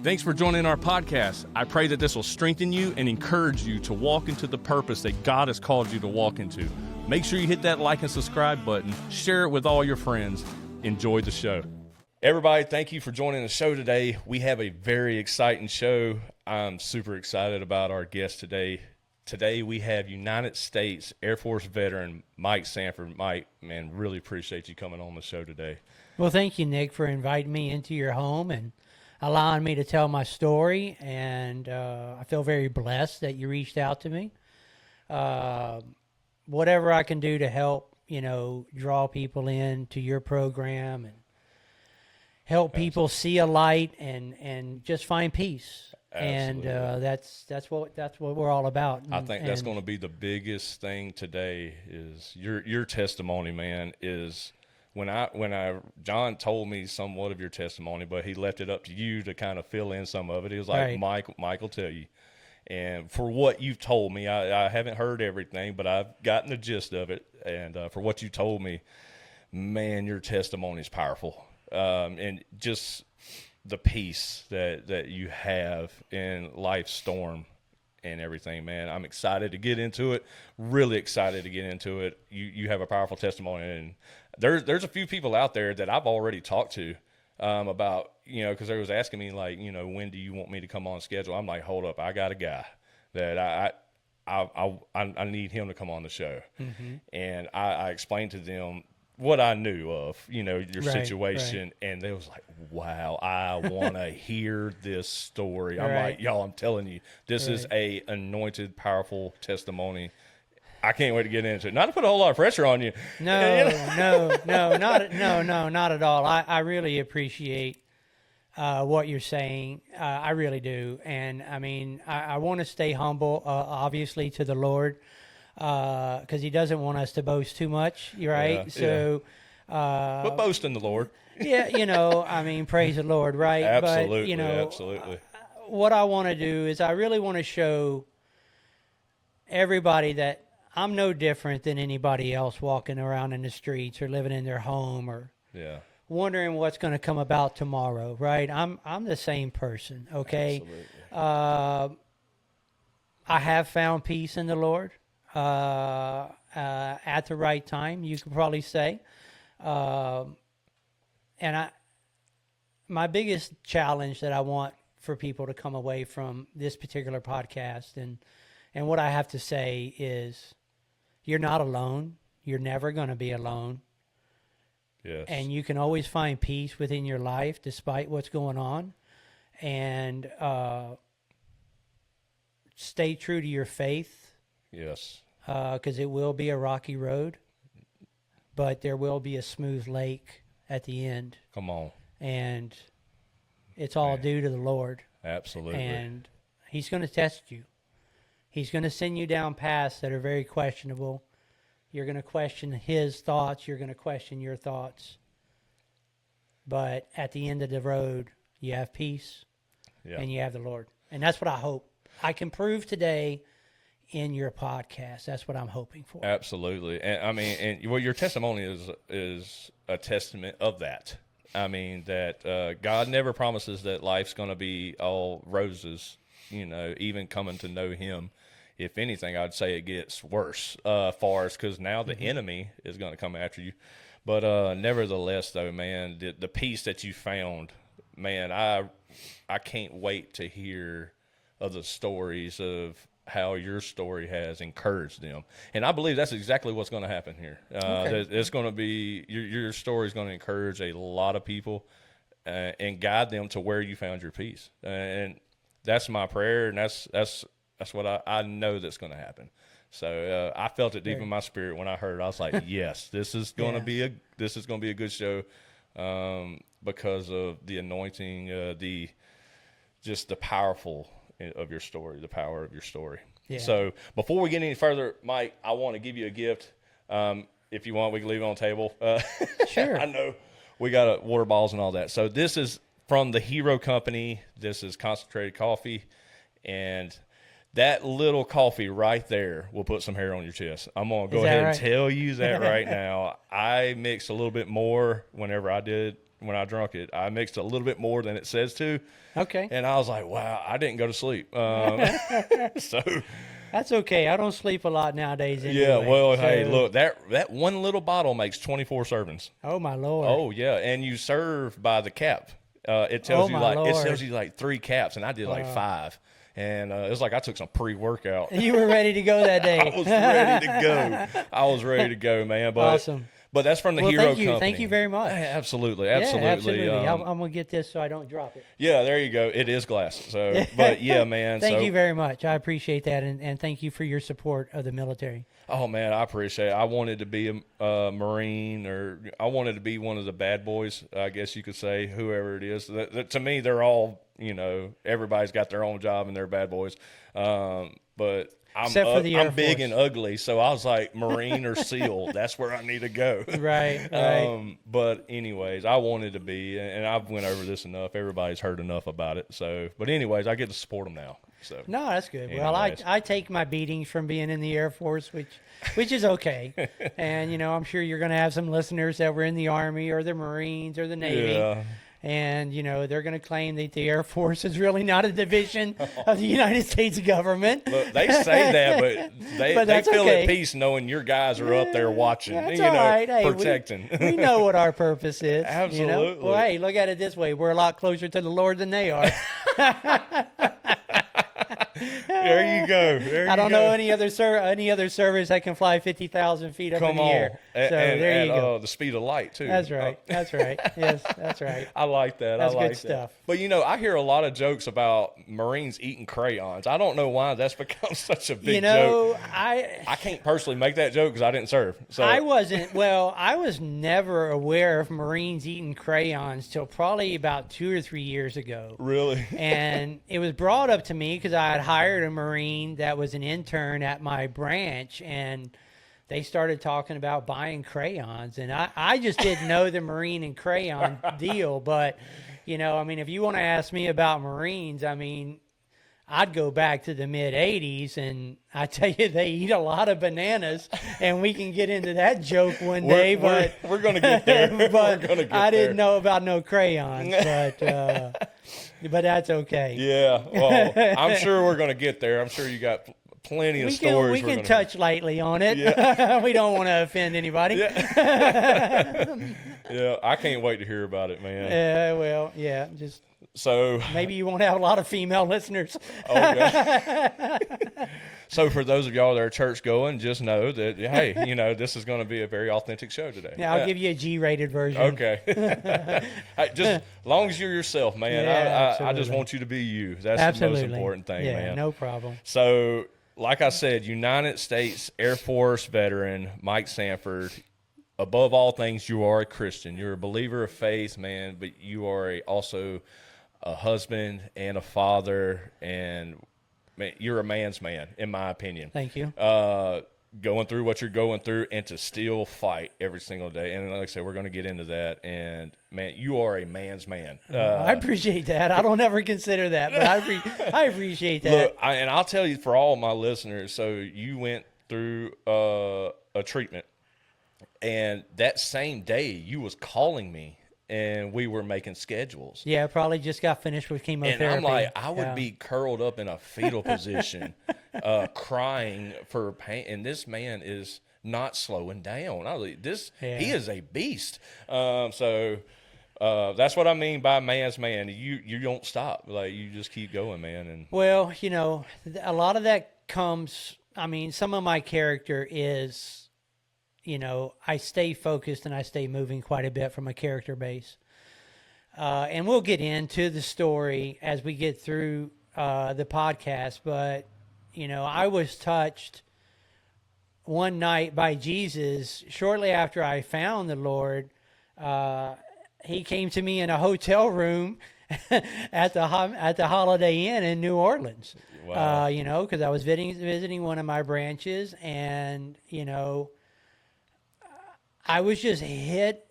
Thanks for joining our podcast. I pray that this will strengthen you and encourage you to walk into the purpose that God has called you to walk into. Make sure you hit that like and subscribe button. Share it with all your friends. Enjoy the show. Everybody, thank you for joining the show today. We have a very exciting show. I'm super excited about our guest today. Today we have United States Air Force Veteran Mike Sanford. Mike, man, really appreciate you coming on the show today. Well, thank you, Nick, for inviting me into your home and allowing me to tell my story, and I feel very blessed that you reached out to me. Whatever I can do to help, draw people into your program and help people see a light and just find peace. Absolutely. And that's what we're all about. I think that's going to be the biggest thing today is your testimony, man, is when John told me somewhat of your testimony, but he left it up to you to kind of fill in some of it. He was like, right. Mike will tell you. And for what you've told me, I haven't heard everything, but I've gotten the gist of it. And for what you told me, man, your testimony is powerful. And just the peace that you have in life's storm and everything, man. I'm excited to get into it. Really excited to get into it. You have a powerful testimony, and there's a few people out there that I've already talked to about, because they was asking me like, when do you want me to come on schedule? I'm like, hold up, I got a guy that I need him to come on the show, and I explained to them what I knew of, your situation, and they was like, wow, I want to hear this story. I'm like, y'all, I'm telling you, this is a anointed, powerful testimony. I can't wait to get into it. Not to put a whole lot of pressure on you. No, not at all. I really appreciate what you're saying. I really do. And I mean, I want to stay humble, obviously, to the Lord, because he doesn't want us to boast too much, right? But boast in the Lord. I mean, praise the Lord, right? Absolutely, absolutely. What I want to do is I really want to show everybody that I'm no different than anybody else walking around in the streets or living in their home or wondering what's going to come about tomorrow, right? I'm the same person, okay? Absolutely. I have found peace in the Lord at the right time, you could probably say. And my biggest challenge that I want for people to come away from this particular podcast and what I have to say is you're not alone. You're never going to be alone. Yes. And you can always find peace within your life despite what's going on. And stay true to your faith. Yes. Because it will be a rocky road, but there will be a smooth lake at the end. Come on. And it's all due to the Lord. Absolutely. And he's going to test you. He's going to send you down paths that are very questionable. You're going to question his thoughts. You're going to question your thoughts. But at the end of the road, you have peace and you have the Lord. And that's what I hope I can prove today in your podcast. That's what I'm hoping for. Absolutely. And I mean, your testimony is a testament of that. I mean, that God never promises that life's going to be all roses, even coming to know him. If anything, I'd say it gets worse because now the enemy is going to come after you. But nevertheless, though, man, the peace that you found, man, I can't wait to hear of the stories of how your story has encouraged them. And I believe that's exactly what's going to happen here. It's going to be, your story is going to encourage a lot of people and guide them to where you found your peace. And that's my prayer, and that's what I know that's going to happen. So I felt it deep in my spirit when I heard it. I was like, yes, this is going to be a good show because of the anointing, the powerful of your story, the power of your story. Yeah. So before we get any further, Mike, I want to give you a gift. If you want, we can leave it on the table. Sure. I know we got water bottles and all that. So this is from the Hero Company. This is concentrated coffee, and that little coffee right there will put some hair on your chest. I'm going to go Is that ahead right? and tell you that right now. I mixed a little bit more when I drunk it. I mixed a little bit more than it says to. Okay. And I was like, wow, I didn't go to sleep. So, That's okay. I don't sleep a lot nowadays anyway. yeah, well, so- hey, look, that one little bottle makes 24 servings. Oh, my Lord. Oh, yeah, and you serve by the cap. It tells Oh, you my like it Lord. tells you like 3 caps, and I did like 5. And it was like I took some pre-workout. You were ready to go that day. I was ready to go. I was ready to go, man. But, Awesome. But that's from the Well, Hero thank you. Company. Thank you very much. Hey, absolutely. Yeah, absolutely. Um, I'm going to get this so I don't drop it. yeah, there you go. It is glass. So, but yeah, man. Thank you very much. I appreciate that, and thank you for your support of the military. Oh man, I appreciate it. I wanted to be a Marine, or I wanted to be one of the bad boys, I guess you could say, whoever it is. To me, they're all, everybody's got their own job and they're bad boys. But Except for the Air I'm big Force. and ugly, so I was like Marine or SEAL. That's where I need to go. Right. But anyways, I wanted to be, and I've went over this enough. Everybody's heard enough about it. So, but anyways, I get to support them now. So No, that's good. Well, Anyways. I take my beatings from being in the Air Force, which is okay. And, I'm sure you're going to have some listeners that were in the Army or the Marines or the Navy. yeah. And, they're going to claim that the Air Force is really not a division of the United States government. Look, they say that, but they that's feel okay. at peace knowing your guys are up there watching, That's all right. Hey, protecting. We know what our purpose is. Absolutely. Well, hey, look at it this way. We're a lot closer to the Lord than they are. There you go. I don't know any other service that can fly 50,000 feet up in Come the on. air. So there you go. The speed of light, too. That's right. That's right. Yes, that's right. I like that. That's I like good stuff. But, I hear a lot of jokes about Marines eating crayons. I don't know why that's become such a big joke. I can't personally make that joke because I didn't serve. So I was never aware of Marines eating crayons till probably about 2 or 3 years ago. Really? And it was brought up to me because I had hired a Marine that was an intern at my branch, and they started talking about buying crayons. And I just didn't know the Marine and crayon deal. But, if you want to ask me about Marines, I'd go back to the mid-'80s, and I tell you, they eat a lot of bananas, and we can get into that joke one day. We're going to get there. But We're gonna get I didn't there. know about no crayons, but that's okay. Yeah. Well, I'm sure we're going to get there. I'm sure you got plenty of stories. We we're can gonna- touch lightly on it. Yeah. We don't want to offend anybody. Yeah, I can't wait to hear about it, man. Just So, maybe you won't have a lot of female listeners. okay. So for those of y'all that are church going, just know that, hey, this is going to be a very authentic show today. Yeah, I'll give you a G-rated version. Okay. Hey, just as long as you're yourself, man. Yeah, I just absolutely. want you to be you. That's Absolutely. the most important thing, yeah, man. no problem. So, like I said, United States Air Force veteran Mike Sanford. Above all things, you are a Christian. You're a believer of faith, man, but you are also a husband and a father, and man, you're a man's man, in my opinion. Thank you. Going through what you're going through and to still fight every single day. And like I said, we're going to get into that. And, man, you are a man's man. I appreciate that. I don't ever consider that, but I appreciate that. Look, and I'll tell you for all my listeners, so you went through a treatment, and that same day you was calling me, and we were making schedules. Yeah, I probably just got finished with chemotherapy. And I'm like, I would Yeah. be curled up in a fetal position, crying for pain. And this man is not slowing down. I was like, he is a beast. So that's what I mean by man's man. You don't stop. Like, you just keep going, man. And Well, a lot of that comes, some of my character is, I stay focused and I stay moving quite a bit from a character base. And we'll get into the story as we get through the podcast. But, I was touched one night by Jesus shortly after I found the Lord. He came to me in a hotel room at the Holiday Inn in New Orleans. Wow. Because I was visiting one of my branches, and I was just hit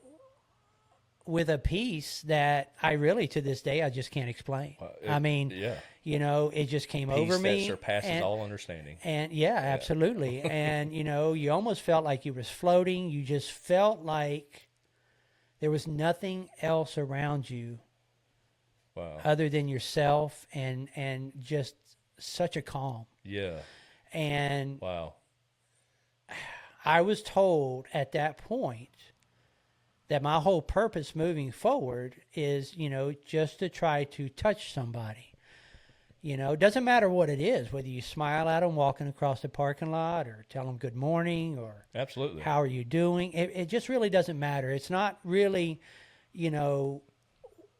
with a peace that I really, to this day, I just can't explain. yeah. it just came Peace over that me. surpasses all understanding. And yeah, absolutely. And, you almost felt like you was floating. You just felt like there was nothing else around you Wow. other than yourself, and just such a calm. Yeah. And Wow. I was told at that point that my whole purpose moving forward is, just to try to touch somebody. It doesn't matter what it is, whether you smile at them walking across the parking lot or tell them good morning or Absolutely. how are you doing. It just really doesn't matter. It's not really,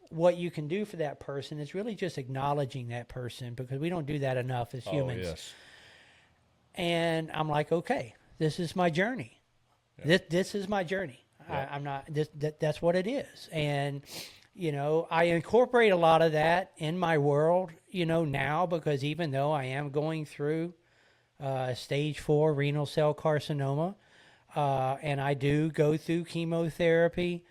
what you can do for that person. It's really just acknowledging that person, because we don't do that enough as humans. Oh, yes. And I'm like, okay, this is my journey. Yeah. This is my journey. Yeah. I'm not, that's what it is. And, I incorporate a lot of that in my world, now, because even though I am going through stage 4 renal cell carcinoma, and I do go through chemotherapy,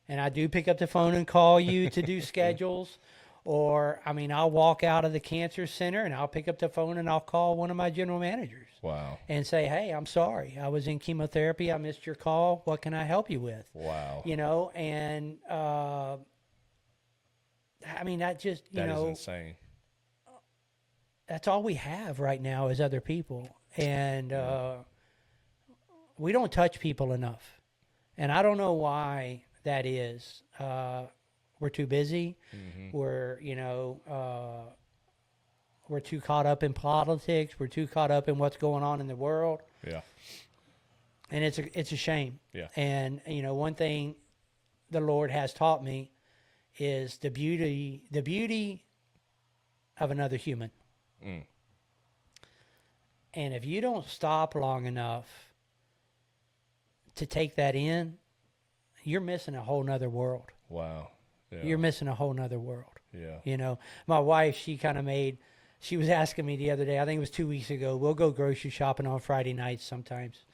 and I do pick up the phone and call you to do schedules. Or, I'll walk out of the cancer center and I'll pick up the phone and I'll call one of my general managers. Wow. And say, hey, I'm sorry. I was in chemotherapy. I missed your call. What can I help you with? Wow. And, that just, That is insane. that's all we have right now is other people. And we don't touch people enough. And I don't know why that is. We're too busy. Mm-hmm. We're too caught up in politics. We're too caught up in what's going on in the world. Yeah. And it's a shame. Yeah. And, one thing the Lord has taught me is the beauty of another human. Mm. And if you don't stop long enough to take that in, you're missing a whole nother world. Wow. Yeah. You're missing a whole nother world. Yeah. My wife, she was asking me the other day, I think it was 2 weeks ago, we'll go grocery shopping on Friday nights sometimes.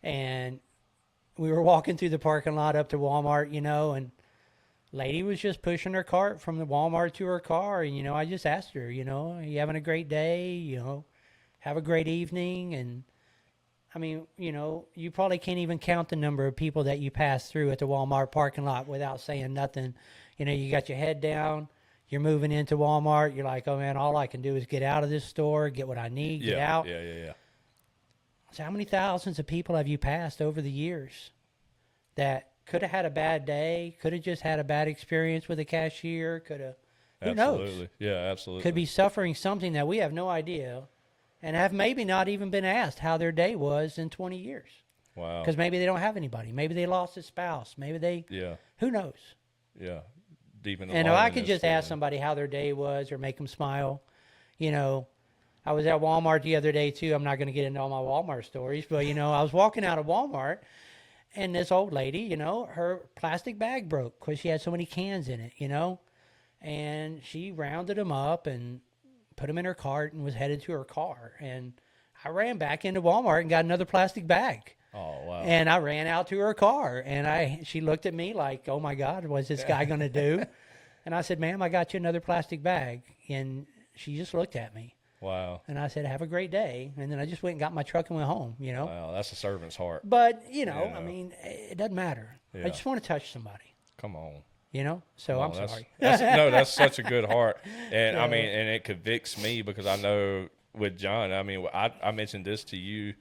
And we were walking through the parking lot up to Walmart, and lady was just pushing her cart from the Walmart to her car. And, I just asked her, are you having a great day? Have a great evening. And you probably can't even count the number of people that you pass through at the Walmart parking lot without saying nothing. You got your head down, you're moving into Walmart. You're like, oh man, all I can do is get out of this store, get what I need, get out. Yeah. So how many thousands of people have you passed over the years that could have had a bad day, could have just had a bad experience with a cashier, who Absolutely. knows? Yeah, absolutely. Could be suffering something that we have no idea, and have maybe not even been asked how their day was in 20 years. Wow. Because maybe they don't have anybody. Maybe they lost a spouse. Yeah. Who knows? Yeah. Deep in the And if I could loneliness just ask feeling. somebody how their day was or make them smile, I was at Walmart the other day too. I'm not going to get into all my Walmart stories, but I was walking out of Walmart, and this old lady, her plastic bag broke because she had so many cans in it, and she rounded them up and put them in her cart and was headed to her car. And I ran back into Walmart and got another plastic bag. Oh, wow. And I ran out to her car, and she looked at me like, oh my God, what's this guy going to do? And I said, ma'am, I got you another plastic bag. And she just looked at me. Wow. And I said, have a great day. And then I just went and got my truck and went home, Wow, that's a servant's heart. But, it doesn't matter. Yeah. I just want to touch somebody, Come on. So Come I'm on, sorry. That's such a good heart. And Yeah. and it convicts me because I know with John, I mentioned this to you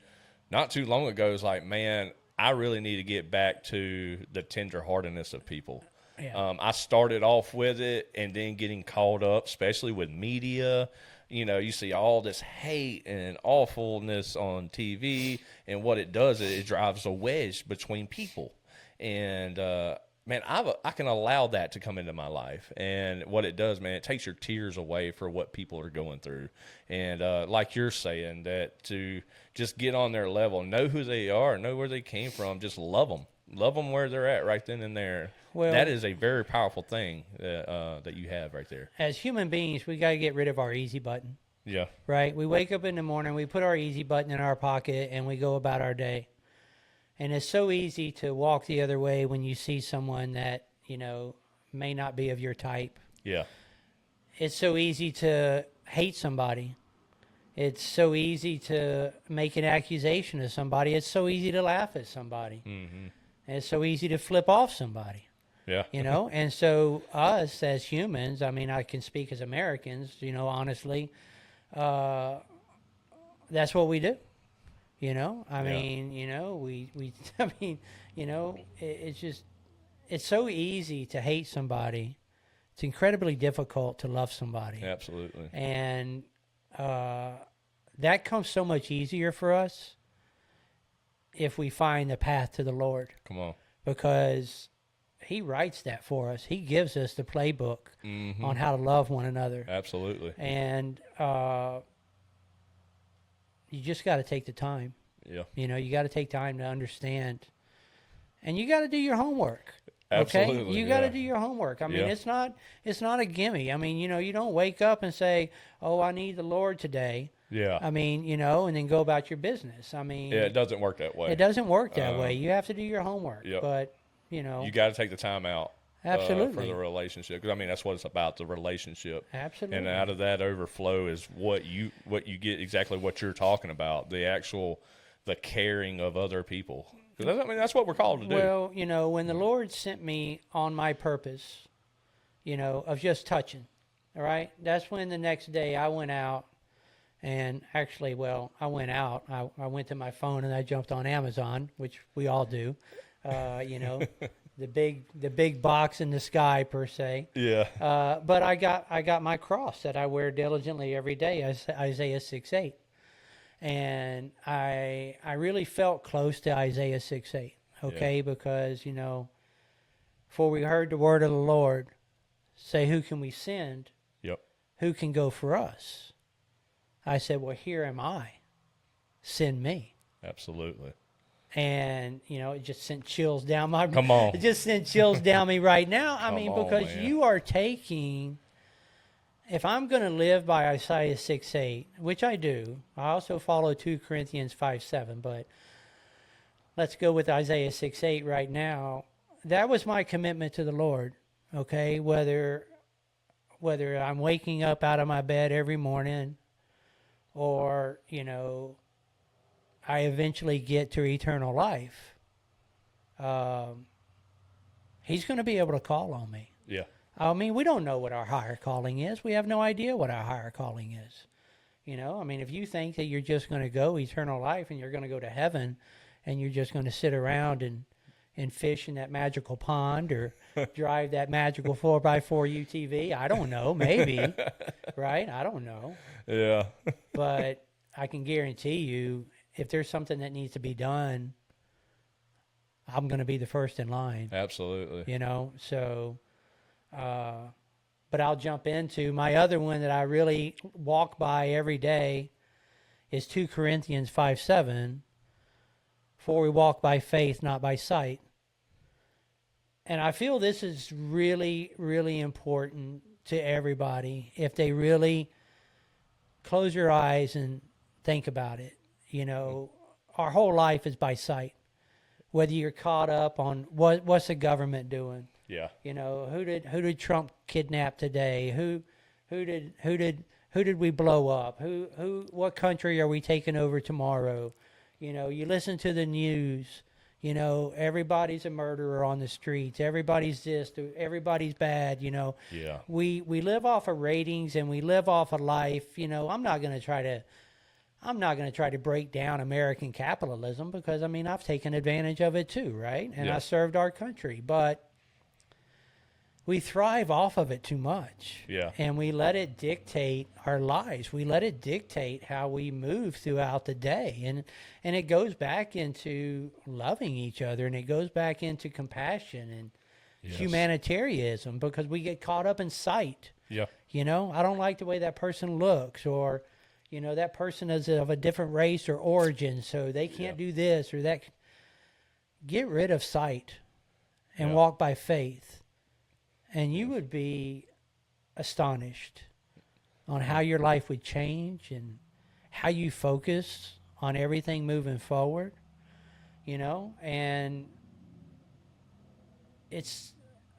not too long ago. It's like, man, I really need to get back to the tenderheartedness of people. Yeah. I started off with it and then getting caught up, especially with media. You see all this hate and awfulness on TV, and what it does is it drives a wedge between people. And, man, I can allow that to come into my life. And what it does, man, it takes your tears away for what people are going through. And like you're saying, that to just get on their level, know who they are, know where they came from, just love them. Love them where they're at right then and there. Well, that is a very powerful thing that you have right there. as human beings, we got to get rid of our easy button, Yeah. right? We wake up in the morning, we put our easy button in our pocket, and we go about our day. And it's so easy to walk the other way when you see someone that, may not be of your type. Yeah. It's so easy to hate somebody. It's so easy to make an accusation of somebody. It's so easy to laugh at somebody. Mm-hmm. And it's so easy to flip off somebody. Yeah. You know, and so us as humans, I mean, I can speak as Americans, you know, honestly, that's what we do. You know, I Yeah. mean, you know, I mean, you know, it's just, it's so easy to hate somebody. It's incredibly difficult to love somebody. Absolutely. And that comes so much easier for us if we find the path to the Lord, Come on. because He writes that for us. He gives us the playbook Mm-hmm. on how to love one another. Absolutely. And you just got to take the time. Yeah. You know, you got to take time to understand. And you got to do your homework. Okay? Absolutely. You got to yeah. do your homework. I mean, Yeah. it's not a gimme. I mean, you know, you don't wake up and say, "Oh, I need the Lord today." Yeah. I mean, you know, and then go about your business. I mean, Yeah. It doesn't work that way. it doesn't work that way. You have to do your homework. Yep. But, you know, You got to take the time out. For absolutely. the relationship, 'cause I mean that's what it's about, the relationship. Absolutely. And out of that overflow is what you get, exactly what you're talking about, the caring of other people. 'Cause I mean that's what we're called to do. Well, you know, when the Lord sent me on my purpose, you know, of just touching, all right, that's when the next day I went out and actually, well, I went out. I went to my phone and I jumped on Amazon, which we all do. You know, the big box in the sky per se. Yeah. But I got my cross that I wear diligently every day, Isaiah 6:8. And I really felt close to Isaiah 6:8, okay? Because, you know, for we heard the word of the Lord say, "Who can we send? Yep. Who can go for us?" I said, "Well, here am I. Send me." Absolutely. And, you know, it just sent chills down my... Come on. It just sent chills down me right now. I mean, on, because man. you are taking... If I'm going to live by Isaiah 6:8, which I do, I also follow 2 Corinthians 5:7, but let's go with Isaiah 6:8 right now. That was my commitment to the Lord, okay? Whether I'm waking up out of my bed every morning or, you know, I eventually get to eternal life, He's going to be able to call on me. Yeah. I mean, we don't know what our higher calling is. We have no idea what our higher calling is. You know, I mean, if you think that you're just going to go eternal life and you're going to go to heaven and you're just going to sit around and fish in that magical pond or drive that magical 4x4 UTV, I don't know, maybe, right? I don't know. Yeah. But I can guarantee you, if there's something that needs to be done, I'm going to be the first in line, Absolutely. you know? So... but I'll jump into my other one that I really walk by every day is 2 Corinthians 5:7. For we walk by faith, not by sight. And I feel this is really, really important to everybody if they really close your eyes and think about it. You know, our whole life is by sight. Whether you're caught up on what's the government doing. Yeah. You know, who did Trump kidnap today? Who did we blow up? What country are we taking over tomorrow? You know, you listen to the news, you know, everybody's a murderer on the streets. Everybody's this, everybody's bad, you know. Yeah. We live off of ratings and we live off of life, you know. I'm not going to try to break down American capitalism because I mean, I've taken advantage of it too, right? And Yeah. I served our country, but we thrive off of it too much. Yeah. And we let it dictate our lives. We let it dictate how we move throughout the day. And it goes back into loving each other, and it goes back into compassion and Yes. humanitarianism because we get caught up in sight. Yeah. You know, I don't like the way that person looks, or, you know, that person is of a different race or origin, so they can't do this or that. Get rid of sight and walk by faith. And you would be astonished on how your life would change and how you focus on everything moving forward, you know, and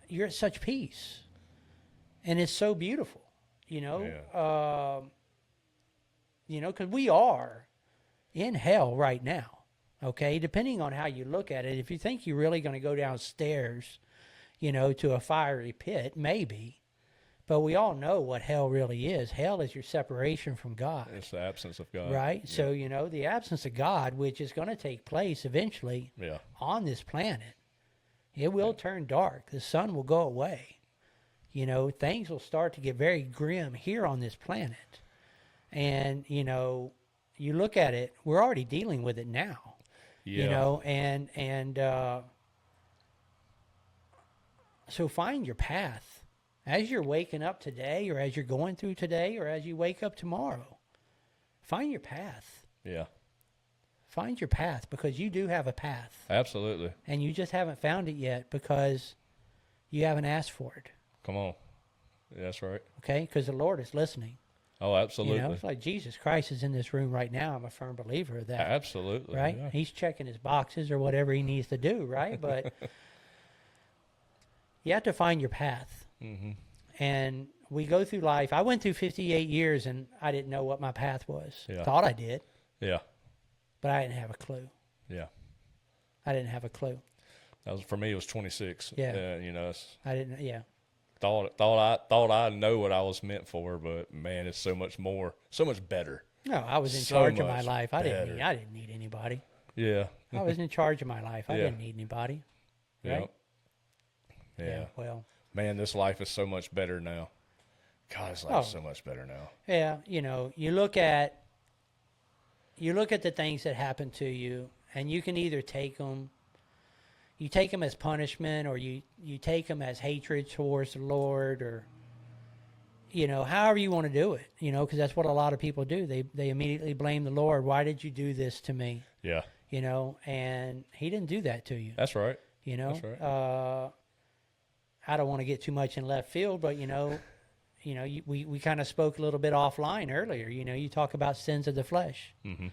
you're at such peace and it's so beautiful, you know. Yeah. because we are in hell right now. Okay, depending on how you look at it, if you think you're really going to go downstairs, to a fiery pit, maybe. But we all know what hell really is. Hell is your separation from God. It's the absence of God. Right? Yeah. So, the absence of God, which is going to take place eventually on this planet, it will turn dark. The sun will go away. Things will start to get very grim here on this planet. And, you look at it, we're already dealing with it now. Yeah. So find your path as you're waking up today, or as you're going through today, or as you wake up tomorrow. Find your path. Yeah. Find your path, because you do have a path. Absolutely. And you just haven't found it yet because you haven't asked for it. Come on. Yeah, that's right. Okay? Because the Lord is listening. Oh, absolutely. It's like Jesus Christ is in this room right now. I'm a firm believer of that. Absolutely. Right? Yeah. He's checking his boxes or whatever he needs to do, right? But you have to find your path. Mm-hmm. And we go through life. I went through 58 years and I didn't know what my path was. Yeah. Thought I did, Yeah. but I didn't have a clue. Yeah. I didn't have a clue. That was, for me, it was 26. Yeah. I I didn't, yeah. thought I know what I was meant for, but man, it's so much more, so much better. No, I was in So charge of my much life. I better. didn't need anybody. Yeah. I was in charge of my life. I Yeah. didn't need anybody. Right? Yeah. Well, Man, this life is so much better now. God, this life is so much better now. yeah, you look at the things that happen to you, and you can either take them as punishment, or you take them as hatred towards the Lord, or however you want to do it, because that's what a lot of people do. They immediately blame the Lord. Why did you do this to me? Yeah. And he didn't do that to you. That's right. That's right. I don't want to get too much in left field, but we kind of spoke a little bit offline earlier. You talk about sins of the flesh. Mm-hmm.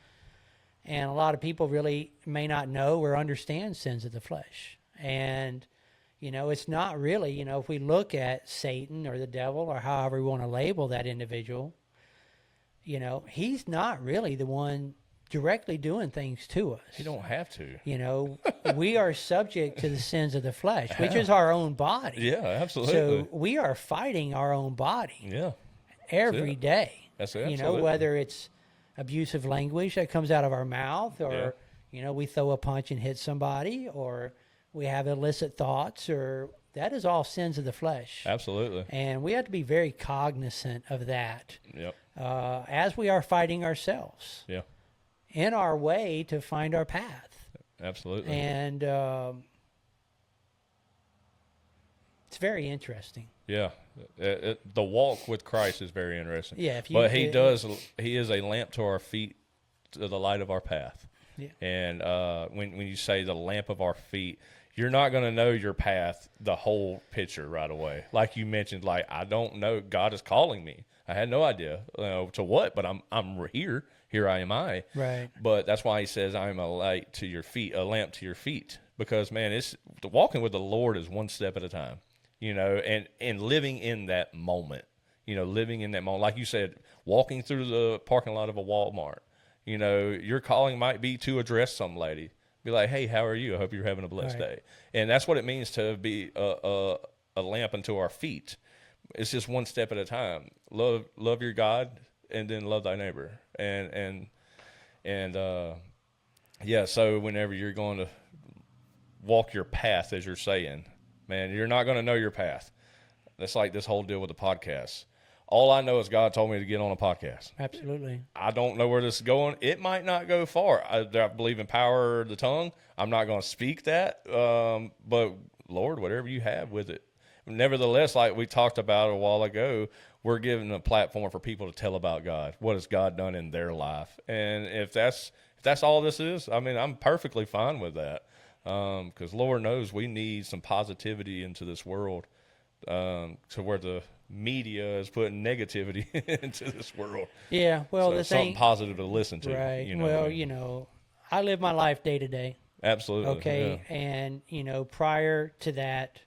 And a lot of people really may not know or understand sins of the flesh. And, it's not really, if we look at Satan or the devil, or however we want to label that individual, he's not really the one directly doing things to us. You don't have to. We are subject to the sins of the flesh, which is our own body. Yeah, absolutely. So we are fighting our own body Yeah. every day. That's it. Absolutely. Whether it's abusive language that comes out of our mouth, or, we throw a punch and hit somebody, or we have illicit thoughts, or that is all sins of the flesh. Absolutely. And we have to be very cognizant of that Yep. as we are fighting ourselves Yeah. in our way to find our path. Absolutely. And it's very interesting. Yeah. The walk with Christ is very interesting. Yeah, but he is a lamp to our feet, to the light of our path. Yeah. And when you say the lamp of our feet, you're not going to know your path, the whole picture right away. Like you mentioned, like, I don't know, God is calling me. I had no idea to what, but I'm here. Here I am. Right. But that's why he says, I am a light to your feet, a lamp to your feet. Because, man, it's walking with the Lord is one step at a time, and living in that moment, living in that moment. Like you said, walking through the parking lot of a Walmart, your calling might be to address some lady. Be like, hey, how are you? I hope you're having a blessed day. And that's what it means to be a lamp unto our feet. It's just one step at a time. Love your God, and then love thy neighbor. And so whenever you're going to walk your path, as you're saying, man, you're not going to know your path. That's like this whole deal with the podcast. All I know is God told me to get on a podcast. Absolutely. I don't know where this is going. It might not go far. I believe in power of the tongue. I'm not going to speak that. But Lord, whatever you have with it. Nevertheless, like we talked about a while ago, we're giving a platform for people to tell about God. What has God done in their life? And if that's all this is, I mean, I'm perfectly fine with that. Because Lord knows we need some positivity into this world, to where the media is putting negativity into this world. Yeah, well, so the something thing, positive to listen to. right? What I mean? I live my life day to day. Absolutely. Okay, Yeah. and prior to that,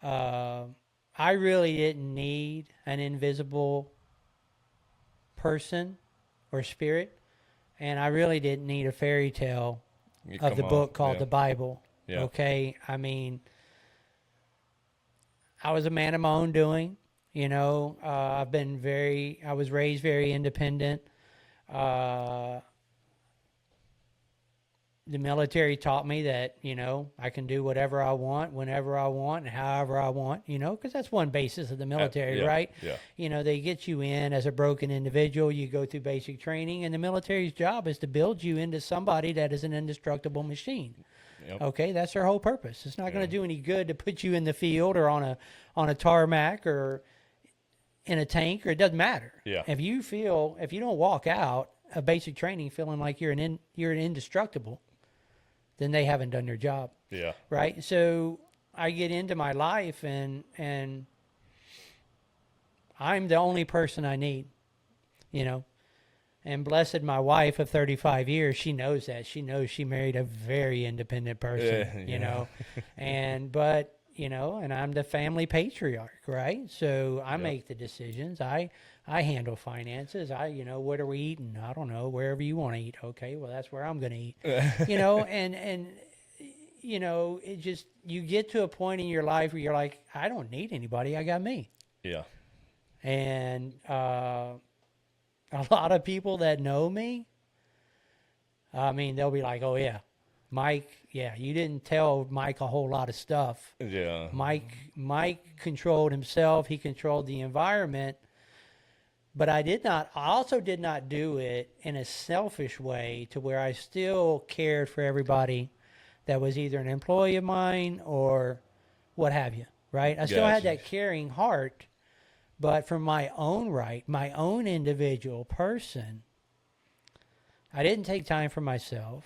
I really didn't need an invisible person or spirit, and I really didn't need a fairy tale You of come the on. book called Yeah. the Bible. Yeah. Okay, I mean, I was a man of my own doing. You know, I was raised very independent. Uh, the military taught me that, you know, I can do whatever I want, whenever I want, and however I want, you know, because that's one basis of the military, Yeah. right? Yeah. You know, they get you in as a broken individual, you go through basic training, and the military's job is to build you into somebody that is an indestructible machine. Yep. Okay, that's their whole purpose. It's not going Yeah. to do any good to put you in the field or on a tarmac or in a tank, or it doesn't matter. Yeah. If you don't walk out of basic training feeling like you're an indestructible, then they haven't done their job, Yeah. right? So I get into my life and I'm the only person I need, you know. And blessed my wife of 35 years, she knows that. She knows she married a very independent person, Yeah, you yeah. know. But, you know, and I'm the family patriarch, right? So I make the decisions. I handle finances. You know, what are we eating? I don't know, wherever you want to eat. Okay, well, that's where I'm going to eat. You know, and you know, it just, you get to a point in your life where you're like, I don't need anybody. I got me. Yeah. And a lot of people that know me, I mean, they'll be like, oh, yeah, Mike, yeah, you didn't tell Mike a whole lot of stuff. Yeah. Mike controlled himself. He controlled the environment. But I also did not do it in a selfish way to where I still cared for everybody that was either an employee of mine or what have you, right? I still had Gotcha. that caring heart. But from my own right, my own individual person, I didn't take time for myself.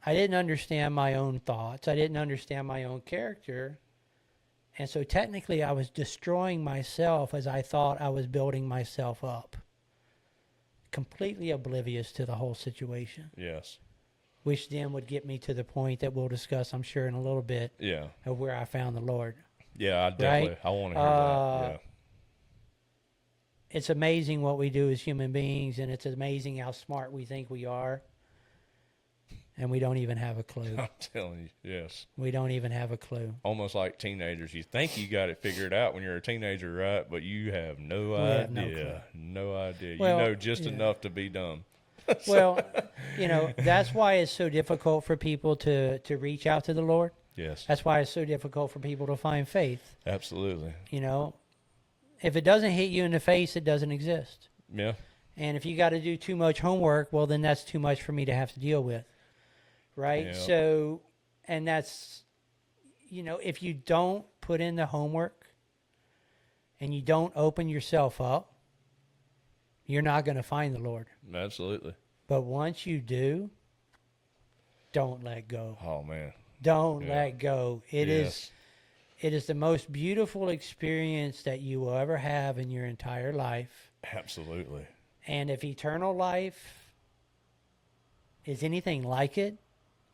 I didn't understand my own thoughts. I didn't understand my own character. And so technically I was destroying myself as I thought I was building myself up. Completely oblivious to the whole situation. Yes. Which then would get me to the point that we'll discuss, I'm sure, in a little bit, Yeah. of where I found the Lord. Yeah. I definitely. Right? I want to hear that. Yeah. It's amazing what we do as human beings, and it's amazing how smart we think we are, and we don't even have a clue. I'm telling you. Yes. We don't even have a clue. Almost like teenagers. You think you got it figured out when you're a teenager, right? But you have no have no idea. No idea. Well, you know just yeah. enough to be dumb. Well, you know, that's why it's so difficult for people to reach out to the Lord. Yes. That's why it's so difficult for people to find faith. Absolutely. You know, if it doesn't hit you in the face, it doesn't exist. Yeah. And if you got to do too much homework, well, then that's too much for me to have to deal with. Right? Yeah. So, and that's, you know, if you don't put in the homework and you don't open yourself up, you're not going to find the Lord. Absolutely. But once you do, don't let go. Oh man. Don't Yeah. let go. It is the most beautiful experience that you will ever have in your entire life. Absolutely. And if eternal life is anything like it,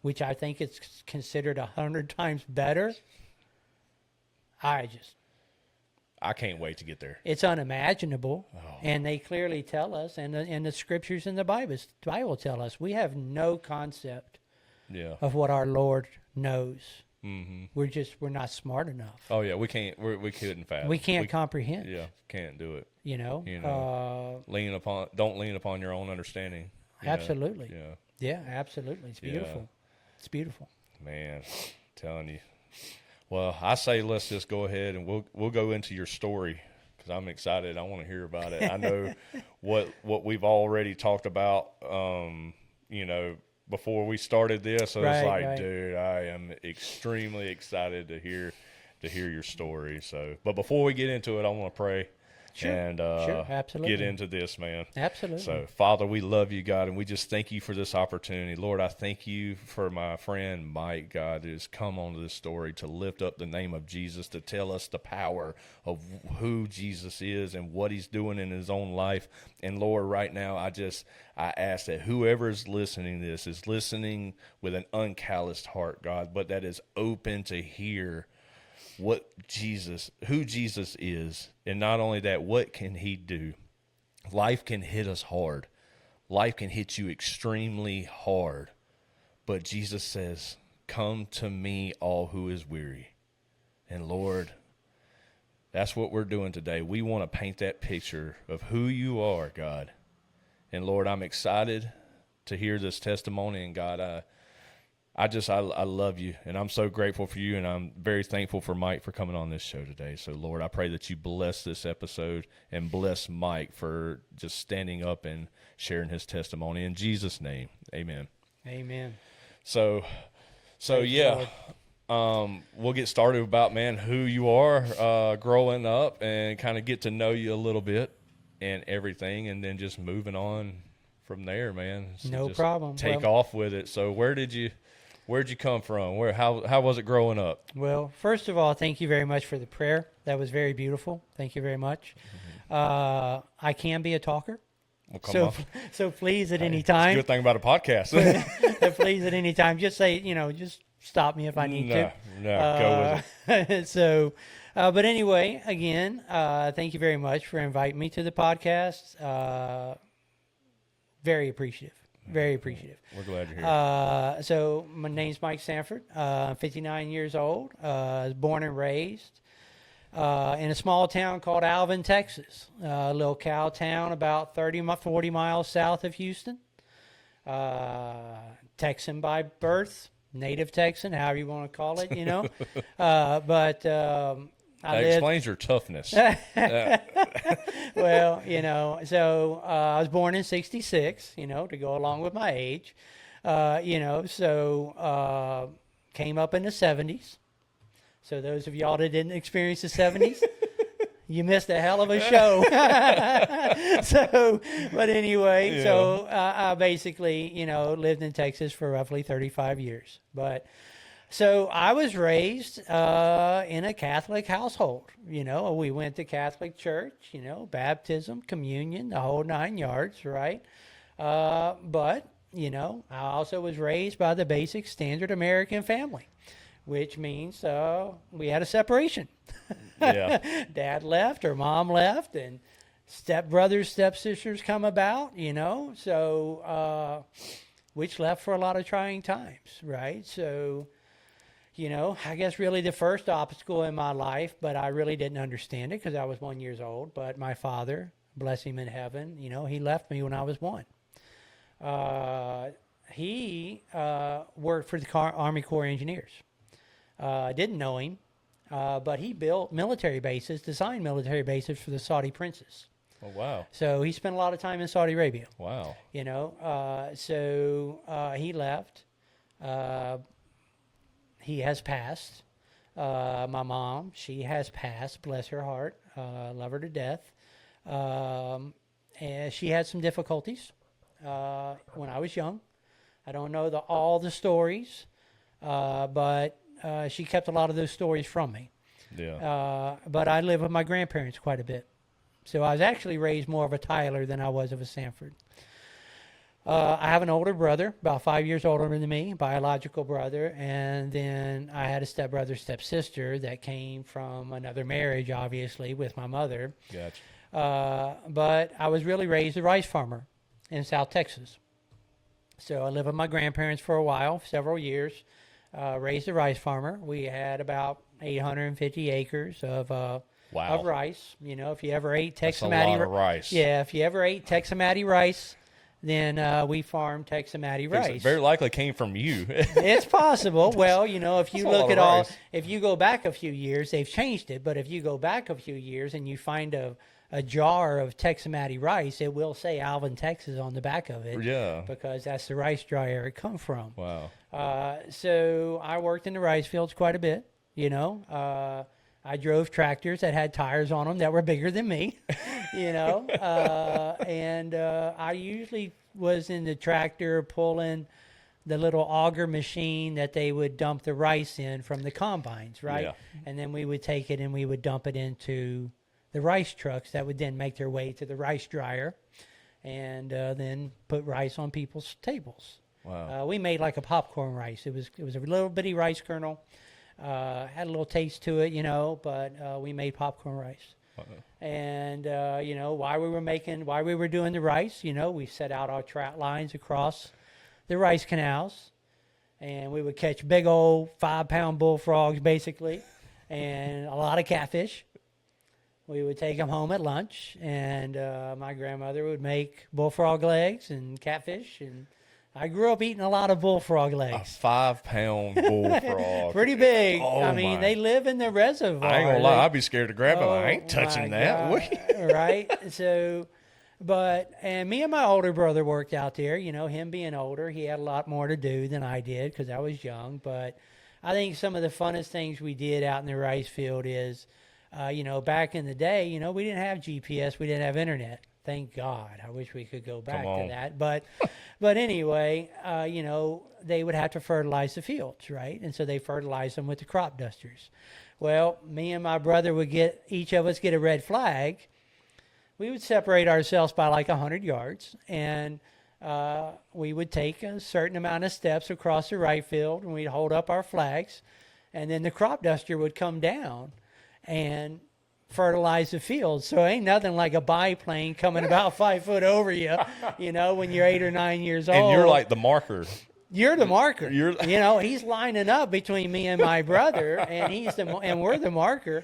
which I think it's considered 100 times better, I can't wait to get there. it's unimaginable. Oh. And they clearly tell us, and the scriptures in the Bible tell us, we have no concept Yeah. of what our Lord knows. Mm-hmm. We're not smart enough. Oh yeah. We can't. We couldn't fathom. We can't comprehend. Yeah. Can't do it. You know. Don't lean upon your own understanding. you know? Absolutely. Yeah. Yeah, absolutely. It's beautiful. Yeah. It's beautiful. Man, telling you. Well, I say let's just go ahead and we'll go into your story because I'm excited. I want to hear about it. I know what we've already talked about. You know, before we started this, I was like, dude, I am extremely excited to hear your story. So, but before we get into it, I want to pray. Sure. And Sure. Absolutely. get into this, man. Absolutely. So, Father, we love you, God, and we just thank you for this opportunity. Lord, I thank you for my friend Mike, God, who's come onto this story to lift up the name of Jesus, to tell us the power of who Jesus is and what he's doing in his own life. And, Lord, right now, I ask that whoever is listening to this is listening with an uncalloused heart, God, but that is open to hear who Jesus is, and not only that, what can he do? Life can hit us hard. Life can hit you extremely hard. But Jesus says, come to me, all who is weary. And Lord, that's what we're doing today. We want to paint that picture of who you are, God. And Lord, I'm excited to hear this testimony. And God, I love you, and I'm so grateful for you, and I'm very thankful for Mike for coming on this show today. So, Lord, I pray that you bless this episode and bless Mike for just standing up and sharing his testimony. In Jesus' name, amen. Amen. So Praise yeah, we'll get started about, man, who you are growing up and kind of get to know you a little bit and everything, and then just moving on from there, man. So No just problem. Take off with it. So where'd you come from? How was it growing up? Well, first of all, thank you very much for the prayer. That was very beautiful. Thank you very much. I can be a talker. Well, come on. So please at any It's a time. good thing about a podcast. Please at any time. Just say, just stop me if I need to. No, go with it. So, but anyway, again, thank you very much for inviting me to the podcast. Very appreciative. Very appreciative. We're glad you're here. So my name's Mike Sanford. 59 years old. Was born and raised in a small town called Alvin, Texas. A little cow town about 40 miles south of Houston. Texan by birth, native Texan, however you want to call it, But that explains your toughness. Well, so I was born in 66, to go along with my age, came up in the 70s. So those of y'all that didn't experience the 70s, you missed a hell of a show. But anyway, Yeah. So I basically, lived in Texas for roughly 35 years. But so I was raised in a Catholic household. We went to Catholic church, baptism, communion, the whole 9 yards, right? But, I also was raised by the basic standard American family, which means we had a separation. Yeah. Dad left or mom left, and stepbrothers, stepsisters come about, so which left for a lot of trying times, right? So, I guess really the first obstacle in my life, but I really didn't understand it because I was 1 year old. But my father, bless him in heaven, he left me when I was 1. He worked for the Army Corps of Engineers. I didn't know him, but he built military bases, designed military bases for the Saudi princes. Oh, wow. So he spent a lot of time in Saudi Arabia. Wow. So he left. He has passed. My mom, she has passed, bless her heart. Love her to death. And she had some difficulties when I was young. I don't know all the stories, but she kept a lot of those stories from me. Yeah. But I lived with my grandparents quite a bit. So I was actually raised more of a Tyler than I was of a Sanford. I have an older brother, about 5 years older than me, biological brother, and then I had a stepbrother, stepsister that came from another marriage, obviously, with my mother. Gotcha. But I was really raised a rice farmer in South Texas. So I lived with my grandparents for a while, several years, raised a rice farmer. We had about 850 acres of rice. If you ever ate That's a Texamati lot of rice. Yeah, if you ever ate Texamati rice, then we farmed Texamati rice. It very likely came from you. It's possible. Well, if you That's a look lot at of all, rice. if you go back a few years, they've changed it. But if you go back a few years and you find a jar of Texamati rice, it will say Alvin, Texas on the back of it. Yeah. Because that's the rice dryer it come from. Wow. So I worked in the rice fields quite a bit. I drove tractors that had tires on them that were bigger than me, and I usually was in the tractor pulling the little auger machine that they would dump the rice in from the combines, right? Yeah. And then we would take it and we would dump it into the rice trucks that would then make their way to the rice dryer and then put rice on people's tables. Wow. We made like a popcorn rice. It was a little bitty rice kernel. Had a little taste to it, but we made popcorn rice. And, while we were doing the rice, we set out our trout lines across the rice canals, and we would catch big old 5-pound bullfrogs, basically, and a lot of catfish. We would take them home at lunch, and my grandmother would make bullfrog legs and catfish, and I grew up eating a lot of bullfrog A legs. 5-pound bullfrog. Pretty big. Oh, I mean, they live in the reservoir. I ain't gonna lie, I'd be scared to grab them. I ain't Oh, touching my that. God. Right? So, and me and my older brother worked out there. Him being older, he had a lot more to do than I did because I was young. But I think some of the funnest things we did out in the rice field is, back in the day, we didn't have GPS, we didn't have internet. Thank God. I wish we could go back to that. But anyway, they would have to fertilize the fields, right? And so they fertilized them with the crop dusters. Well, me and my brother would each of us get a red flag. We would separate ourselves by like 100 yards, and we would take a certain amount of steps across the right field, and we'd hold up our flags, and then the crop duster would come down and fertilize the field. So ain't nothing like a biplane coming about 5 foot over you, when you're 8 or 9 years old. And you're like the marker. You're the marker. He's lining up between me and my brother, and we're the marker.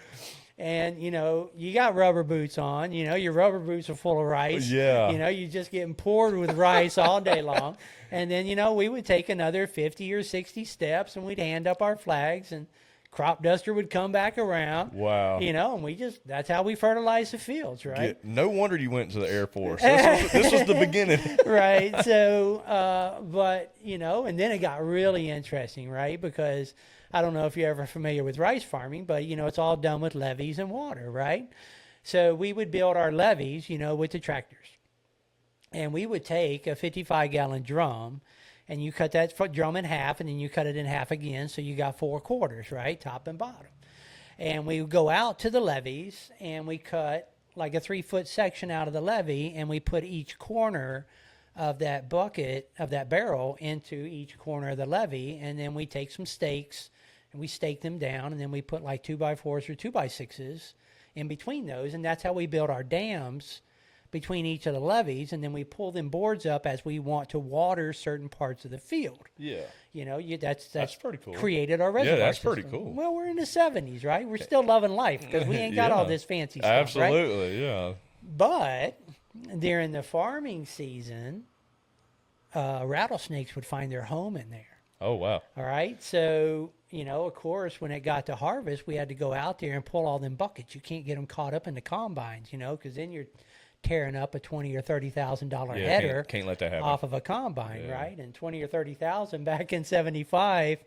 And, you got rubber boots on. Your rubber boots are full of rice. Yeah. You're just getting poured with rice all day long. And then, we would take another 50 or 60 steps, and we'd hand up our flags, and crop duster would come back around. Wow. And that's how we fertilize the fields, right? No wonder you went to the Air Force. This was the beginning. Right. So, and then it got really interesting, right? Because I don't know if you're ever familiar with rice farming, but, it's all done with levees and water, right? So we would build our levees, with the tractors. And we would take a 55-gallon drum, and you cut that drum in half, and then you cut it in half again, so you got 4 quarters, right, top and bottom. And we would go out to the levees, and we cut like a 3-foot section out of the levee, and we put each corner of that bucket, of that barrel, into each corner of the levee, and then we take some stakes, and we stake them down, and then we put like 2x4s or 2x6s in between those, and that's how we build our dams between each of the levees, and then we pull them boards up as we want to water certain parts of the field. Yeah. That's pretty cool. Created our reservoir. Yeah, that's system. pretty cool. Well, we're in the 70s, right? We're still loving life because we ain't got all this fancy stuff, Absolutely, right? yeah. But during the farming season, rattlesnakes would find their home in there. Oh, wow. All right. So, of course, when it got to harvest, we had to go out there and pull all them buckets. You can't get them caught up in the combines, because then you're tearing up a $20,000 or $30,000 header can't let that happen. off of a combine, right? And 20 or 30,000 back in '75,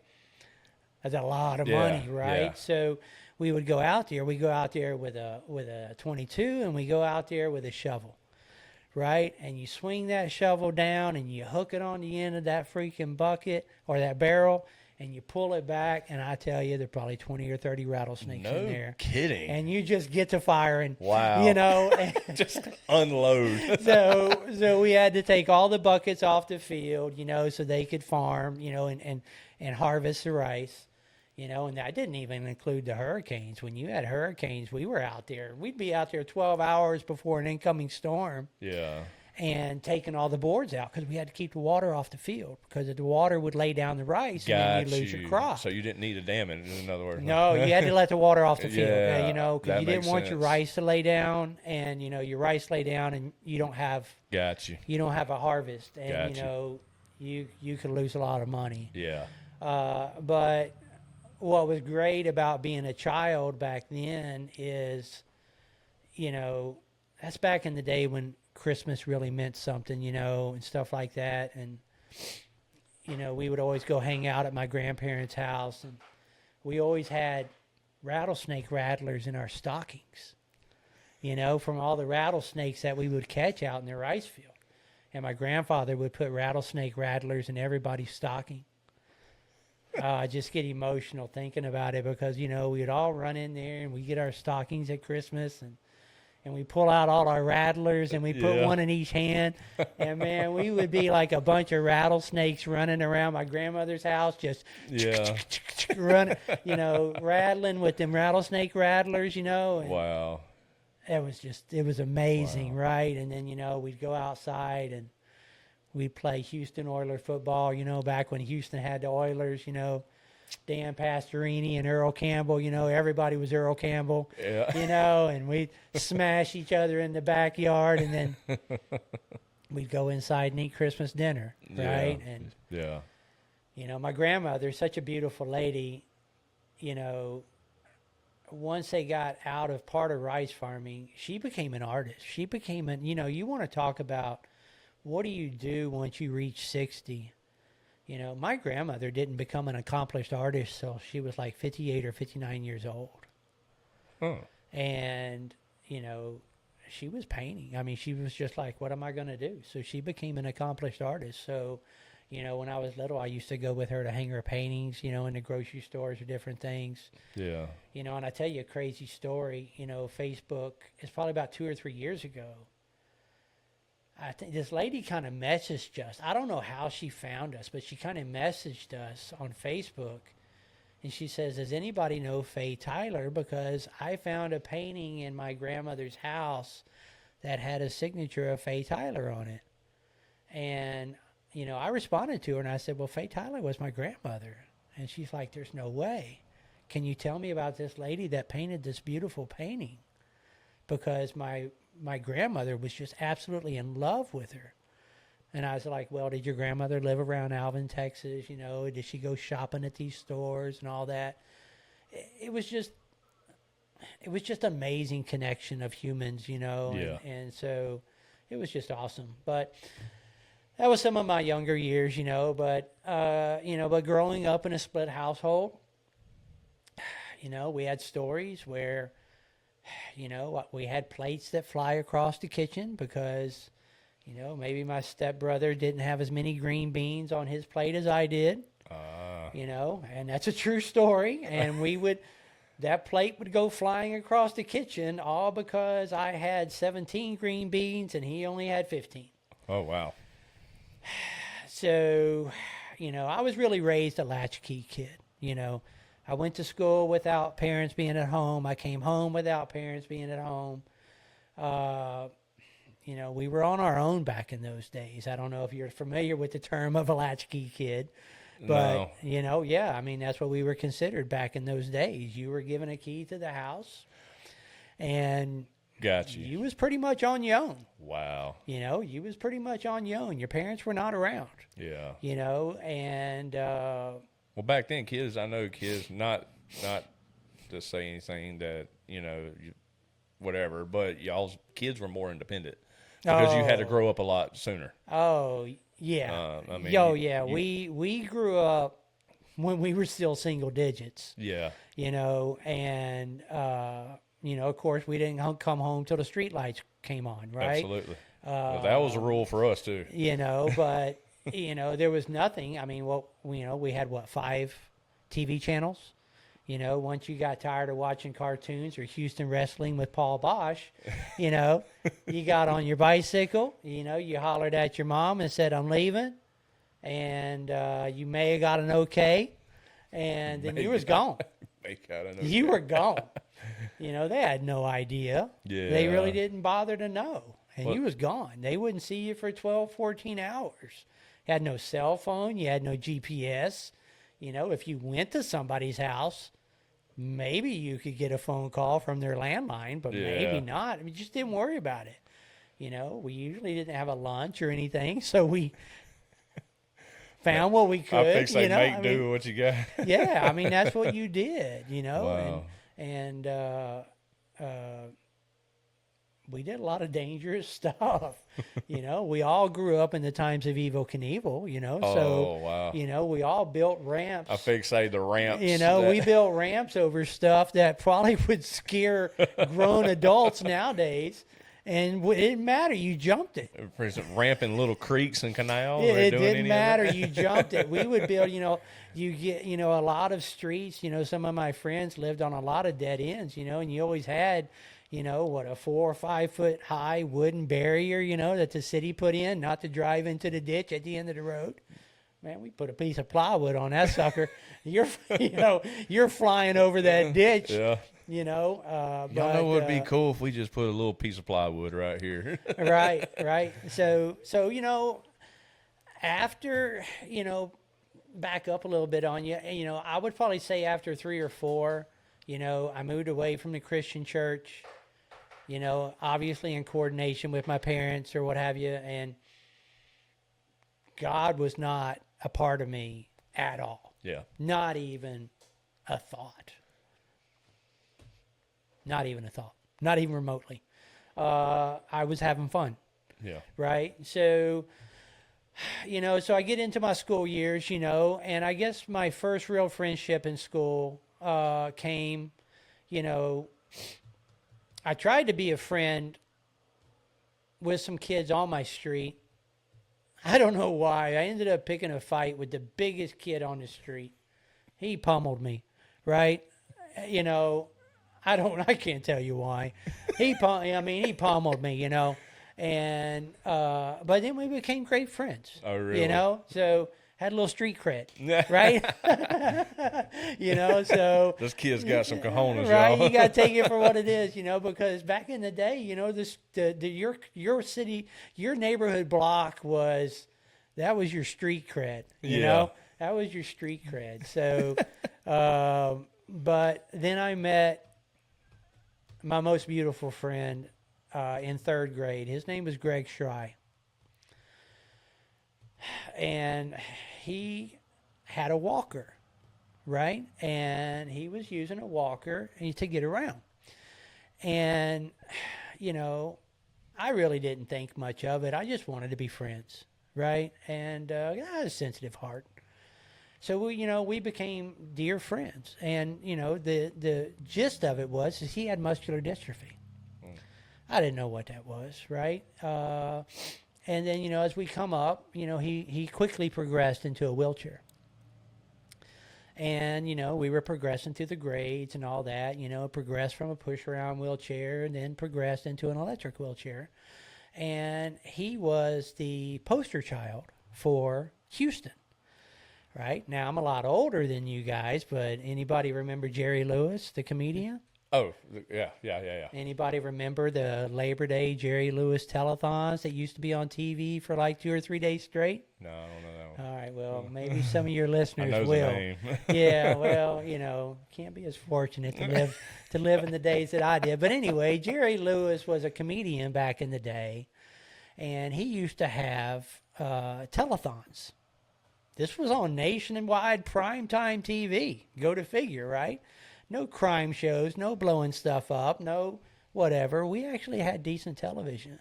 that's a lot of money, right? Yeah. So we would go out there. We go out there with a 22, and we go out there with a shovel, right? And you swing that shovel down, and you hook it on the end of that freaking bucket or that barrel, and you pull it back, and I tell you, there are probably 20 or 30 rattlesnakes in there. No kidding. And you just get to firing. Wow. Just unload. So we had to take all the buckets off the field, so they could farm, and harvest the rice, and that didn't even include the hurricanes. When you had hurricanes, we were out there. We'd be out there 12 hours before an incoming storm. Yeah. And taking all the boards out because we had to keep the water off the field because if the water would lay down the rice and then you'd lose your crop. So you didn't need to dam it, in other words. No, you had to let the water off the field, Yeah, because you didn't want your sense. rice to lay down, and your rice lay down, and you don't have a harvest, and you could lose a lot of money. Yeah. But what was great about being a child back then is, that's back in the day when Christmas really meant something, and stuff like that. And, we would always go hang out at my grandparents' house, and we always had rattlesnake rattlers in our stockings, from all the rattlesnakes that we would catch out in the rice field. And my grandfather would put rattlesnake rattlers in everybody's stocking. I just get emotional thinking about it because, we'd all run in there and we get our stockings at Christmas, and we pull out all our rattlers, and we put one in each hand. And, man, we would be like a bunch of rattlesnakes running around my grandmother's house, just running, rattling with them rattlesnake rattlers, And, Wow. it was amazing, right? And then, we'd go outside and we'd play Houston Oilers football, back when Houston had the Oilers, Dan Pastorini and Earl Campbell, everybody was Earl Campbell, Yeah. and we'd smash each other in the backyard, and then we'd go inside and eat Christmas dinner, right? Yeah. And, Yeah. my grandmother's such a beautiful lady, once they got out of part of rice farming, she became an artist. She became you want to talk about what do you do once you reach 60? My grandmother didn't become an accomplished artist till she was like 58 or 59 years old. Huh. And, she was painting. I mean, she was just like, what am I going to do? So she became an accomplished artist. So, when I was little, I used to go with her to hang her paintings, in the grocery stores or different things. Yeah. And I tell you a crazy story, Facebook, it's probably about 2 or 3 years ago. I think this lady kind of messaged us. I don't know how she found us, but she kind of messaged us on Facebook. And she says, does anybody know Faye Tyler? Because I found a painting in my grandmother's house that had a signature of Faye Tyler on it. And, I responded to her and I said, well, Faye Tyler was my grandmother. And she's like, there's no way. Can you tell me about this lady that painted this beautiful painting? Because my grandmother was just absolutely in love with her. And I was like, well, did your grandmother live around Alvin, Texas? Did she go shopping at these stores and all that? It was just amazing connection of humans, Yeah. and so it was just awesome. But that was some of my younger years, but growing up in a split household, we had stories where, we had plates that fly across the kitchen because, maybe my stepbrother didn't have as many green beans on his plate as I did, and that's a true story. And that plate would go flying across the kitchen all because I had 17 green beans and he only had 15. Oh, wow. So, I was really raised a latchkey kid, I went to school without parents being at home. I came home without parents being at home. We were on our own back in those days. I don't know if you're familiar with the term of a latchkey kid, but, No. yeah, I mean, that's what we were considered back in those days. You were given a key to the house, and Got you. you was pretty much on your own. Wow. You was pretty much on your own. Your parents were not around, Yeah. and Well, back then, kids, not to say anything that, whatever, but y'all's kids were more independent because you had to grow up a lot sooner. Oh, yeah. I mean, yeah. We grew up when we were still single digits, Yeah. and, of course, we didn't come home till the street lights came on, right? Absolutely. Well, that was a rule for us, too. But, there was nothing. I mean, we had, 5 TV channels? Once you got tired of watching cartoons or Houston wrestling with Paul Bosch, you got on your bicycle, you hollered at your mom and said, I'm leaving. And you may have got an okay. And then you was gone. You were gone. They had no idea. Yeah. They really didn't bother to know. And Well- you was gone. They wouldn't see you for 12, 14 hours. You had no cell phone. You had no GPS. If you went to somebody's house, maybe you could get a phone call from their landline, but Yeah. maybe not. I mean, just didn't worry about it. We usually didn't have a lunch or anything, so we found what we could. I think they make I do mean, what you got. yeah, I mean, that's what you did, Wow. and we did a lot of dangerous stuff. We all grew up in the times of Evel Knievel, Oh, so, wow. we all built ramps. I fixate the ramps. We built ramps over stuff that probably would scare grown adults nowadays. And it didn't matter. You jumped it. For instance, ramping little creeks and canals. It doing didn't any matter. Of that? You jumped it. We would build, you get, a lot of streets. Some of my friends lived on a lot of dead ends, and you always had, a 4 or 5 foot high wooden barrier, that the city put in, not to drive into the ditch at the end of the road. Man, we put a piece of plywood on that sucker. You're flying over that ditch. Yeah. you know. Y'all know what would be cool if we just put a little piece of plywood right here. right. So after, back up a little bit on you, I would probably say after 3 or 4, I moved away from the Christian church, obviously in coordination with my parents or what have you. And God was not a part of me at all. Yeah. Not even a thought. Not even a thought. Not even remotely. I was having fun. Yeah. Right. So, so I get into my school years, and I guess my first real friendship in school came, I tried to be a friend with some kids on my street. I don't know why. I ended up picking a fight with the biggest kid on the street. He pummeled me, right? I can't tell you why. He pummeled me, and but then we became great friends. Oh, really? So had a little street cred, right? So this kid's got some cojones, right? y'all. You got to take it for what it is, because back in the day, your city, your neighborhood block was your street cred, that was your street cred. So, but then I met my most beautiful friend in 3rd grade. His name was Greg Schrei. And he had a walker, right? And he was using a walker to get around. And, I really didn't think much of it. I just wanted to be friends, right? And I had a sensitive heart. So we became dear friends, and the gist of it was he had muscular dystrophy. I didn't know what that was, right? And then as we come up, he quickly progressed into a wheelchair, and we were progressing through the grades and all that. Progressed from a push around wheelchair, and then progressed into an electric wheelchair, and he was the poster child for Houston. Right now, I'm a lot older than you guys, but anybody remember Jerry Lewis, the comedian? Oh, yeah. Anybody remember the Labor Day Jerry Lewis telethons that used to be on TV for like 2 or 3 days straight? No, I don't know that one. All right, well, maybe some of your listeners I know will. the name. Yeah, well, can't be as fortunate to live in the days that I did. But anyway, Jerry Lewis was a comedian back in the day, and he used to have telethons. This was on nationwide primetime TV. Go to figure, right? No crime shows, no blowing stuff up, no whatever. We actually had decent television,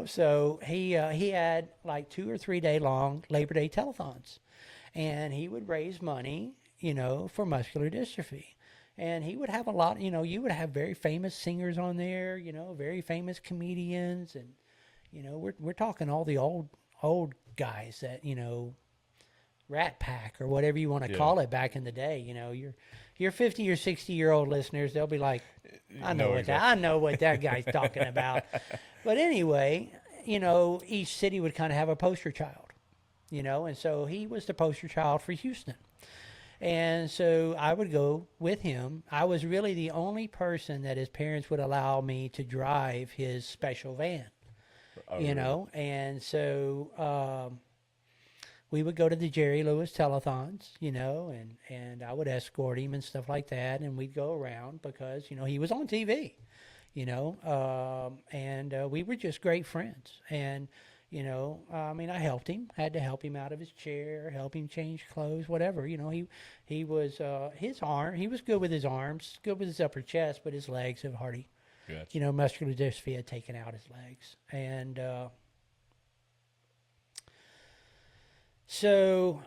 So he had like 2 or 3 day long Labor Day telethons, and he would raise money, for muscular dystrophy. And he would have a lot, you would have very famous singers on there, very famous comedians, and we're talking all the old guys that Rat Pack or whatever you want to call it back in the day. Your 50 or 60-year-old listeners, they'll be like, I know what that guy's talking about. But anyway, each city would kind of have a poster child, and so he was the poster child for Houston. And so I would go with him. I was really the only person that his parents would allow me to drive his special van, and so we would go to the Jerry Lewis telethons, and I would escort him and stuff like that, and we'd go around because, he was on TV, and we were just great friends. And, I helped him, had to help him out of his chair, help him change clothes, whatever. He was, he was good with his arms, good with his upper chest, but his legs have hardly, Gotcha. muscular dystrophy had taken out his legs. And, so,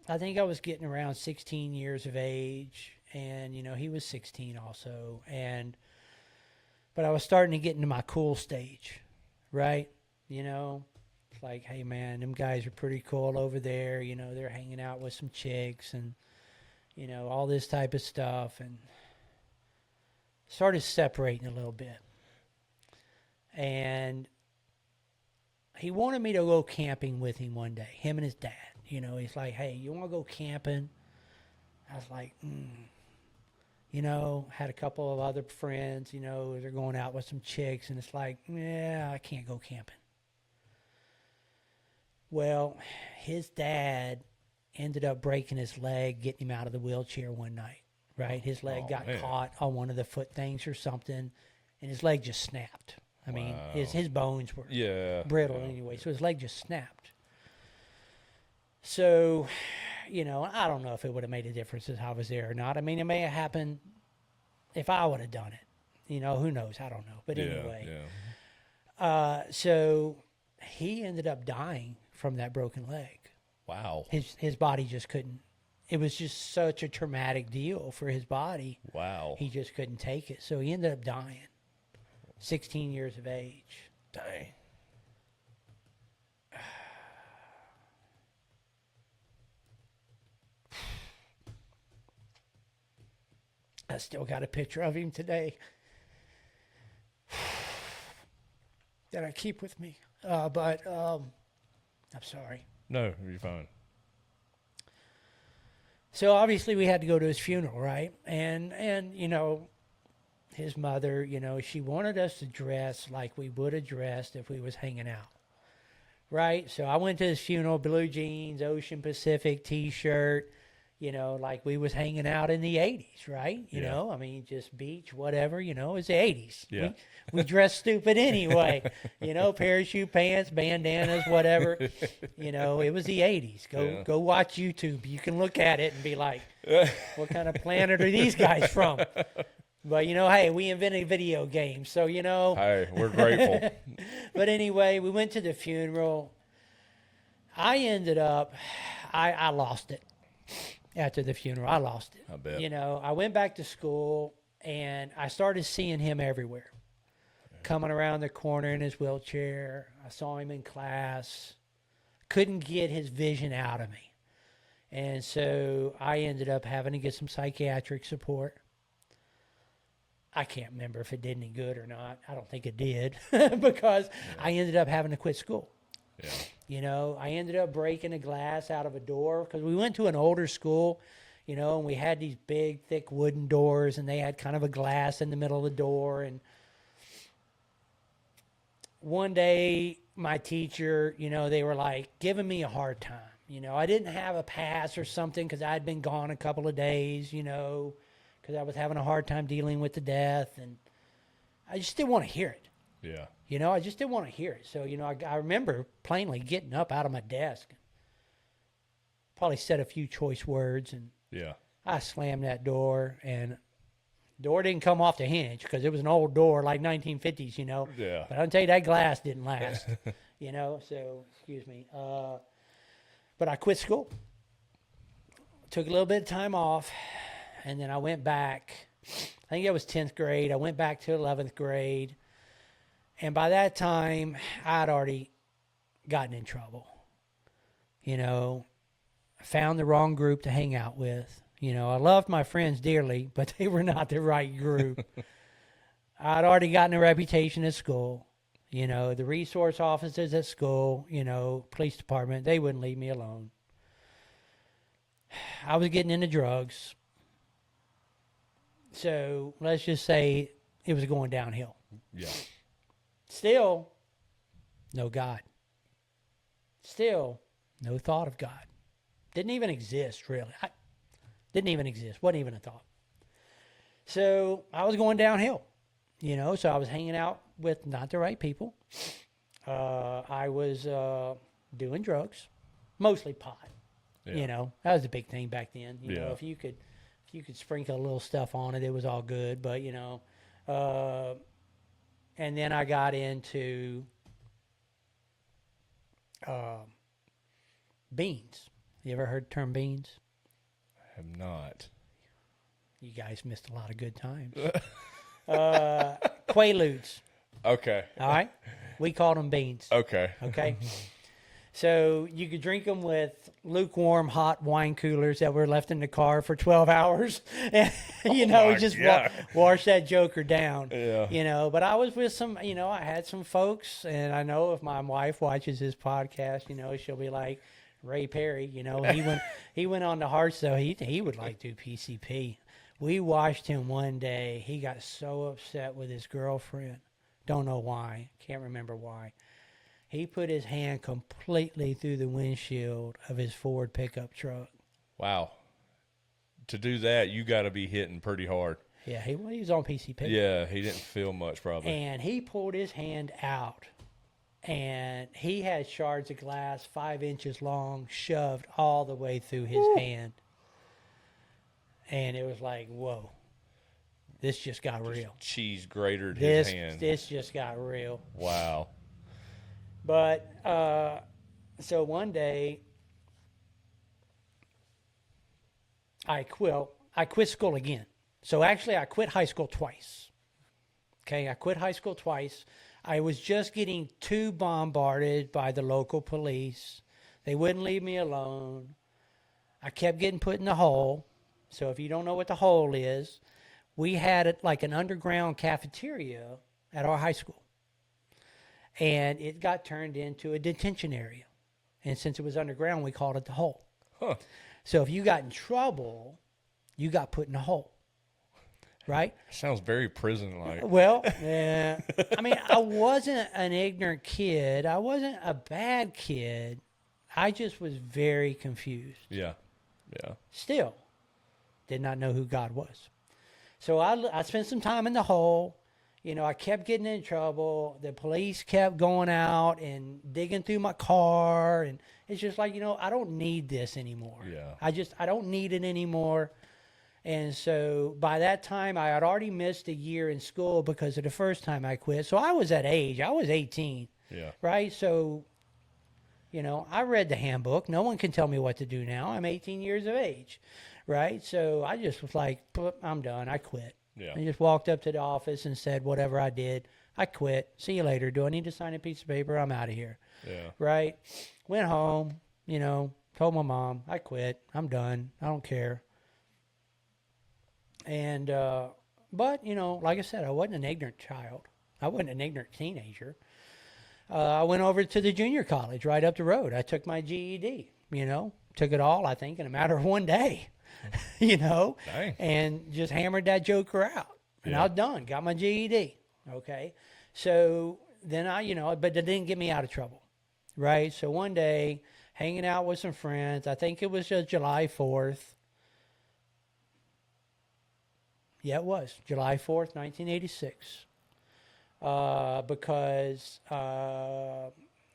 I think I was getting around 16 years of age, and, he was 16 also. But I was starting to get into my cool stage, right? It's like, hey man, them guys are pretty cool over there. They're hanging out with some chicks and, all this type of stuff, and started separating a little bit. And he wanted me to go camping with him one day, him and his dad. He's like, hey, you want to go camping? I was like, you know, had a couple of other friends, you know, they're going out with some chicks, and it's like, yeah, I can't go camping. Well, his dad ended up breaking his leg, getting him out of the wheelchair one night, right? His leg got caught on one of the foot things or something, and his leg just snapped. I mean, his bones were brittle anyway, so his leg just snapped. So, you know, I don't know if it would have made a difference if I was there or not. I mean, it may have happened if I would have done it. You know, who knows? I don't know. But anyway, so he ended up dying from that broken leg. Wow. His body just couldn't. It was just such a traumatic deal for his body. Wow. He just couldn't take it. So he ended up dying, 16 years of age. Dang. I still got a picture of him today that I keep with me. But I'm sorry. No, you're fine. So obviously we had to go to his funeral, right? And you know, his mother, you know, she wanted us to dress like we would have dressed if we was hanging out, right? So I went to his funeral, blue jeans, Ocean Pacific T-shirt, you know, like we was hanging out in the 80s, right? You know, I mean, just beach, whatever, you know, it's the 80s. Yeah. We dressed stupid anyway, you know, parachute pants, bandanas, whatever. You know, it was the 80s. Go watch YouTube. You can look at it and be like, what kind of planet are these guys from? But, you know, hey, we invented video games, so, you know. Hey, we're grateful. But anyway, we went to the funeral. I ended up, I lost it. After the funeral, I lost it. I bet. You know, I went back to school, and I started seeing him everywhere. Coming around the corner in his wheelchair. I saw him in class. Couldn't get his vision out of me. And so I ended up having to get some psychiatric support. I can't remember if it did any good or not. I don't think it did because I ended up having to quit school. Yeah. You know, I ended up breaking a glass out of a door because we went to an older school, you know, and we had these big, thick wooden doors, and they had kind of a glass in the middle of the door. And one day, my teacher, you know, they were like giving me a hard time. You know, I didn't have a pass or something because I'd been gone a couple of days, you know, because I was having a hard time dealing with the death, and I just didn't want to hear it. Yeah. You know, I just didn't want to hear it. So, you know, I remember plainly getting up out of my desk, probably said a few choice words, and I slammed that door, and the door didn't come off the hinge because it was an old door, like 1950s, you know. Yeah. But I'll tell you, that glass didn't last, you know, so, excuse me. But I quit school. Took a little bit of time off, and then I went back. I think it was 10th grade. I went back to 11th grade. And by that time, I'd already gotten in trouble. You know, I found the wrong group to hang out with. You know, I loved my friends dearly, but they were not the right group. I'd already gotten a reputation at school. You know, the resource officers at school, you know, police department, they wouldn't leave me alone. I was getting into drugs. So let's just say it was going downhill. Yeah. Still, no God. Still, no thought of God. Didn't even exist, really. Didn't even exist. Wasn't even a thought. So I was going downhill, you know, so I was hanging out with not the right people. I was doing drugs, mostly pot. Yeah. You know, that was the big thing back then. You know, Yeah. if you could sprinkle a little stuff on it, it was all good. But, you know, and then I got into beans. You ever heard the term beans? I have not. You guys missed a lot of good times. Quaaludes. Okay. All right? We called them beans. Okay. Okay? So you could drink them with lukewarm, hot wine coolers that were left in the car for 12 hours. And, you know, my just God. wash that joker down. Yeah. You know, but I was with some, you know, I had some folks, and I know if my wife watches this podcast, you know, she'll be like, Ray Perry, he went on to Hearthstone. He would like to do PCP. We watched him one day. He got so upset with his girlfriend. Don't know why. Can't remember why. He put his hand completely through the windshield of his Ford pickup truck. Wow. To do that, you got to be hitting pretty hard. Yeah, he was on PCP. Yeah, he didn't feel much probably. And he pulled his hand out, and he had shards of glass 5 inches long shoved all the way through his hand. And it was like, whoa, this just got real. Cheese grated his hand. This just got real. Wow. But so one day, I quit school again. So actually, I quit high school twice. Okay, I quit high school twice. I was just getting too bombarded by the local police. They wouldn't leave me alone. I kept getting put in the hole. So if you don't know what the hole is, we had like an underground cafeteria at our high school. And it got turned into a detention area. And since it was underground, we called it the hole. Huh. So if you got in trouble, you got put in a hole. Right? Sounds very prison-like. Well, yeah. I mean, I wasn't an ignorant kid. I wasn't a bad kid. I just was very confused. Yeah. Still, did not know who God was. So I spent some time in the hole. I kept getting in trouble. The police kept going out and digging through my car. And it's just like, I don't need this anymore. Yeah. I don't need it anymore. And so by that time, I had already missed a year in school because of the first time I quit. So I was that age. I was 18. Yeah. Right? So, I read the handbook. No one can tell me what to do now. I'm 18 years of age. Right? So I just was like, I'm done. I quit. Yeah. I just walked up to the office and said, whatever I did, I quit. See you later. Do I need to sign a piece of paper? I'm out of here. Yeah. Right? Went home, told my mom, I quit. I'm done. I don't care. And, but, like I said, I wasn't an ignorant child. I wasn't an ignorant teenager. I went over to the junior college right up the road. I took my GED, took it all, I think, in a matter of one day, Dang. and just hammered that joker out. And I was done, got my GED. Okay. So then but that didn't get me out of trouble. Right. So one day, hanging out with some friends, I think it was July 4th. Yeah, it was July 4th, 1986. Because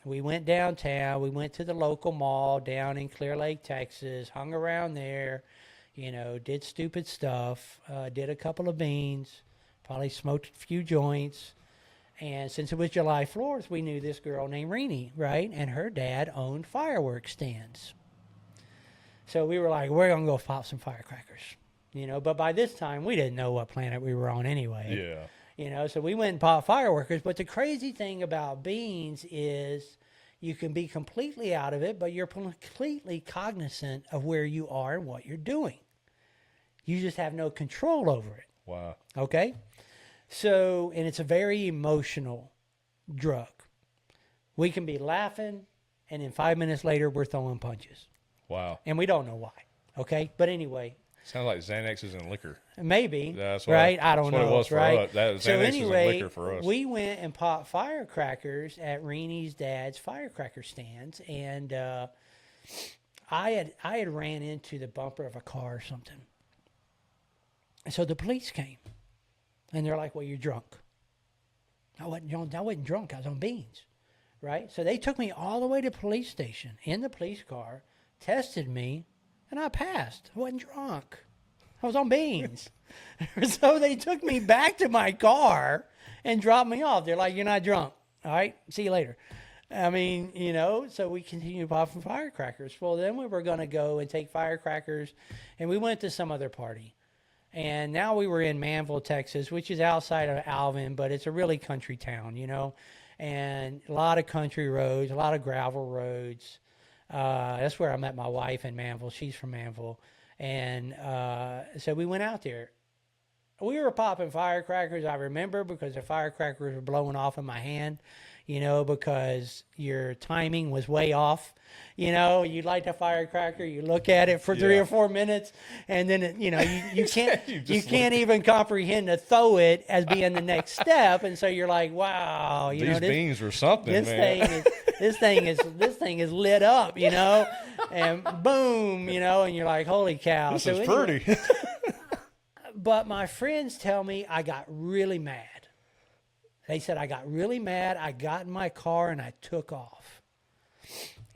we went downtown. We went to the local mall down in Clear Lake, Texas, hung around there, did stupid stuff, did a couple of beans, probably smoked a few joints. And since it was July 4th, we knew this girl named Renee, right? And her dad owned fireworks stands. So we were like, we're going to go pop some firecrackers. But by this time, we didn't know what planet we were on anyway. Yeah. So we went and popped fireworkers. But the crazy thing about beans is you can be completely out of it, but you're completely cognizant of where you are and what you're doing. You just have no control over it. Wow. Okay? So, and it's a very emotional drug. We can be laughing, and then 5 minutes later, we're throwing punches. Wow. And we don't know why. Okay? But anyway. Sounds like Xanaxes and liquor. Maybe. That's right? I don't know. What it was for right? us. That So Xanaxes anyway, and liquor for us. we went and popped firecrackers at Renee's dad's firecracker stands, and I had ran into the bumper of a car or something. And so the police came, and they're like, "Well, you're drunk." I wasn't drunk. I was on beans, right? So they took me all the way to the police station in the police car, tested me, and I passed. I wasn't drunk. I was on beans. So they took me back to my car and dropped me off. They're like, you're not drunk. All right, see you later. I mean, so we continued popping firecrackers. Well, then we were going to go and take firecrackers, and we went to some other party. And now we were in Manville, Texas, which is outside of Alvin, but it's a really country town, and a lot of country roads, a lot of gravel roads. That's where I met my wife in Manville. She's from Manville. And so we went out there. we were popping firecrackers, I remember, because the firecrackers were blowing off in my hand, because your timing was way off. You light the firecracker, you look at it for 3 or 4 minutes, and then, you can't, you can't even comprehend to throw it as being the next step. And so you're like, wow, These beans were something, this man. this thing is lit up, and boom, and you're like, holy cow. This So is anyway, pretty. But my friends tell me I got really mad. They said I got really mad. I got in my car and I took off.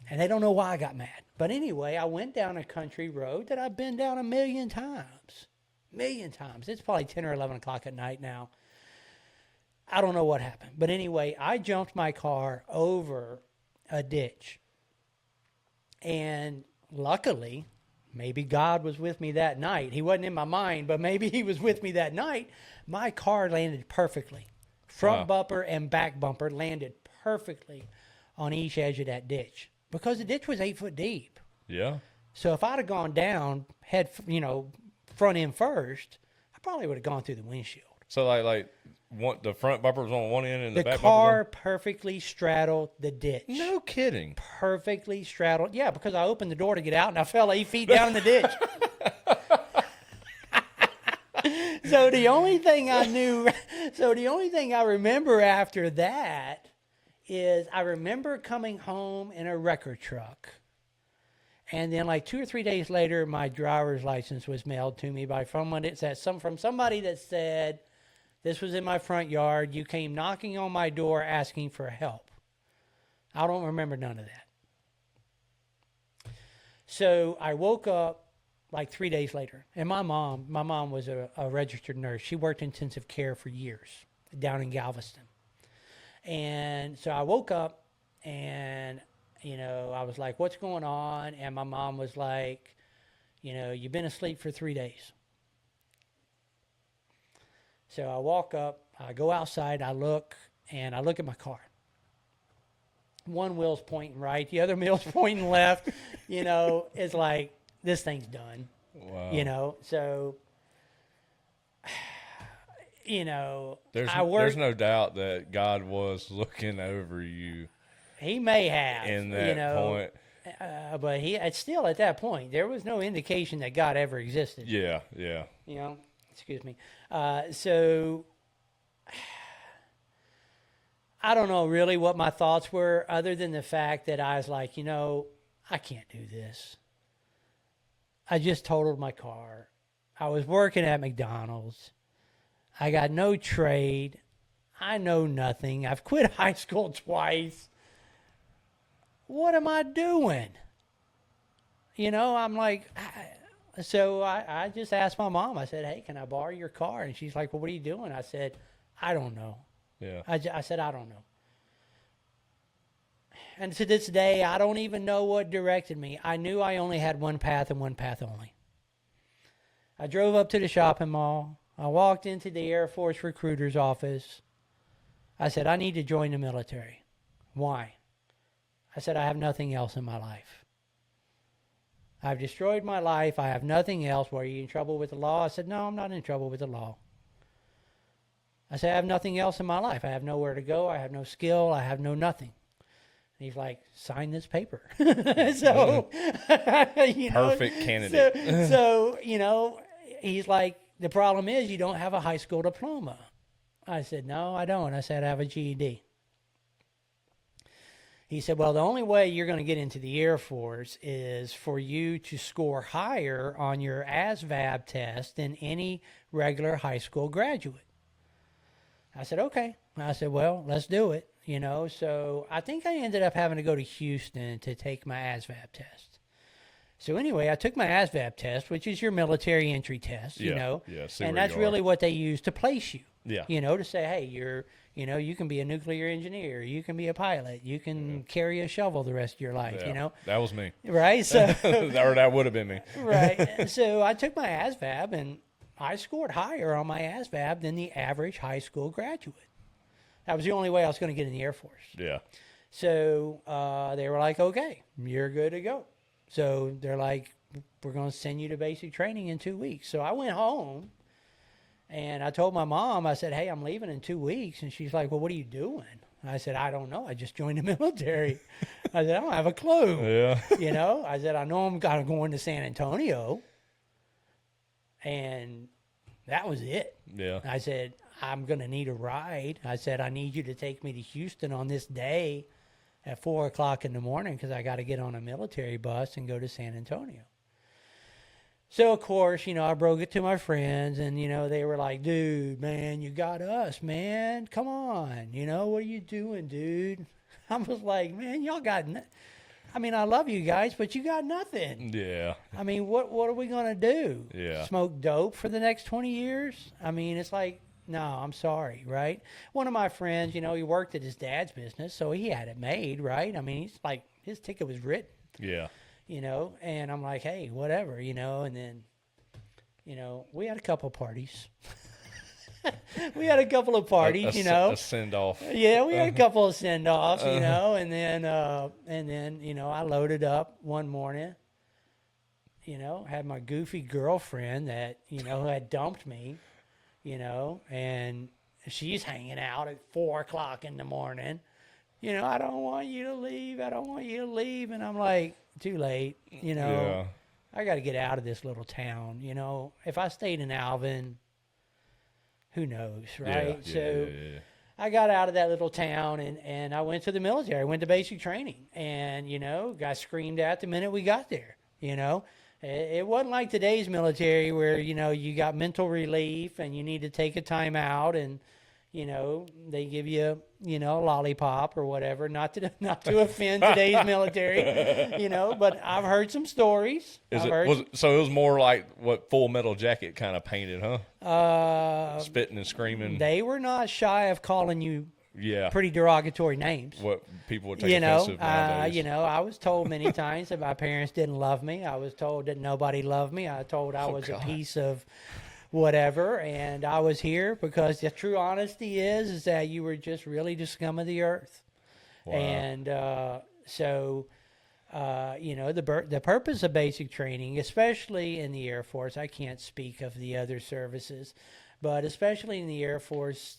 And they don't know why I got mad. But anyway, I went down a country road that I've been down a million times. Million times. It's probably 10 or 11 o'clock at night now. I don't know what happened. But anyway, I jumped my car over a ditch. And luckily, maybe God was with me that night. He wasn't in my mind, but maybe he was with me that night. My car landed perfectly. Front bumper and back bumper landed perfectly on each edge of that ditch because the ditch was 8 foot deep. Yeah. So if I'd have gone down front end first, I probably would have gone through the windshield. So the front bumper was on one end and the back car bumper perfectly straddled the ditch. No kidding. Perfectly straddled. Yeah, because I opened the door to get out and I fell 8 feet down in the ditch. So the only thing I remember after that is I remember coming home in a wrecker truck. And then 2 or 3 days later, my driver's license was mailed to me from somebody that said, this was in my front yard. You came knocking on my door asking for help. I don't remember none of that. So I woke up 3 days later. And my mom was a registered nurse. She worked intensive care for years down in Galveston. And so I woke up and, I was like, what's going on? And my mom was like, you've been asleep for 3 days. So I walk up, I go outside, I look at my car. One wheel's pointing right, the other wheel's pointing left. It's like, this thing's done. Wow. So, there's no doubt that God was looking over you. He may have. In that point. But it's still at that point, there was no indication that God ever existed. Yeah. Excuse me. So I don't know really what my thoughts were other than the fact that I was like, I can't do this. I just totaled my car. I was working at McDonald's. I got no trade. I know nothing. I've quit high school twice. What am I doing? I'm like, so I just asked my mom. I said, hey, can I borrow your car? And she's like, well, what are you doing? I said, I don't know. Yeah. I said, I don't know. And to this day, I don't even know what directed me. I knew I only had one path and one path only. I drove up to the shopping mall. I walked into the Air Force recruiter's office. I said, I need to join the military. Why? I said, I have nothing else in my life. I've destroyed my life. I have nothing else. Were you in trouble with the law? I said, no, I'm not in trouble with the law. I said, I have nothing else in my life. I have nowhere to go. I have no skill. I have no nothing. And he's like, sign this paper. So, Perfect candidate. So, he's like, the problem is you don't have a high school diploma. I said, no, I don't. I said, I have a GED. He said, well, the only way you're going to get into the Air Force is for you to score higher on your ASVAB test than any regular high school graduate. I said, okay. I said, well, let's do it. So I think I ended up having to go to Houston to take my ASVAB test. So anyway, I took my ASVAB test, which is your military entry test, Yeah, and that's really what they use to place you. Yeah. To say, hey, you can be a nuclear engineer, you can be a pilot, you can carry a shovel the rest of your life, That was me. Right? So or that would have been me. Right. So I took my ASVAB and I scored higher on my ASVAB than the average high school graduate. That was the only way I was going to get in the Air Force. Yeah. So they were like, okay, you're good to go. So they're like, we're going to send you to basic training in 2 weeks. So I went home And I told my mom, I said, hey, I'm leaving in 2 weeks. And she's like, well, what are you doing? I said, I don't know. I just joined the military. I said, I don't have a clue. Yeah. You know, I said, I know I'm going to San Antonio. And that was it. Yeah. I said, I'm going to need a ride. I said, I need you to take me to Houston on this day at 4 o'clock in the morning because I got to get on a military bus and go to San Antonio. So, of course, you know, I broke it to my friends and, you know, they were like, dude, man, you got us, man. Come on. You know, what are you doing, dude? I was like, man, y'all got I mean, I love you guys, but you got nothing. Yeah. I mean, what are we going to do? Yeah. Smoke dope for the next 20 years? I mean, it's like, no, I'm sorry, right? One of my friends, you know, he worked at his dad's business, so he had it made, right? I mean, he's like, his ticket was written. Yeah. You know, and I'm like, hey, whatever, you know, and then, you know, we had a couple parties. We had a couple of parties, you know. A send off. Yeah, we had a couple of send-offs, you know, and then, you know, I loaded up one morning, you know, had my goofy girlfriend that, you know, had dumped me, you know, and she's hanging out at 4 o'clock in the morning. You know, I don't want you to leave. I don't want you to leave. And I'm like, too late. You know, Yeah. I got to get out of this little town. You know, if I stayed in Alvin, who knows, right? Yeah. So Yeah. I got out of that little town and I went to the military. I went to basic training and, you know, got screamed at the minute we got there. You know, it wasn't like today's military where, you know, you got mental relief and you need to take a time out and, you know, they give you, you know, a lollipop or whatever, not to offend today's military, you know, but I've heard some stories. So it was more like what Full Metal Jacket kind of painted, huh? Spitting and screaming. They were not shy of calling you Yeah. pretty derogatory names. What people would take You know, offensive nowadays. you know, I was told many times that my parents didn't love me. I was told that nobody loved me. I was told I was God. a piece of whatever, and I was here because the true honesty is that you were just really the scum of the earth. Wow. And you know, the purpose of basic training, especially in the Air Force, I can't speak of the other services, but especially in the Air Force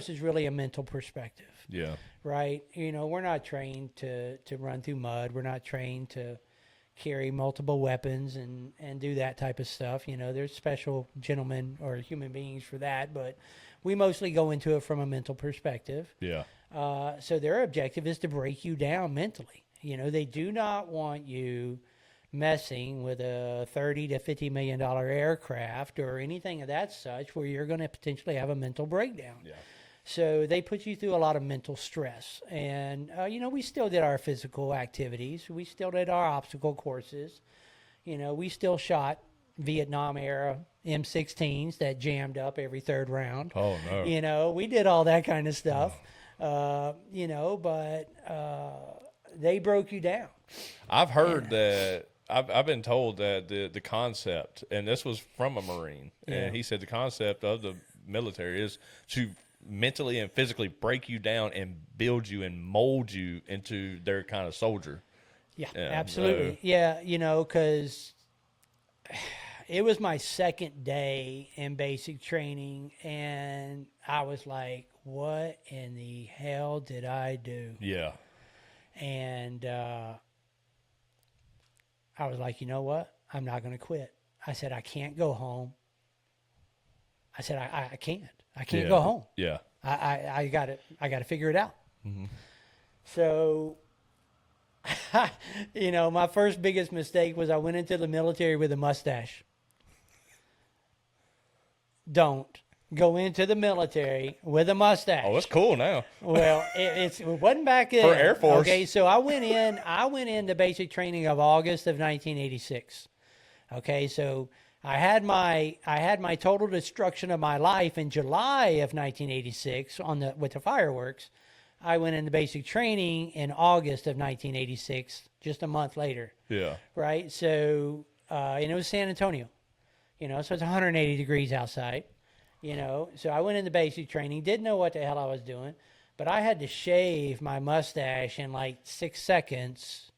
is really a mental perspective, Yeah. right? You know, we're not trained to run through mud. We're not trained to carry multiple weapons and do that type of stuff. You know, there's special gentlemen or human beings for that, but we mostly go into it from a mental perspective. Yeah. So their objective is to break you down mentally. You know, they do not want you messing with a $30 to $50 million aircraft or anything of that such where you're going to potentially have a mental breakdown. Yeah. So they put you through a lot of mental stress. And, you know, we still did our physical activities. We still did our obstacle courses. You know, we still shot Vietnam-era M16s that jammed up every third round. Oh, no. You know, we did all that kind of stuff. You know, but they broke you down. I've heard that. I've been told that the concept, and this was from a Marine, and he said the concept of the military is to mentally and physically break you down and build you and mold you into their kind of soldier. Yeah, absolutely. Yeah, you know, because it was my second day in basic training, and I was like, what in the hell did I do? Yeah. And I was like, you know what? I'm not going to quit. I said, I can't go home. I said, I can't. I can't go home. Yeah. I got to figure it out. Mm-hmm. So, you know, my first biggest mistake was I went into the military with a mustache. Don't go into the military with a mustache. Oh, it's cool now. Well, it wasn't back then. For Air Force. Okay, so I went into basic training of August of 1986. Okay, so I had my total destruction of my life in July of 1986 with the fireworks. I went into basic training in August of 1986, just a month later. Yeah. Right? So, and it was San Antonio. You know, so it's 180 degrees outside. You know, so I went into basic training, didn't know what the hell I was doing, but I had to shave my mustache in like 6 seconds.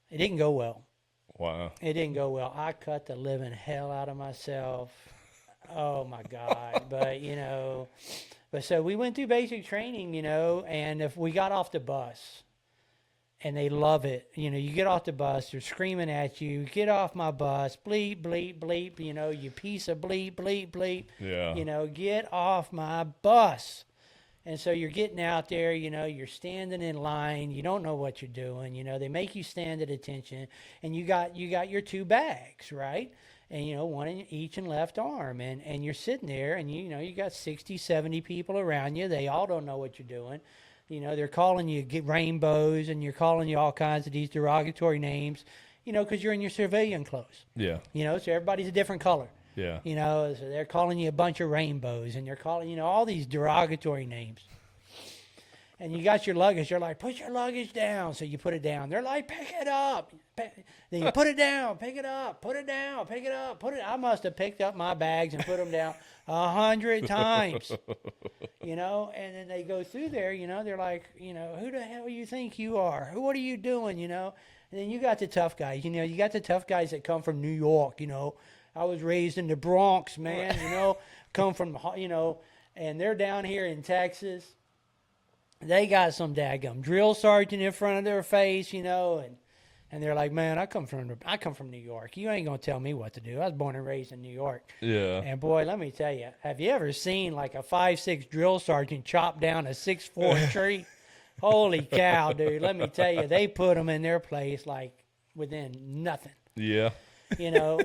It didn't go well. Wow. It didn't go well. I cut the living hell out of myself. Oh my God. But, but so we went through basic training, and if we got off the bus and they love it, you get off the bus, they're screaming at you, get off my bus, bleep, bleep, bleep, you piece of bleep, bleep, bleep, Yeah. Get off my bus. And so you're getting out there, you're standing in line, you don't know what you're doing, they make you stand at attention, and you got your two bags, right? And one in each and left arm, and you're sitting there, and you got 60, 70 people around you. They all don't know what you're doing. They're calling you rainbows, and you're calling you all kinds of these derogatory names, because you're in your civilian clothes. Yeah. So everybody's a different color. Yeah. So they're calling you a bunch of rainbows, and they're calling, all these derogatory names. And you got your luggage. You're like, put your luggage down. So you put it down. They're like, pick it up. Then you put it down, pick it up, put it down, pick it up, put it. I must have picked up my bags and put them down 100 times, And then they go through there, they're like, who the hell you think you are? What are you doing, And then you got the tough guys, you got the tough guys that come from New York, I was raised in the Bronx, man, come from, and they're down here in Texas. They got some daggum drill sergeant in front of their face, and they're like, man, I come from New York. You ain't gonna tell me what to do. I was born and raised in New York. Yeah. And boy, let me tell you, have you ever seen like a 5'6" drill sergeant chop down a 6'4" tree? Holy cow, dude! Let me tell you, they put them in their place like within nothing. Yeah.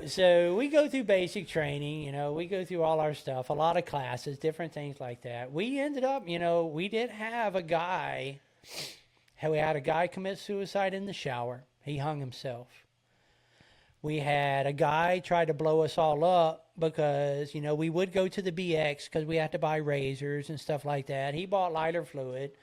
So we go through basic training, we go through all our stuff, a lot of classes, different things like that. We ended up, we did have a guy, we had a guy commit suicide in the shower. He hung himself. We had a guy try to blow us all up because, we would go to the BX because we had to buy razors and stuff like that. He bought lighter fluid.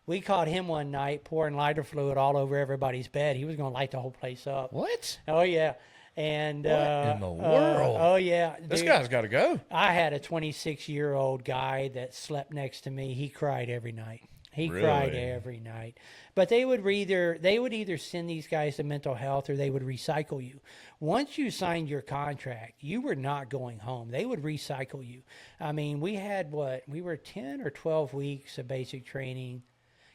We caught him one night pouring lighter fluid all over everybody's bed. He was going to light the whole place up. What? Oh, yeah. And what in the world? Oh yeah, This dude, guy's got to go. I had a 26-year-old guy that slept next to me. He cried every night. He Really? cried every night. But they would either send these guys to mental health or they would recycle you. Once you signed your contract, you were not going home. They would recycle you. I mean, we were 10 or 12 weeks of basic training.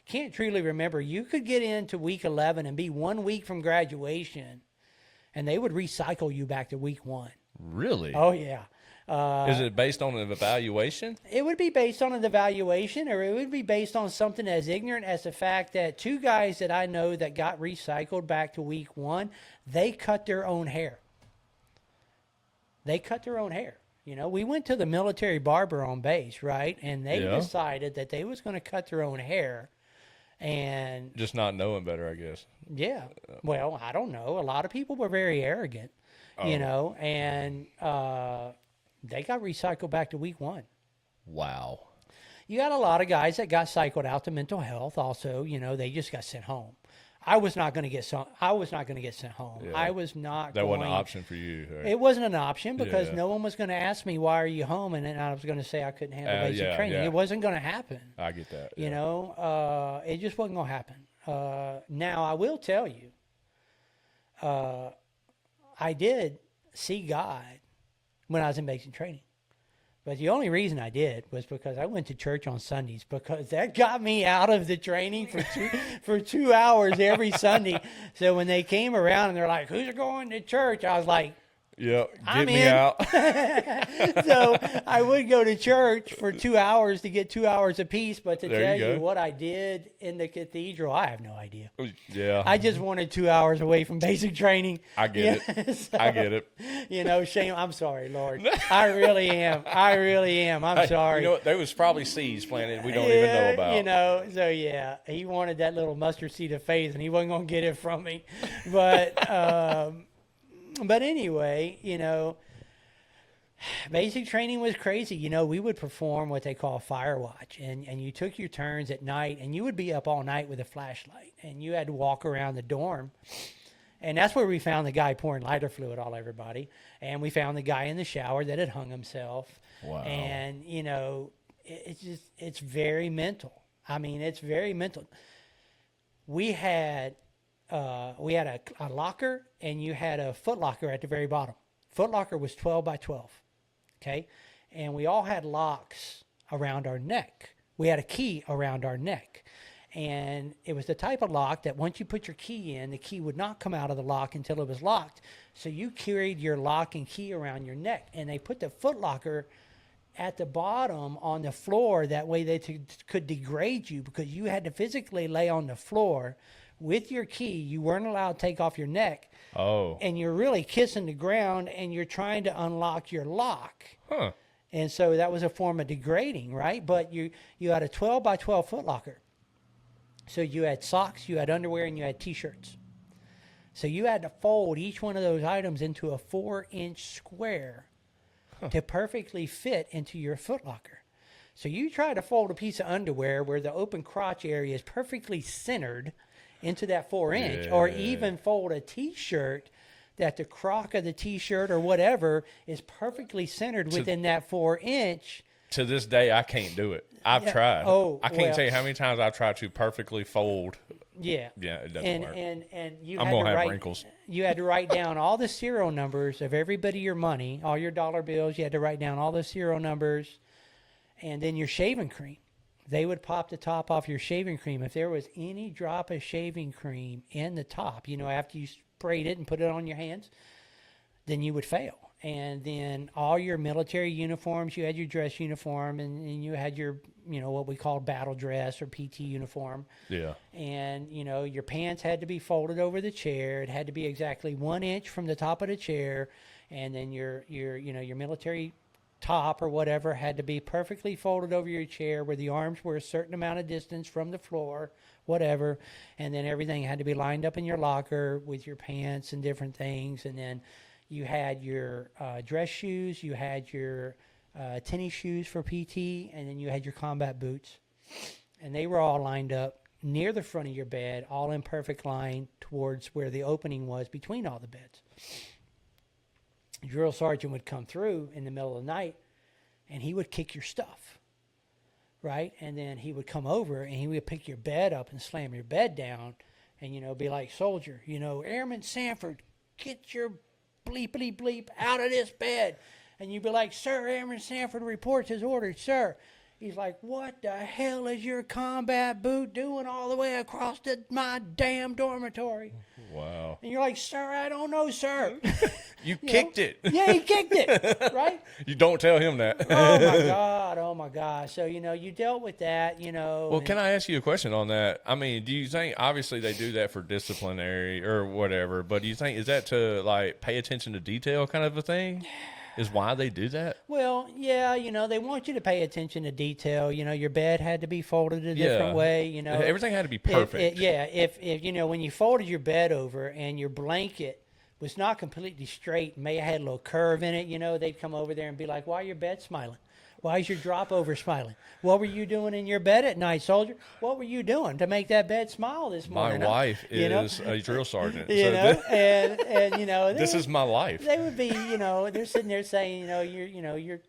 Can't truly remember. You could get into week 11 and be 1 week from graduation, and they would recycle you back to week 1. Really? Oh, yeah. Is it based on an evaluation? It would be based on an evaluation, or it would be based on something as ignorant as the fact that 2 guys that I know that got recycled back to week 1, they cut their own hair. They cut their own hair. We went to the military barber on base, right? And they decided that they was going to cut their own hair. And just not knowing better, I guess. Yeah. Well, I don't know. A lot of people were very arrogant, and they got recycled back to week 1. Wow. You got a lot of guys that got cycled out to mental health. Also, they just got sent home. I was not going to get sent home. Yeah. I was not. That wasn't an option for you. Right? It wasn't an option because no one was going to ask me, why are you home? And then I was going to say I couldn't handle basic training. Yeah. It wasn't going to happen. I get that. It just wasn't going to happen. Now, I will tell you, I did see God when I was in basic training. But the only reason I did was because I went to church on Sundays, because that got me out of the training for 2 hours every Sunday. So when they came around and they're like, who's going to church? I was like, Yep, I'm get me in. out. So I would go to church for 2 hours to get 2 hours apiece. But to There tell you you go. what I did in the cathedral, I have no idea. Yeah, I just wanted 2 hours away from basic training. I get it. So, I get it. Shame. I'm sorry, Lord. I really am. I'm Hey, sorry. You know what? There was probably seeds planted we don't even know about. So yeah, he wanted that little mustard seed of faith, and he wasn't going to get it from me. But anyway, basic training was crazy. We would perform what they call fire watch, and you took your turns at night, and you would be up all night with a flashlight, and you had to walk around the dorm. And that's where we found the guy pouring lighter fluid all everybody. And we found the guy in the shower that had hung himself. Wow. And, it's very mental. I mean, it's very mental. We had a locker, and you had a foot locker at the very bottom. Foot locker was 12 by 12. okay? And we all had locks around our neck. We had a key around our neck. And it was the type of lock that once you put your key in, the key would not come out of the lock until it was locked. So you carried your lock and key around your neck. And they put the foot locker at the bottom on the floor. That way they could degrade you, because you had to physically lay on the floor with your key. You weren't allowed to take off your neck. Oh. And you're really kissing the ground, and you're trying to unlock your lock. Huh. And so that was a form of degrading, right? But you had a 12 by 12 foot locker. So you had socks, you had underwear, and you had T-shirts. So you had to fold each one of those items into a 4-inch square to perfectly fit into your foot locker. So you try to fold a piece of underwear where the open crotch area is perfectly centered into that 4-inch, or even fold a T-shirt that the crock of the T-shirt or whatever is perfectly centered within that 4-inch. To this day, I can't do it. I've tried. Oh, I can't tell you how many times I've tried to perfectly fold. Yeah. Yeah, it doesn't work. And you I'm had going to to have write, wrinkles. You had to write down all the serial numbers of everybody, your money, all your dollar bills. You had to write down all the serial numbers, and then your shaving cream. They would pop the top off your shaving cream. If there was any drop of shaving cream in the top, after you sprayed it and put it on your hands, then you would fail. And then all your military uniforms, you had your dress uniform, and you had your, what we call battle dress or PT uniform. Yeah. And, your pants had to be folded over the chair. It had to be exactly 1 inch from the top of the chair. And then your military top or whatever had to be perfectly folded over your chair, where the arms were a certain amount of distance from the floor, whatever. And then everything had to be lined up in your locker with your pants and different things. And then you had your dress shoes, you had your tennis shoes for PT, and then you had your combat boots. And they were all lined up near the front of your bed, all in perfect line towards where the opening was between all the beds. The drill sergeant would come through in the middle of the night, and he would kick your stuff, right? And then he would come over, and he would pick your bed up and slam your bed down and, be like, "Soldier, Airman Sanford, get your bleepity bleep out of this bed." And you'd be like, "Sir, Airman Sanford reports his orders, sir." He's like, "What the hell is your combat boot doing all the way across my damn dormitory?" Wow. And you're like, "Sir, I don't know, sir." You kicked it. Yeah, he kicked it, right? You don't tell him that. Oh, my God. Oh, my God. So, you dealt with that, Well, can I ask you a question on that? I mean, do you think, obviously they do that for disciplinary or whatever, but do you think, is that to, pay attention to detail kind of a thing? Is why they do that? Well, yeah, they want you to pay attention to detail. Your bed had to be folded a different way, Everything had to be perfect. If when you folded your bed over and your blanket was not completely straight, may have had a little curve in it, they'd come over there and be like, "Why your bed smiling? Why is your drop over smiling? What were you doing in your bed at night, soldier? What were you doing to make that bed smile this morning?" My wife is a drill sergeant. This is my life. They would be, they're sitting there saying, you're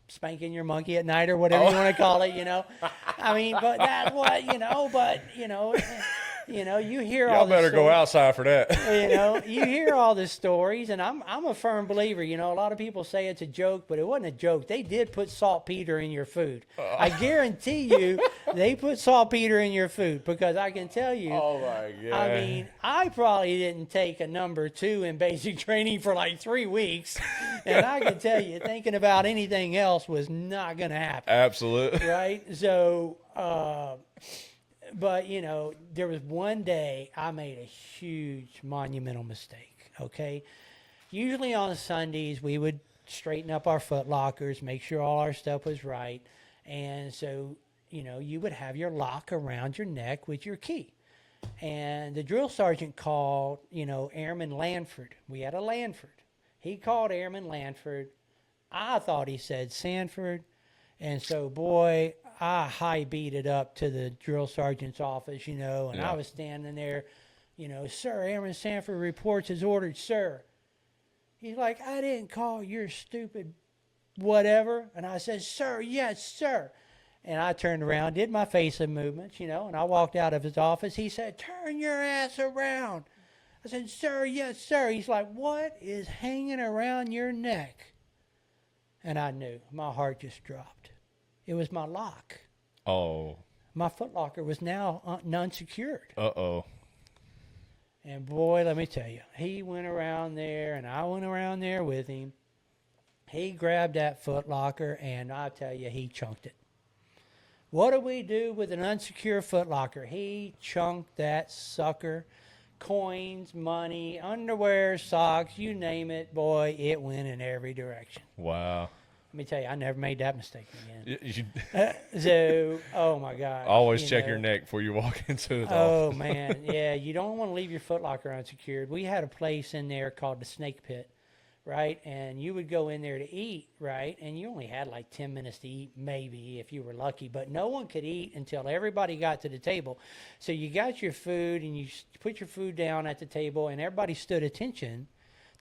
spanking your monkey at night or whatever you want to call it, I mean, but that's what, you hear all Y'all this better go outside for that. you hear all the stories, and I'm a firm believer. A lot of people say it's a joke, but it wasn't a joke. They did put saltpeter in your food. I guarantee you, they put saltpeter in your food, because I can tell you. Oh my God! I mean, I probably didn't take a number 2 in basic training for 3 weeks, and I can tell you, thinking about anything else was not going to happen. Absolutely. Right? So. But, there was one day I made a huge monumental mistake, okay? Usually on Sundays, we would straighten up our foot lockers, make sure all our stuff was right. And so, you would have your lock around your neck with your key. And the drill sergeant called, Airman Lanford. We had a Lanford. He called Airman Lanford. I thought he said Sanford. And so, boy, I high beat it up to the drill sergeant's office, and I was standing there, "Sir, Airman Sanford reports his orders, sir." He's like, "I didn't call your stupid whatever." And I said, "Sir, yes, sir." And I turned around, did my facing movements, and I walked out of his office. He said, "Turn your ass around." I said, "Sir, yes, sir." He's like, "What is hanging around your neck?" And I knew. My heart just dropped. It was my lock. Oh. My foot locker was now unsecured. Uh-oh. And boy, let me tell you, he went around there and I went around there with him. He grabbed that foot locker and I tell you, he chunked it. What do we do with an unsecured foot locker? He chunked that sucker. Coins, money, underwear, socks, you name it, boy, it went in every direction. Wow. Let me tell you, I never made that mistake again. You So, oh my God. always check your neck before you walk into the Oh office. man, yeah, you don't want to leave your foot locker unsecured. We had a place in there called the Snake Pit, right? And you would go in there to eat, right? And you only had like 10 minutes to eat, maybe, if you were lucky. But no one could eat until everybody got to the table. So you got your food and you put your food down at the table and everybody stood attention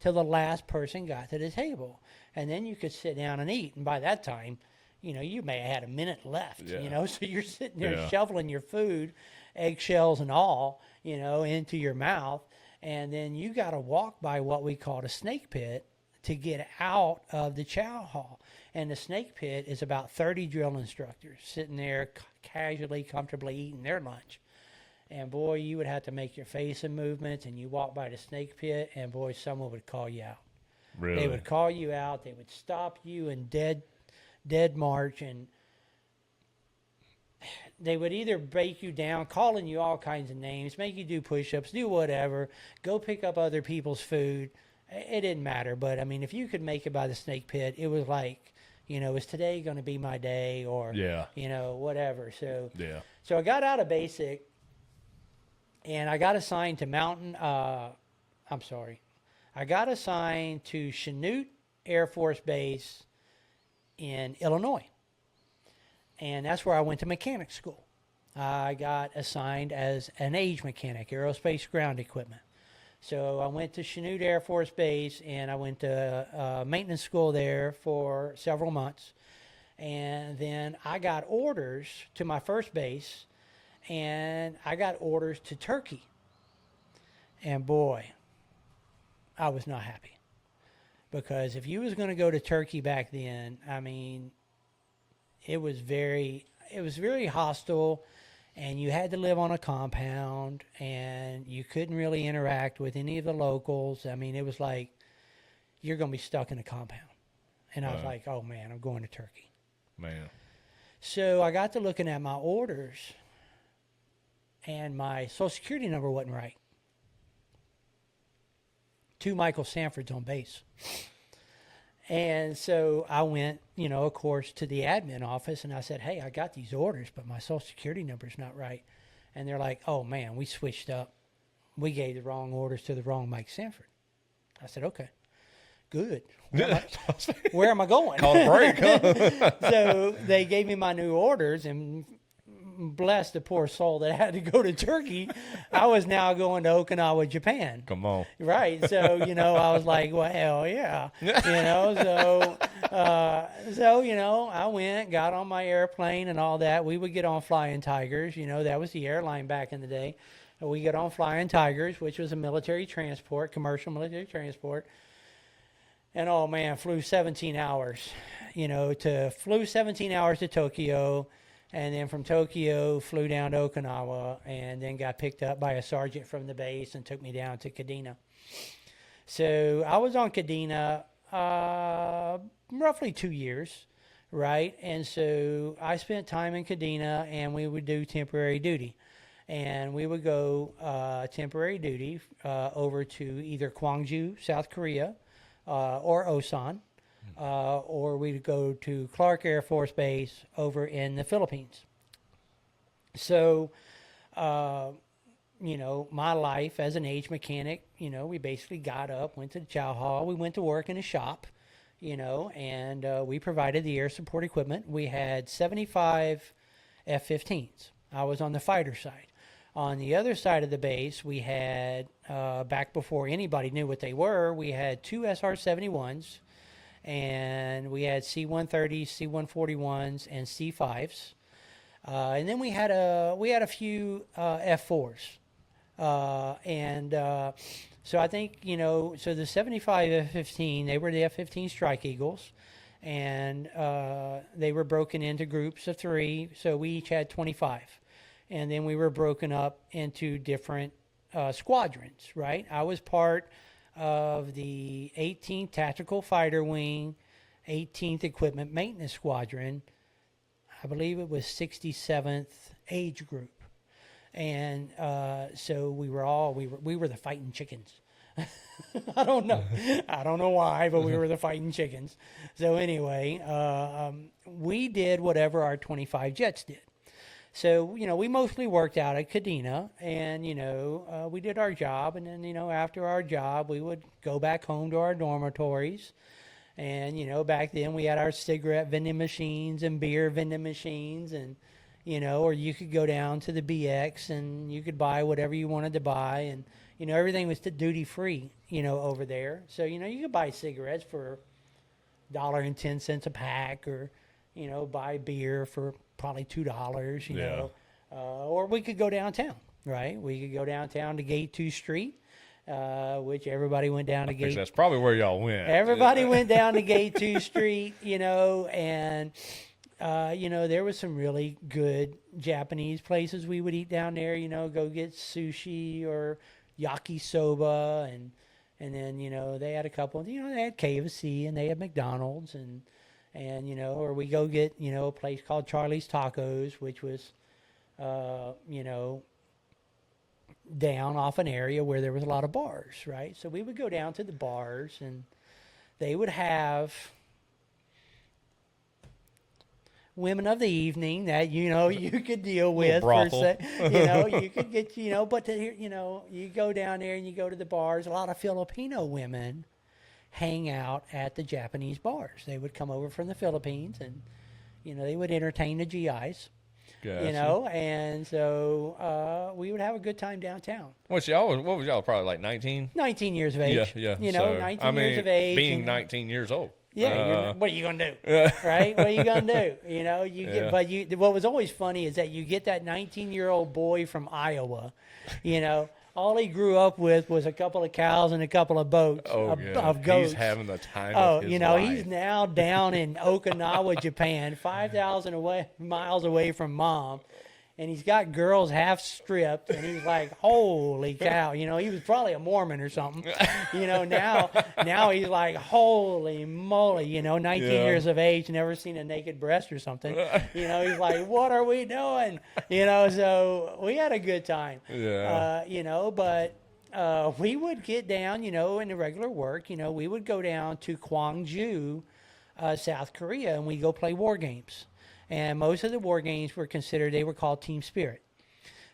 till the last person got to the table. And then you could sit down and eat. And by that time, you know, you may have had a minute left, you know, so you're sitting there shoveling your food, eggshells and all, you know, into your mouth. And then you got to walk by what we call the snake pit to get out of the chow hall. And the snake pit is about 30 drill instructors sitting there casually, comfortably eating their lunch. And boy, you would have to make your facing movements and you walk by the snake pit and boy, someone would call you out. Really? They would call you out. They would stop you in dead march, and they would either break you down, calling you all kinds of names, make you do push-ups, do whatever, go pick up other people's food. It didn't matter. But, I mean, if you could make it by the snake pit, it was like, you know, is today going to be my day or, you know, whatever. So I got out of basic, and I got assigned to I got assigned to Chanute Air Force Base in Illinois. And that's where I went to mechanic school. I got assigned as an age mechanic, aerospace ground equipment. So I went to Chanute Air Force Base, and I went to maintenance school there for several months. And then I got orders to my first base, and I got orders to Turkey. And boy, I was not happy. Because if you was going to go to Turkey back then, I mean, it was very hostile, and you had to live on a compound, and you couldn't really interact with any of the locals. I mean, it was like, you're going to be stuck in a compound. And I was like, oh man, I'm going to Turkey. Man. So I got to looking at my orders, and my Social Security number wasn't right. 2 Michael Sanfords on base. And so I went, you know, of course, to the admin office, and I said, hey, I got these orders, but my Social Security number's not right. And they're like, oh, man, we switched up. We gave the wrong orders to the wrong Mike Sanford. I said, okay, good. Where am I going? Call a break, huh? So they gave me my new orders, and bless the poor soul that had to go to Turkey. I was now going to Okinawa, Japan. Come on. Right. So, you know, I was like, well, hell yeah. You know, so, you know, I went, got on my airplane and all that. We would get on Flying Tigers. You know, that was the airline back in the day. We get on Flying Tigers, which was a military transport, commercial military transport. And, oh, man, flew 17 hours, you know, flew 17 hours to Tokyo. And then from Tokyo, flew down to Okinawa, and then got picked up by a sergeant from the base and took me down to Kadena. So I was on Kadena roughly 2 years, right? And so I spent time in Kadena, and we would do temporary duty. And we would go temporary duty over to either Gwangju, South Korea, or Osan. Or we'd go to Clark Air Force Base over in the Philippines. So, you know, my life as an age mechanic, you know, we basically got up, went to the chow hall, we went to work in a shop, you know, and we provided the air support equipment. We had 75 F-15s. I was on the fighter side. On the other side of the base, we had, back before anybody knew what they were, we had 2 SR-71s. And we had C-130s, C-141s, and C-5s. And then we had a few F-4s. So I think, you know, so the 75 F-15, they were the F-15 Strike Eagles. and they were broken into groups of 3. So we each had 25, and then we were broken up into different squadrons. Right, I was part of the 18th Tactical Fighter Wing, 18th Equipment Maintenance Squadron. I believe it was 67th age group, and so we were the fighting chickens. I don't know why, but we were the fighting chickens. So anyway, we did whatever our 25 jets did. So, we mostly worked out at Kadena, and, we did our job. And then, after our job, we would go back home to our dormitories. And, back then we had our cigarette vending machines and beer vending machines, and, or you could go down to the BX and you could buy whatever you wanted to buy. And, everything was duty free, over there. So, you could buy cigarettes for $1.10 a pack, or, buy beer for probably $2, you know. Or we could go downtown, right? We could go downtown to Gate 2 Street, which everybody went down to Gate. That's probably where y'all went. Everybody went down to Gate 2 Street, and, there was some really good Japanese places we would eat down there, go get sushi or yakisoba, and then, they had a couple, they had KFC and they had McDonald's, and or we go get, a place called Charlie's Tacos, which was, down off an area where there was a lot of bars, right? So we would go down to the bars, and they would have women of the evening that, you could deal with. You could get, but you go down there and you go to the bars. A lot of Filipino women hang out at the Japanese bars. They would come over from the Philippines, and, they would entertain the GIs. Gotcha. And so we would have a good time downtown. What was y'all probably like 19? 19 years of age. Yeah. 19 years of age. Being 19 years old. Yeah, what are you gonna do, right? What are you gonna do? What was always funny is that you get that 19-year-old boy from Iowa, all he grew up with was a couple of cows and a couple of boats of goats. He's having the time of his life. He's now down in Okinawa, Japan, 5,000 miles away from mom. And he's got girls half stripped, and he's like, holy cow. He was probably a Mormon or something. Now he's like, holy moly, 19 years of age, never seen a naked breast or something. He's like, what are we doing? So we had a good time. But we would get down, in the regular work, we would go down to Gwangju, South Korea, and we go play war games. And most of the war games were they were called Team Spirit.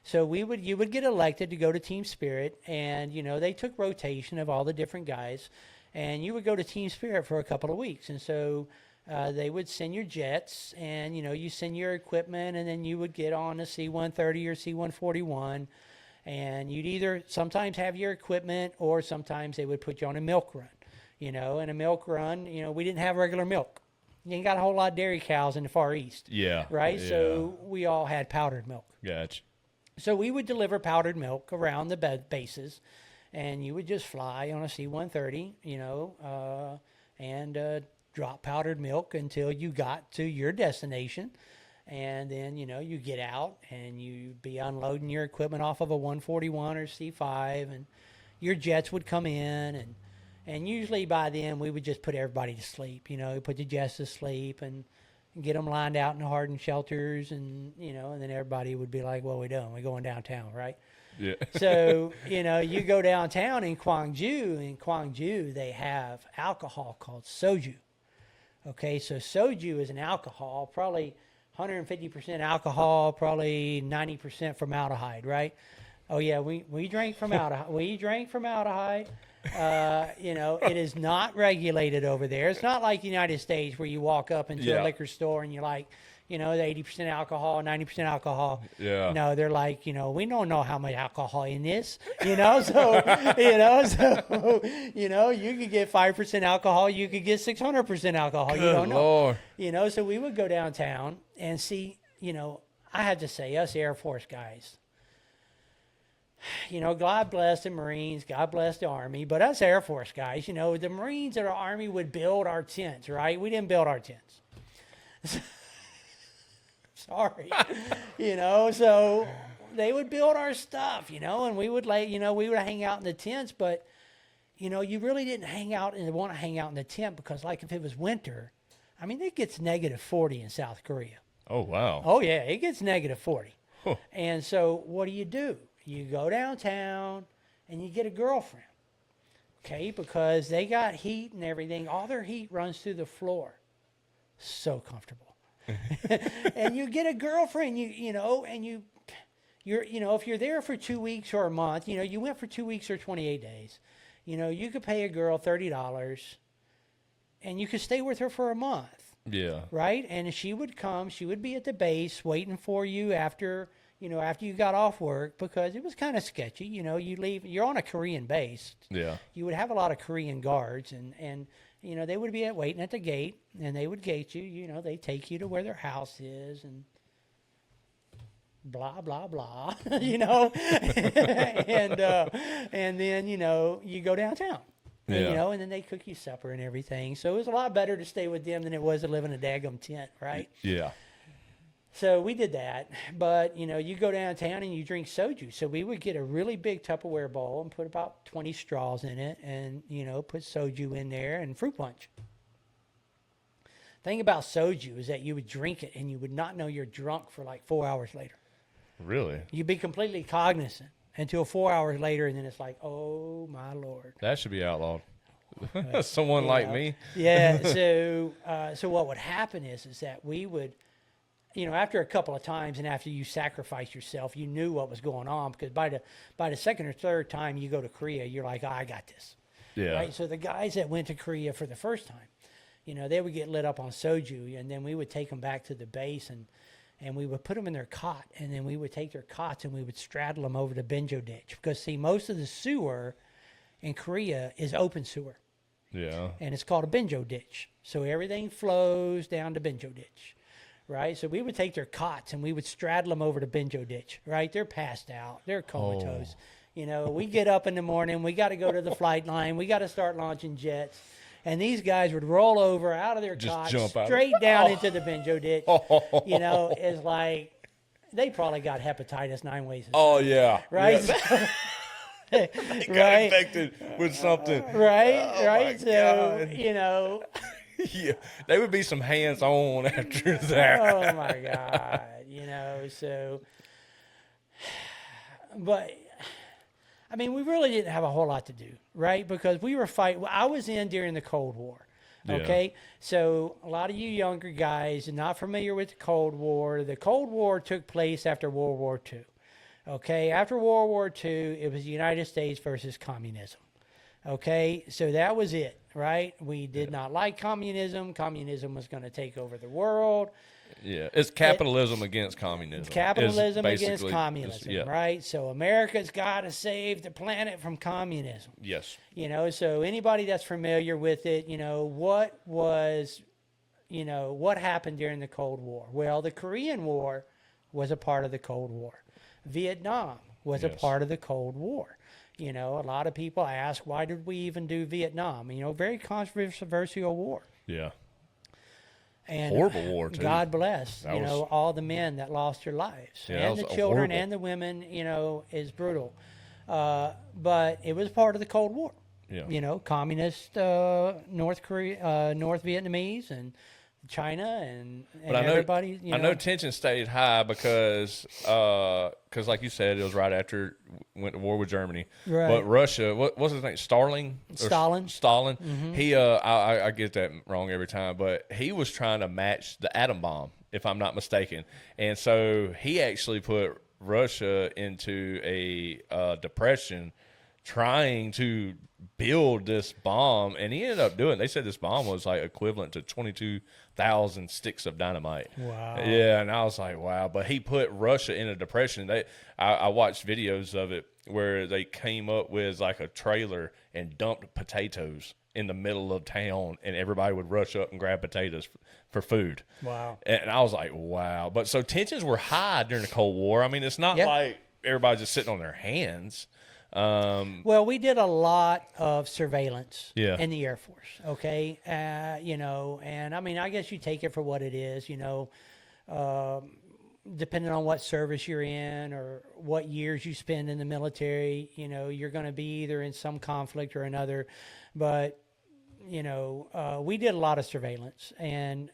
So you would get elected to go to Team Spirit, and, they took rotation of all the different guys, and you would go to Team Spirit for a couple of weeks. And so they would send your jets, and, you send your equipment, and then you would get on a C-130 or C-141, and you'd either sometimes have your equipment, or sometimes they would put you on a milk run. In a milk run, we didn't have regular milk. You ain't got a whole lot of dairy cows in the Far East. Yeah. Right? Yeah. So we all had powdered milk. Gotcha. So we would deliver powdered milk around the bases, and you would just fly on a C-130, and drop powdered milk until you got to your destination. And then, you get out, and you'd be unloading your equipment off of a 141 or C-5, and your jets would come in, and usually by then we would just put everybody to sleep, put the jets to sleep and get them lined out in the hardened shelters, and, and then everybody would be like, what are we doing? We're going downtown, right? Yeah. So, you go downtown in Gwangju. In Gwangju, they have alcohol called soju. Okay, so soju is an alcohol, probably 150% alcohol, probably 90% formaldehyde, right? Oh, yeah, we drank formaldehyde. It is not regulated over there. It's not like the United States where you walk up into a liquor store and you're like, the 80% alcohol, 90% alcohol. Yeah. No, they're like, we don't know how much alcohol in this, so, you could get 5% alcohol, you could get 600% alcohol. You don't know. Lord. So we would go downtown and see, I have to say, us Air Force guys, God bless the Marines, God bless the Army, but us Air Force guys, the Marines or the Army would build our tents, right? We didn't build our tents. Sorry. So they would build our stuff, and we would we would hang out in the tents, but you really didn't want to hang out in the tent because like if it was winter, I mean, it gets -40 in South Korea. Oh, wow. Oh yeah, it gets -40. Huh. And so what do? You go downtown and you get a girlfriend. Okay, because they got heat and everything. All their heat runs through the floor. So comfortable. And you get a girlfriend, if you're there for 2 weeks or a month, you went for 2 weeks or 28 days, you could pay a girl $30 and you could stay with her for a month. Yeah. Right. And she would come, she would be at the base waiting for you after you got off work, because it was kind of sketchy. You leave, you're on a Korean base. Yeah. You would have a lot of Korean guards and they would be waiting at the gate, and they would gate you. They take you to where their house is, and blah blah blah. And then you go downtown. Yeah. And then they cook you supper and everything. So it was a lot better to stay with them than it was to live in a daggum tent, right? Yeah. So we did that, but you go downtown and you drink soju. So we would get a really big Tupperware bowl and put about 20 straws in it, and put soju in there and fruit punch. Thing about soju is that you would drink it and you would not know you're drunk for like 4 hours later. Really? You'd be completely cognizant until 4 hours later, and then it's like, oh my Lord. That should be outlawed. Someone like me. Yeah. So what would happen is that we would, after a couple of times and after you sacrifice yourself, you knew what was going on, because by the second or third time you go to Korea, you're like, oh, I got this. Yeah. Right. So the guys that went to Korea for the first time, they would get lit up on soju, and then we would take them back to the base and we would put them in their cot, and then we would take their cots and we would straddle them over the benjo ditch, because see, most of the sewer in Korea is open sewer. Yeah. And it's called a benjo ditch. So everything flows down the benjo ditch. Right, so we would take their cots and we would straddle them over the benjo ditch. Right, they're passed out, they're comatose. We get up in the morning, we got to go to the flight line, we got to start launching jets, and these guys would roll over out of their cots, straight down into the benjo ditch. It's like they probably got hepatitis 9 ways. Oh yeah. Right. Yeah. They got infected with something. Right. So God. Yeah, there would be some hands-on after that. Oh my God, so, but I mean, we really didn't have a whole lot to do, right? Because we were fighting. I was in during the Cold War. Okay, yeah. So a lot of you younger guys are not familiar with the Cold War. The Cold War took place after World War II. Okay, after World War II, it was the United States versus communism. Okay, so that was it, right? We did not like communism. Communism was going to take over the world. Yeah, it's capitalism against communism. Capitalism against communism, yeah. Right? So America's got to save the planet from communism. Yes. So anybody that's familiar with it, what happened during the Cold War? Well, the Korean War was a part of the Cold War. Vietnam was a part of the Cold War. A lot of people ask, why did we even do Vietnam? Very controversial war. Yeah. And horrible war, too. God bless, all the men that lost their lives. Yeah, and the children and the women, is brutal. But it was part of the Cold War. Yeah. Communist North Vietnamese and China and everybody. I know tension stayed high because like you said, it was right after went to war with Germany. Right. But Russia, what was his name? Stalin. Mm-hmm. He I get that wrong every time, but he was trying to match the atom bomb, if I'm not mistaken, and so he actually put Russia into a depression, trying to build this bomb, and he ended up doing. They said this bomb was like equivalent to 22,000 sticks of dynamite. Wow. Yeah, and I was like, wow. But he put Russia in a depression. I watched videos of it where they came up with like a trailer and dumped potatoes in the middle of town, and everybody would rush up and grab potatoes for food. Wow. And I was like, wow. But so tensions were high during the Cold War. I mean, it's not like everybody's just sitting on their hands. Well, we did a lot of surveillance Yeah. in the Air Force, okay? And I mean, I guess you take it for what it is, depending on what service you're in or what years you spend in the military, you're going to be either in some conflict or another. But, we did a lot of surveillance. And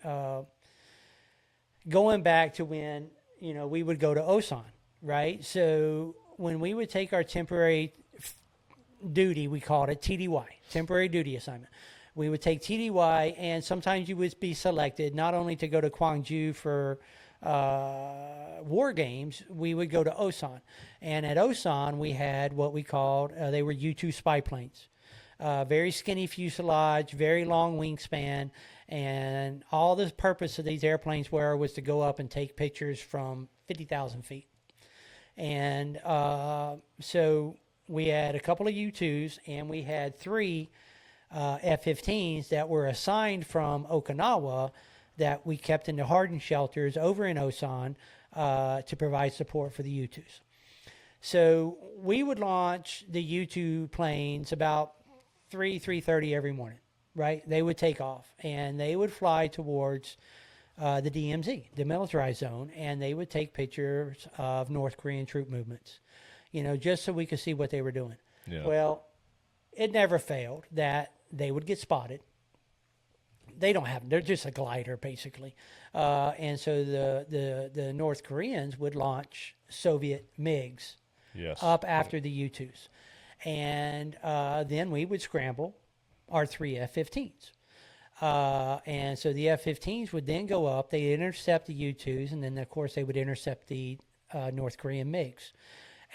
going back to when, we would go to OSAN, right? So when we would take our temporary duty, we called it TDY, temporary duty assignment. We would take TDY, and sometimes you would be selected not only to go to Gwangju for war games, we would go to OSAN. And at OSAN, we had what we called, they were U-2 spy planes. Very skinny fuselage, very long wingspan, and all the purpose of these airplanes was to go up and take pictures from 50,000 feet. And so we had a couple of U-2s, and we had 3 F-15s that were assigned from Okinawa that we kept in the hardened shelters over in Osan to provide support for the U-2s. So we would launch the U-2 planes about 3:30 every morning, right? They would take off, and they would fly towards the DMZ, demilitarized zone, and they would take pictures of North Korean troop movements, just so we could see what they were doing. Yeah. Well, it never failed that they would get spotted. They're just a glider, basically. And so the North Koreans would launch Soviet MiGs Yes. up after the U-2s. And then we would scramble our 3 F-15s. And so the F-15s would then go up, they'd intercept the U-2s, and then, of course, they would intercept the North Korean MiGs.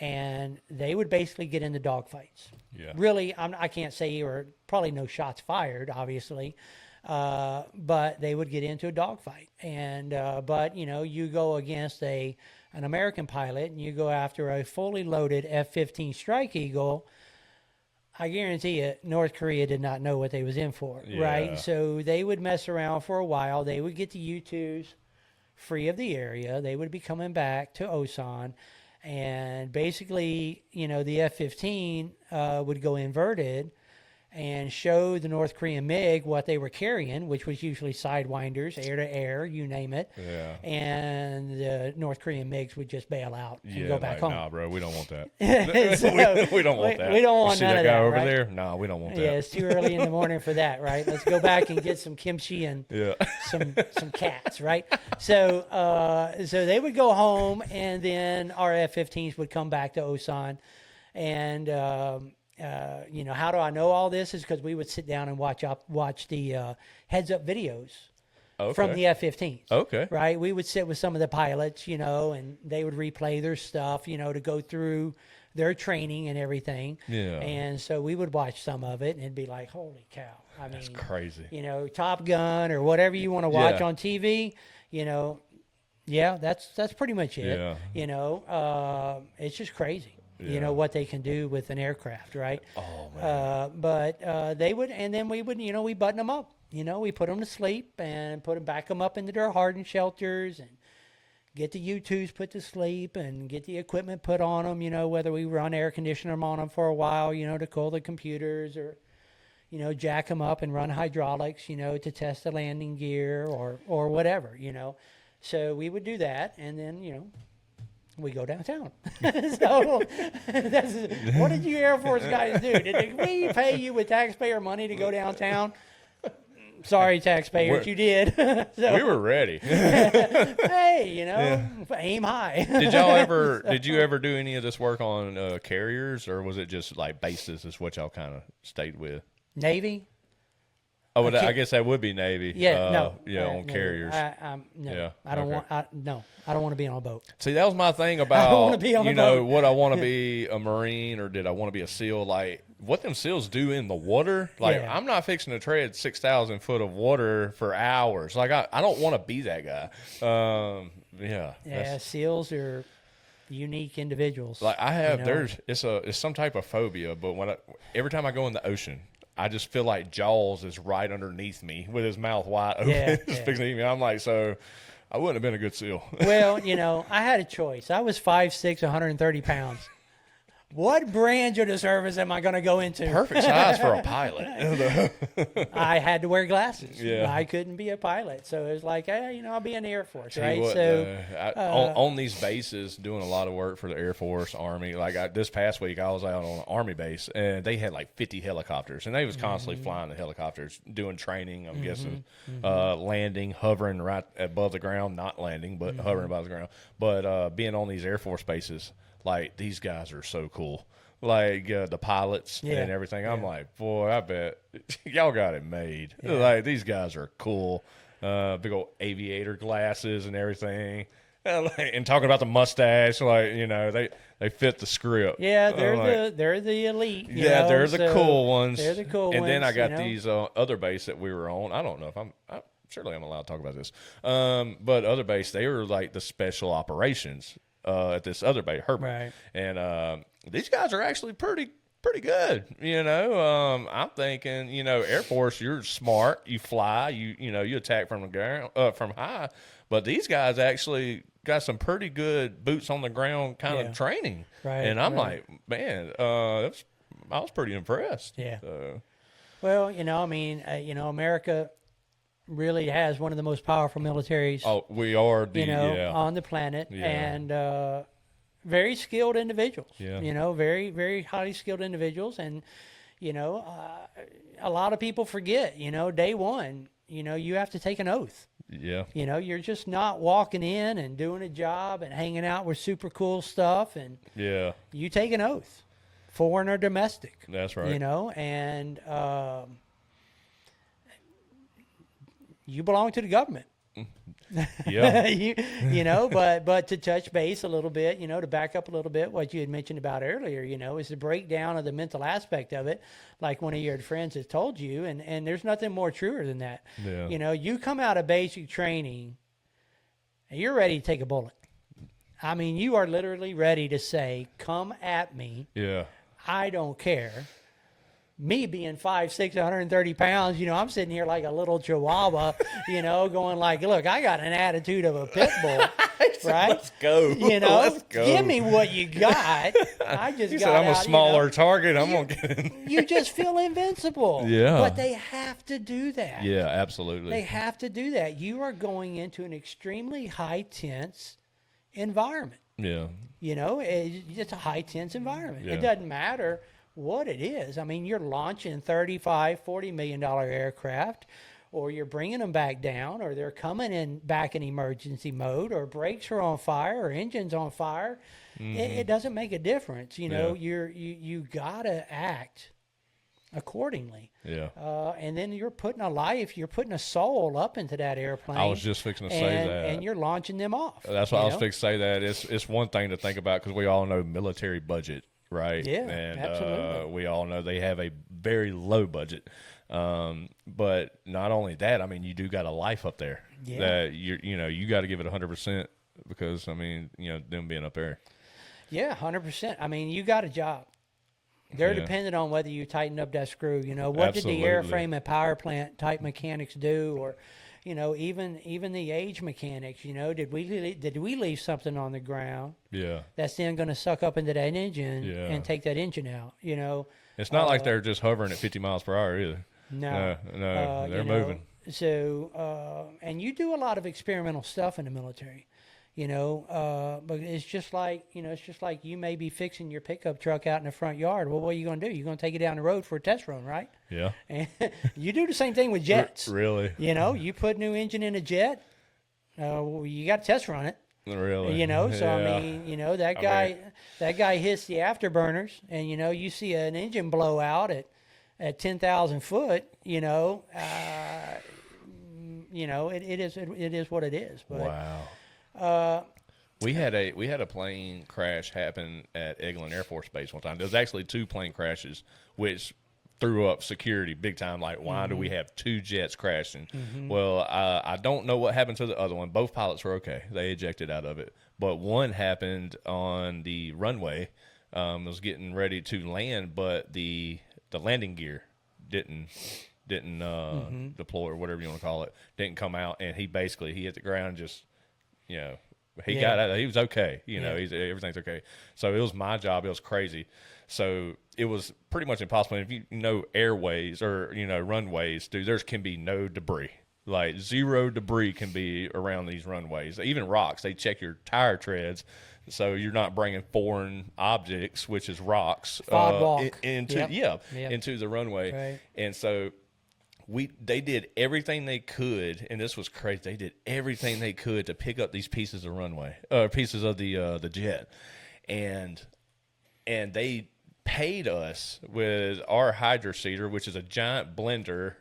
And they would basically get into dogfights. Yeah. Really, I can't say, or probably no shots fired, obviously, but they would get into a dogfight. And but you go against an American pilot, and you go after a fully loaded F-15 Strike Eagle. I guarantee you, North Korea did not know what they was in for, Yeah. right? So they would mess around for a while. They would get the U-2s free of the area. They would be coming back to Osan. And basically, the F-15 would go inverted and show the North Korean MiG what they were carrying, which was usually sidewinders, air-to-air, you name it. Yeah. And the North Korean MiGs would just bail out and go back like, home. Nah, bro, we don't want that. So, we don't want that. We don't want see none that of guy that, over right? there? Nah, we don't want that. Yeah, it's too early in the morning for that, right? Let's go back and get some kimchi and Yeah. some cats, right? So so they would go home, and then our F-15s would come back to Osan. And how do I know all this? Is because we would sit down and watch the heads-up videos from the F-15s. Okay. Right? We would sit with some of the pilots, and they would replay their stuff, to go through their training and everything. Yeah. And so we would watch some of it, and it'd be like, holy cow. I mean, That's crazy. Top Gun or whatever you want to watch Yeah. on TV, yeah, that's pretty much it. Yeah. It's just crazy. Yeah. What they can do with an aircraft, right? Oh, man. But they would, and then we would, we button them up. We put them to sleep and back them up into their hardened shelters and get the U-2s put to sleep and get the equipment put on them, whether we run air conditioner on them for a while, to cool the computers or, jack them up and run hydraulics, to test the landing gear or whatever, So we would do that, and then, we go downtown. So what did you Air Force guys do? Did we pay you with taxpayer money to go downtown? Sorry, taxpayers, you did. So, We were ready. hey, aim high. Did you ever do any of this work on carriers, or was it just like bases is what y'all kind of stayed with? Navy? Oh, but I guess that would be Navy. Yeah, no. On carriers. No, Yeah, I don't okay. I don't want to be on a boat. See, that was my thing I about, don't wanna be on a boat. would I want to be a Marine or did I want to be a SEAL? Like, what them SEALs do in the water, like, Yeah. I'm not fixing to tread 6,000 foot of water for hours. Like, I don't want to be that guy. Yeah, that's- SEALs are unique individuals. Like, I have, you know? it's some type of phobia, but every time I go in the ocean, I just feel like Jaws is right underneath me with his mouth wide open, Yeah, just yeah. fixing to eat me. I'm like, so I wouldn't have been a good SEAL. Well, I had a choice. I was 5'6", 130 pounds. What branch of the service am I going to go into? Perfect size for a pilot. I had to wear glasses. Yeah. I couldn't be a pilot. So it was like, hey, I'll be in the Air Force, Tell you right? what, So on these bases, doing a lot of work for the Air Force, Army. Like this past week, I was out on an Army base, and they had like 50 helicopters, and they was constantly flying the helicopters, doing training. I'm guessing, landing, hovering right above the ground, not landing, but hovering above the ground. But being on these Air Force bases. Like, these guys are so cool. Like, the pilots and everything. I'm like, boy, I bet y'all got it made. Yeah. Like, these guys are cool. Big old aviator glasses and everything. And talking about the mustache, like, they fit the script. yeah, they're the elite. They're the cool ones. They're the cool ones. And then I got these other base that we were on. I don't know if surely I'm allowed to talk about this. But other base, they were like the special operations. At this other base, Herbert, Right. And these guys are actually pretty good. I'm thinking, Air Force, you're smart, you fly, you attack from the ground, from high, but these guys actually got some pretty good boots on the ground kind of training, Right. And I'm right. like, man, I was pretty impressed. Yeah. Well, America really has one of the most powerful militaries. Oh, we are on the planet, and very skilled individuals. Yeah. Very, very highly skilled individuals, and a lot of people forget. Day one, you have to take an oath. Yeah. You're just not walking in and doing a job and hanging out with super cool stuff, and you take an oath, foreign or domestic. That's right. And you belong to the government. Yeah. But to touch base a little bit, to back up a little bit, what you had mentioned about earlier, is the breakdown of the mental aspect of it, like one of your friends has told you, and there's nothing more truer than that. Yeah. You come out of basic training and you're ready to take a bullet. I mean, you are literally ready to say, come at me. Yeah. I don't care. Me being 5'6", 130 pounds, I'm sitting here like a little chihuahua, going like, look, I got an attitude of a pit bull, right? Let's go. Let's go. Give me what you got. I just You got said I'm out, a smaller target. I'm going to get in. You just feel invincible. Yeah. But they have to do that. Yeah, absolutely. They have to do that. You are going into an extremely high tense environment. Yeah. It's a high tense environment. Yeah. It doesn't matter what it is. I mean, you're launching $35-40 million aircraft, or you're bringing them back down, or they're coming in back in emergency mode, or brakes are on fire, or engines on fire. It doesn't make a difference. You gotta act accordingly. Yeah. And then you're putting a soul up into that airplane. I was just fixing to say that. And you're launching them off. That's why I was fixing to say that. It's one thing to think about because we all know military budget, right? Yeah, and absolutely. we all know they have a very low budget. But not only that, I mean, you do got a life up there that you got to give it 100% because them being up there. Yeah, 100%. I mean, you got a job. They're dependent on whether you tighten up that screw. What did the airframe and power plant type mechanics do, or even the age mechanics? Did we leave something on the ground? Yeah. That's then going to suck up into that engine and take that engine out. It's not like they're just hovering at 50 miles per hour either. No, they're moving. So, and you do a lot of experimental stuff in the military. But it's just like you may be fixing your pickup truck out in the front yard. Well, what are you going to do? You're going to take it down the road for a test run, right? Yeah. And you do the same thing with jets. Really? You put a new engine in a jet, you got to test run it. Really? So I mean, that guy hits the afterburners, and you see an engine blow out at 10,000 foot. It is what it is. But, wow. We had a plane crash happen at Eglin Air Force Base one time. There was actually two plane crashes, which threw up security big time. Like, why do we have two jets crashing? Well, I don't know what happened to the other one. Both pilots were okay. They ejected out of it. But one happened on the runway. Was getting ready to land, but the landing gear didn't deploy, or whatever you want to call it, didn't come out, and he hit the ground, just you know, he Yeah. got out. He was okay. You know, Yeah. everything's okay. So it was my job. It was crazy. So it was pretty much impossible. If you know airways or, you know, runways, dude, there can be no debris. Like zero debris can be around these runways. Even rocks, they check your tire treads, so you're not bringing foreign objects, which is rocks, FOD walk. into Yep. into the runway. Right. And so they did everything they could, and this was crazy. They did everything they could to pick up these pieces of runway, pieces of the jet, and they paid us with our hydro seeder, which is a giant blender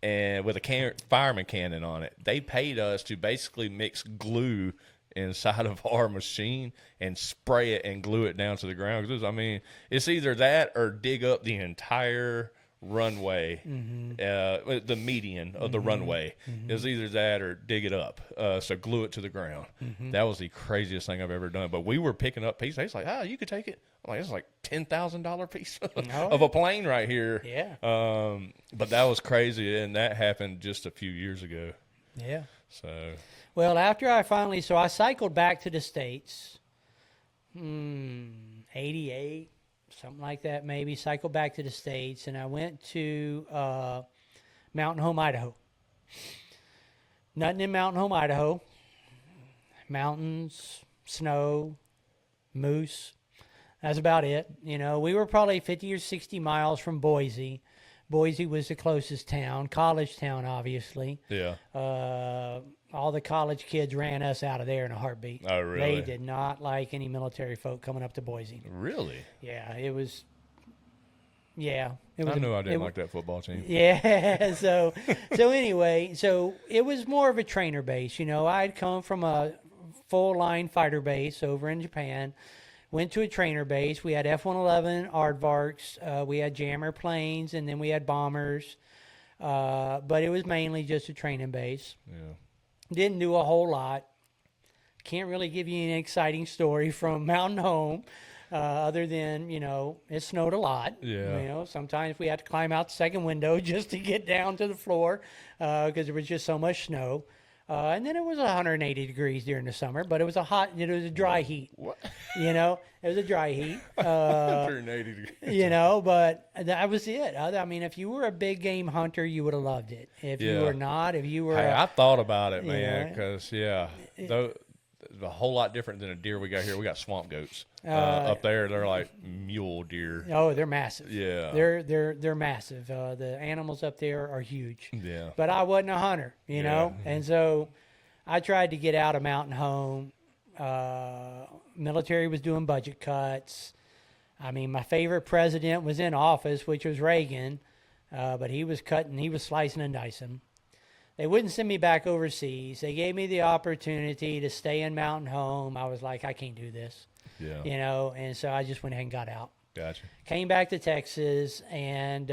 and with a fireman cannon on it. They paid us to basically mix glue inside of our machine and spray it and glue it down to the ground. 'Cause I mean, it's either that or dig up the entire runway, the median of the runway. It's either that or dig it up. So glue it to the ground. That was the craziest thing I've ever done. But we were picking up pieces. He's like, "Oh, you could take it." I'm like, "It's like $10,000 piece of a plane right here." Yeah. But that was crazy, and that happened just a few years ago. Yeah. So Well, after I cycled back to the States, 88, something like that maybe, cycled back to the States, and I went to Mountain Home, Idaho. Nothing in Mountain Home, Idaho. Mountains, snow, moose. That's about it. You know, we were probably 50 or 60 miles from Boise. Boise was the closest town, college town, obviously. yeah. All the college kids ran us out of there in a heartbeat. Oh, really? They did not like any military folk coming up to Boise. Really? Yeah, it was. Yeah, it I was. knew I didn't like that football team. Yeah. So anyway, so it was more of a trainer base. You know, I'd come from a full line fighter base over in Japan. Went to a trainer base. We had F-111 aardvarks. We had jammer planes, and then we had bombers. But it was mainly just a training base. Yeah. Didn't do a whole lot. Can't really give you an exciting story from Mountain Home, other than, you know, it snowed a lot. Yeah. You know, sometimes we had to climb out the second window just to get down to the floor because there was just so much snow. And then it was 180 degrees during the summer, but it was a dry heat. What? You know, it was a dry heat. 180 degrees. You know, but that was it. I mean, if you were a big game hunter, you would have loved it. If you Yeah. were not, if you were, Hey, I thought about it, you man, know, because though a whole lot different than a deer we got here. We got swamp goats up there. They're like mule deer. oh, they're massive. Yeah. They're massive. The animals up there are huge. Yeah. But I wasn't a hunter, you know, Yeah. and so I tried to get out of Mountain Home. Military was doing budget cuts. I mean, my favorite president was in office, which was Reagan, but he was slicing and dicing. They wouldn't send me back overseas. They gave me the opportunity to stay in Mountain Home. I was like, I can't do this, Yeah. you know, and so I just went ahead and got out. Gotcha. Came back to Texas, and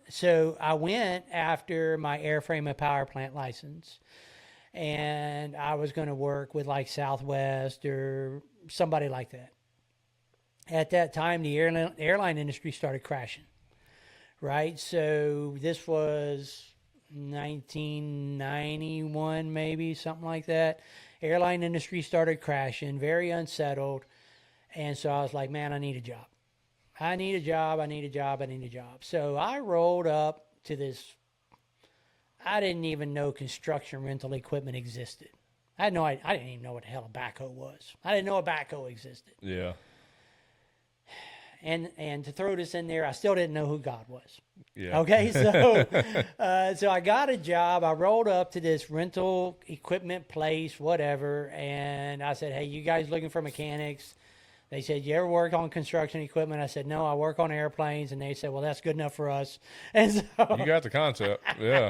so I went after my airframe and power plant license, and I was going to work with like Southwest or somebody like that. At that time, the airline industry started crashing, right? So this was 1991, maybe, something like that. Airline industry started crashing, very unsettled. And so I was like, man, I need a job. I need a job. So I rolled up to this. I didn't even know construction rental equipment existed. I didn't even know what the hell a backhoe was. I didn't know a backhoe existed. Yeah. And to throw this in there, I still didn't know who God was. Yeah. Okay, so so I got a job. I rolled up to this rental equipment place, whatever, and I said, "Hey, you guys looking for mechanics?" They said, "You ever work on construction equipment?" I said, "No, I work on airplanes." And they said, "Well, that's good enough for us." And so You got the concept. Yeah.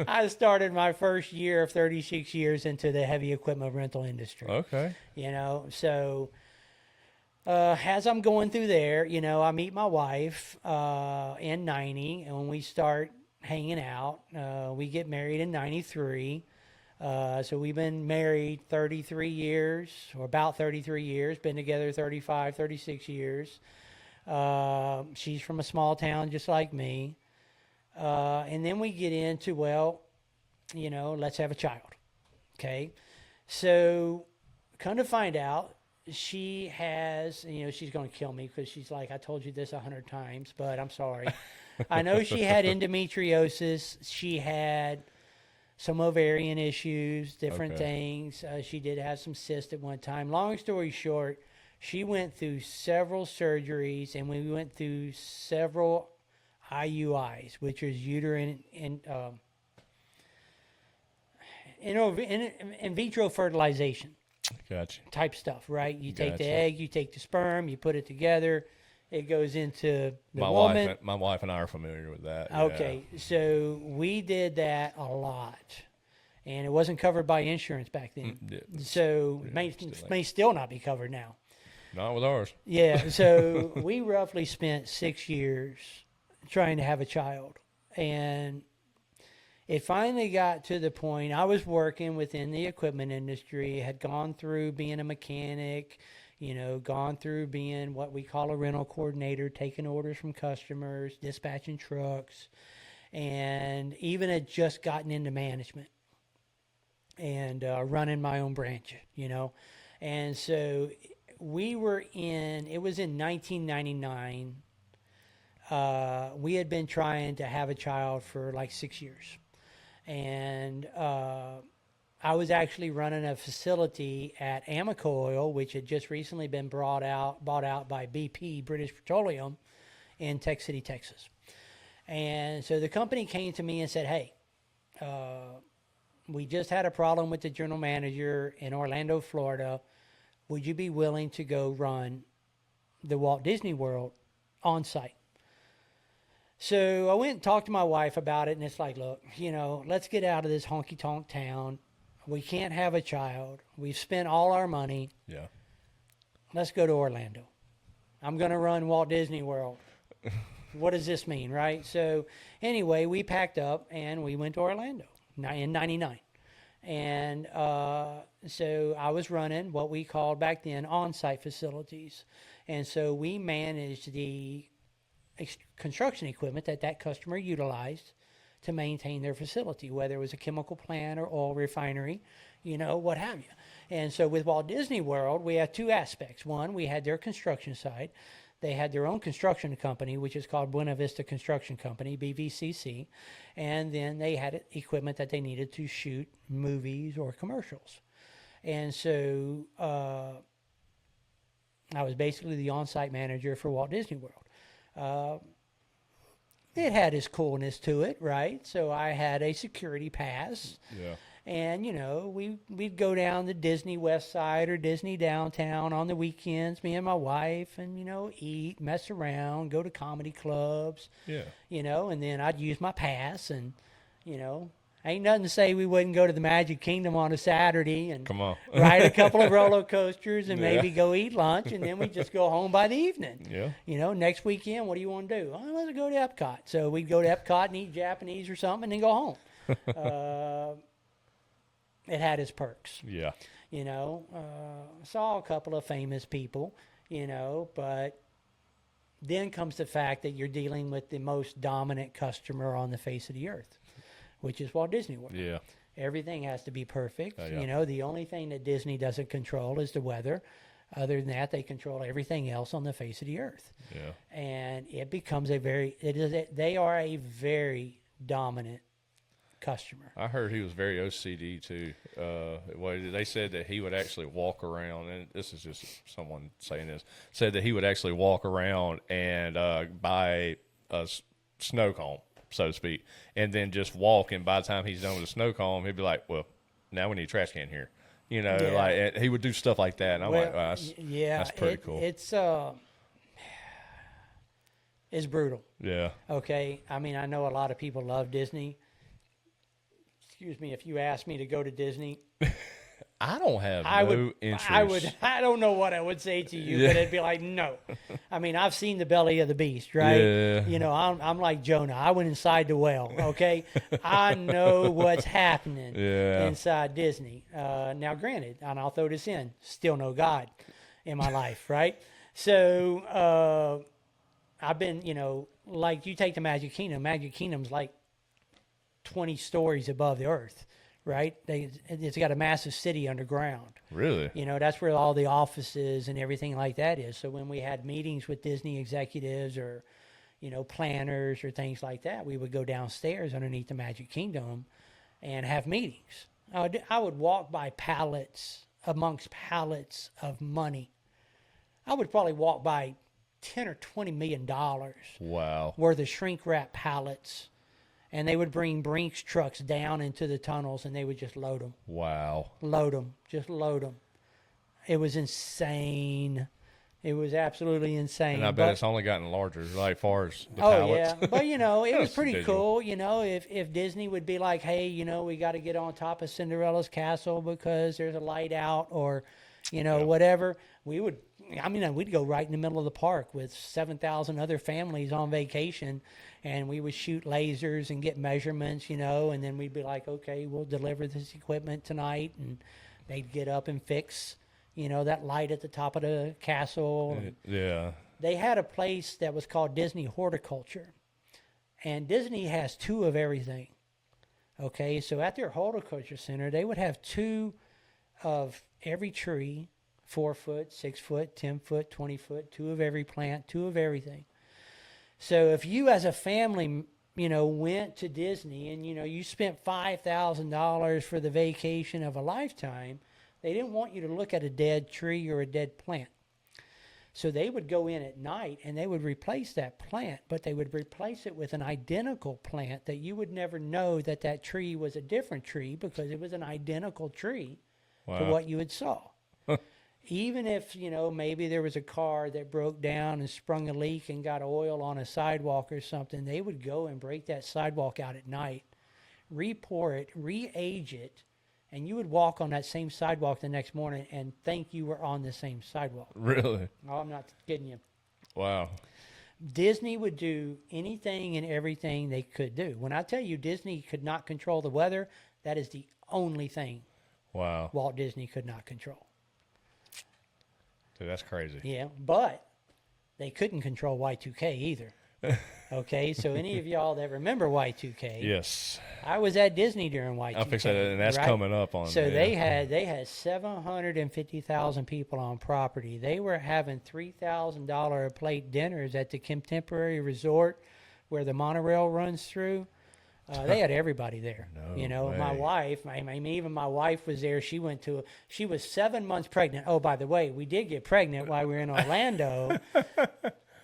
I started my first year of 36 years into the heavy equipment rental industry. Okay. You know, so as I'm going through there, you know, I meet my wife in 90, and when we start hanging out, we get married in 93. So we've been married 33 years, or about 33 years, been together 35, 36 years. She's from a small town just like me. And then we get into, well, you know, let's have a child. Okay. So, come to find out, she has, she's going to kill me because she's like, I told you this 100 times, but I'm sorry. I know she had endometriosis. She had some ovarian issues, different Okay. things. She did have some cysts at one time. Long story short, she went through several surgeries, and we went through several IUIs, which is uterine in vitro fertilization Gotcha. type stuff, right? You take the Gotcha. egg, you take the sperm, you put it together, it goes into the My woman. wife, my wife and I are familiar with that. Yeah. Okay, so we did that a lot, and it wasn't covered by insurance back then. Yeah, So yeah, may still not be covered now. not with ours. Yeah, so we roughly spent 6 years trying to have a child, and it finally got to the point I was working within the equipment industry, had gone through being a mechanic, gone through being what we call a rental coordinator, taking orders from customers, dispatching trucks, and even had just gotten into management and running my own branch. And so it was in 1999. We had been trying to have a child for like 6 years. And I was actually running a facility at Amoco Oil, which had just recently been bought out by BP, British Petroleum, in Tech City, Texas. And so the company came to me and said, hey, we just had a problem with the general manager in Orlando, Florida. Would you be willing to go run the Walt Disney World on site? So I went and talked to my wife about it, and it's like, look, let's get out of this honky-tonk town. We can't have a child. We've spent all our money. Yeah. Let's go to Orlando. I'm going to run Walt Disney World. What does this mean, right? So anyway, we packed up, and we went to Orlando in 99. And so I was running what we called back then on-site facilities. And so we managed the construction equipment that customer utilized to maintain their facility, whether it was a chemical plant or oil refinery, what have you. And so with Walt Disney World, we had two aspects. One, we had their construction side. They had their own construction company, which is called Buena Vista Construction Company, BVCC. And then they had equipment that they needed to shoot movies or commercials. And so I was basically the on-site manager for Walt Disney World. It had its coolness to it, right? So I had a security pass. Yeah. And, we'd go down the Disney West Side or Disney Downtown on the weekends, me and my wife, and, eat, mess around, go to comedy clubs. Yeah. And then I'd use my pass and, ain't nothing to say we wouldn't go to the Magic Kingdom on a Saturday and Come on. ride a couple of roller coasters and Yeah. maybe go eat lunch, and then we just go home by the evening. Yeah. Next weekend, what do you want to do? Oh, let's go to Epcot. So we'd go to Epcot and eat Japanese or something and then go home. It had its perks. Yeah. Saw a couple of famous people, but then comes the fact that you're dealing with the most dominant customer on the face of the earth, which is Walt Disney World. Yeah. Everything has to be perfect. Yeah. The only thing that Disney doesn't control is the weather. Other than that, they control everything else on the face of the earth. Yeah. And it becomes they are a very dominant customer. I heard he was very OCD too. They said that he would actually walk around, and this is just someone saying this, said that he would actually walk around and buy a snow cone, so to speak, and then just walk, and by the time he's done with the snow cone, he'd be like, well, now we need a trash can here. Yeah. Like, and he would do stuff like that, and I'm like, wow, that's pretty cool. It's brutal. Yeah. Okay. I mean, I know a lot of people love Disney. Excuse me, if you asked me to go to Disney, I don't have interest. I don't know what I would say to you, but it'd be like, no. I mean, I've seen the belly of the beast, right? Yeah. I'm like Jonah. I went inside the well, okay? I know what's happening inside Disney. Now, granted, and I'll throw this in, still no God in my life, right? So I've been, like you take the Magic Kingdom. Magic Kingdom's like 20 stories above the earth, right? It's got a massive city underground. Really? You know, that's where all the offices and everything like that is. So when we had meetings with Disney executives or, you know, planners or things like that, we would go downstairs underneath the Magic Kingdom and have meetings. I would walk by amongst pallets of money. I would probably walk by 10 or 20 million dollars Wow. worth of shrink wrap pallets, and they would bring Brinks trucks down into the tunnels, and they would just load them. Wow. Just load them. It was insane. It was absolutely insane. And I bet it's only gotten larger, like far as the Oh pallets. yeah, but you know, it was That's pretty visual. cool. You know, if Disney would be like, hey, you know, we got to get on top of Cinderella's castle because there's a light out, or, you know, whatever, we would. I mean, we'd go right in the middle of the park with 7,000 other families on vacation, and we would shoot lasers and get measurements, you know, and then we'd be like, okay, we'll deliver this equipment tonight, and they'd get up and fix, you know, that light at the top of the castle. Yeah. They had a place that was called Disney Horticulture, and Disney has 2 of everything. Okay, so at their horticulture center, they would have 2 of every tree, 4 foot, 6 foot, 10 foot, 20 foot, 2 of every plant, 2 of everything. So if you as a family, you know, went to Disney and, you know, you spent $5,000 for the vacation of a lifetime, they didn't want you to look at a dead tree or a dead plant. So they would go in at night and they would replace that plant, but they would replace it with an identical plant that you would never know that that tree was a different tree because it was an identical tree to what you had saw. Even if, you know, maybe there was a car that broke down and sprung a leak and got oil on a sidewalk or something, they would go and break that sidewalk out at night, re-pour it, re-age it, and you would walk on that same sidewalk the next morning and think you were on the same sidewalk. Really? Oh, I'm not kidding you. Wow. Disney would do anything and everything they could do. When I tell you Disney could not control the weather, that is the only thing Wow. Walt Disney could not control. Dude, that's crazy. Yeah, but they couldn't control Y2K either. Okay, so any of y'all that remember Y2K, Yes. I was at Disney during Y2K. I'll fix that, and that's right? coming up on. So yeah. they had 750,000 people on property. They were having $3,000 a plate dinners at the Contemporary Resort, where the monorail runs through. They had everybody there. No you know, my way. wife. I mean, even my wife was there. She was 7 months pregnant. Oh, by the way, we did get pregnant while we were in Orlando.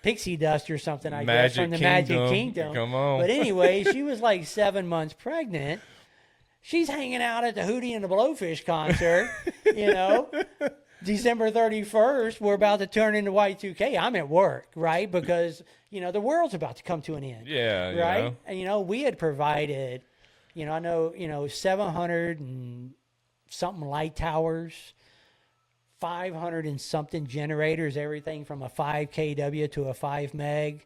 Pixie dust or something, I guess, from the Magic Kingdom. Come on. But anyway, she was like 7 months pregnant. She's hanging out at the Hootie and the Blowfish concert, you know. December 31st, we're about to turn into Y2K. I'm at work, right? Because, you know, the world's about to come to an end. Yeah. You Right? know? And, you know, we had provided, you know, I know, you know, 700 and something light towers, 500 and something generators, everything from a 5 kW to a 5 meg.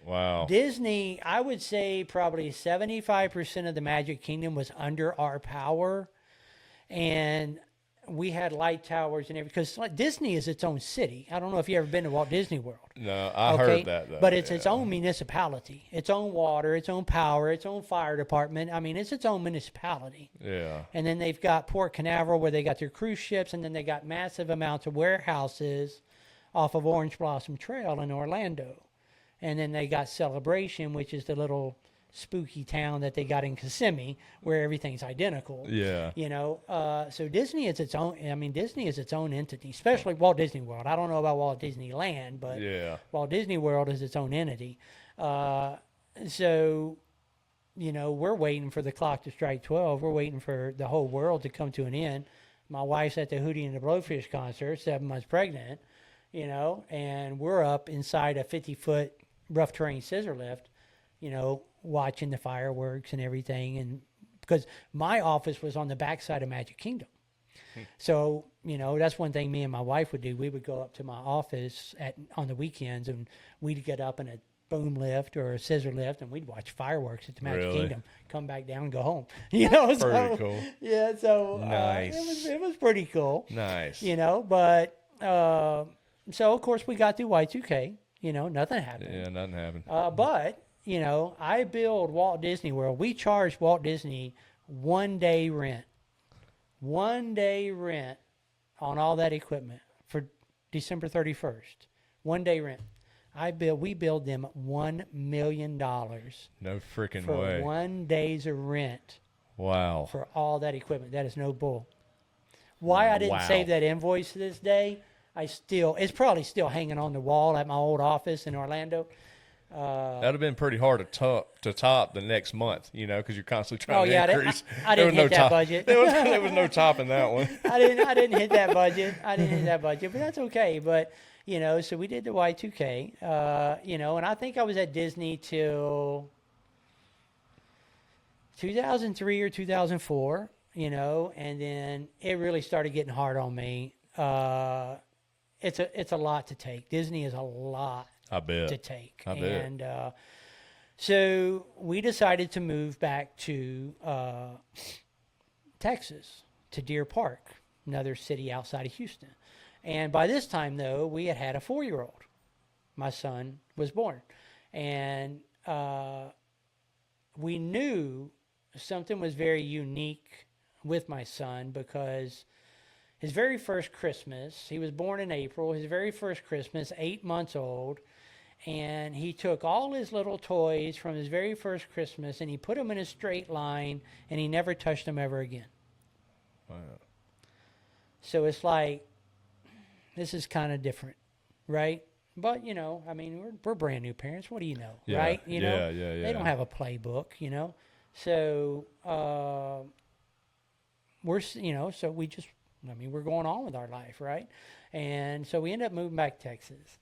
Wow. Disney, I would say probably 75% of the Magic Kingdom was under our power. And we had light towers and everything, because like, Disney is its own city. I don't know if you've ever been to Walt Disney World. No, I heard that though. But it's its own municipality, its own water, its own power, its own fire department. I mean, it's its own municipality. Yeah. And then they've got Port Canaveral where they got their cruise ships, and then they got massive amounts of warehouses off of Orange Blossom Trail in Orlando. And then they got Celebration, which is the little spooky town that they got in Kissimmee, where everything's identical. Yeah. You know, so Disney is its own. I mean, Disney is its own entity, especially Walt Disney World. I don't know about Walt Disneyland, but Yeah. Walt Disney World is its own entity. So, you know, we're waiting for the clock to strike 12. We're waiting for the whole world to come to an end. My wife's at the Hootie and the Blowfish concert, 7 months pregnant, you know, and we're up inside a 50-foot rough terrain scissor lift, you know, watching the fireworks and everything. And because my office was on the backside of Magic Kingdom. So, you know, that's one thing me and my wife would do. We would go up to my office on the weekends, and we'd get up in a boom lift or a scissor lift, and we'd watch fireworks at the Magic Really? Kingdom, come back down and go home. You know, Pretty so, cool. yeah, so Nice. it was pretty cool. Nice. You know, but so of course we got through Y2K. You know, nothing happened. Yeah, nothing happened. But you know, I billed Walt Disney World. We charged Walt Disney 1 day rent 1 day rent on all that equipment for December 31st. 1 day rent. We billed them $1 million No freaking for way. 1 day's of rent Wow. for all that equipment. That is no bull. Why I didn't save that invoice to this day, it's probably still hanging on the wall at my old office in Orlando. That'd have been pretty hard to top the next month, because you're constantly trying to increase. I didn't hit that budget. There was no topping that one. I didn't hit that budget. But that's okay. But so we did the Y2K. And I think I was at Disney till 2003 or 2004. And then it really started getting hard on me. It's a lot to take. Disney is a lot. I bet. To take. I bet. And so we decided to move back to Texas, to Deer Park, another city outside of Houston. And by this time, though, we had a 4-year-old. My son was born. And we knew something was very unique with my son because his very first Christmas, he was born in April, his very first Christmas, 8 months old, and he took all his little toys from his very first Christmas and he put them in a straight line and he never touched them ever again. Wow. So it's like, this is kind of different, right? But, we're brand new parents. What do you know, right? Yeah. They don't have a playbook, So so we just, we're going on with our life, right? And so we end up moving back to Texas.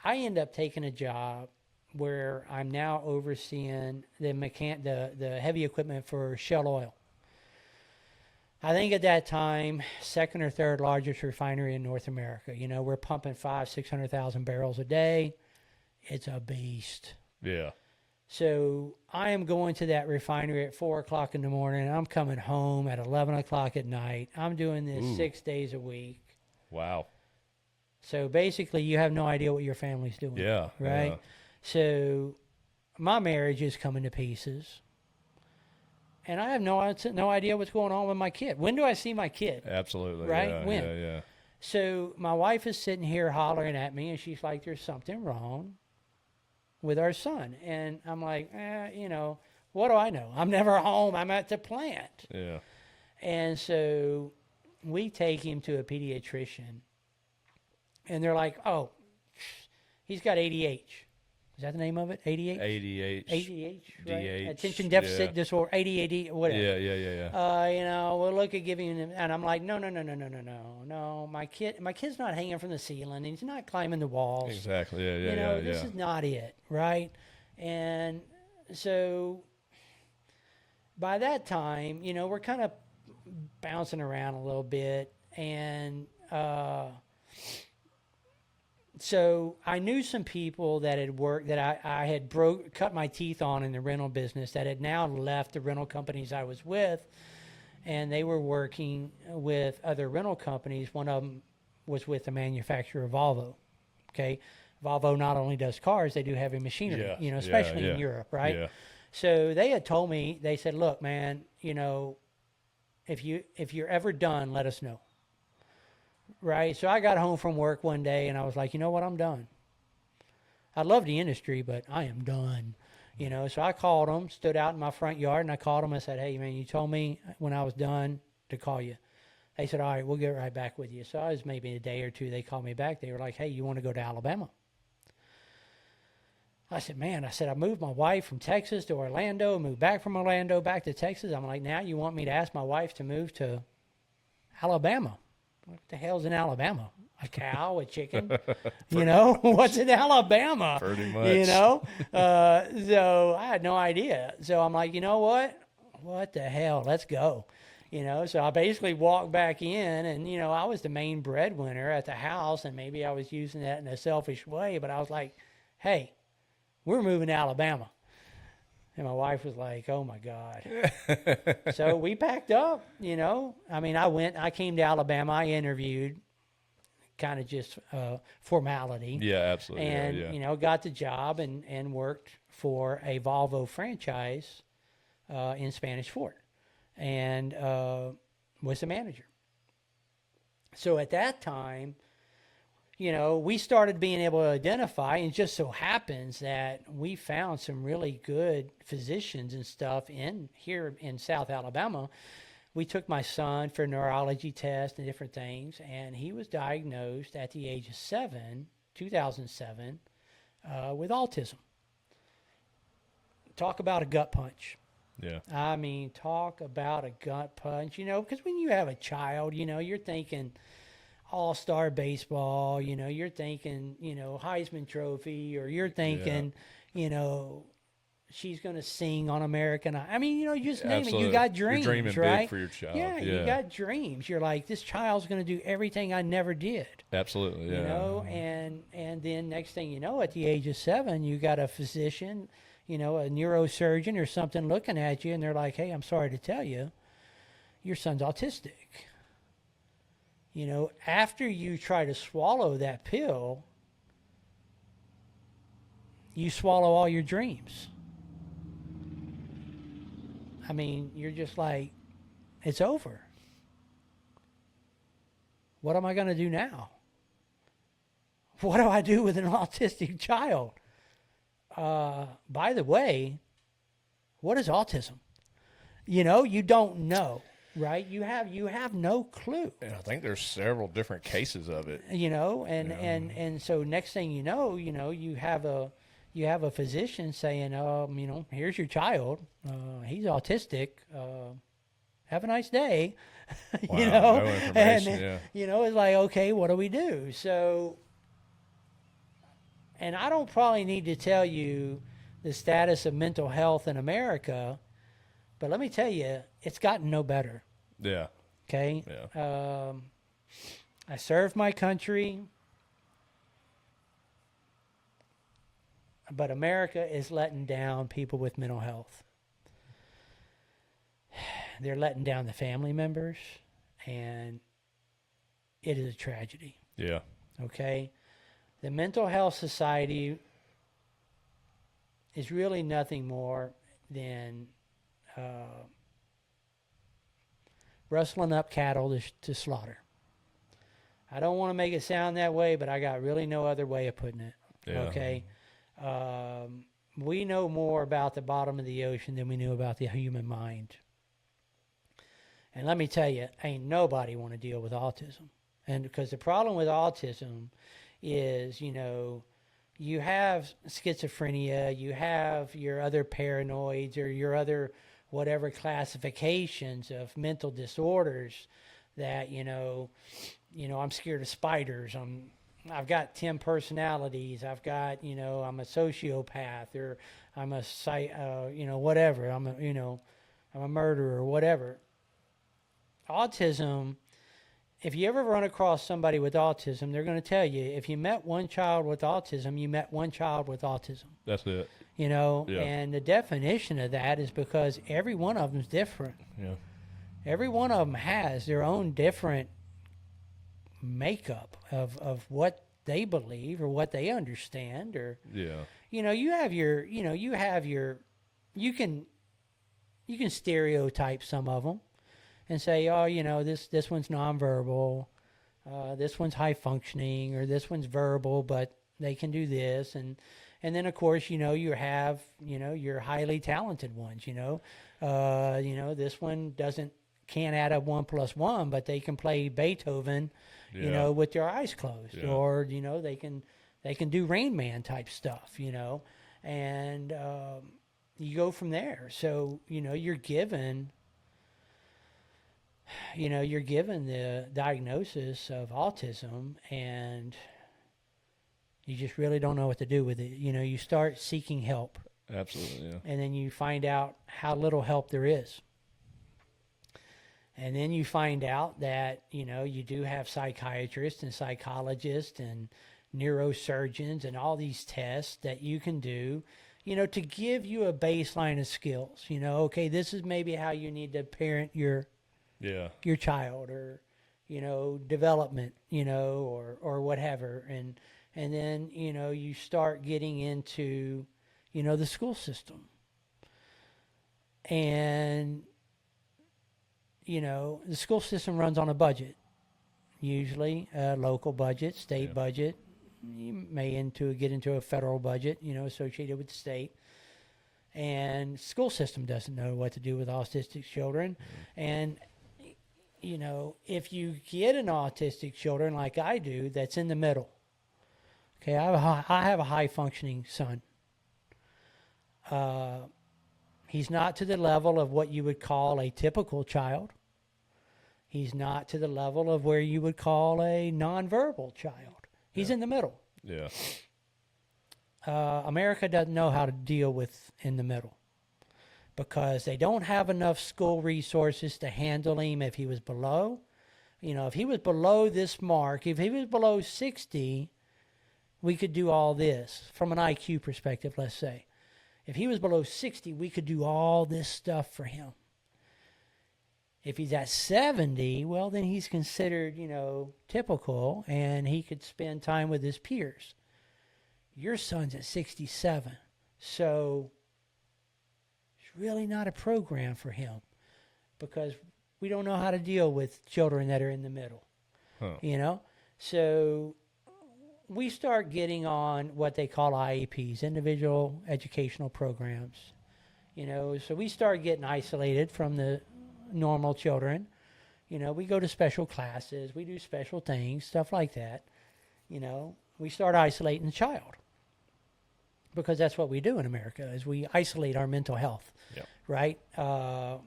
I end up taking a job where I'm now overseeing the heavy equipment for Shell Oil. I think at that time, second or third largest refinery in North America. We're pumping 500,000-600,000 barrels a day. It's a beast. Yeah. So I am going to that refinery at 4 o'clock in the morning. I'm coming home at 11 o'clock at night. I'm doing this 6 days a week. Wow. So basically, you have no idea what your family's doing. Yeah. Right? Yeah. So my marriage is coming to pieces. And I have no idea what's going on with my kid. When do I see my kid? Absolutely. Right? Yeah, When? Yeah. So my wife is sitting here hollering at me, and she's like, there's something wrong with our son. And I'm like, what do I know? I'm never home. I'm at the plant. Yeah. And so we take him to a pediatrician. And they're like, oh, he's got ADH. Is that the name of it? ADH? ADH, right? DH, Attention Deficit Disorder, ADHD, whatever. Yeah. We'll look at giving him, and I'm like, no. My kid's not hanging from the ceiling. He's not climbing the walls. Exactly. Yeah. This is not it, right? And so by that time, we're kind of bouncing around a little bit, and so I knew some people that had worked, that I had cut my teeth on in the rental business, that had now left the rental companies I was with, and they were working with other rental companies. One of them was with the manufacturer Volvo. Okay, Volvo not only does cars, they do heavy machinery. Especially in Europe, right? Yeah. So they had told me, they said, "Look, man, if you're ever done, let us know." Right. So I got home from work one day and I was like, you know what? I'm done. I love the industry, but I am done. So I called them, stood out in my front yard, and I called them. I said, hey, man, you told me when I was done to call you. They said, all right, we'll get right back with you. So I was maybe a day or two. They called me back. They were like, hey, you want to go to Alabama? I said, man, I moved my wife from Texas to Orlando, moved back from Orlando back to Texas. I'm like, now you want me to ask my wife to move to Alabama? What the hell's in Alabama? A cow, a chicken? What's in Alabama? Pretty much. So I had no idea. So I'm like, you know what? What the hell? Let's go. So I basically walked back in, and, I was the main breadwinner at the house, and maybe I was using that in a selfish way, but I was like, hey, we're moving to Alabama. And my wife was like, oh, my God. So we packed up, I came to Alabama. I interviewed, kind of just formality. Yeah, absolutely. And, got the job and worked for a Volvo franchise in Spanish Fort. And was the manager. So at that time, we started being able to identify, and it just so happens that we found some really good physicians and stuff here in South Alabama. We took my son for neurology tests and different things, and he was diagnosed at the age of 2007, with autism. Talk about a gut punch. Yeah. I mean, talk about a gut punch, because when you have a child, you're thinking all-star baseball, you're thinking, Heisman Trophy, or you're thinking, she's going to sing on American Idol. I mean, you just name it. You got dreams, You're dreaming right? big for your child. Yeah, you got dreams. You're like, this child's going to do everything I never did. Absolutely, yeah. And then next thing you know, at the age of 7, you got a physician, a neurosurgeon or something looking at you, and they're like, hey, I'm sorry to tell you, your son's autistic. After you try to swallow that pill, you swallow all your dreams. I mean, you're just like, it's over. What am I going to do now? What do I do with an autistic child? By the way, what is autism? You don't know. Right, you have no clue. And I think there's several different cases of it. And so next thing you know, you have a physician saying, here's your child, he's autistic. Have a nice day. Wow, no information, It's like, okay, what do we do? So, and I don't probably need to tell you the status of mental health in America. But let me tell you, it's gotten no better. Yeah. Okay? Yeah. I served my country, but America is letting down people with mental health. They're letting down the family members, and it is a tragedy. Yeah. Okay? The Mental Health Society is really nothing more than rustling up cattle to slaughter. I don't want to make it sound that way, but I got really no other way of putting it. Yeah. Okay? We know more about the bottom of the ocean than we knew about the human mind. And let me tell you, ain't nobody want to deal with autism. And because the problem with autism is, you have schizophrenia, you have your other paranoids or your other whatever classifications of mental disorders that, I'm scared of spiders. I've got 10 personalities. I've got, I'm a sociopath, or I'm a, whatever. I'm a murderer or whatever. Autism, if you ever run across somebody with autism, they're going to tell you, if you met one child with autism, you met one child with autism. That's it. Yeah. And the definition of that is because every one of them is different. Yeah. Every one of them has their own different makeup of what they believe or what they understand, or Yeah. you can stereotype some of them and say, oh, this one's nonverbal, this one's high functioning, or this one's verbal, but they can do this, and then of course you have your highly talented ones. This one can't add up 1 + 1, but they can play Beethoven, with their eyes closed, or they can do Rain Man type stuff, and you go from there. So you're given the diagnosis of autism, and you just really don't know what to do with it. You start seeking help. Absolutely, yeah. And then you find out how little help there is. And then you find out that, you do have psychiatrists and psychologists and neurosurgeons and all these tests that you can do, to give you a baseline of skills. Okay, this is maybe how you need to parent your child, or, development, or whatever. And then, you start getting into, the school system. And the school system runs on a budget, usually a local budget, state budget. You may get into a federal budget, associated with the state. And school system doesn't know what to do with autistic children. And, if you get an autistic children like I do, that's in the middle. Okay, I have a high-functioning son. He's not to the level of what you would call a typical child. He's not to the level of where you would call a nonverbal child. He's in the middle. Yeah. America doesn't know how to deal with in the middle because they don't have enough school resources to handle him if he was below. If he was below this mark, if he was below 60, we could do all this from an IQ perspective, let's say. If he was below 60, we could do all this stuff for him. If he's at 70, well, then he's considered, typical, and he could spend time with his peers. Your son's at 67, so it's really not a program for him because we don't know how to deal with children that are in the middle, So we start getting on what they call IEPs, individual educational programs, so we start getting isolated from the normal children. We go to special classes, we do special things, stuff like that. We start isolating the child because that's what we do in America is we isolate our mental health, right? They're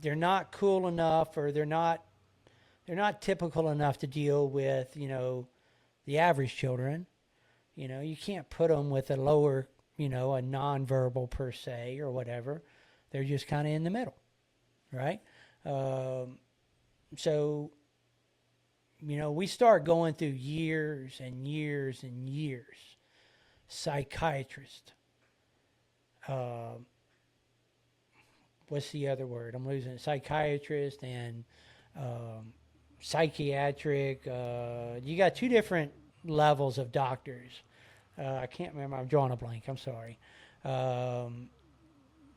not cool enough or they're not typical enough to deal with, the average children. You can't put them with a lower, a nonverbal per se or whatever. They're just kind of in the middle, right? So, we start going through years and years and years. Psychiatrist. What's the other word? I'm losing it. Psychiatrist and psychiatric. You got two different levels of doctors. I can't remember. I'm drawing a blank. I'm sorry.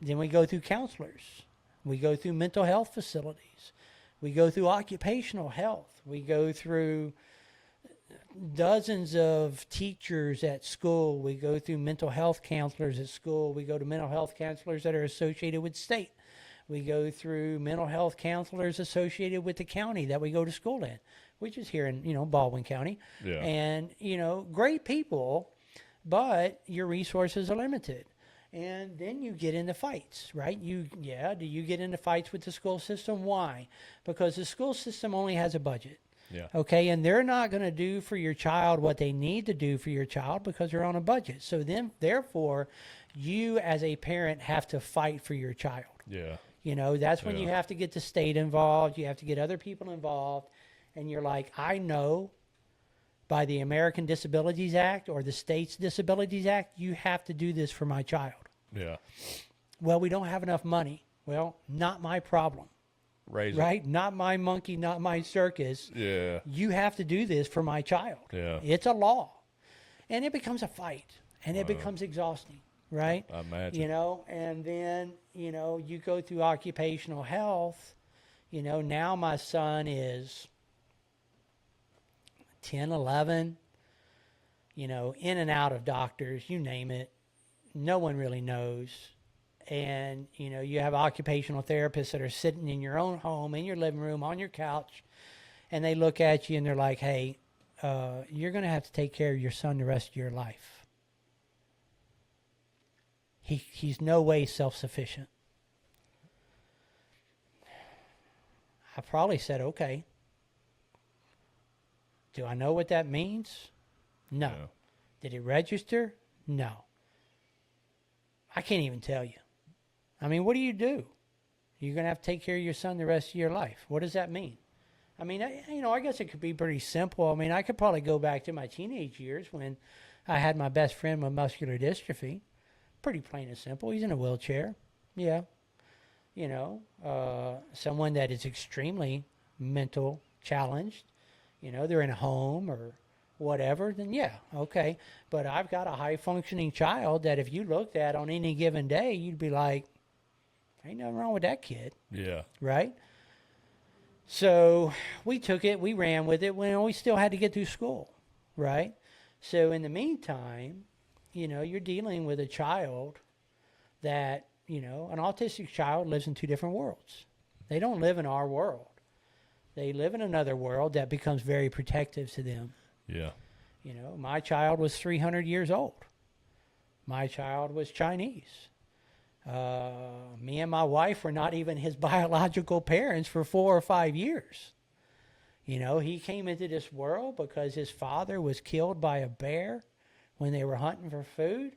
Then we go through counselors. We go through mental health facilities. We go through occupational health. We go through dozens of teachers at school. We go through mental health counselors at school. We go to mental health counselors that are associated with state. We go through mental health counselors associated with the county that we go to school in, which is here in, Baldwin County. Yeah. And, great people, but your resources are limited. And then you get into fights, right? Do you get into fights with the school system? Why? Because the school system only has a budget. Yeah. Okay, and they're not going to do for your child what they need to do for your child because they're on a budget. So then, therefore, you as a parent have to fight for your child. Yeah. That's when you have to get the state involved. You have to get other people involved. And you're like, I know by the American Disabilities Act or the state's Disabilities Act, you have to do this for my child. Yeah. Well, we don't have enough money. Well, not my problem. Right? Not my monkey, not my circus. Yeah. You have to do this for my child. Yeah. It's a law. And it becomes a fight. And it becomes exhausting. Right? I imagine. And then, you go through occupational health. Now my son is 10, 11, in and out of doctors, you name it. No one really knows. And, you have occupational therapists that are sitting in your own home, in your living room, on your couch, and they look at you and they're like, hey, you're going to have to take care of your son the rest of your life. He's no way self-sufficient. I probably said, okay. Do I know what that means? No. Yeah. Did it register? No. I can't even tell you. I mean, what do? You're going to have to take care of your son the rest of your life. What does that mean? I mean, I guess it could be pretty simple. I mean, I could probably go back to my teenage years when I had my best friend with muscular dystrophy. Pretty plain and simple. He's in a wheelchair. Yeah. Someone that is extremely mental challenged. They're in a home or whatever, then yeah, okay. But I've got a high-functioning child that if you looked at on any given day, you'd be like, Ain't nothing wrong with that kid, Yeah. right? So we took it, we ran with it when we still had to get through school, right? So in the meantime, you're dealing with a child that, an autistic child lives in two different worlds. They don't live in our world. They live in another world that becomes very protective to them. Yeah. My child was 300 years old. My child was Chinese. Me and my wife were not even his biological parents for 4 or 5 years. He came into this world because his father was killed by a bear when they were hunting for food.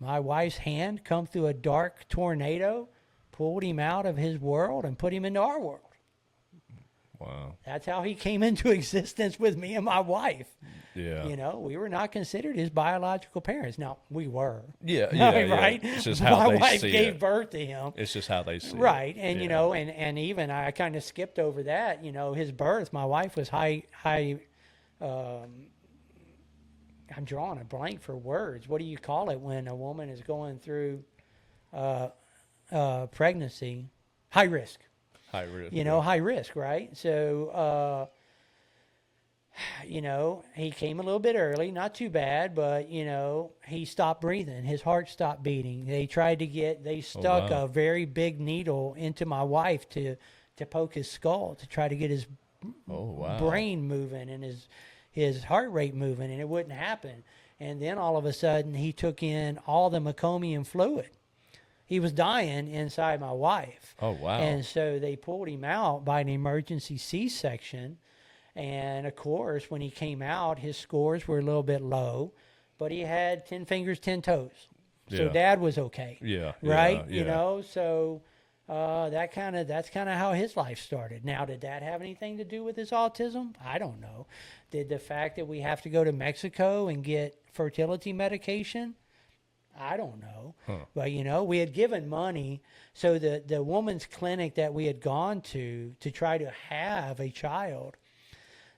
My wife's hand come through a dark tornado, pulled him out of his world and put him into our world. Wow. That's how he came into existence with me and my wife. Yeah. We were not considered his biological parents. Now, we were. Yeah. Yeah. Right? It's just how my they wife see gave it. birth to him. It's just how they see it. Right. And, Yeah. and even I kind of skipped over that. His birth, my wife was high, I'm drawing a blank for words. What do you call it when a woman is going through pregnancy? High risk. High risk. High risk, right? So, he came a little bit early, not too bad, but, he stopped breathing. His heart stopped beating. They stuck wow. a very big needle into my wife to poke his skull to try to get his brain moving and his heart rate moving, and it wouldn't happen. And then all of a sudden, he took in all the meconium fluid. He was dying inside my wife. Oh, wow. And so they pulled him out by an emergency C-section. And, of course, when he came out, his scores were a little bit low, but he had 10 fingers, 10 toes. So Yeah. Dad was okay. Yeah. Right? Yeah. So that's kind of how his life started. Now, did that have anything to do with his autism? I don't know. Did the fact that we have to go to Mexico and get fertility medication? I don't know. Huh. But, we had given money. So the woman's clinic that we had gone to try to have a child,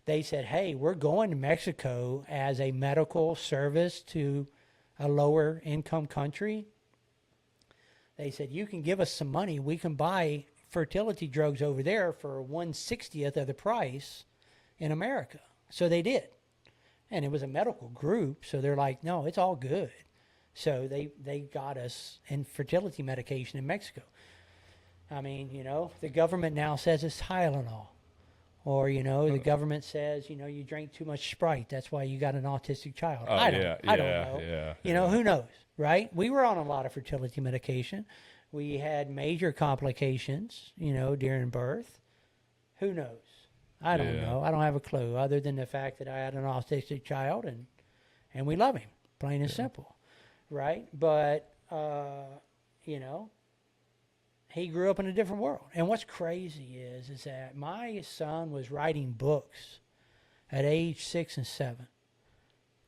they said, hey, we're going to Mexico as a medical service to a lower income country. They said, you can give us some money. We can buy fertility drugs over there for 1/60th of the price in America. So they did. And it was a medical group. So they're like, no, it's all good. So they got us infertility medication in Mexico. I mean, the government now says it's Tylenol. Or, the government says, you drank too much Sprite. That's why you got an autistic child. Oh, I don't yeah, know. Who knows, right? We were on a lot of fertility medication. We had major complications, during birth. Who knows? I don't know. I don't have a clue other than the fact that I had an autistic child and we love him, plain and simple. Right? But, he grew up in a different world. And what's crazy is that my son was writing books at age 6 and 7.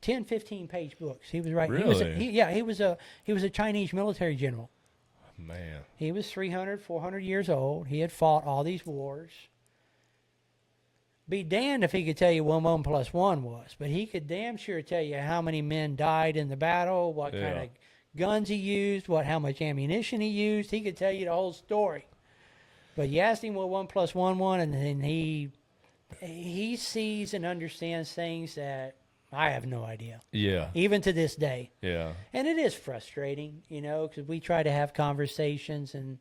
10, 15-page books. He was writing. Really? He was a Chinese military general. Man. He was 300, 400 years old. He had fought all these wars. Be damned if he could tell you what 1 + 1 was, but he could damn sure tell you how many men died in the battle, what kind of guns he used, how much ammunition he used. He could tell you the whole story. But you asked him what 1 + 1 was, and then he sees and understands things that I have no idea. Yeah. Even to this day. Yeah. And it is frustrating, because we try to have conversations, and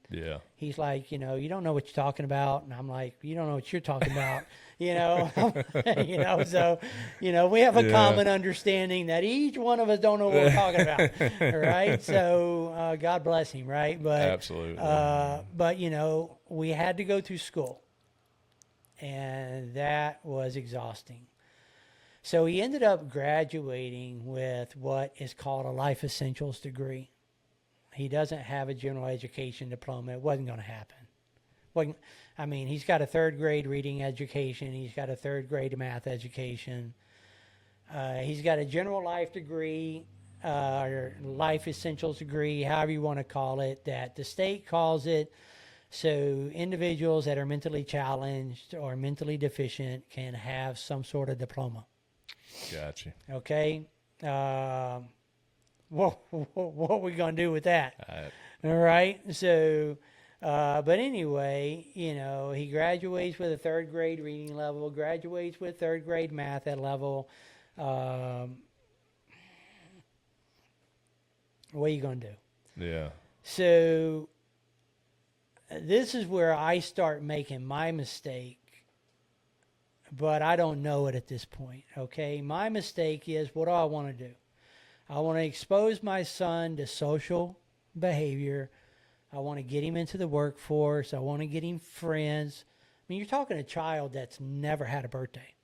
he's like, you don't know what you're talking about. And I'm like, you don't know what you're talking about, so, we have a common understanding that each one of us don't know what we're talking about. Right. So, God bless him. Right. But, absolutely. But, we had to go through school, and that was exhausting. So he ended up graduating with what is called a life essentials degree. He doesn't have a general education diploma. It wasn't going to happen. He's got a 3rd grade reading education. He's got a 3rd grade math education. He's got a general life degree, or life essentials degree, however you want to call it, that the state calls it. So individuals that are mentally challenged or mentally deficient can have some sort of diploma. Gotcha. Okay. What are we going to do with that? All right. So But anyway, you know, he graduates with a third grade reading level, graduates with third grade math at level. What are you going to do? Yeah. So this is where I start making my mistake, but I don't know it at this point, okay? My mistake is, what do I want to do? I want to expose my son to social behavior. I want to get him into the workforce. I want to get him friends. I mean, you're talking a child that's never had a birthday,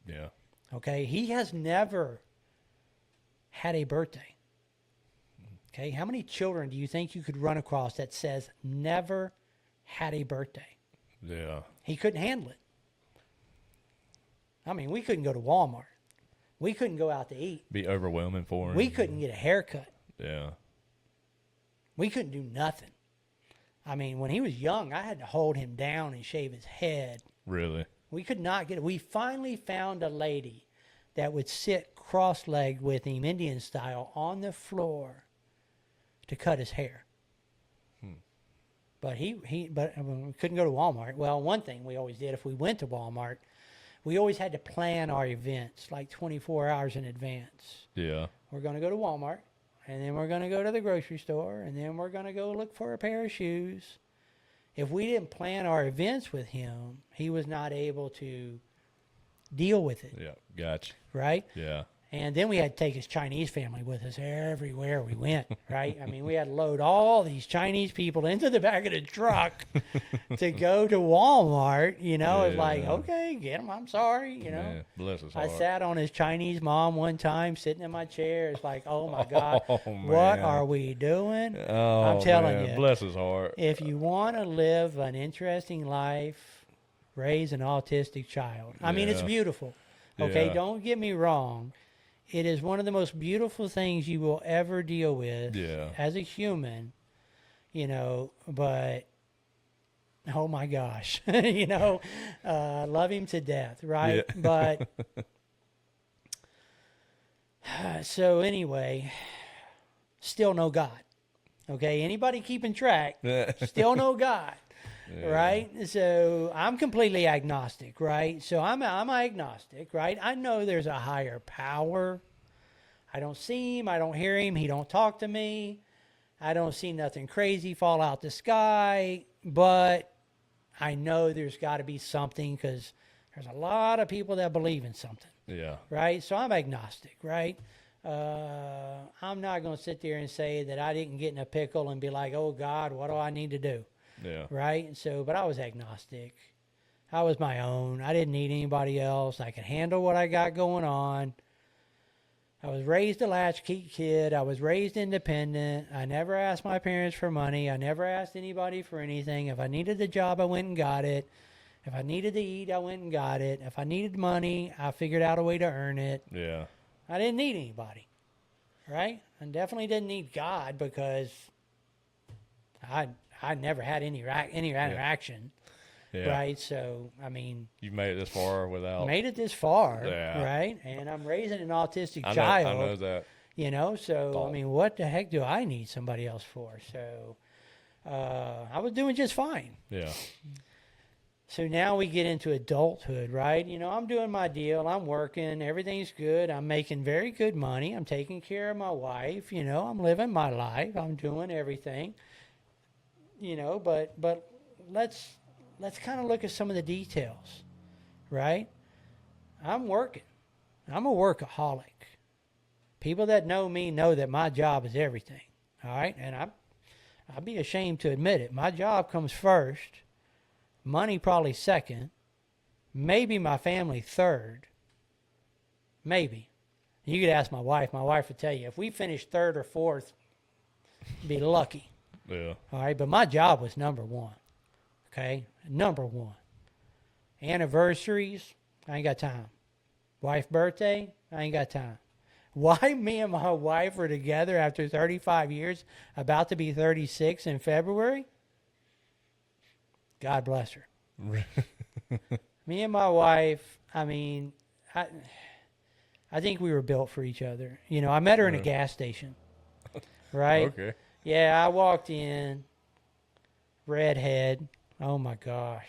Yeah. okay? He has never had a birthday. Okay, how many children do you think you could run across that says never had a birthday? Yeah. He couldn't handle it. I mean, we couldn't go to Walmart. We couldn't go out to eat. Be overwhelming for him. We couldn't get a haircut. Yeah. We couldn't do nothing. I mean, when he was young, I had to hold him down and shave his head. Really? We could not get it. We finally found a lady that would sit cross-legged with him, Indian style, on the floor to cut his hair. But we couldn't go to Walmart. Well, one thing we always did, if we went to Walmart, we always had to plan our events like 24 hours in advance. Yeah. We're going to go to Walmart, and then we're going to go to the grocery store, and then we're going to go look for a pair of shoes. If we didn't plan our events with him, he was not able to deal with it, Yeah. Gotcha. right? Yeah. And then we had to take his Chinese family with us everywhere we went, right? I mean, we had to load all these Chinese people into the back of the truck to go to Walmart. You know, it's like, Yeah. okay, get him. I'm sorry, you know. Man, bless his I heart. sat on his Chinese mom one time, sitting in my chair. It's like, oh my God, Oh, what man. are we doing? Oh, I'm telling man, you. bless his heart. If you want to live an interesting life, raise an autistic child. I mean, it's Yeah. beautiful. Okay, Yeah. don't get me wrong. It is one of the most beautiful things you will ever deal with Yeah. as a human, you know, but oh my gosh, you know, love him to death, right? Yeah. But so anyway, still no God. Okay, anybody keeping track, still no God. Yeah. Right? So I'm completely agnostic, right? So I'm agnostic, right? I know there's a higher power. I don't see him. I don't hear him. He don't talk to me. I don't see nothing crazy fall out the sky. But I know there's got to be something, because there's a lot of people that believe in something, Yeah. right? So I'm agnostic, right? I'm not going to sit there and say that I didn't get in a pickle and be like, oh, God, what do I need to do? Yeah. Right? So, but I was agnostic. I was my own. I didn't need anybody else. I could handle what I got going on. I was raised a latchkey kid. I was raised independent. I never asked my parents for money. I never asked anybody for anything. If I needed a job, I went and got it. If I needed to eat, I went and got it. If I needed money, I figured out a way to earn it. Yeah. I didn't need anybody. Right? I definitely didn't need God, because I never had any interaction, Yeah. right? So, I mean, You made it this far without. made it this far, Yeah. right? And I'm raising an autistic I child, know that. you know, so, Thought. I mean, what the heck do I need somebody else for? So, I was doing just fine. Yeah. So now we get into adulthood, right? You know, I'm doing my deal. I'm working. Everything's good. I'm making very good money. I'm taking care of my wife. You know, I'm living my life. I'm doing everything. You know, but let's kind of look at some of the details, right? I'm working. I'm a workaholic. People that know me know that my job is everything, all right? And I'd be ashamed to admit it. My job comes first. Money probably second, maybe my family third, maybe. You could ask my wife. My wife would tell you, if we finished third or fourth, be lucky. Yeah. All right, but my job was number one, okay? Number one. Anniversaries, I ain't got time. Wife birthday, I ain't got time. Why me and my wife are together after 35 years, about to be 36 in February? God bless her. Me and my wife, I mean, I think we were built for each other. You know, I met her in a gas station, right? Okay. Yeah, I walked in, redhead. Oh my gosh.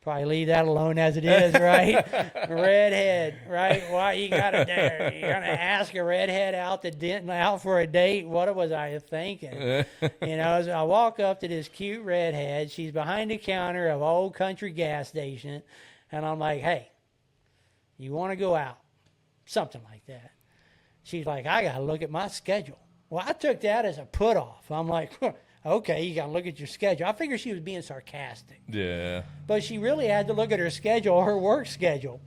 Probably leave that alone as it is, right? Redhead, right? Why you got it there? You're gonna ask a redhead out for a date? What was I thinking? So I walk up to this cute redhead. She's behind the counter of Old Country gas station, and I'm like, "Hey, you want to go out?" Something like that. She's like, "I gotta look at my schedule." Well, I took that as a put off. I'm like, okay, you got to look at your schedule. I figured she was being sarcastic. Yeah. But she really had to look at her schedule, her work schedule.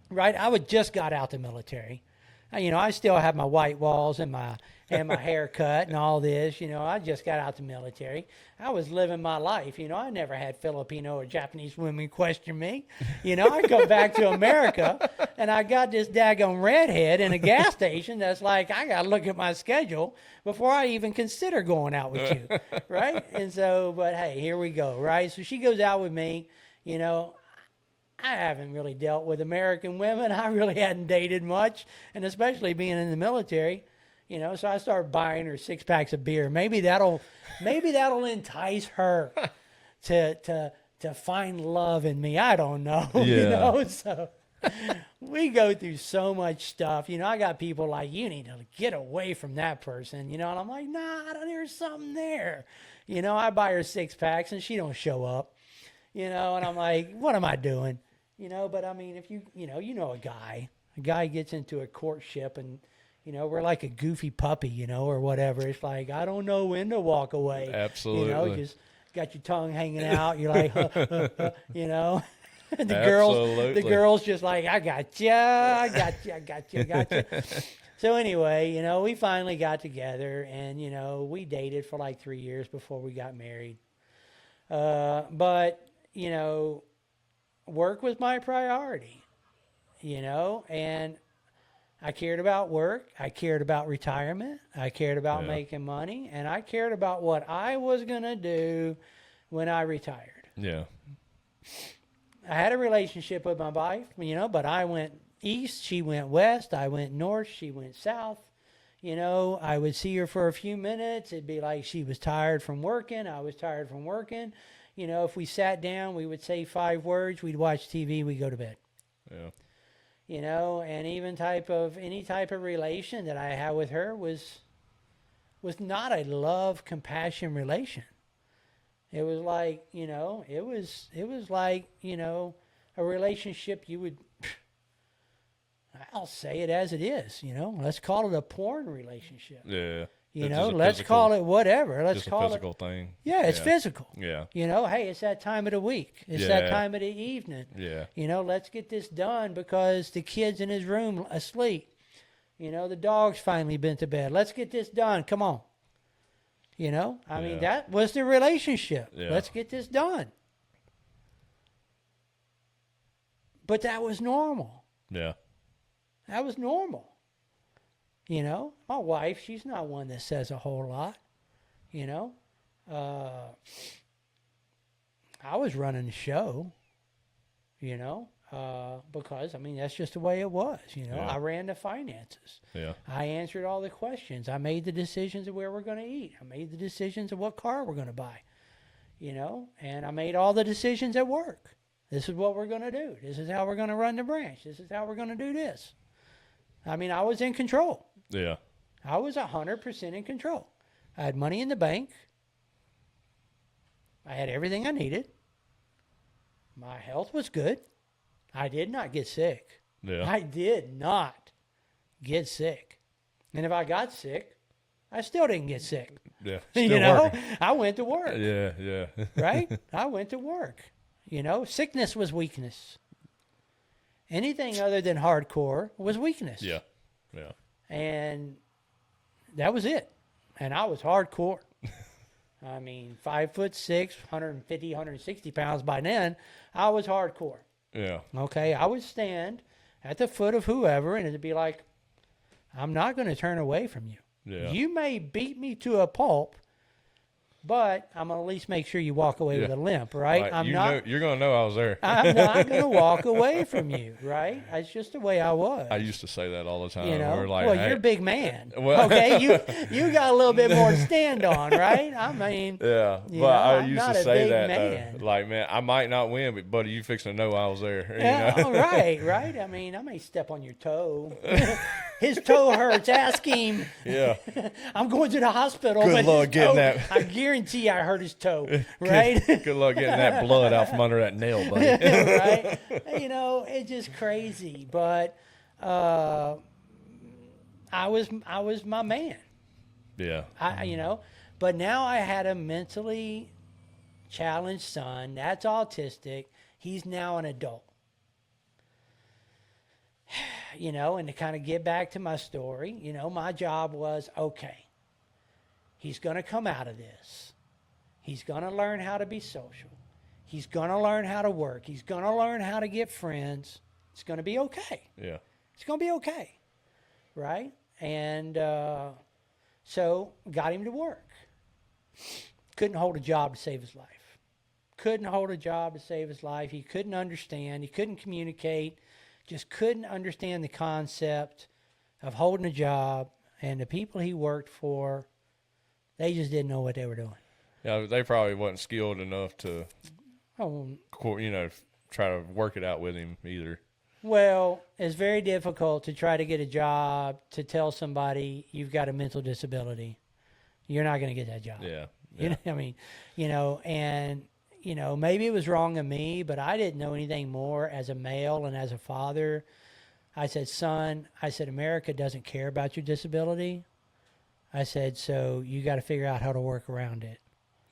Right? I just got out the military. I still have my white walls and my haircut and all this. I just got out the military. I was living my life. I never had Filipino or Japanese women question me. I go back to America and I got this daggone redhead in a gas station that's like, I got to look at my schedule before I even consider going out with you. Right? And so, but hey, here we go. Right? So she goes out with me. I haven't really dealt with American women. I really hadn't dated much, and especially being in the military, So I started buying her 6 packs of beer. Maybe that'll entice her to find love in me. I don't know. Yeah. So we go through so much stuff. I got people like, you need to get away from that person. And I'm like, nah, there's something there. I buy her 6 packs and she don't show up. And I'm like, what am I doing? But I mean, if a guy gets into a courtship and, we're like a goofy puppy, or whatever. It's like, I don't know when to walk away. Absolutely. Just got your tongue hanging out. You're like, The Absolutely. girls just like, I got you. So anyway, we finally got together and, we dated for like 3 years before we got married. But, work was my priority, and I cared about work. I cared about retirement. I cared about making money, and I cared about what I was going to do when I retired. Yeah. I had a relationship with my wife, but I went east, she went west, I went north, she went south. I would see her for a few minutes. It'd be like she was tired from working. I was tired from working. If we sat down, we would say 5 words. We'd watch TV. We'd go to bed. Yeah. And even any type of relation that I had with her was not a love, compassion relation. It was like, it was like, a relationship you would, I'll say it as it is, let's call it a porn relationship. Yeah. Let's call it whatever. Let's call it a physical thing. Yeah, it's physical. Yeah. Hey, it's that time of the week. It's that time of the evening. Yeah. Let's get this done because the kid's in his room asleep. The dog's finally been to bed. Let's get this done. Come on. I mean, that was the relationship. Yeah. Let's get this done. But that was normal. Yeah. That was normal. My wife, she's not one that says a whole lot. I was running the show, because, I mean, that's just the way it was. I ran the finances. Yeah. I answered all the questions. I made the decisions of where we're going to eat. I made the decisions of what car we're going to buy, and I made all the decisions at work. This is what we're going to do. This is how we're going to run the branch. This is how we're going to do this. I mean, I was in control. Yeah. I was 100% in control. I had money in the bank. I had everything I needed. My health was good. I did not get sick. Yeah. I did not get sick. And if I got sick, I still didn't get sick. Yeah. Still working. I went to work. Yeah. Yeah. Right? I went to work. Sickness was weakness. Anything other than hardcore was weakness. Yeah. Yeah. And that was it. And I was hardcore. I mean, 5'6", 150, 160 pounds by then. I was hardcore. Yeah. Okay. I would stand at the foot of whoever and it'd be like, I'm not going to turn away from you. Yeah. You may beat me to a pulp, but I'm gonna at least make sure you walk away with a limp, right? Like, I'm you not. know, you're gonna know I was there. I'm not gonna walk away from you, right? It's just the way I was. I used to say that all the time. You know, We're like, well, hey, you're a big man. Well- Okay, you got a little bit more to stand on, right? I mean, yeah, you but know, I I'm used not to a say big that man. though. Like, man, I might not win, but buddy, you fixing to know I was there. You yeah, know? right. I mean, I may step on your toe. His toe hurts. Ask him. Yeah. I'm going to the hospital. Good but luck his getting toe, that. I guarantee I hurt his toe. Right. Good luck getting that blood out from under that nail, buddy. Right. You know, it's just crazy. But I was my man. Yeah. You know, but now I had a mentally challenged son that's autistic. He's now an adult. You know, and to kind of get back to my story, you know, my job was, okay, he's going to come out of this. He's going to learn how to be social. He's going to learn how to work. He's going to learn how to get friends. It's going to be okay. Yeah. It's going to be okay. Right? And so got him to work. Couldn't hold a job to save his life. Couldn't hold a job to save his life. He couldn't understand. He couldn't communicate. Just couldn't understand the concept of holding a job. And the people he worked for, they just didn't know what they were doing. Yeah, they probably wasn't skilled enough to, Oh, you know, try to work it out with him either. well, it's very difficult to try to get a job to tell somebody you've got a mental disability. You're not going to get that job. Yeah. You know, I mean, you know, and, you know, maybe it was wrong of me, but I didn't know anything more as a male and as a father. I said, son, America doesn't care about your disability. I said, so you got to figure out how to work around it.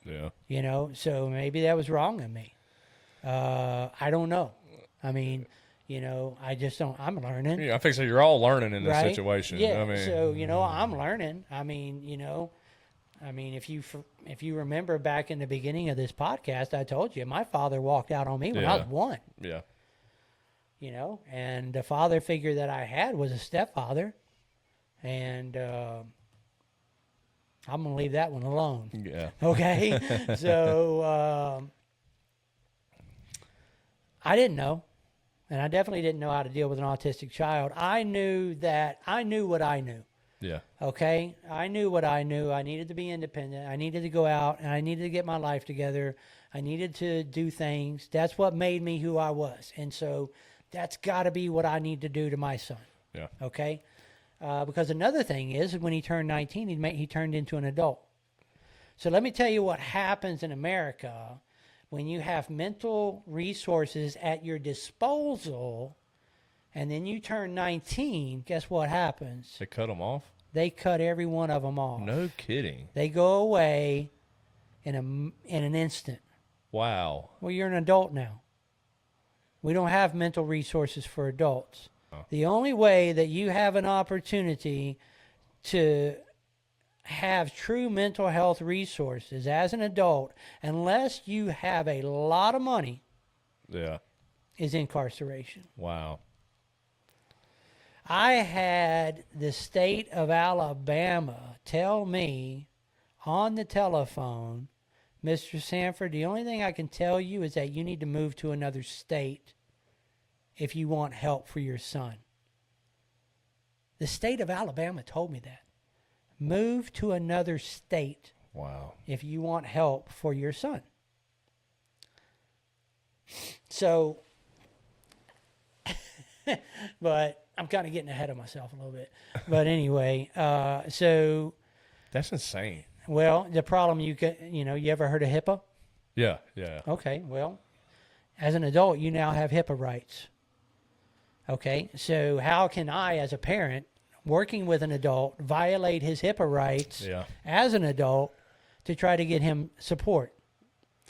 Yeah. You know, so maybe that was wrong of me. I don't know. I mean, you know, I just don't, I'm learning. Yeah, I think so. You're all learning in this Right? situation. Yeah. I mean, So, you know, I'm learning. I mean, you know, if you remember back in the beginning of this podcast, I told you my father walked out on me when I was 1. yeah. You know, and the father figure that I had was a stepfather, and I'm gonna leave that one alone. Yeah. Okay, so I didn't know, and I definitely didn't know how to deal with an autistic child. I knew what I knew. Yeah. Okay, I knew what I knew. I needed to be independent. I needed to go out and I needed to get my life together. I needed to do things. That's what made me who I was. And so that's got to be what I need to do to my son. Yeah. Okay, because another thing is when he turned 19, he turned into an adult. So let me tell you what happens in America when you have mental resources at your disposal. And then you turn 19, guess what happens? They cut them off? They cut every one of them off. No kidding. They go away in an instant. Wow. Well, you're an adult now. We don't have mental resources for adults. Oh. The only way that you have an opportunity to have true mental health resources as an adult, unless you have a lot of money, Yeah. is incarceration. Wow. I had the state of Alabama tell me on the telephone, Mr. Sanford, the only thing I can tell you is that you need to move to another state if you want help for your son. The state of Alabama told me that. Move to another state Wow. if you want help for your son. So, but I'm kind of getting ahead of myself a little bit. But anyway, so, That's insane. well, the problem you ever heard of HIPAA? Yeah. Yeah. Okay, well, as an adult, you now have HIPAA rights. Okay, so how can I, as a parent, working with an adult, violate his HIPAA rights Yeah. as an adult to try to get him support?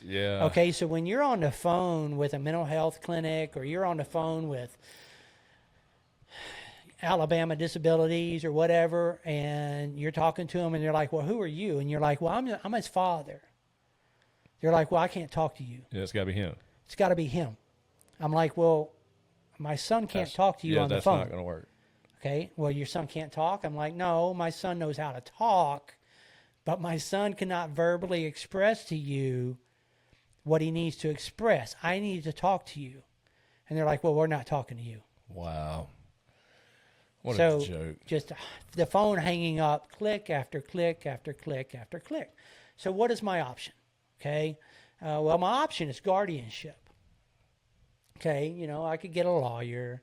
Yeah. Okay, so when you're on the phone with a mental health clinic or you're on the phone with Alabama Disabilities or whatever, and you're talking to them and they're like, well, who are you? And you're like, well, I'm his father. They're like, well, I can't talk to you. Yeah, it's got to be him. It's got to be him. I'm like, well, my son can't talk to you on the phone. Yeah, that's not going to work. Okay, well, your son can't talk? I'm like, no, my son knows how to talk, but my son cannot verbally express to you what he needs to express. I need to talk to you. And they're like, well, we're not talking to you. Wow. What So a joke. just the phone hanging up, click after click after click after click. So what is my option? Okay. Well, my option is guardianship. Okay. You know, I could get a lawyer.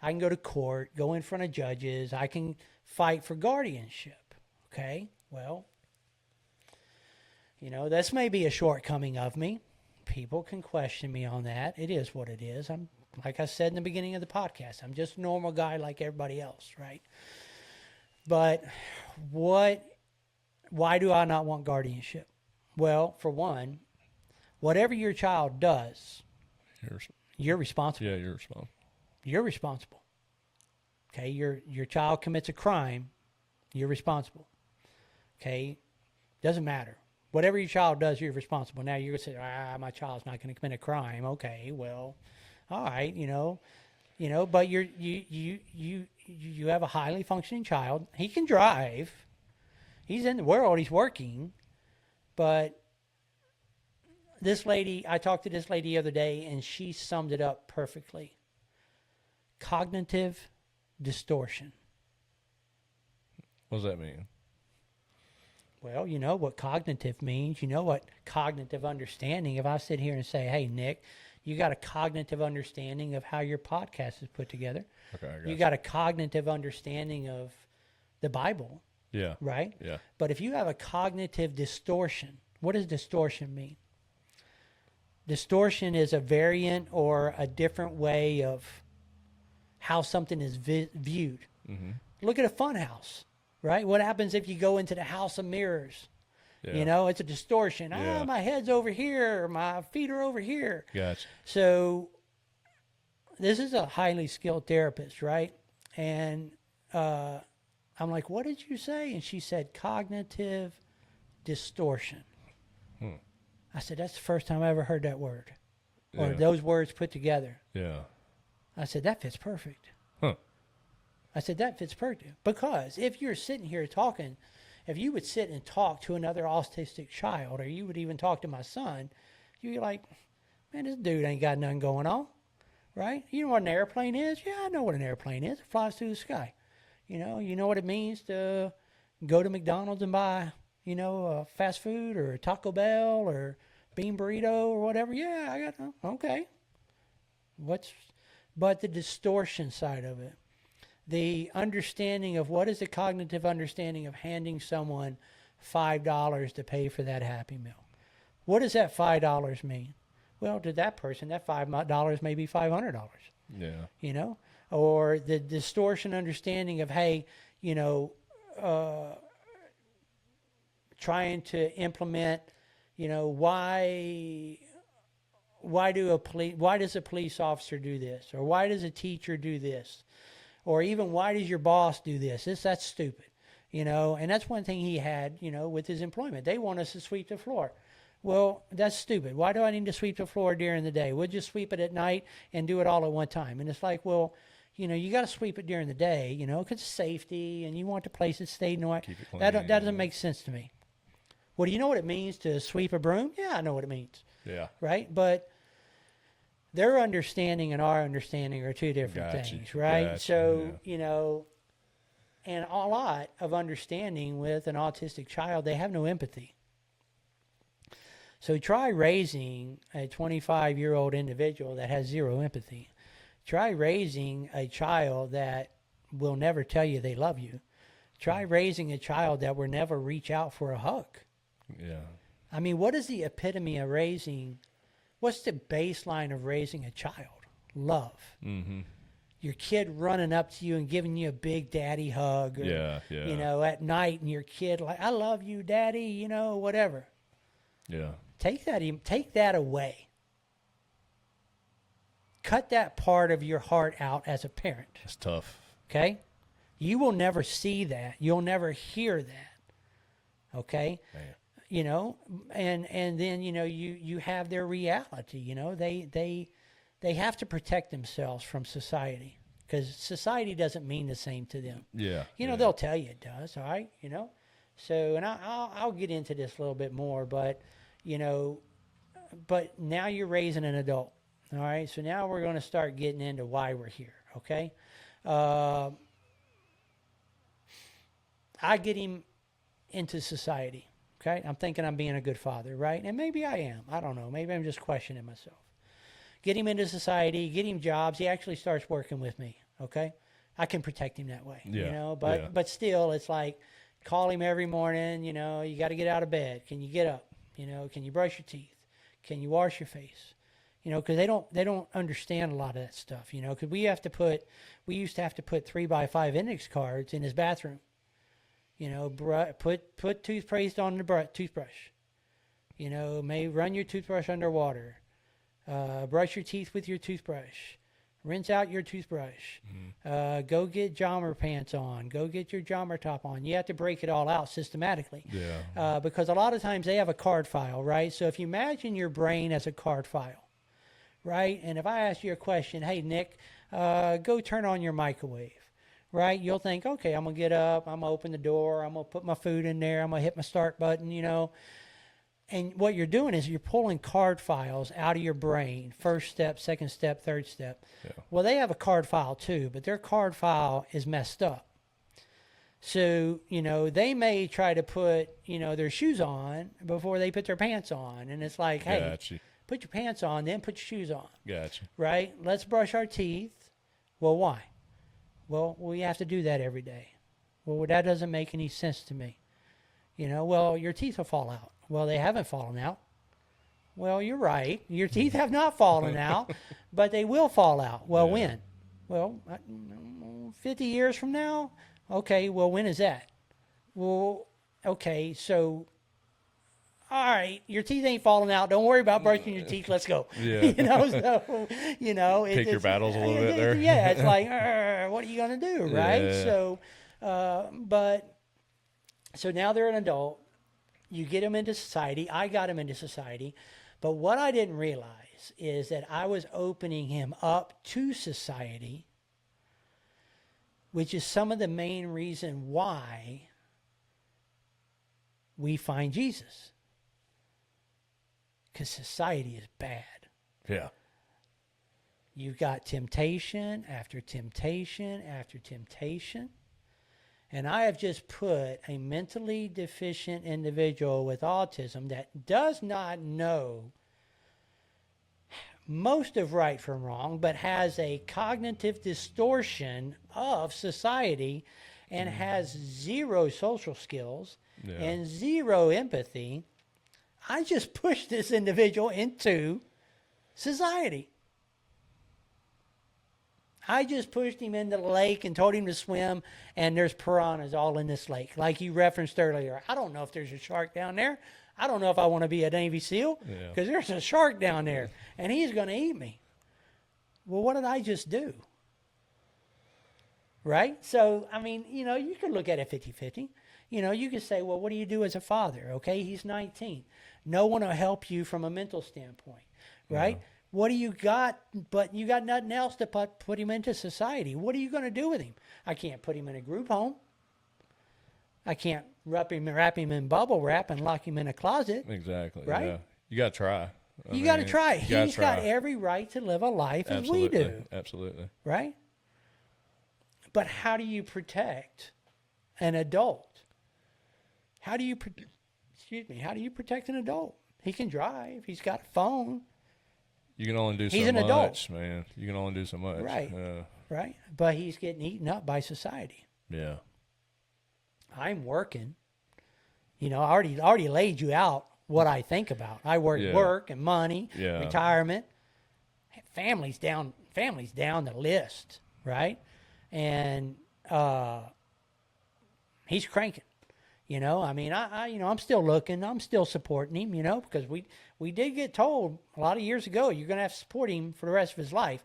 I can go to court, go in front of judges. I can fight for guardianship. Okay. Well, you know, this may be a shortcoming of me. People can question me on that. It is what it is. I'm, like I said in the beginning of the podcast, I'm just a normal guy like everybody else, right? But why do I not want guardianship? Well, for one, whatever your child does, you're responsible. Yeah, you're responsible. You're responsible. Okay, your child commits a crime, you're responsible. Okay, doesn't matter. Whatever your child does, you're responsible. Now you're going to say, my child's not going to commit a crime. Okay, well, all right, you know, but you have a highly functioning child. He can drive. He's in the world. He's working. But I talked to this lady the other day, and she summed it up perfectly. Cognitive distortion. What does that mean? Well, you know what cognitive means. You know what cognitive understanding. If I sit here and say, hey, Nick, you got a cognitive understanding of how your podcast is put together. Okay, I got you got a cognitive understanding of the Bible. Yeah. Right? Yeah. But if you have a cognitive distortion, what does distortion mean? Distortion is a variant or a different way of how something is viewed. Mm-hmm. Look at a fun house, right? What happens if you go into the house of mirrors? Yeah. You know, it's a distortion. Yeah. My head's over here. My feet are over here. Gotcha. So this is a highly skilled therapist, right? And I'm like, what did you say? And she said cognitive distortion. I said, that's the first time I ever heard that word or those words put together. Yeah. I said, that fits perfect. Huh. I said, that fits perfect. Because if you're sitting here talking, if you would sit and talk to another autistic child, or you would even talk to my son, you'd be like, man, this dude ain't got nothing going on, right? You know what an airplane is? Yeah, I know what an airplane is. It flies through the sky. You know what it means to go to McDonald's and buy, fast food or Taco Bell or bean burrito or whatever. Yeah, I got, okay. But the distortion side of it, the understanding of what is the cognitive understanding of handing someone $5 to pay for that Happy Meal. What does that $5 mean? Well, to that person, that $5 may be $500. Yeah. Or the distortion understanding of, hey, trying to implement, why does a police officer do this? Or why does a teacher do this? Or even why does your boss do this? That's stupid, and that's one thing he had, with his employment. They want us to sweep the floor. Well, that's stupid. Why do I need to sweep the floor during the day? We'll just sweep it at night and do it all at one time. And it's like, well, you got to sweep it during the day, because it's safety and you want the place to stay that doesn't make sense to me. Well, do you know what it means to sweep a broom? Yeah, I know what it means. Yeah. Right? But their understanding and our understanding are two different things, right? Gotcha. So, and a lot of understanding with an autistic child, they have no empathy. So try raising a 25-year-old individual that has zero empathy. Try raising a child that will never tell you they love you. Try raising a child that will never reach out for a hug. Yeah. I mean, what is the epitome of raising? What's the baseline of raising a child? Love. Mm-hmm. Your kid running up to you and giving you a big daddy hug. Or, at night, and your kid like, I love you, daddy, whatever. Yeah. Take that away. Cut that part of your heart out as a parent. It's tough. Okay? You will never see that. You'll never hear that. Okay? Man. And then you have their reality. They have to protect themselves from society, because society doesn't mean the same to them. Yeah. They'll tell you it does. All right. So, and I'll get into this a little bit more, but, you know, but now you're raising an adult. All right. So now we're going to start getting into why we're here. Okay. I get him into society. Okay. I'm thinking I'm being a good father, right? And maybe I am. I don't know. Maybe I'm just questioning myself. Get him into society, get him jobs. He actually starts working with me. Okay. I can protect him that way, you know, but still it's like, call him every morning, you know, you got to get out of bed. Can you get up? You know, can you brush your teeth? Can you wash your face? You know, because they don't understand a lot of that stuff, you know, because we used to have to put 3x5 index cards in his bathroom. You know, put toothpaste on the toothbrush. You know, maybe run your toothbrush under water. Brush your teeth with your toothbrush. Rinse out your toothbrush. Go get jommer pants on. Go get your jommer top on. You have to break it all out systematically. Yeah. Because a lot of times they have a card file, right? So if you imagine your brain as a card file, right? And if I ask you a question, hey, Nick, go turn on your microwave, right? You'll think, okay, I'm going to get up. I'm going to open the door. I'm going to put my food in there. I'm going to hit my start button, you know. And what you're doing is you're pulling card files out of your brain. First step, second step, third step. Yeah. Well, they have a card file too, but their card file is messed up. So, you know, they may try to put, you know, their shoes on before they put their pants on. And it's like, hey, Gotcha. put your pants on, then put your shoes on. Gotcha. Right? Let's brush our teeth. Well, why? Well, we have to do that every day. Well, that doesn't make any sense to me. You know, well, your teeth will fall out. Well, they haven't fallen out. Well, you're right. Your teeth have not fallen out, but they will fall out. Well, when? Well, 50 years from now? Okay, well, when is that? Well, okay, so, all right, your teeth ain't falling out. Don't worry about brushing your teeth. Let's go. Yeah. You know, so, you know. Pick your battles a little bit there. Yeah, it's like, what are you going to do, right? Yeah. So, so now they're an adult. You get them into society. I got him into society. But what I didn't realize is that I was opening him up to society, which is some of the main reason why we find Jesus. Because society is bad. Yeah. You've got temptation after temptation after temptation. And I have just put a mentally deficient individual with autism that does not know most of right from wrong, but has a cognitive distortion of society and has zero social skills and zero empathy. I just pushed this individual into society. I just pushed him into the lake and told him to swim, and there's piranhas all in this lake, like you referenced earlier. I don't know if there's a shark down there. I don't know if I want to be a Navy SEAL because there's a shark down there, and he's going to eat me. Well, what did I just do? Right? So, I mean, you know, you could look at it 50-50. You know, you could say, well, what do you do as a father? Okay, he's 19. No one will help you from a mental standpoint, right? Yeah. What do you got? But you got nothing else to put him into society. What are you going to do with him? I can't put him in a group home. I can't wrap him in bubble wrap and lock him in a closet. Exactly. Right? Yeah. You got to try. You got to try. He's got every right to live a life as we do. Absolutely. Right? But how do you protect an adult? How do you protect an adult? He can drive. He's got a phone. You can only do so much. He's an adult, man. You can only do so much. Right. Right. But he's getting eaten up by society. Yeah. I'm working. You know, I already laid you out what I think about. I work and money, retirement. Family's down the list, right? And he's cranking. You know, I mean, I'm still looking. I'm still supporting him, you know, because we did get told a lot of years ago, you're going to have to support him for the rest of his life.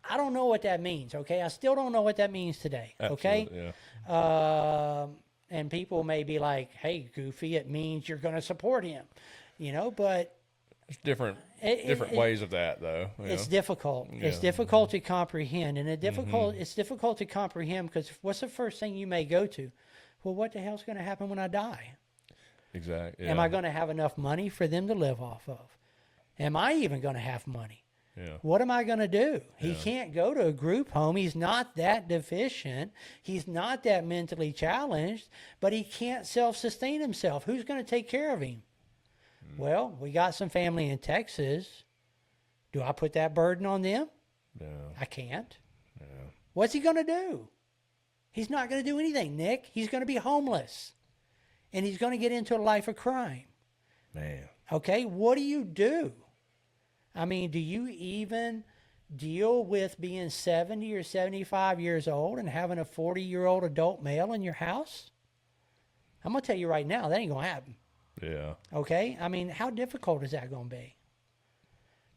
I don't know what that means, okay? I still don't know what that means today, okay? Absolutely, yeah. And people may be like, hey, Goofy, it means you're going to support him, you know, but... There's different ways of that, though. It's difficult. Yeah. It's difficult to comprehend, and it's difficult to comprehend because what's the first thing you may go to? Well, what the hell's going to happen when I die? Exactly. Am I going to have enough money for them to live off of? Am I even going to have money? Yeah. What am I going to do? He Yeah. can't go to a group home. He's not that deficient. He's not that mentally challenged, but he can't self-sustain himself. Who's going to take care of him? Well, we got some family in Texas. Do I put that burden on them? Yeah. I can't. Yeah. What's he going to do? He's not going to do anything, Nick. He's going to be homeless. And he's going to get into a life of crime. Man. Okay, what do you do? I mean, do you even deal with being 70 or 75 years old and having a 40-year-old adult male in your house? I'm going to tell you right now, that ain't going to happen. Yeah. Okay? I mean, how difficult is that going to be?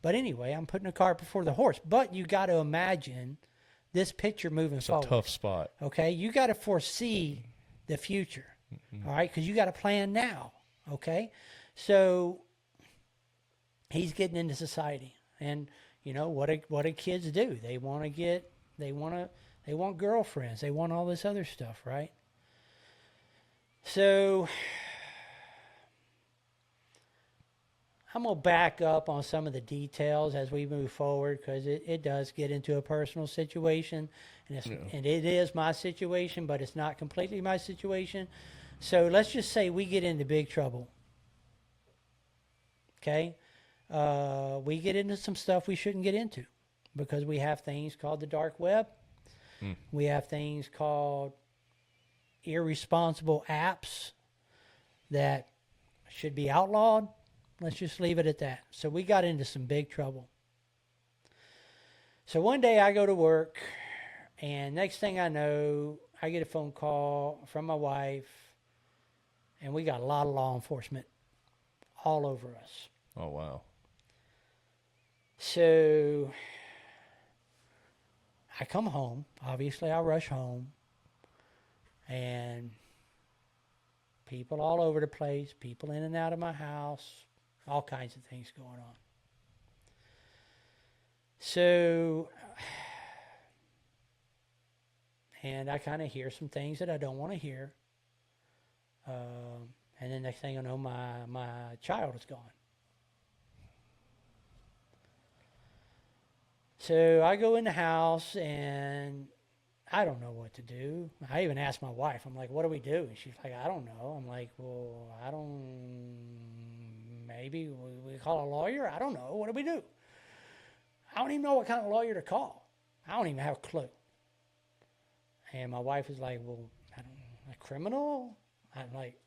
But anyway, I'm putting the cart before the horse. But you got to imagine this picture moving It's forward. a tough spot. Okay? You got to foresee the future. All right? Because you got to plan now. Okay? So he's getting into society. And, you know, what do kids do? They want girlfriends. They want all this other stuff, right? So I'm going to back up on some of the details as we move forward, because it does get into a personal situation, and it is my situation, but it's not completely my situation. So let's just say we get into big trouble. Okay? We get into some stuff we shouldn't get into, because we have things called the dark web. We have things called irresponsible apps that should be outlawed. Let's just leave it at that. So we got into some big trouble. So one day I go to work, and next thing I know, I get a phone call from my wife, and we got a lot of law enforcement all over us. Oh, wow. So I come home. Obviously, I rush home, and people all over the place, people in and out of my house, all kinds of things going on. So, and I kind of hear some things that I don't want to hear. And then next thing I know, my child is gone. So I go in the house, and I don't know what to do. I even asked my wife, I'm like, what do we do? And she's like, I don't know. I'm like, well, maybe we call a lawyer? I don't know. What do we do? I don't even know what kind of lawyer to call. I don't even have a clue. And my wife is like, well, I don't know, a criminal? I'm like,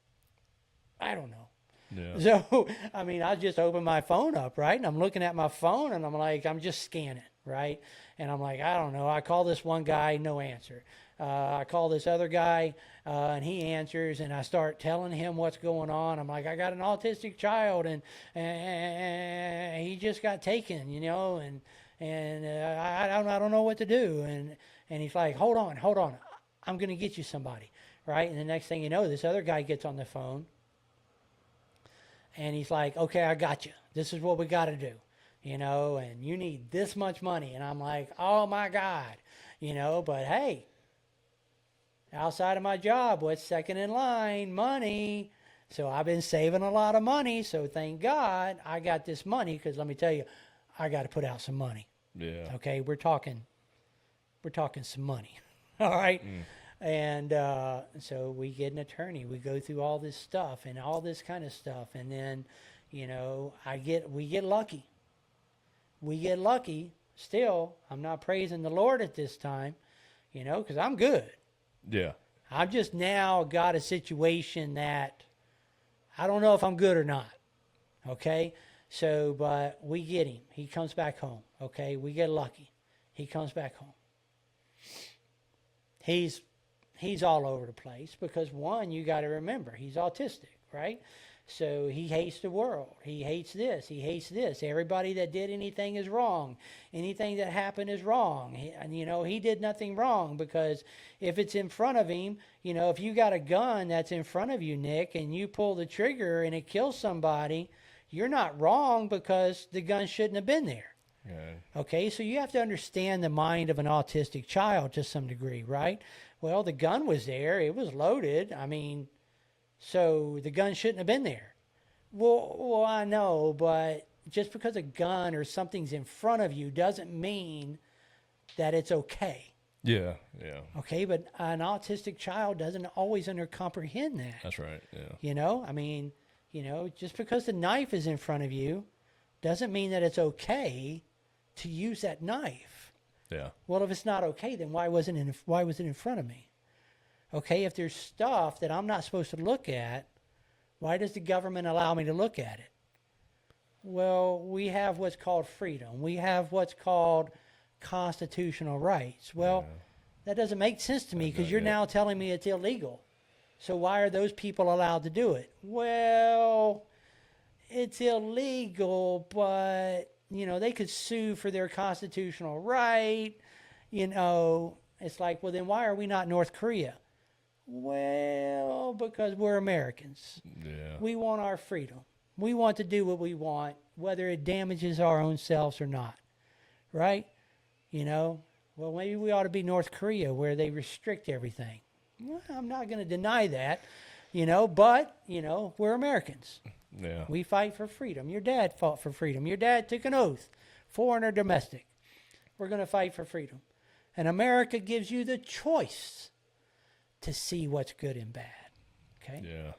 I don't know. Yeah. So, I mean, I just opened my phone up, right? And I'm looking at my phone, and I'm like, I'm just scanning, right? And I'm like, I don't know. I call this one guy, no answer. I call this other guy, and he answers, and I start telling him what's going on. I'm like, I got an autistic child, and he just got taken, you know, and I don't know what to do. And he's like, hold on. I'm going to get you somebody, right? And the next thing you know, this other guy gets on the phone, and he's like, okay, I got you. This is what we got to do, you know, and you need this much money. And I'm like, oh, my God, you know, but hey, outside of my job, what's second in line? Money. So I've been saving a lot of money. So thank God I got this money, because let me tell you, I got to put out some money. Yeah. Okay, we're talking some money. All right. And so we get an attorney. We go through all this stuff and all this kind of stuff, and then, you know, we get lucky. We get lucky. Still, I'm not praising the Lord at this time, you know, because I'm good. Yeah. I've just now got a situation that I don't know if I'm good or not. Okay, so but we get him. He comes back home. Okay, we get lucky. He comes back home. He's all over the place, because one, you got to remember, he's autistic, right? So he hates the world. He hates this. He hates this. Everybody that did anything is wrong. Anything that happened is wrong. And, you know, he did nothing wrong, because if it's in front of him, you know, if you got a gun that's in front of you, Nick, and you pull the trigger and it kills somebody, you're not wrong, because the gun shouldn't have been there. Yeah. Okay, so you have to understand the mind of an autistic child to some degree, right? Well, the gun was there. It was loaded. I mean, so the gun shouldn't have been there. Well, I know, but just because a gun or something's in front of you doesn't mean that it's okay. Yeah, yeah. Okay, but an autistic child doesn't always comprehend that. That's right, yeah. You know, I mean, just because the knife is in front of you doesn't mean that it's okay to use that knife. Yeah. Well, if it's not okay, then why was it in front of me? Okay, if there's stuff that I'm not supposed to look at, why does the government allow me to look at it? Well, we have what's called freedom. We have what's called constitutional rights. Well, that doesn't make sense to me because you're now telling me it's illegal. So why are those people allowed to do it? Well, it's illegal, but, they could sue for their constitutional right. It's like, well, then why are we not North Korea? Well, because we're Americans. Yeah. We want our freedom. We want to do what we want, whether it damages our own selves or not. Right? Well, maybe we ought to be North Korea where they restrict everything. Well, I'm not going to deny that, but, we're Americans. Yeah. We fight for freedom. Your dad fought for freedom. Your dad took an oath, foreign or domestic. We're going to fight for freedom. And America gives you the choice to see what's good and bad. Okay? Yeah.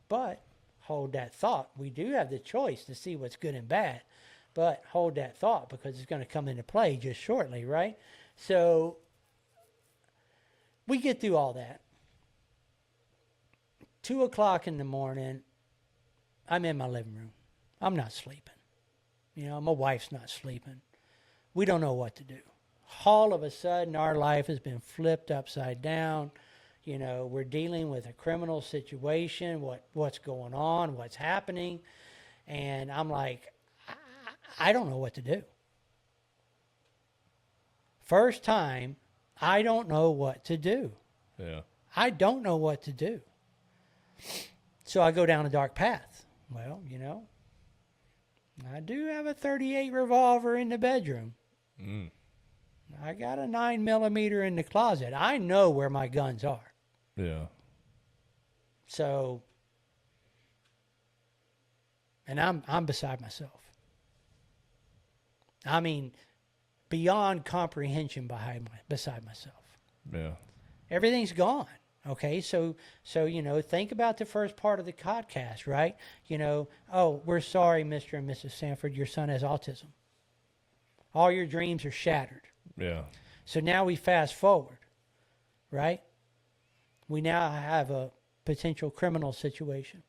But hold that thought. We do have the choice to see what's good and bad. But hold that thought because it's going to come into play just shortly, right? So we get through all that. 2 o'clock in the morning, I'm in my living room. I'm not sleeping. My wife's not sleeping. We don't know what to do. All of a sudden, our life has been flipped upside down. We're dealing with a criminal situation, what's going on, what's happening. And I'm like, I don't know what to do. First time, I don't know what to do. Yeah. I don't know what to do. So I go down a dark path. Well, I do have a .38 revolver in the bedroom. I got a 9mm in the closet. I know where my guns are. Yeah. So, and I'm beside myself. I mean, beyond comprehension beside myself. Yeah. Everything's gone. Okay, so think about the first part of the podcast, right? Oh, we're sorry, Mr. and Mrs. Sanford, your son has autism. All your dreams are shattered. Yeah. So now we fast forward, right? We now have a potential criminal situation.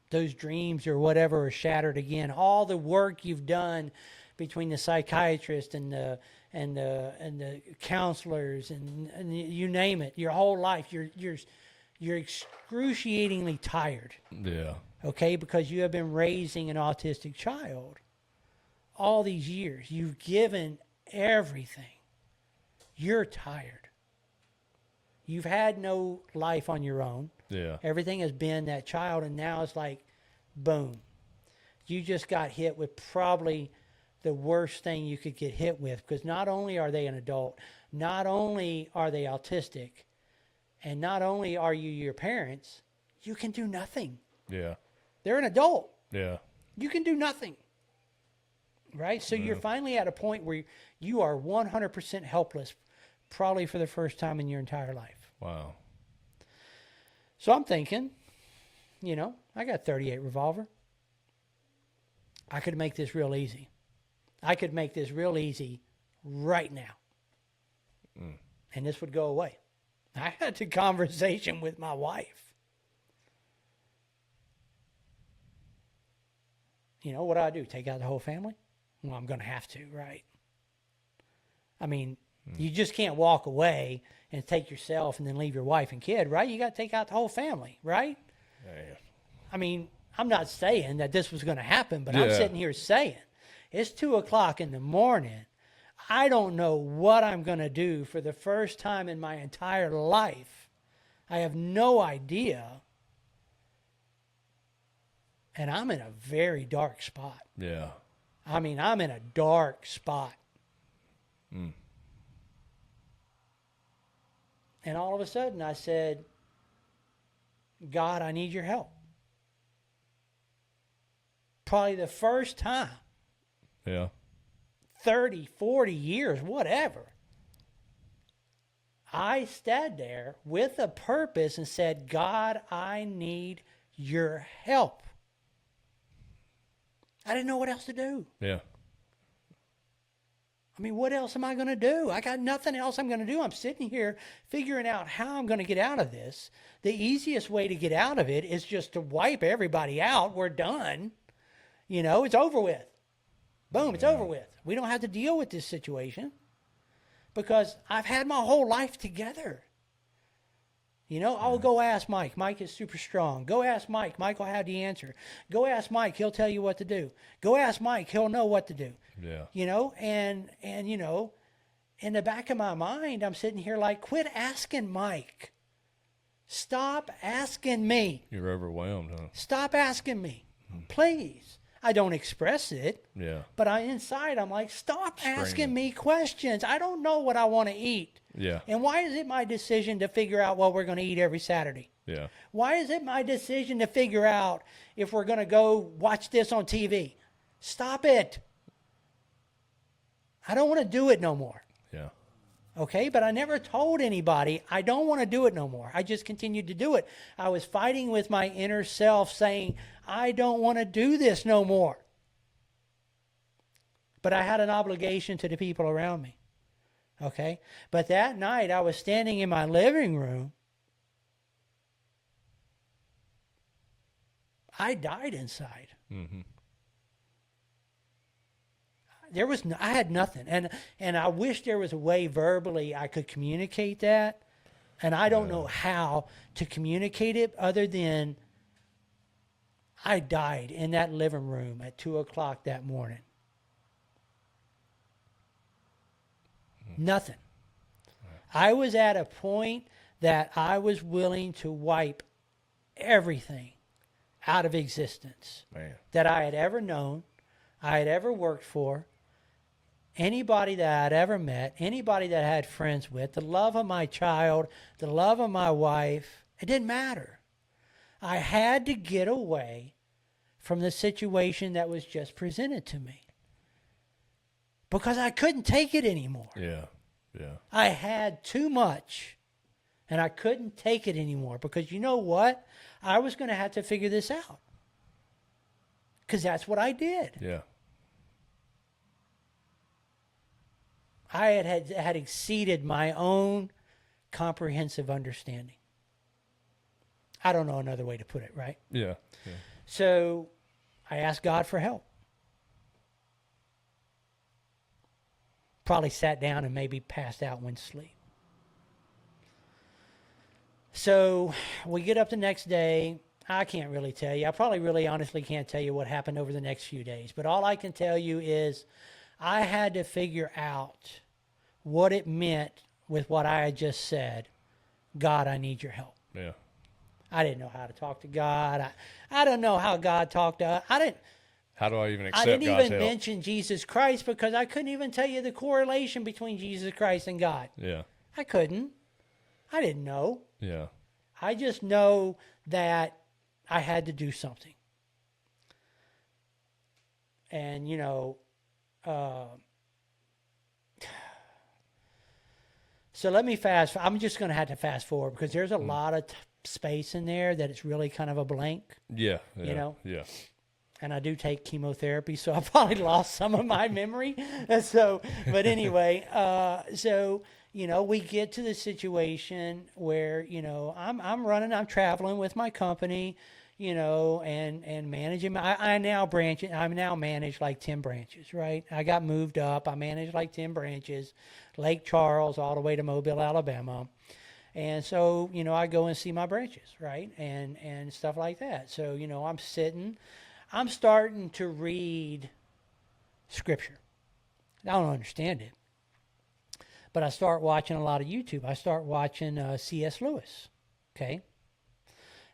Those dreams or whatever are shattered again. All the work you've done between the psychiatrist and the counselors and you name it, your whole life, you're excruciatingly tired. Yeah. Okay, because you have been raising an autistic child all these years. You've given everything. You're tired. You've had no life on your own. Yeah. Everything has been that child, and now it's like, boom. You just got hit with probably the worst thing you could get hit with, because not only are they an adult, not only are they autistic, and not only are you your parents, you can do nothing. Yeah. They're an adult. Yeah. You can do nothing. Right? So you're finally at a point where you are 100% helpless, probably for the first time in your entire life. Wow. So I'm thinking, I got a .38 revolver. I could make this real easy. I could make this real easy right now. And this would go away. I had the conversation with my wife. What do I do? Take out the whole family? Well, I'm going to have to, right? I mean, you just can't walk away and take yourself and then leave your wife and kid, right? You got to take out the whole family, right? Yeah. I mean, I'm not saying that this was going to happen, but I'm sitting here saying it's 2 o'clock in the morning. I don't know what I'm going to do for the first time in my entire life. I have no idea. And I'm in a very dark spot. Yeah. I mean, I'm in a dark spot. And all of a sudden I said, God, I need your help. Probably the first time, Yeah. 30, 40 years, whatever, I stood there with a purpose and said, God, I need your help. I didn't know what else to do. Yeah. I mean, what else am I going to do? I got nothing else I'm going to do. I'm sitting here figuring out how I'm going to get out of this. The easiest way to get out of it is just to wipe everybody out. We're done. You know, it's over with. Boom, it's over with. We don't have to deal with this situation because I've had my whole life together. You know, I'll go ask Mike. Mike is super strong. Go ask Mike. Mike will have the answer. Go ask Mike. He'll tell you what to do. Go ask Mike. He'll know what to do. Yeah. You know, and you know, in the back of my mind, I'm sitting here like, quit asking Mike. Stop asking me. You're overwhelmed, huh? Stop asking me. Please. I don't express it. Yeah. But inside, I'm like, stop asking me questions. I don't know what I want to eat. Yeah. And why is it my decision to figure out what we're going to eat every Saturday? Yeah. Why is it my decision to figure out if we're going to go watch this on TV? Stop it. I don't want to do it no more. Yeah. Okay, but I never told anybody I don't want to do it no more. I just continued to do it. I was fighting with my inner self saying, I don't want to do this no more. But I had an obligation to the people around me. Okay, but that night I was standing in my living room. I died inside. Mm-hmm. I had nothing, and I wish there was a way verbally I could communicate that, and I don't know how to communicate it other than I died in that living room at 2:00 that morning. Nothing. I was at a point that I was willing to wipe everything out of existence that I had ever known, I had ever worked for, anybody that I'd ever met, anybody that I had friends with, the love of my child, the love of my wife. It didn't matter. I had to get away from the situation that was just presented to me because I couldn't take it anymore. Yeah. Yeah. I had too much and I couldn't take it anymore because you know what? I was going to have to figure this out because that's what I did. Yeah. I had exceeded my own comprehensive understanding. I don't know another way to put it, right? Yeah. Yeah. So I asked God for help. Probably sat down and maybe passed out and went to sleep. So we get up the next day. I can't really tell you. I probably really honestly can't tell you what happened over the next few days. But all I can tell you is I had to figure out what it meant with what I had just said. God, I need your help. Yeah. I didn't know how to talk to God. I don't know how God talked to us. How do I even accept I didn't God's even help? mention Jesus Christ because I couldn't even tell you the correlation between Jesus Christ and God. Yeah. I couldn't. I didn't know. Yeah. I just know that I had to do something. And, you know, so let me I'm just going to have to fast forward because there's a lot of space in there that it's really kind of a blank. Yeah. Yeah. You know? Yeah. And I do take chemotherapy, so I probably lost some of my memory. And so, but anyway, so, you know, we get to the situation where, you know, I'm traveling with my company, you know, and managing. I'm now manage like 10 branches, right? I got moved up. I manage like 10 branches, Lake Charles all the way to Mobile, Alabama. And so, you know, I go and see my branches, right? And stuff like that. So, you know, I'm starting to read scripture. I don't understand it. But I start watching a lot of YouTube. I start watching C.S. Lewis, okay?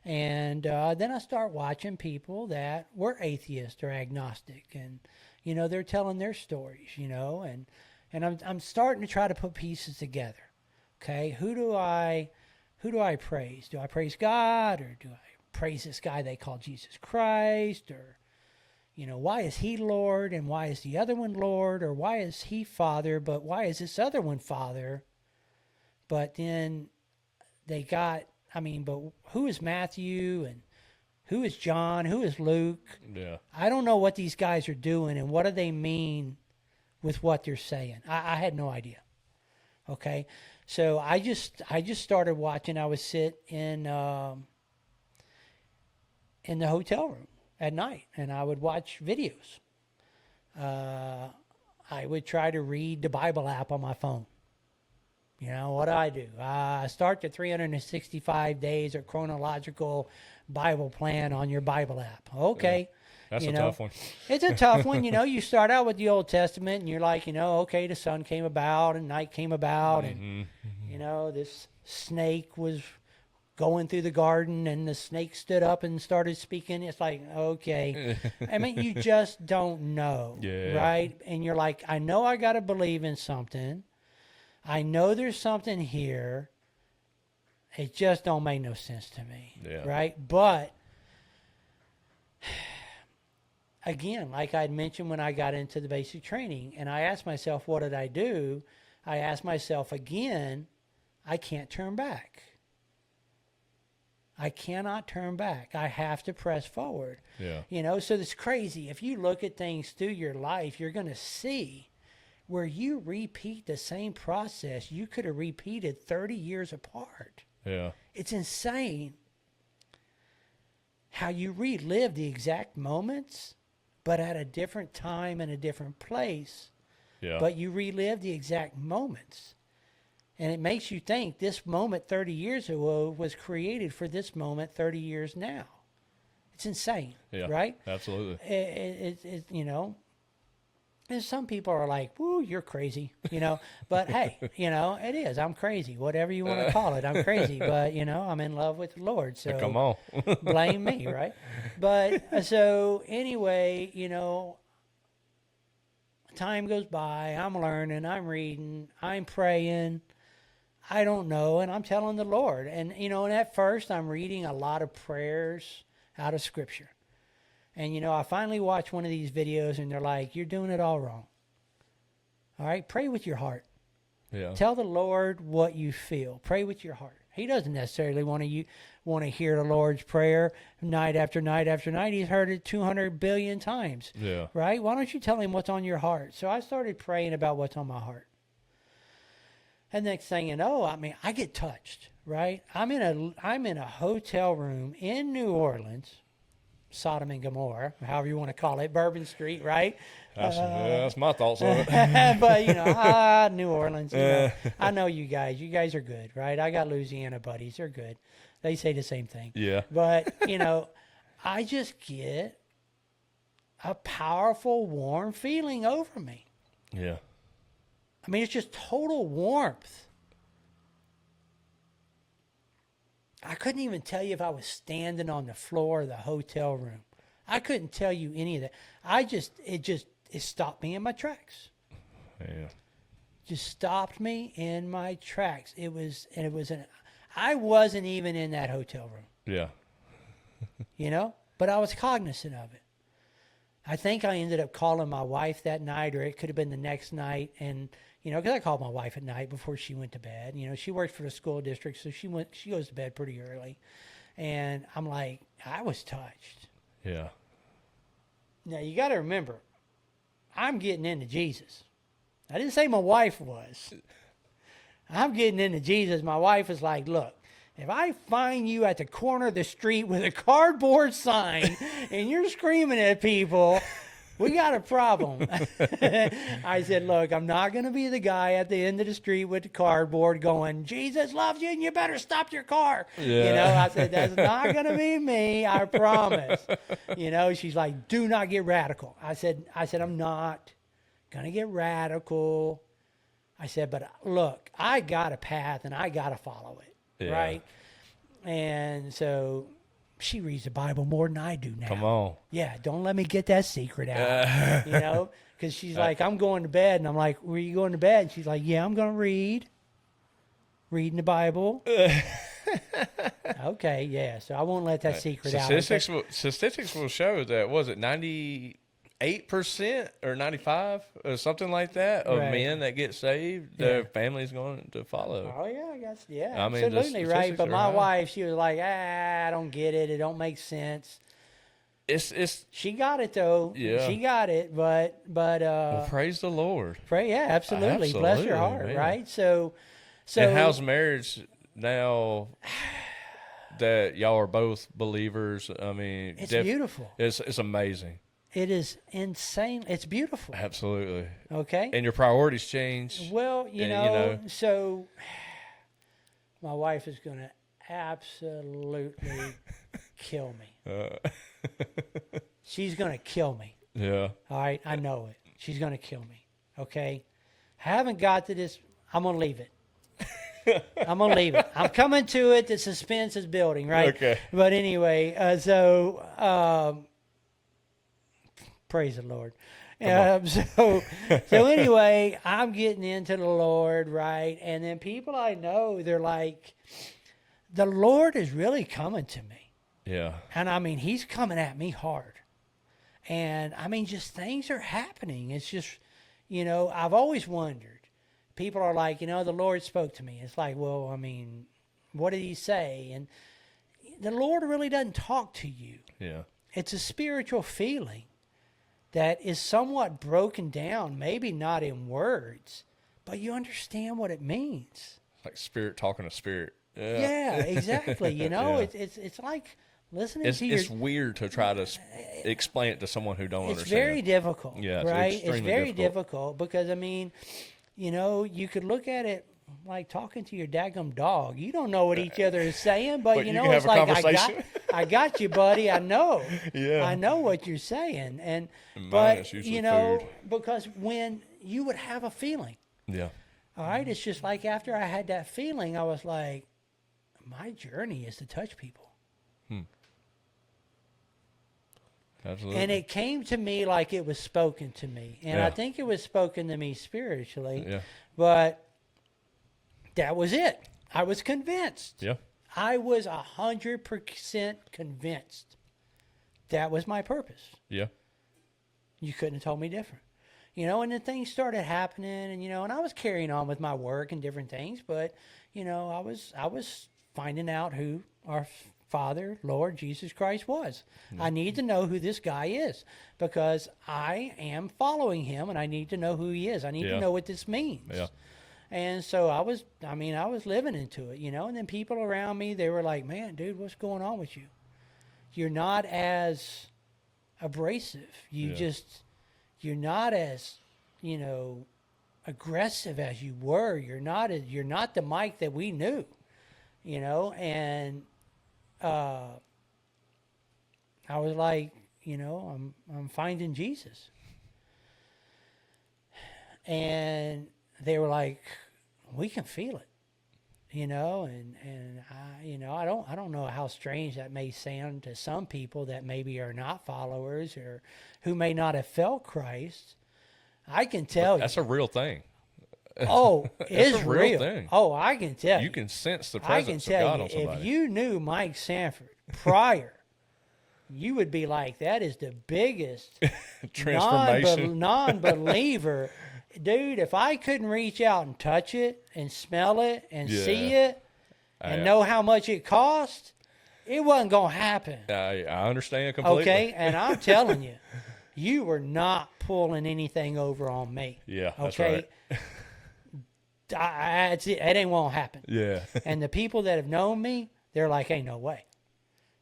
And then I start watching people that were atheist or agnostic. And, you know, they're telling their stories, you know. And I'm starting to try to put pieces together. Okay, who do I praise? Do I praise God, or do I praise this guy they call Jesus Christ? Or, why is he Lord and why is the other one Lord? Or why is he Father, but why is this other one Father? But then but who is Matthew and who is John? Who is Luke? Yeah. I don't know what these guys are doing and what do they mean with what they're saying. I had no idea. Okay, so I just started watching. I would sit in the hotel room at night, and I would watch videos. I would try to read the Bible app on my phone. What do? I start the 365 days or chronological Bible plan on your Bible app. Okay. Yeah, that's a tough one. It's a tough one. You start out with the Old Testament and you're like, okay, the sun came about and night came about. And, this snake was going through the garden and the snake stood up and started speaking. It's like, okay. You just don't know. Yeah. Right? And you're like, I know I got to believe in something. I know there's something here. It just don't make no sense to me. Yeah. Right? But again, like I'd mentioned when I got into the basic training, and I asked myself, what did I do? I asked myself again, I can't turn back. I cannot turn back. I have to press forward. Yeah. So it's crazy. If you look at things through your life, you're going to see where you repeat the same process you could have repeated 30 years apart. Yeah. It's insane how you relive the exact moments, but at a different time and a different place. Yeah. But you relive the exact moments. And it makes you think this moment 30 years ago was created for this moment 30 years now. It's insane, Yeah. right? Absolutely. And some people are like, woo, you're crazy, But hey, it is. I'm crazy. Whatever you want to call it, I'm crazy. But, I'm in love with the Lord. So Come on. blame me, right? But so anyway, time goes by. I'm learning. I'm reading. I'm praying. I don't know. And I'm telling the Lord. And, and at first I'm reading a lot of prayers out of Scripture. And, I finally watched one of these videos and they're like, you're doing it all wrong. All right, pray with your heart. Yeah. Tell the Lord what you feel. Pray with your heart. He doesn't necessarily want to hear the Lord's Prayer night after night after night. He's heard it 200 billion times. Yeah. Right? Why don't you tell him what's on your heart? So I started praying about what's on my heart. And next thing you know, I get touched, right? I'm in a hotel room in New Orleans, Sodom and Gomorrah, however you want to call it, Bourbon Street, right? That's my thoughts on it. But, New Orleans, I know you guys. You guys are good, right? I got Louisiana buddies. They're good. They say the same thing. Yeah. But, I just get a powerful, warm feeling over me. Yeah. It's just total warmth. I couldn't even tell you if I was standing on the floor of the hotel room. I couldn't tell you any of that. It stopped me in my tracks. Yeah. Just stopped me in my tracks. I wasn't even in that hotel room. Yeah. But I was cognizant of it. I think I ended up calling my wife that night, or it could have been the next night. And, because I called my wife at night before she went to bed. She worked for the school district, so she goes to bed pretty early. And I'm like, I was touched. Yeah. Now, you got to remember, I'm getting into Jesus. I didn't say my wife was. I'm getting into Jesus. My wife is like, look, if I find you at the corner of the street with a cardboard sign and you're screaming at people, we got a problem. I said, look, I'm not going to be the guy at the end of the street with the cardboard going, Jesus loves you and you better stop your car. Yeah. I said, that's not going to be me. I promise. She's like, do not get radical. I said, I'm not going to get radical. I said, but look, I got a path and I got to follow it. Yeah. Right? And so she reads the Bible more than I do now. Come on. Yeah, don't let me get that secret out, because she's like, I'm going to bed. And I'm like, where are you going to bed? And she's like, yeah, I'm going to read reading the Bible. Okay, yeah. So I won't let that secret out. Statistics will show that, was it 98% or 95 or something like that of Right. men that get saved, their family's going to follow. Oh yeah, I guess yeah, I mean, the absolutely right. statistics But are my high. wife, she was like, I don't get it. It don't make sense. It's She got it though. Yeah. She got it, but well, praise the Lord. pray, yeah, absolutely. Bless her Absolutely, heart, man. right? So And how's marriage now that y'all are both believers? I mean, it's beautiful. It's amazing. It is insane. It's beautiful. Absolutely. Okay. And your priorities change. Well, you and, know, so my wife is going to absolutely kill me. She's going to kill me. Yeah. All right. I know it. She's going to kill me. Okay. Haven't got to this. I'm going to leave it. I'm going to leave it. I'm coming to it. The suspense is building, right? Okay. But anyway, praise the Lord. So anyway, I'm getting into the Lord, right? And then people I know, they're like, the Lord is really coming to me. Yeah. And I mean, he's coming at me hard. And I mean, just things are happening. It's just, you know, I've always wondered. People are like, you know, the Lord spoke to me. It's like, well, I mean, what did he say? And the Lord really doesn't talk to you. Yeah. It's a spiritual feeling that is somewhat broken down, maybe not in words, but you understand what it means. Like spirit talking to spirit. Yeah, exactly. You know, Yeah. it's like listening to It's weird to try to explain it to someone who don't It's understand. very difficult, Yeah, it's right? It's extremely very difficult. difficult because, I mean, you know, you could look at it like talking to your daggum dog. You don't know what each other is saying, but But you you know, can it's have a like conversation. I got you, buddy. I know. Yeah. I know what you're saying, Mine but is usually you know, food. because when you would have a feeling, Yeah. all right, it's just like after I had that feeling, I was like, my journey is to touch people. Absolutely. And it came to me like it was spoken to me. And I Yeah. think it was spoken to me spiritually. Yeah. But that was it. I was convinced. Yeah. I was 100% convinced. That was my purpose. Yeah. You couldn't have told me different. You know, and then things started happening and, you know, and I was carrying on with my work and different things. But, you know, I was finding out who our Father, Lord Jesus Christ was. I need to know who this guy is because I am following him and I need to know who he is. I need to Yeah. know what this means. Yeah. And so I was living into it, you know, and then people around me, they were like, man, dude, what's going on with you? You're not as abrasive. You're not as, you know, aggressive as you were. You're not the Mike that we knew, you know, and I was like, you know, I'm finding Jesus. And they were like, we can feel it, you know, and I, you know, I don't know how strange that may sound to some people that maybe are not followers or who may not have felt Christ. I can tell That's you. a real thing. Oh, it's a real thing. Oh, I can tell you. You can sense the I can presence of God tell on you, somebody. if you knew Mike Sanford prior, you would be like, that is the biggest Transformation. non-believer. Dude, if I couldn't reach out and touch it and smell it and see it and know how much it cost, it wasn't going to happen. I understand completely. Okay? And I'm telling you, you were not pulling anything over on me. Yeah, that's Okay? right. It ain't won't happen. Yeah. And the people that have known me, they're like, ain't no way.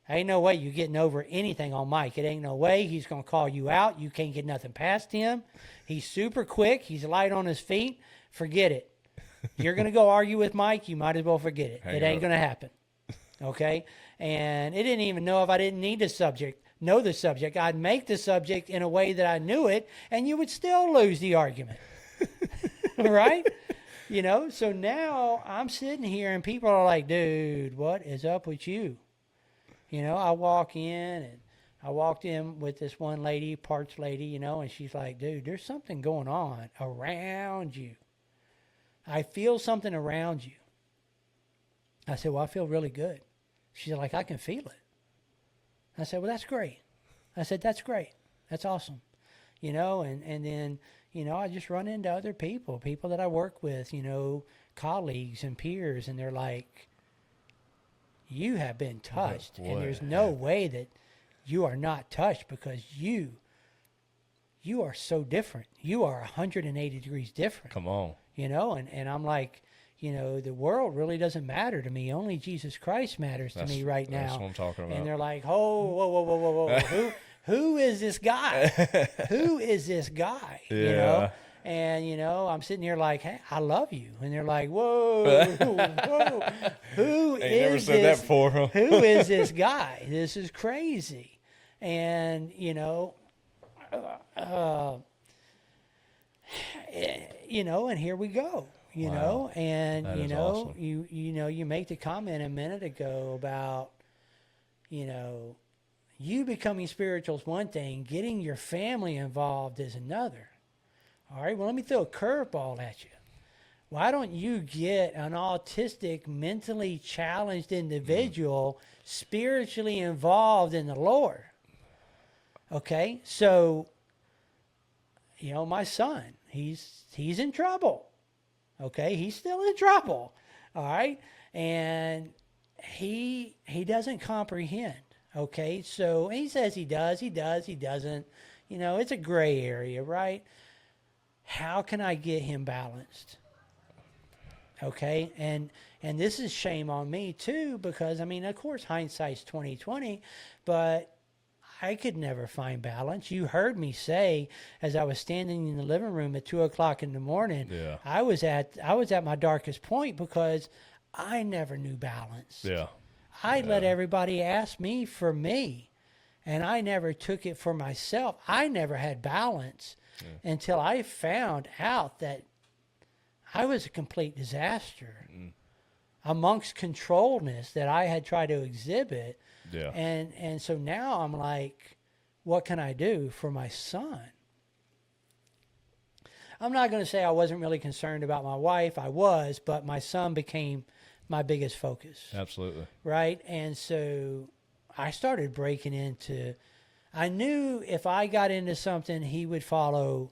Ain't no way you getting over anything on Mike. It ain't no way. He's going to call you out. You can't get nothing past him. He's super quick. He's light on his feet. Forget it. You're going to go argue with Mike, you might as well forget it. Hang It ain't up. going to happen. Okay? And it didn't even know if I didn't need the subject, know the subject. I'd make the subject in a way that I knew it, and you would still lose the argument. Right? You know, so now I'm sitting here and people are like, dude, what is up with you? You know, I walk in and I walked in with this one lady, parts lady, you know, and she's like, dude, there's something going on around you. I feel something around you. I said, well, I feel really good. She said, like, I can feel it. I said, well, that's great. I said, that's great. That's awesome. You know, and then, you know, I just run into other people that I work with, you know, colleagues and peers, and they're like, you have been touched. Boy. And there's no way that you are not touched, because you are so different. You are 180 degrees different. Come on. You know, and I'm like, you know, the world really doesn't matter to me. Only Jesus Christ matters to me right now. That's what I'm talking about. And they're like, oh, whoa. Who is this guy? Who is this guy? Yeah. You know? And, you know, I'm sitting here like, hey, I love you. And they're like, whoa. Who Ain't is never said this? that before, huh? Who is this guy? This is crazy. And, you know, and here we go. You Wow. know, and That you is know, awesome. you know, you make the comment a minute ago about, you know, you becoming spiritual is one thing, getting your family involved is another. All right, well, let me throw a curveball at you. Why don't you get an autistic, mentally challenged individual spiritually involved in the Lord? Okay, so, you know, my son, he's in trouble. Okay, he's still in trouble. All right, and he doesn't comprehend. Okay, so he says he doesn't. You know, it's a gray area, right? How can I get him balanced? Okay, and this is shame on me too, because I mean, of course, hindsight's 20/20, but I could never find balance. You heard me say, as I was standing in the living room at 2:00 in the morning, Yeah. I was at my darkest point, because I never knew balance. Yeah. I let everybody ask me for me, and I never took it for myself. I never had balance until I found out that I was a complete disaster amongst controlledness that I had tried to exhibit. Yeah. And so now I'm like, what can I do for my son? I'm not going to say I wasn't really concerned about my wife. I was, but my son became my biggest focus. Absolutely. Right? And so I started breaking into, I knew if I got into something, he would follow,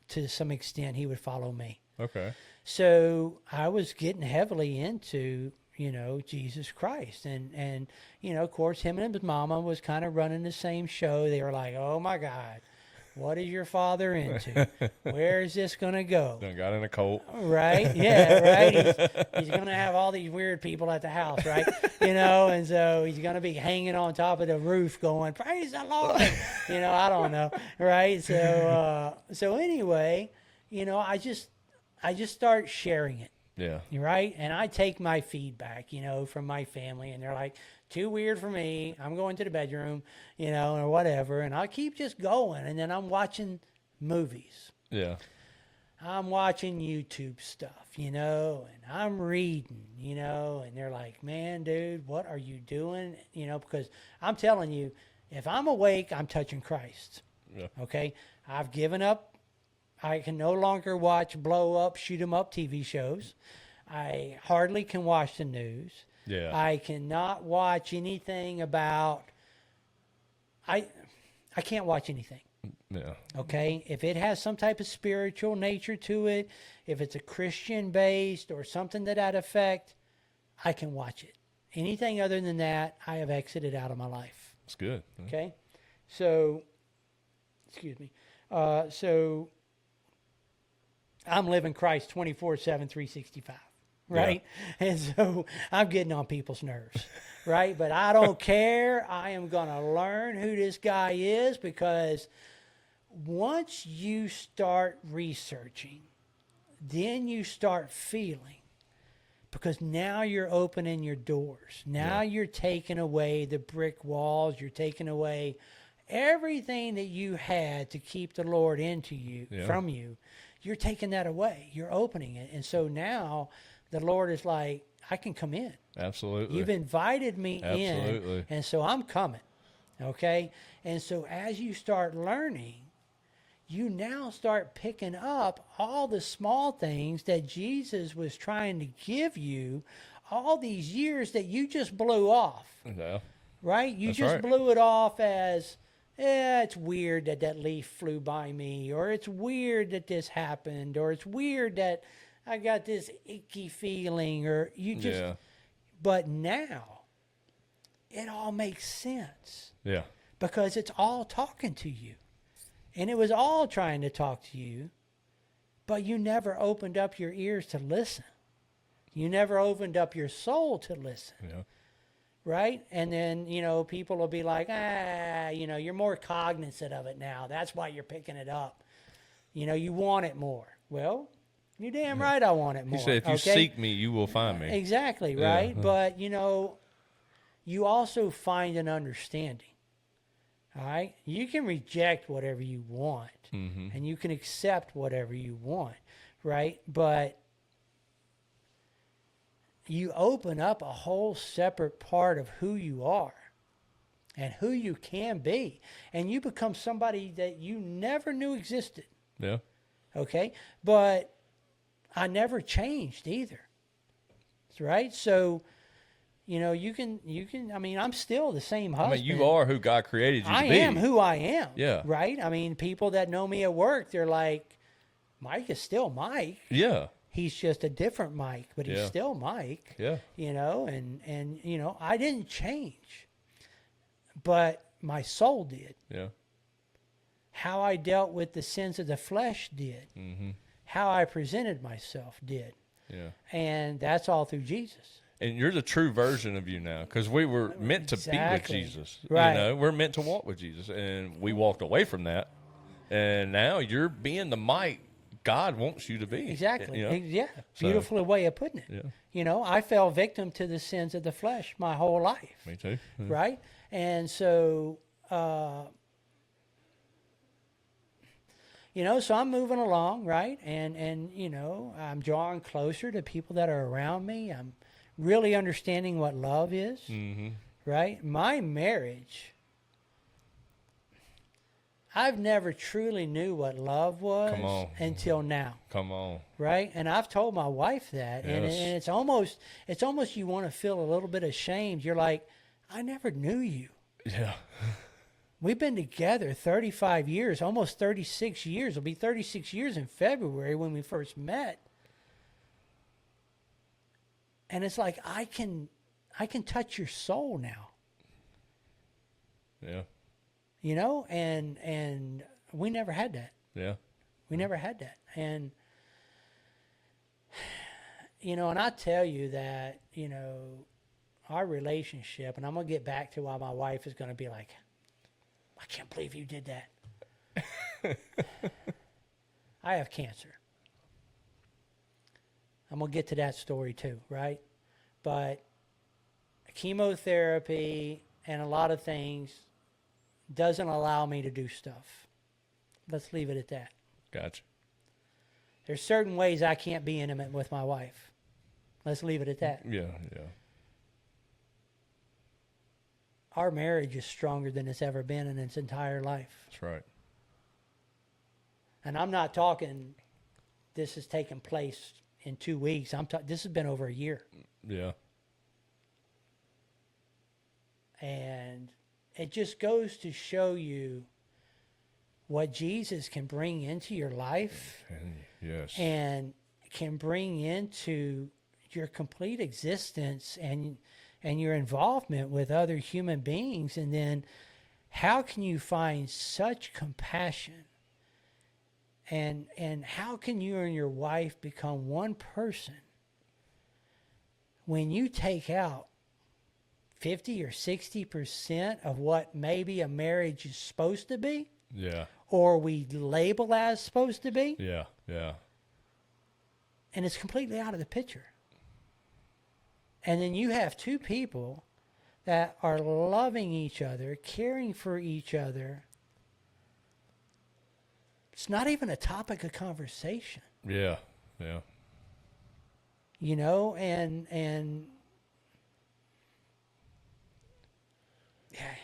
to some extent, he would follow me. Okay. So I was getting heavily into, you know, Jesus Christ. And you know, of course, him and his mama was kind of running the same show. They were like, oh my God, what is your father into? Where is this going to go? Done got in a cult. Right? Yeah, right. He's going to have all these weird people at the house, right? You know, and so he's going to be hanging on top of the roof going, praise the Lord. You know, I don't know, right? So anyway, you know, I just start sharing it. Yeah. Right? And I take my feedback, you know, from my family, and they're like, too weird for me. I'm going to the bedroom, you know, or whatever. And I keep just going. And then I'm watching movies. Yeah. I'm watching YouTube stuff, you know, and I'm reading, you know, and they're like, man, dude, what are you doing? You know, because I'm telling you, if I'm awake, I'm touching Christ. Yeah. Okay? I've given up. I can no longer watch blow up, shoot 'em up TV shows. I hardly can watch the news. Yeah. I cannot watch anything about, I can't watch anything. Yeah. Okay? If it has some type of spiritual nature to it, if it's a Christian based or something to that effect, I can watch it. Anything other than that, I have exited out of my life. It's good. Okay? So, excuse me. So, I'm living Christ 24/7, 365. Right? Yeah. And so I'm getting on people's nerves, right? But I don't care. I am going to learn who this guy is, because once you start researching, then you start feeling, because now you're opening your doors. Now you're taking away the brick walls. You're taking away everything that you had to keep the Lord into you, from you. You're taking that away. You're opening it. And so now the Lord is like, I can come in. Absolutely. You've invited me Absolutely. in, and so I'm coming. Okay? And so as you start learning, you now start picking up all the small things that Jesus was trying to give you all these years that you just blew off, Yeah. right? You That's just right. blew it off as, it's weird that that leaf flew by me, or it's weird that this happened, or it's weird that I got this icky feeling, or you just, Yeah. but now it all makes sense Yeah. because it's all talking to you. And it was all trying to talk to you, but you never opened up your ears to listen. You never opened up your soul to listen, Yeah. right? And then, people will be like, you're more cognizant of it now. That's why you're picking it up. You want it more. Well, you're damn right I want it more. He said, if you okay? seek me, you will find me. Exactly, Yeah. right? But, you also find an understanding. All right? You can reject whatever you want, and you can accept whatever you want, right? But you open up a whole separate part of who you are and who you can be, and you become somebody that you never knew existed. Yeah. Okay? But I never changed either. Right? So, you can, I mean, I'm still the same husband. I mean, you are who God created you to be. I am who I am. Yeah. Right? I mean, people that know me at work, they're like, Mike is still Mike. Yeah. He's just a different Mike, but he's Yeah. still Mike. Yeah. And I didn't change, but my soul did. Yeah. How I dealt with the sins of the flesh did. Mm-hmm. How I presented myself did. Yeah. And that's all through Jesus. And you're the true version of you now, because we were meant to Exactly. be with Jesus. Right. We're meant to walk with Jesus, and we walked away from that. And now you're being the Mike God wants you to be. Exactly. You know? Yeah. So- Beautiful way of putting it. Yeah. I fell victim to the sins of the flesh my whole life. Me too. Yeah. Right? And so, so I'm moving along, right? And I'm drawing closer to people that are around me. I'm really understanding what love is, Mm-hmm. right? My marriage, I've never truly knew what love was Come on. until now. Come on. Right, and I've told my wife that, and Yes. it's almost you want to feel a little bit ashamed. You're like, I never knew you. Yeah. We've been together 35 years, almost 36 years. It'll be 36 years in February when we first met, and it's like I can touch your soul now. Yeah. And we never had that. Yeah. We never had that, and. And I tell you that, our relationship, and I'm going to get back to why my wife is going to be like, I can't believe you did that. I have cancer. I'm going to get to that story too, right? But chemotherapy and a lot of things doesn't allow me to do stuff. Let's leave it at that. Gotcha. There's certain ways I can't be intimate with my wife. Let's leave it at that. Yeah. Yeah. Our marriage is stronger than it's ever been in its entire life. That's right. And I'm not talking this has taken place in 2 weeks. This has been over a year. Yeah. And it just goes to show you what Jesus can bring into your life Yes. and can bring into your complete existence and your involvement with other human beings. And then how can you find such compassion? And how can you and your wife become one person when you take out 50 or 60% of what maybe a marriage is supposed to be? Yeah. Or we label as supposed to be, Yeah. Yeah. and it's completely out of the picture. And then you have two people that are loving each other, caring for each other. It's not even a topic of conversation, Yeah. Yeah. and yeah,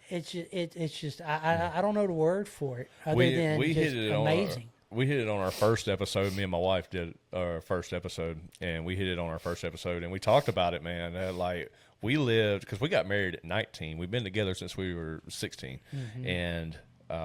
it's just I don't know the word for it other than We just hit it amazing. we hit it on our first episode. Me and my wife did our first episode, and we hit it on our first episode, and we talked about it, man. Like we lived, because we got married at 19. We've been together since we were 16, and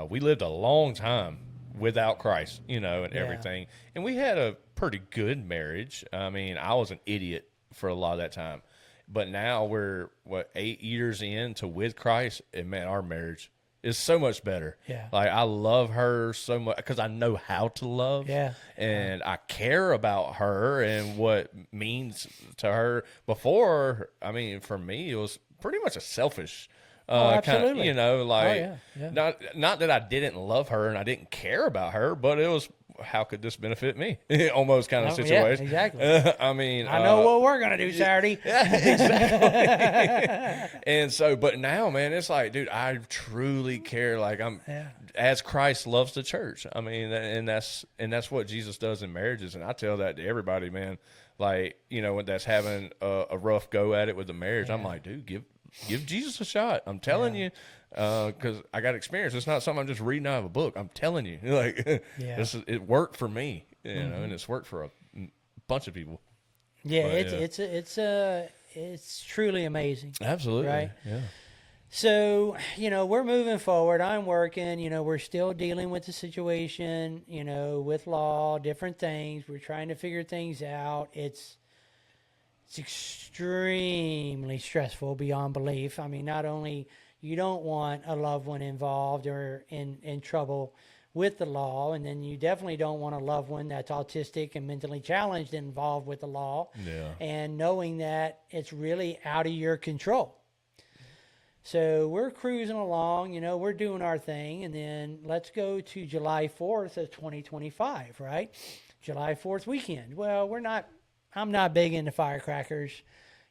we lived a long time without Christ, and everything. And we had a pretty good marriage. I mean, I was an idiot for a lot of that time, but now we're 8 years into with Christ, and man, our marriage is so much better. Yeah. Like I love her so much because I know how to love. Yeah. And I care about her and what means to her. Before, I mean, for me, it was pretty much a selfish absolutely. kind of, like yeah. not that I didn't love her and I didn't care about her, but it was, how could this benefit me? Almost kind of situation. Yeah, exactly. I mean, I know what we're gonna do Saturday. Yeah, exactly. And so, but now, man, it's like, dude, I truly care. Like as Christ loves the church. I mean, and that's what Jesus does in marriages. And I tell that to everybody, man. Like, when that's having a rough go at it with the marriage, I'm like, dude, give Jesus a shot. I'm telling you. Because I got experience. It's not something I'm just reading out of a book. I'm telling you, like, it worked for me, and it's worked for a bunch of people. Yeah, but, it's truly amazing. Absolutely, right? Yeah. So we're moving forward. I'm working. We're still dealing with the situation. With law, different things. We're trying to figure things out. It's extremely stressful beyond belief. I mean, not only you don't want a loved one involved or in trouble with the law, and then you definitely don't want a loved one that's autistic and mentally challenged involved with the law. Yeah. And knowing that it's really out of your control. So we're cruising along, we're doing our thing, and then let's go to July 4th of 2025, right? July 4th weekend. Well, I'm not big into firecrackers.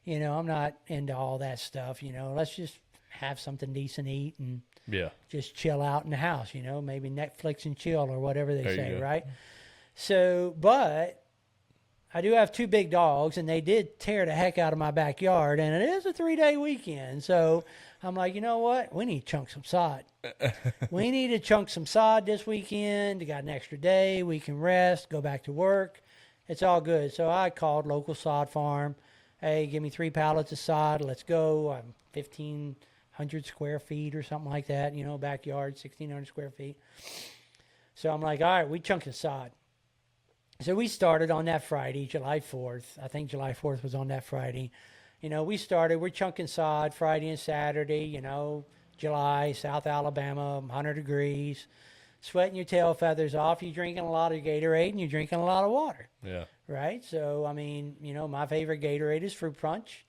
I'm not into all that stuff. Let's just have something decent to eat and just chill out in the house, maybe Netflix and chill or whatever they say, right? So, but I do have 2 big dogs, and they did tear the heck out of my backyard, and it is a 3-day weekend. So I'm like, you know what? We need to chunk some sod. We need to chunk some sod this weekend. We got an extra day. We can rest, go back to work. It's all good. So I called local sod farm. Hey, give me 3 pallets of sod. Let's go. I'm 1,500 square feet or something like that, backyard, 1,600 square feet. So I'm like, all right, we chunking sod. So we started on that Friday, July 4th. I think July 4th was on that Friday. We're chunking sod Friday and Saturday, July, South Alabama, 100 degrees, sweating your tail feathers off. You're drinking a lot of Gatorade and you're drinking a lot of water. Yeah. Right? So, I mean, my favorite Gatorade is fruit punch.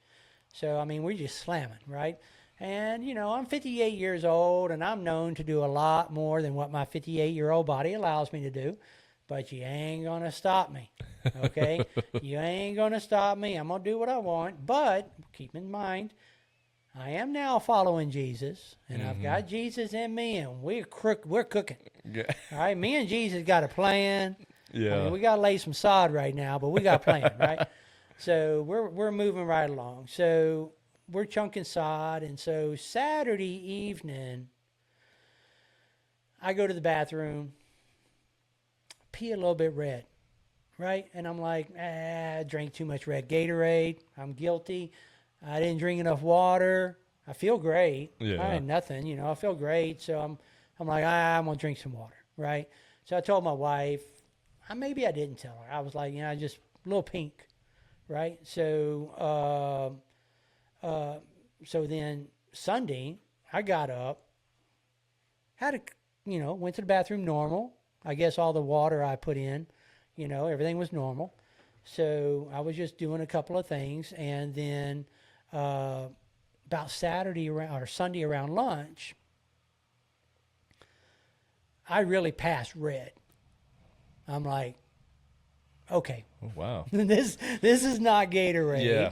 So, I mean, we're just slamming, right? And, I'm 58 years old, and I'm known to do a lot more than what my 58-year-old body allows me to do. But you ain't going to stop me, okay? You ain't going to stop me. I'm going to do what I want. But keep in mind, I am now following Jesus, and I've got Jesus in me, and we're cooking. Yeah. All right? Me and Jesus got a plan. Yeah. I mean, we got to lay some sod right now, but we got a plan, right? So we're moving right along. So we're chunking sod, and so Saturday evening, I go to the bathroom, pee a little bit red, right? And I'm like, I drank too much red Gatorade. I'm guilty. I didn't drink enough water. I feel great. Yeah. I had nothing, I feel great. So I'm like, I'm going to drink some water, right? So I told my wife, maybe I didn't tell her. I was like, just a little pink, right? So, so then Sunday, I got up, went to the bathroom normal. I guess all the water I put in, everything was normal. So I was just doing a couple of things. And then about Sunday around lunch, I really passed red. I'm like, okay. Oh, wow. This is not Gatorade. Yeah.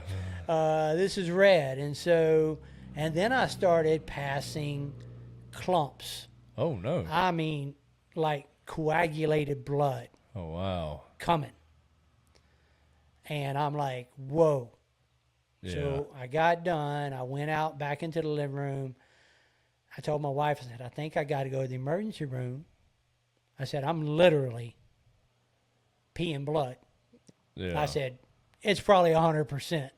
This is red. And then I started passing clumps. Oh, no. I mean, like coagulated blood. Oh, wow. Coming. And I'm like, whoa. Yeah. So I got done. I went out back into the living room. I told my wife, I said, I think I got to go to the emergency room. I said, I'm literally peeing blood. Yeah. I said, it's probably 100%.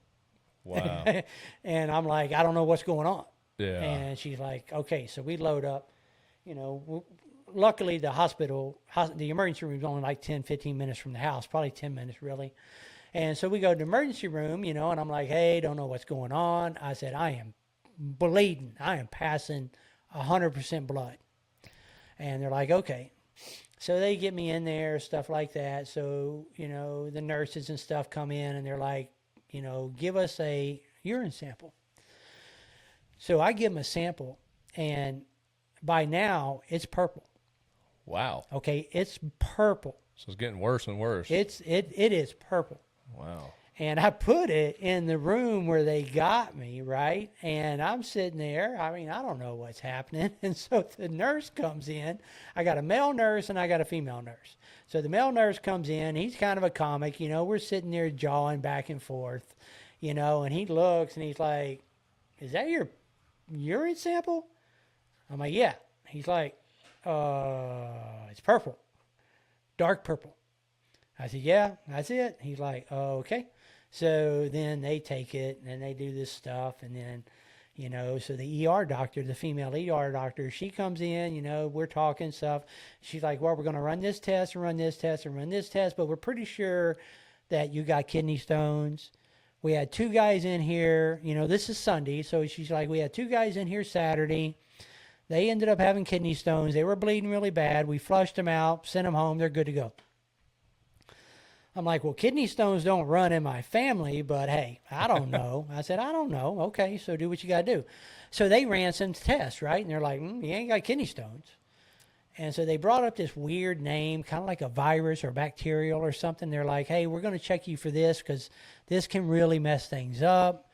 Wow. And I'm like, I don't know what's going on. Yeah. And she's like, okay, so we load up. You know, luckily the the emergency room is only like 10, 15 minutes from the house, probably 10 minutes really. And so we go to the emergency room, you know, and I'm like, hey, don't know what's going on. I said, I am bleeding. I am passing 100% blood. And they're like, okay. So they get me in there, stuff like that. So, you know, the nurses and stuff come in and they're like, you know, give us a urine sample. So I give them a sample, and by now it's purple. Wow. Okay, it's purple. So it's getting worse and worse. It is purple. Wow. And I put it in the room where they got me, right? And I'm sitting there. I mean, I don't know what's happening. And so the nurse comes in. I got a male nurse and I got a female nurse. So the male nurse comes in. He's kind of a comic. You know, we're sitting there jawing back and forth, you know, and he looks and he's like, is that your urine sample? I'm like, yeah. He's like, it's purple, dark purple. I said, yeah, that's it. He's like, oh, okay. So then they take it and they do this stuff. And then, you know, so the ER doctor, the female ER doctor, she comes in, you know, we're talking stuff. She's like, well, we're going to run this test and run this test and run this test, but we're pretty sure that you got kidney stones. We had 2 guys in here, you know, this is Sunday. So she's like, we had 2 guys in here Saturday. They ended up having kidney stones. They were bleeding really bad. We flushed them out, sent them home. They're good to go. I'm like, well, kidney stones don't run in my family, but hey, I don't know. I said, I don't know. Okay, so do what you got to do. So they ran some tests, right? And they're like, you ain't got kidney stones. And so they brought up this weird name, kind of like a virus or bacterial or something. They're like, hey, we're going to check you for this because this can really mess things up.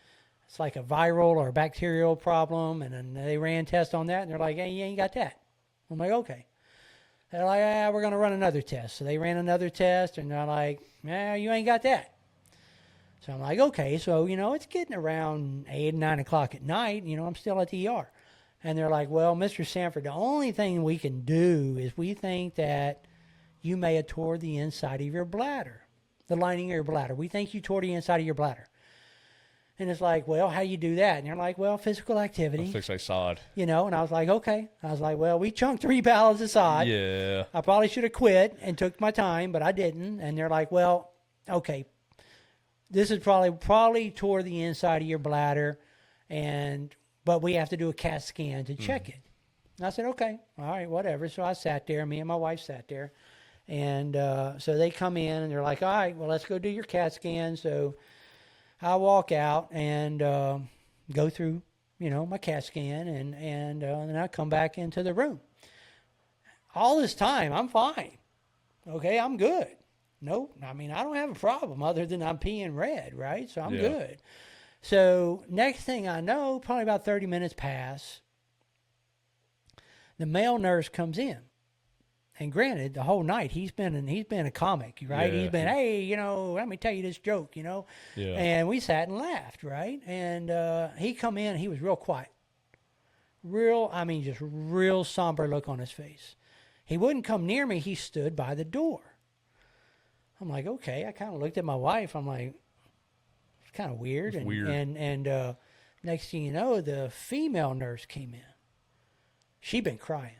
It's like a viral or bacterial problem. And then they ran tests on that, and they're like, hey, you ain't got that. I'm like, okay. They're like, we're going to run another test. So they ran another test, and they're like, you ain't got that. So I'm like, okay. So, you know, it's getting around 8, 9 o'clock at night. You know, I'm still at the ER. And they're like, well, Mr. Sanford, the only thing we can do is we think that you may have tore the inside of your bladder, the lining of your bladder. We think you tore the inside of your bladder. And it's like, well, how you do that? And they're like, well, physical activity. Fix a sod. You know, and I was like, okay. I was like, well, we chunked 3 pallets of sod. Yeah. I probably should have quit and took my time, but I didn't. And they're like, well, okay, this is probably tore the inside of your bladder, but we have to do a CAT scan to check it. And I said, okay, all right, whatever. So I sat there. Me and my wife sat there. And so they come in, and they're like, all right, well, let's go do your CAT scan. So I walk out and go through, you know, my CAT scan, and then I come back into the room. All this time, I'm fine. Okay, I'm good. No, I mean, I don't have a problem other than I'm peeing red, right? So I'm good. So next thing I know, probably about 30 minutes pass, the male nurse comes in. And granted, the whole night he's been a comic, right? Yeah. He's been, hey, you know, let me tell you this joke, you know. Yeah. And we sat and laughed, right? And he come in, he was real quiet, just real somber look on his face. He wouldn't come near me. He stood by the door. I'm like, okay. I kind of looked at my wife. I'm like, it's kind of weird. It's weird. And next thing you know, the female nurse came in. She'd been crying.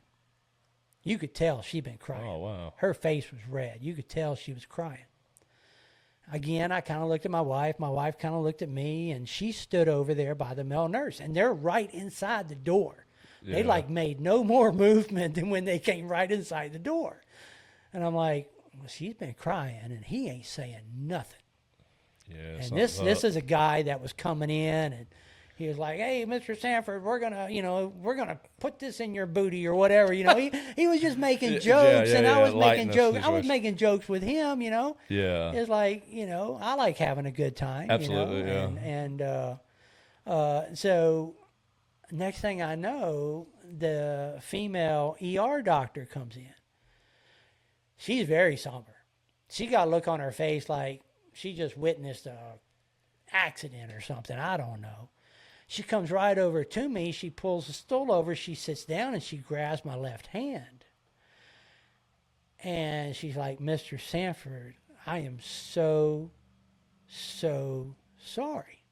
You could tell she'd been crying. Oh, wow. Her face was red. You could tell she was crying. Again, I kind of looked at my wife. My wife kind of looked at me, and she stood over there by the male nurse. And they're right inside the door. Yeah. They like made no more movement than when they came right inside the door. And I'm like, well, she's been crying, and he ain't saying nothing. Yeah. And this is a guy that was coming in, and he was like, hey, Mr. Sanford, we're gonna put this in your booty or whatever. You know, he was just making jokes, and I was making jokes. I was making jokes with him, you know. Yeah. It's like, you know, I like having a good time. Absolutely, you know? yeah. And so next thing I know, the female ER doctor comes in. She's very somber. She got a look on her face like she just witnessed a accident or something. I don't know. She comes right over to me. She pulls the stool over. She sits down, and she grabs my left hand. And she's like, Mr. Sanford, I am so, so sorry.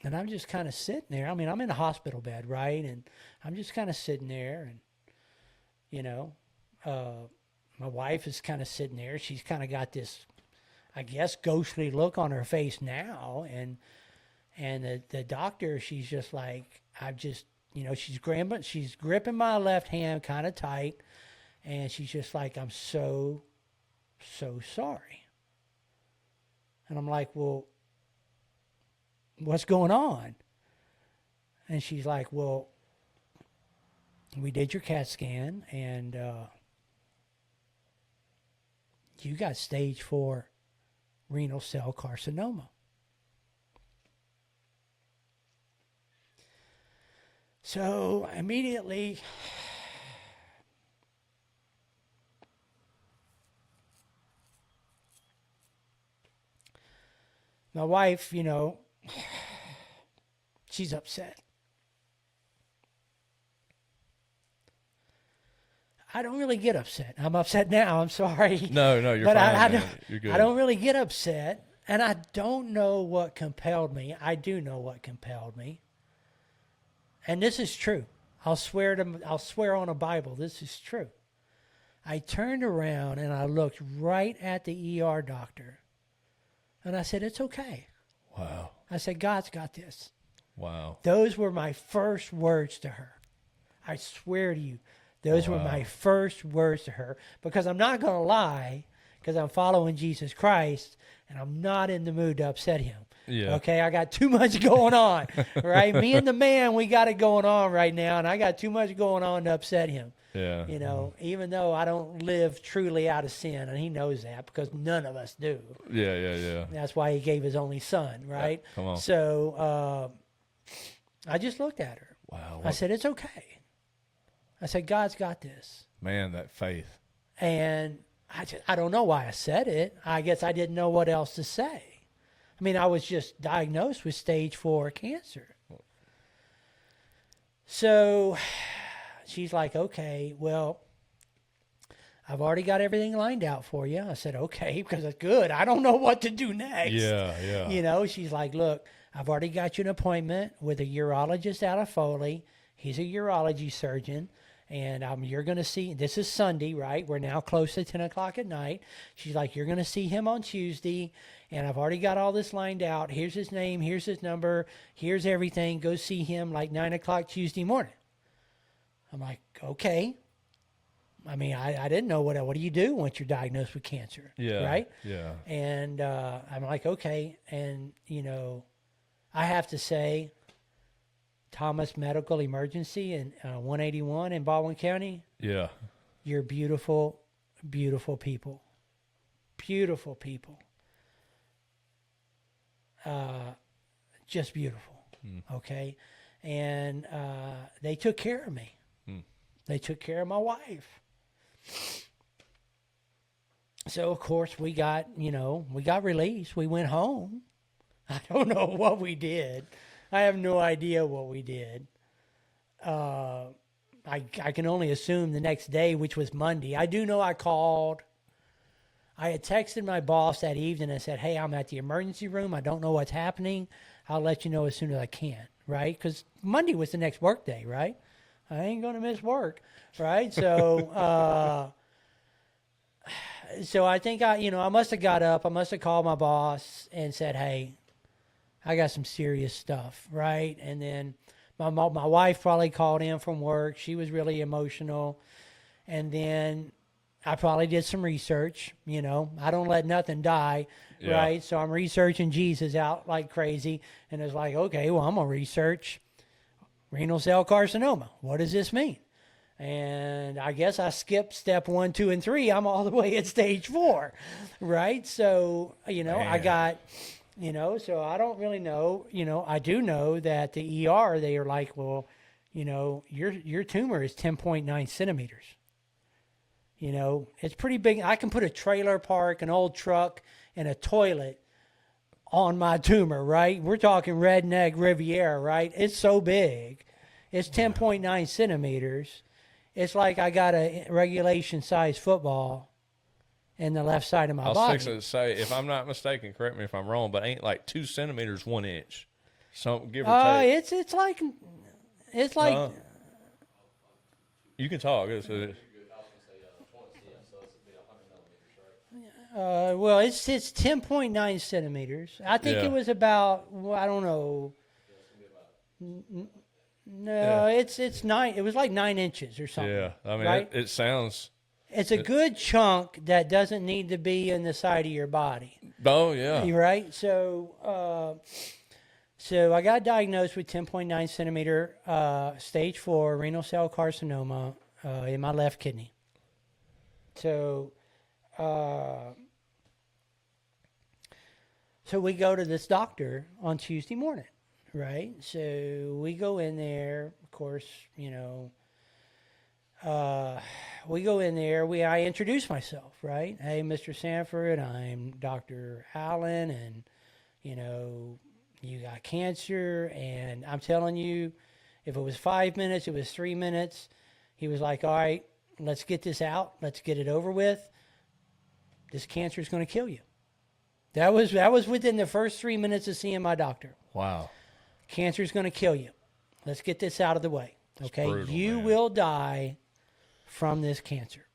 And I'm just kind of sitting there. I mean, I'm in a hospital bed, right? And I'm just kind of sitting there, and, you know, my wife is kind of sitting there. She's kind of got this, I guess, ghostly look on her face now. And the doctor, she's just like, I've just, she's gripping my left hand kind of tight. And she's just like, I'm so, so sorry. And I'm like, well, what's going on? And she's like, well, we did your CAT scan, and you got stage 4 renal cell carcinoma. So immediately, my wife, she's upset. I don't really get upset. I'm upset now. I'm sorry. No, you're but fine. Man. You're good. I don't really get upset, and I don't know what compelled me. I do know what compelled me, and this is true. I'll swear on a Bible. This is true. I turned around and I looked right at the ER doctor, and I said, "It's okay." Wow. I said, "God's got this." Wow. Those were my first words to her. I swear to you. Those were my first words to her, because I'm not going to lie, because I'm following Jesus Christ, and I'm not in the mood to upset him. Yeah. Okay, I got too much going on, right? Me and the man, we got it going on right now, and I got too much going on to upset him. Yeah. Even though I don't live truly out of sin, and he knows that, because none of us do. Yeah. That's why he gave his only son, right? Yeah, come on. So I just looked at her. Wow. I said, "It's okay." I said, "God's got this." Man, that faith. And I don't know why I said it. I guess I didn't know what else to say. I mean, I was just diagnosed with stage 4 cancer. So she's like, "Okay, well, I've already got everything lined out for you." I said, "Okay," because it's good. I don't know what to do next. Yeah. She's like, "Look, I've already got you an appointment with a urologist out of Foley. He's a urology surgeon. And you're going to see, this is Sunday, right? We're now close to 10 o'clock at night." She's like, "You're going to see him on Tuesday, and I've already got all this lined out. Here's his name, here's his number, here's everything. Go see him like 9 o'clock Tuesday morning." I'm like, okay. I mean, I didn't know what do you do once you're diagnosed with cancer, right? Yeah. And I'm like, okay. And, I have to say, Thomas Medical Emergency in 181 in Baldwin County. Yeah. You're beautiful, beautiful people. Beautiful people. Just beautiful. Okay? And they took care of me. They took care of my wife. So, of course, we got released. We went home. I don't know what we did. I have no idea what we did. I can only assume the next day, which was Monday. I do know I called. I had texted my boss that evening and said, "Hey, I'm at the emergency room. I don't know what's happening. I'll let you know as soon as I can," right? Because Monday was the next work day, right? I ain't going to miss work, right? So, so I think I must have got up. I must have called my boss and said, "Hey, I got some serious stuff," right? And then my wife probably called in from work. She was really emotional. And then I probably did some research. I don't let nothing die, right? So I'm researching Jesus out like crazy. And it's like, okay, well, I'm going to research renal cell carcinoma. What does this mean? And I guess I skipped step 1, 2, and 3. I'm all the way at stage 4, right? So, I got... so I don't really know. I do know that the ER, they are like, "Well, your tumor is 10.9 centimeters. It's pretty big. I can put a trailer park, an old truck, and a toilet on my tumor, right? We're talking redneck Riviera, right? It's so big. It's 10.9 centimeters. It's like I got a regulation size football in the left side of my I was body. fixing to say, if I'm not mistaken, correct me if I'm wrong, but ain't like 2 centimeters 1 inch, some give or take. It's like You can talk. well, it's 10.9 centimeters. I think Yeah. it was about, well, I don't know. No, it's 9. It was like 9 inches or something. Yeah, I mean, right? it sounds. It's a good chunk that doesn't need to be in the side of your body. Oh yeah. You right? So I got diagnosed with 10.9 centimeter stage 4 renal cell carcinoma in my left kidney. So we go to this doctor on Tuesday morning, right? So we go in there, of course, we go in there, I introduce myself, right? Hey, Mr. Sanford, I'm Dr. Allen, and, you got cancer, and I'm telling you, if it was 5 minutes, it was 3 minutes. He was like, all right, let's get this out. Let's get it over with. This cancer is going to kill you. That was within the first 3 minutes of seeing my doctor. Wow. Cancer is going to kill you. Let's get this out of the way. Okay, brutal, you man. will die from this cancer.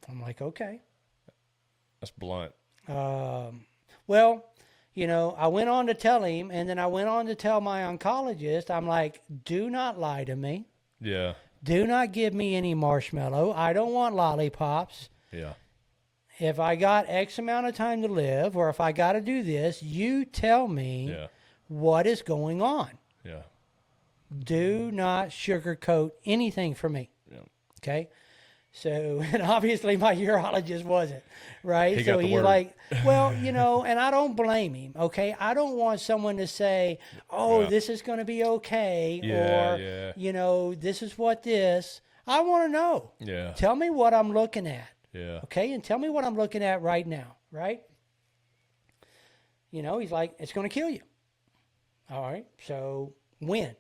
I'm like, okay. That's blunt. Well, I went on to tell him, and then I went on to tell my oncologist, I'm like, do not lie to me. Yeah. Do not give me any marshmallow. I don't want lollipops. Yeah. If I got X amount of time to live, or if I got to do this, you tell me Yeah. what is going on. Yeah. Do not sugarcoat anything for me. Yeah. Okay. So, and obviously my urologist wasn't, right? He so got the he's word. like, well, and I don't blame him. Okay. I don't want someone to say, oh, Yeah. this is going to be okay. Yeah, or, yeah. this is what this. I want to know. Yeah. Tell me what I'm looking at. Yeah. Okay. And tell me what I'm looking at right now. Right. He's like, it's going to kill you. All right. So when?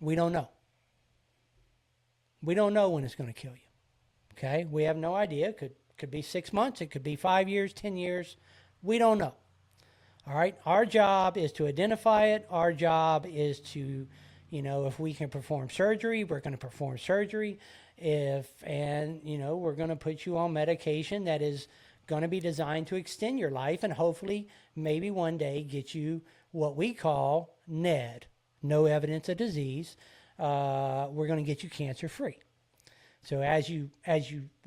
We don't know. We don't know when it's going to kill you. Okay, we have no idea. Could be 6 months. It could be 5 years, 10 years. We don't know. All right. Our job is to identify it. Our job is to, if we can perform surgery, we're going to perform surgery. We're going to put you on medication that is going to be designed to extend your life and hopefully maybe one day get you what we call NED, no evidence of disease. We're going to get you cancer free. So as you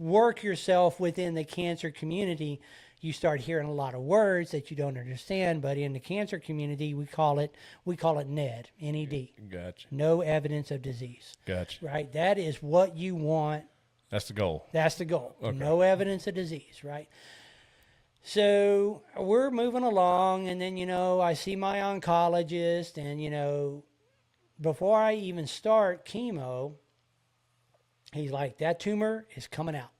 work yourself within the cancer community, you start hearing a lot of words that you don't understand. But in the cancer community, we call it NED, N-E-D. Gotcha. No evidence of disease. Gotcha. Right. That is what you want. That's the goal. That's the goal. Okay. No evidence of disease. Right. So we're moving along, and then I see my oncologist, and before I even start chemo, he's like, that tumor is coming out.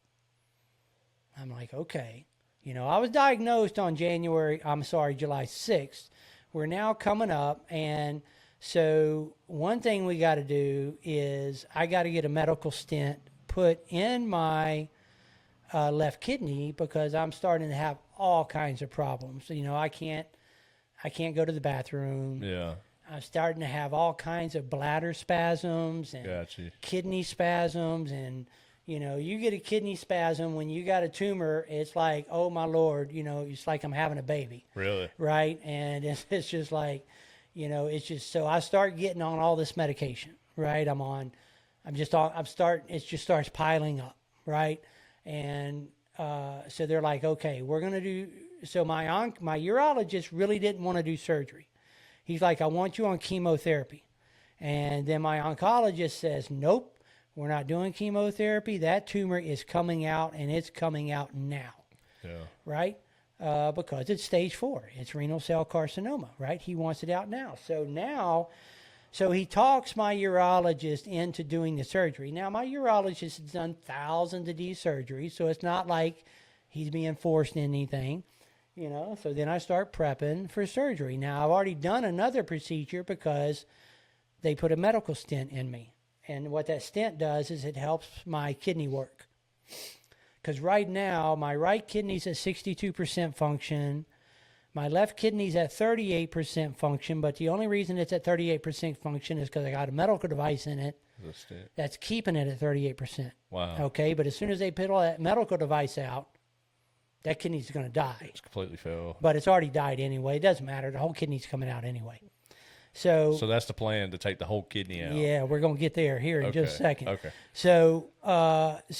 I'm like, okay. I was diagnosed on July 6th. We're now coming up. And so one thing we got to do is I got to get a medical stent put in my left kidney because I'm starting to have all kinds of problems. I can't go to the bathroom. Yeah. I'm starting to have all kinds of bladder spasms and Gotcha. kidney spasms. And, you get a kidney spasm when you got a tumor, it's like, oh, my Lord, it's like I'm having a baby. Really? Right? And it's just like, so I start getting on all this medication, right? it just starts piling up, right? And so they're like, okay, we're going to do, so my urologist really didn't want to do surgery. He's like, I want you on chemotherapy. And then my oncologist says, nope, we're not doing chemotherapy. That tumor is coming out, and it's coming out now. Yeah. Right? Because it's stage 4. It's renal cell carcinoma, right? He wants it out now. So he talks my urologist into doing the surgery. Now, my urologist has done thousands of these surgeries, so it's not like he's being forced into anything. So then I start prepping for surgery. Now, I've already done another procedure because they put a medical stent in me. And what that stent does is it helps my kidney work. because right now my right kidney's at 62% function. My left kidney's at 38% function, but the only reason it's at 38% function is because I got a medical device in it that's keeping it at 38%. Wow. Okay, but as soon as they put all that medical device out, that kidney's going to die. It's completely fail. But it's already died anyway. It doesn't matter. The whole kidney's coming out anyway. So that's the plan, to take the whole kidney out. yeah, we're going to get there here in just a second. Okay. So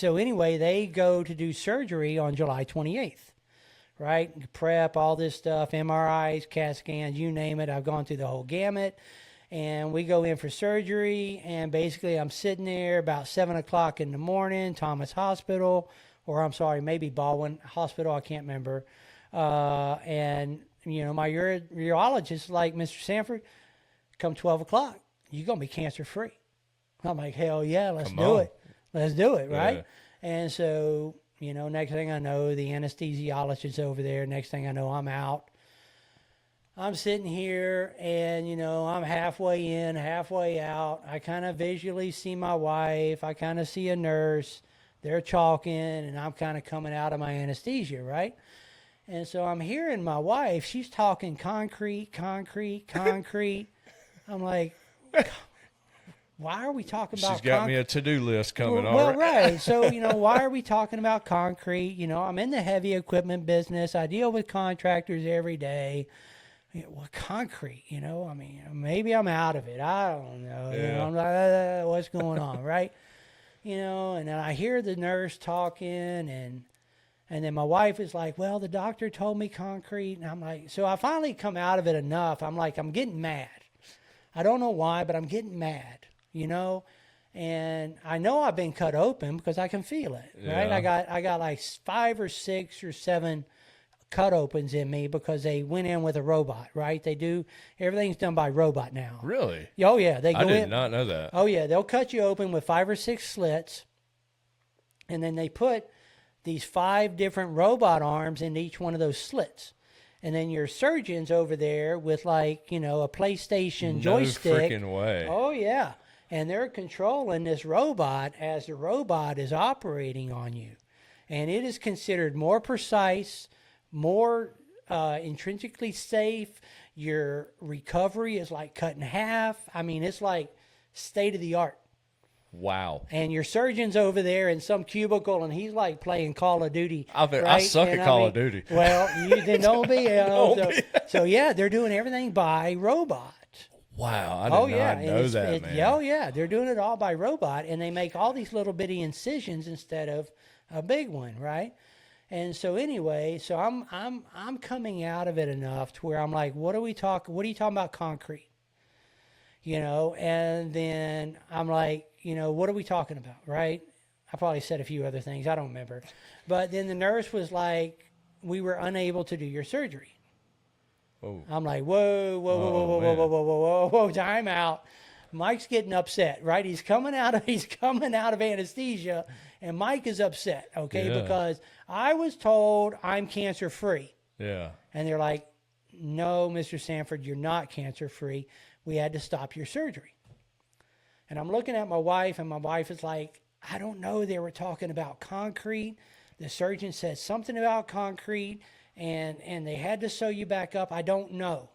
anyway, they go to do surgery on July 28th, right? Prep, all this stuff, MRIs, CAT scans, you name it. I've gone through the whole gamut. And we go in for surgery, and basically I'm sitting there about 7 o'clock in the morning, Thomas Hospital, or I'm sorry, maybe Baldwin Hospital, I can't remember. And, you know, my urologist is like, Mr. Sanford, come 12 o'clock, you're going to be cancer-free. I'm like, hell yeah, let's do it. Let's do it, right? Yeah. And so, you know, next thing I know, the anesthesiologist is over there. Next thing I know, I'm out. I'm sitting here, and, you know, I'm halfway in, halfway out. I kind of visually see my wife. I kind of see a nurse. They're talking, and I'm kind of coming out of my anesthesia, right? And so I'm hearing my wife. She's talking concrete. I'm like, why are we talking about She's got me a to-do list coming on. Well, right. So, you know, why are we talking about concrete? You know, I'm in the heavy equipment business. I deal with contractors every day. Well, concrete, you know, I mean, maybe I'm out of it. I don't know. Yeah. You know, I'm like, what's going on, right? You know, and then I hear the nurse talking, and then my wife is like, well, the doctor told me concrete. And I'm like, so I finally come out of it enough. I'm like, I'm getting mad. I don't know why, but I'm getting mad, you know? And I know I've been cut open because I can feel it, right? Yeah. I got like 5 or 6 or 7 cut opens in me because they went in with a robot, right? They do, everything's done by robot now. Really? Oh yeah, they go I did in. not know that. Oh yeah, they'll cut you open with 5 or 6 slits, and then they put these 5 different robot arms in each one of those slits. And then your surgeon's over there with, like, you know, a PlayStation joystick. No freaking way. Oh yeah. And they're controlling this robot as the robot is operating on you. And it is considered more precise, more intrinsically safe. Your recovery is like cut in half. I mean, it's like state of the art. Wow. And your surgeon's over there in some cubicle, and he's like playing Call of Duty. I suck at Call of Duty. Well, you then don't be. So yeah, they're doing everything by robot. Wow, I did not know that, man. Oh yeah, they're doing it all by robot, and they make all these little bitty incisions instead of a big one, right? And so anyway, so I'm coming out of it enough to where I'm like, what are you talking about concrete? You know, and then I'm like, you know, what are we talking about, right? I probably said a few other things, I don't remember. But then the nurse was like, we were unable to do your surgery. Oh. I'm like, whoa, time out. Mike's getting upset, right? He's coming out of anesthesia, and Mike is upset, okay? Yeah. Because I was told I'm cancer free. Yeah. And they're like, no, Mr. Sanford, you're not cancer free. We had to stop your surgery. And I'm looking at my wife, and my wife is like, I don't know. They were talking about concrete. The surgeon said something about concrete, and they had to sew you back up. I don't know.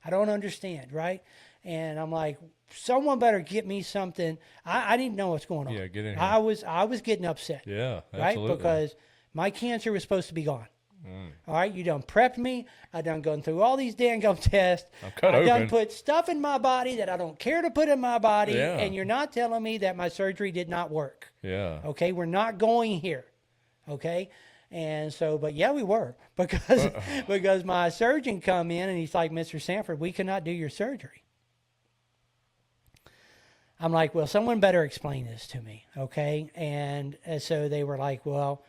I don't understand, right? And I'm like, someone better get me something. I didn't know what's going on. Yeah, get in here. I was getting upset. Yeah, right? absolutely. Because my cancer was supposed to be gone. All right, you done prepped me. I done gone through all these dang tests. I'm cut I open. done put stuff in my body that I don't care to put in my body, Yeah. and you're not telling me that my surgery did not work. Yeah. Okay, we're not going here. Okay, and so, but yeah, we were because my surgeon come in and he's like, Mr. Sanford, we cannot do your surgery. I'm like, well, someone better explain this to me, okay? And so they were like, well,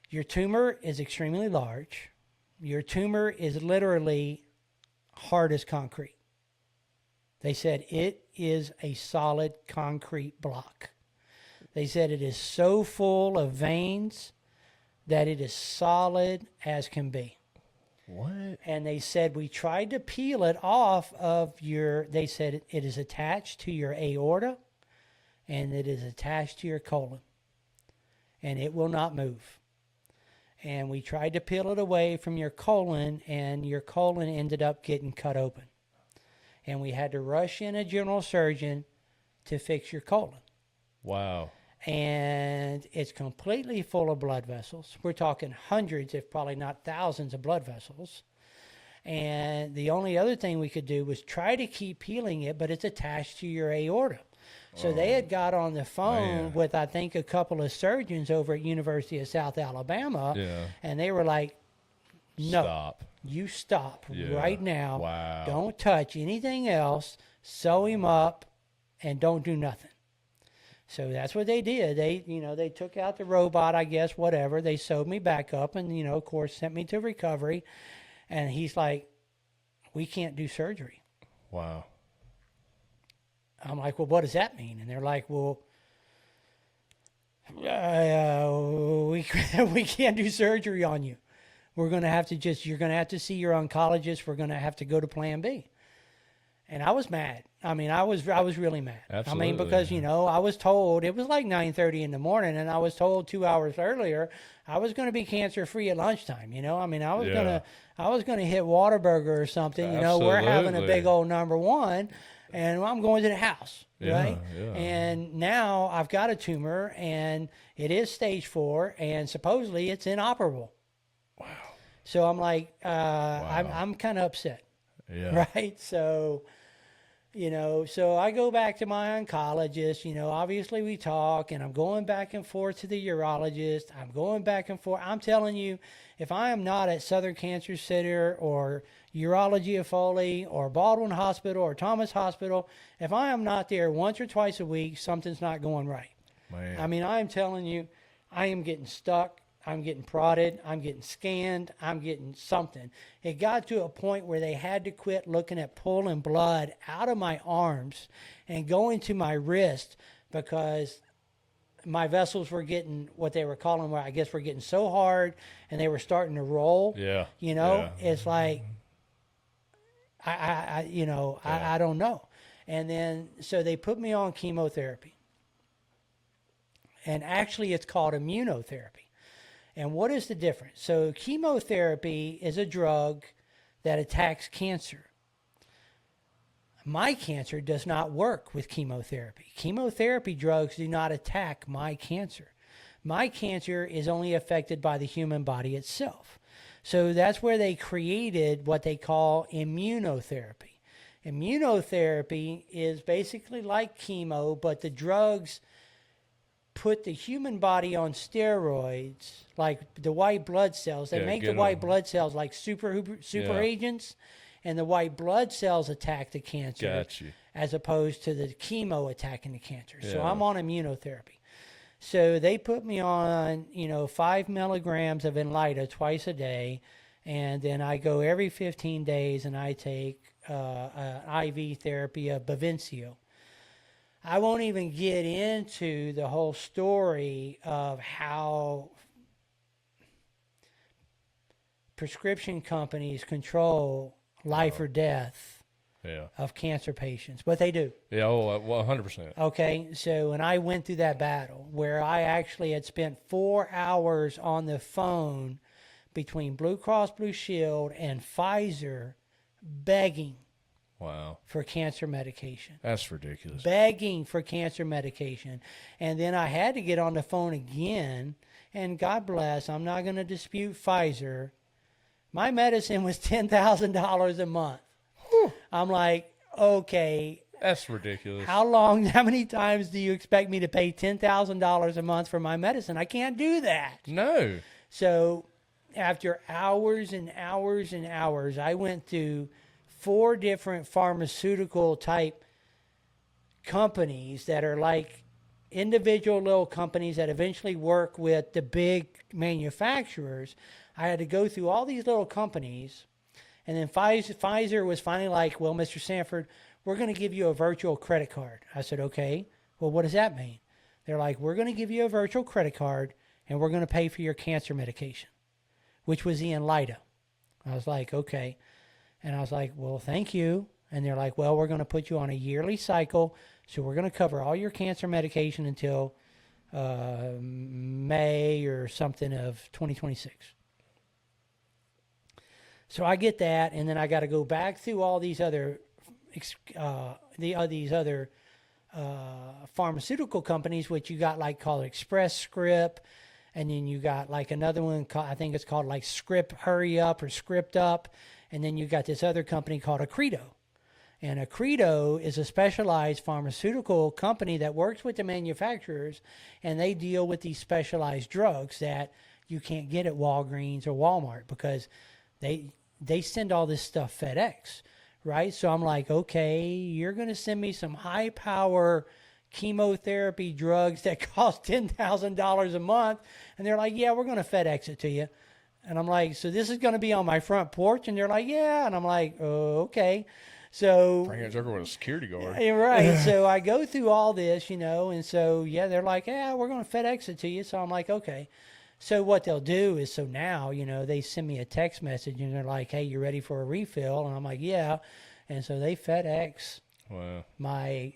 your tumor is extremely large. Your tumor is literally hard as concrete. They said it is a solid concrete block. They said it is so full of veins that it is solid as can be. What? And they said we tried to peel it off of they said it is attached to your aorta and it is attached to your colon. And it will not move. and we tried to peel it away from your colon, and your colon ended up getting cut open. And we had to rush in a general surgeon to fix your colon. Wow. And it's completely full of blood vessels. We're talking hundreds, if probably not thousands of blood vessels. And the only other thing we could do was try to keep peeling it, but it's attached to your aorta. So they had got on the phone with, I think, a couple of surgeons over at University of South Alabama, and they were like, no, Stop. you stop right now. Wow. Don't touch anything else. Sew him up and don't do nothing. So that's what they did. They took out the robot, I guess, whatever. They sewed me back up and, of course, sent me to recovery. And he's like, we can't do surgery. Wow. I'm like, well, what does that mean? And they're like, well, we can't do surgery on you. We're going to have to you're going to have to see your oncologist. We're going to have to go to plan B. And I was mad. I mean, I was really mad. Absolutely. I mean, because, I was told, it was like 9:30 in the morning, and I was told 2 hours earlier I was going to be cancer-free at lunchtime, I mean, I was going to hit Whataburger or something, we're having a big old number one, and I'm going to the house, right? Yeah. And now I've got a tumor, and it is stage 4, and supposedly it's inoperable. Wow. So I'm like, I'm kind of upset. Yeah. Right? So, so I go back to my oncologist, obviously we talk, and I'm going back and forth to the urologist. I'm going back and forth. I'm telling you, if I am not at Southern Cancer Center or Urology of Foley or Baldwin Hospital or Thomas Hospital, if I am not there once or twice a week, something's not going right. Man. I mean, I'm telling you, I am getting stuck. I'm getting prodded. I'm getting scanned. I'm getting something. It got to a point where they had to quit looking at pulling blood out of my arms and going to my wrist because my vessels were getting what they were calling, I guess, were getting so hard and they were starting to roll. Yeah. It's like, I don't know. And then, so they put me on chemotherapy. And actually, it's called immunotherapy. And what is the difference? So chemotherapy is a drug that attacks cancer. My cancer does not work with chemotherapy. Chemotherapy drugs do not attack my cancer. My cancer is only affected by the human body itself. So that's where they created what they call immunotherapy. Immunotherapy is basically like chemo, but the drugs put the human body on steroids, like the white blood cells. They make the white blood cells like super agents, and the white blood cells attack the cancer as opposed to the chemo attacking the cancer. Yeah. So I'm on immunotherapy. So they put me on, 5 milligrams of Inlita twice a day, and then I go every 15 days and I take IV therapy of Bavencio. I won't even get into the whole story of how prescription companies control life or death of cancer patients, but they do. Yeah, 100%. Okay, so when I went through that battle where I actually had spent 4 hours on the phone between Blue Cross Blue Shield and Pfizer begging for cancer medication. That's ridiculous. Begging for cancer medication. And then I had to get on the phone again, and God bless, I'm not going to dispute Pfizer. My medicine was $10,000 a month. Whew. I'm like, okay. That's ridiculous. How many times do you expect me to pay $10,000 a month for my medicine? I can't do that. No. So after hours and hours and hours, I went through 4 different pharmaceutical type companies that are like individual little companies that eventually work with the big manufacturers. I had to go through all these little companies, and then Pfizer was finally like, well, Mr. Sanford, we're going to give you a virtual credit card. I said, okay, well, what does that mean? They're like, we're going to give you a virtual credit card, and we're going to pay for your cancer medication, which was the Inlita. I was like, okay. And I was like, well, thank you. And they're like, well, we're going to put you on a yearly cycle. So we're going to cover all your cancer medication until May or something of 2026. So I get that, and then I got to go back through all these other these other pharmaceutical companies, which you got like called Express Script, and then you got like another one called, I think it's called like Script Hurry Up or Script Up, and then you got this other company called Accredo. And Accredo is a specialized pharmaceutical company that works with the manufacturers, and they deal with these specialized drugs that you can't get at Walgreens or Walmart because they send all this stuff FedEx, right? So I'm like, okay, you're going to send me some high power chemotherapy drugs that cost $10,000 a month, and they're like, yeah, we're going to FedEx it to you. And I'm like, so this is going to be on my front porch? And they're like, yeah. And I'm like, oh, okay. So Frank Zucker with a security guard. right. So I go through all this, and so yeah, they're like, yeah, we're going to FedEx it to you. So I'm like, okay. So what they'll do is, so now, they send me a text message and they're like, hey, you ready for a refill? And I'm like, yeah. And so they FedEx my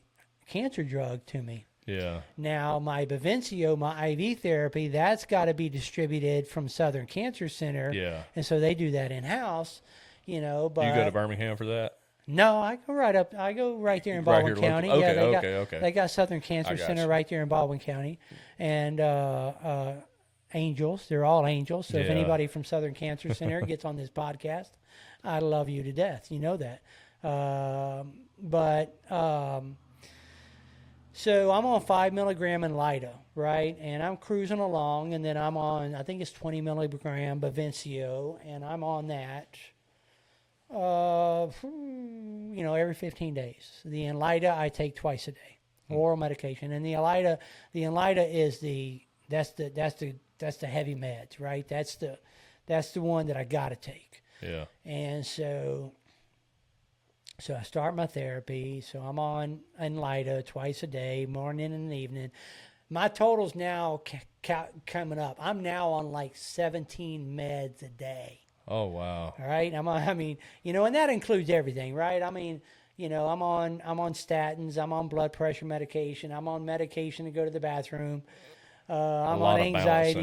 cancer drug to me. Yeah. Now my Bavencio, my IV therapy, that's got to be distributed from Southern Cancer Center. Yeah. And so they do that in house, but Do you go to Birmingham for that? no, I go right up. I go right there in Baldwin County. Okay, yeah, they got Southern Cancer Center right there in Baldwin County, and Angels. They're all Angels. So if anybody from Southern Cancer Center gets on this podcast, I love you to death. You know that. So I'm on 5 milligram Inlida, right? And I'm cruising along, and then I'm on, I think it's 20 milligram Bavencio, and I'm on that. Every 15 days. The Inlida I take twice a day, oral medication, and the Inlida is that's the heavy meds, right? That's the one that I gotta take. Yeah. And so I start my therapy. So I'm on Inlida twice a day, morning and evening. My total's now coming up. I'm now on like 17 meds a day. Oh wow! All right, and that includes everything, right? I'm on statins, I'm on blood pressure medication, I'm on medication to go to the bathroom, I'm on anxiety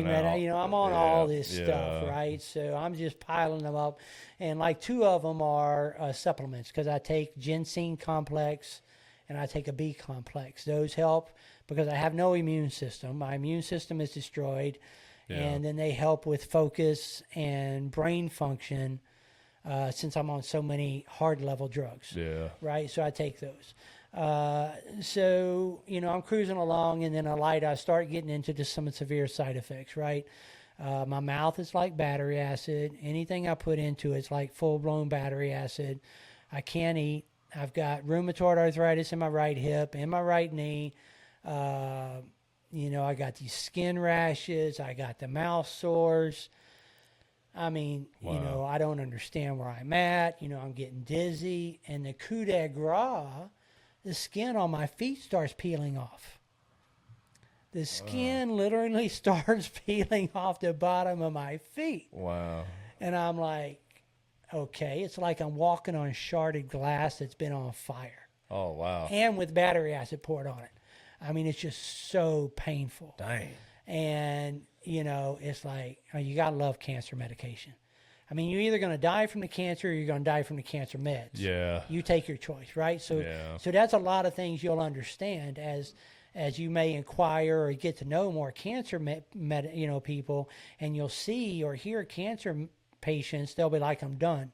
I'm on all this stuff, right? So I'm just piling them up, and like 2 of them are supplements because I take ginseng complex and I take a B complex. Those help because I have no immune system. My immune system is destroyed. And then they help with focus and brain function since I'm on so many hard level drugs. Yeah. Right? So I take those. I'm cruising along, and then I start getting into just some severe side effects, right? My mouth is like battery acid. Anything I put into it's like full-blown battery acid. I can't eat. I've got rheumatoid arthritis in my right hip and my right knee. I got these skin rashes. I got the mouth sores. I don't understand where I'm at. I'm getting dizzy. And the coup de grace, the skin on my feet starts peeling off. The skin literally starts peeling off the bottom of my feet. Wow. And I'm like, okay, it's like I'm walking on sharded glass that's been on fire. Oh, wow. And with battery acid poured on it. It's just so painful. Dang. And, it's like, you got to love cancer medication. You're either going to die from the cancer or you're going to die from the cancer meds. Yeah. You take your choice, right? So that's a lot of things you'll understand as you may inquire or get to know more cancer people, and you'll see or hear cancer patients, they'll be like, I'm done.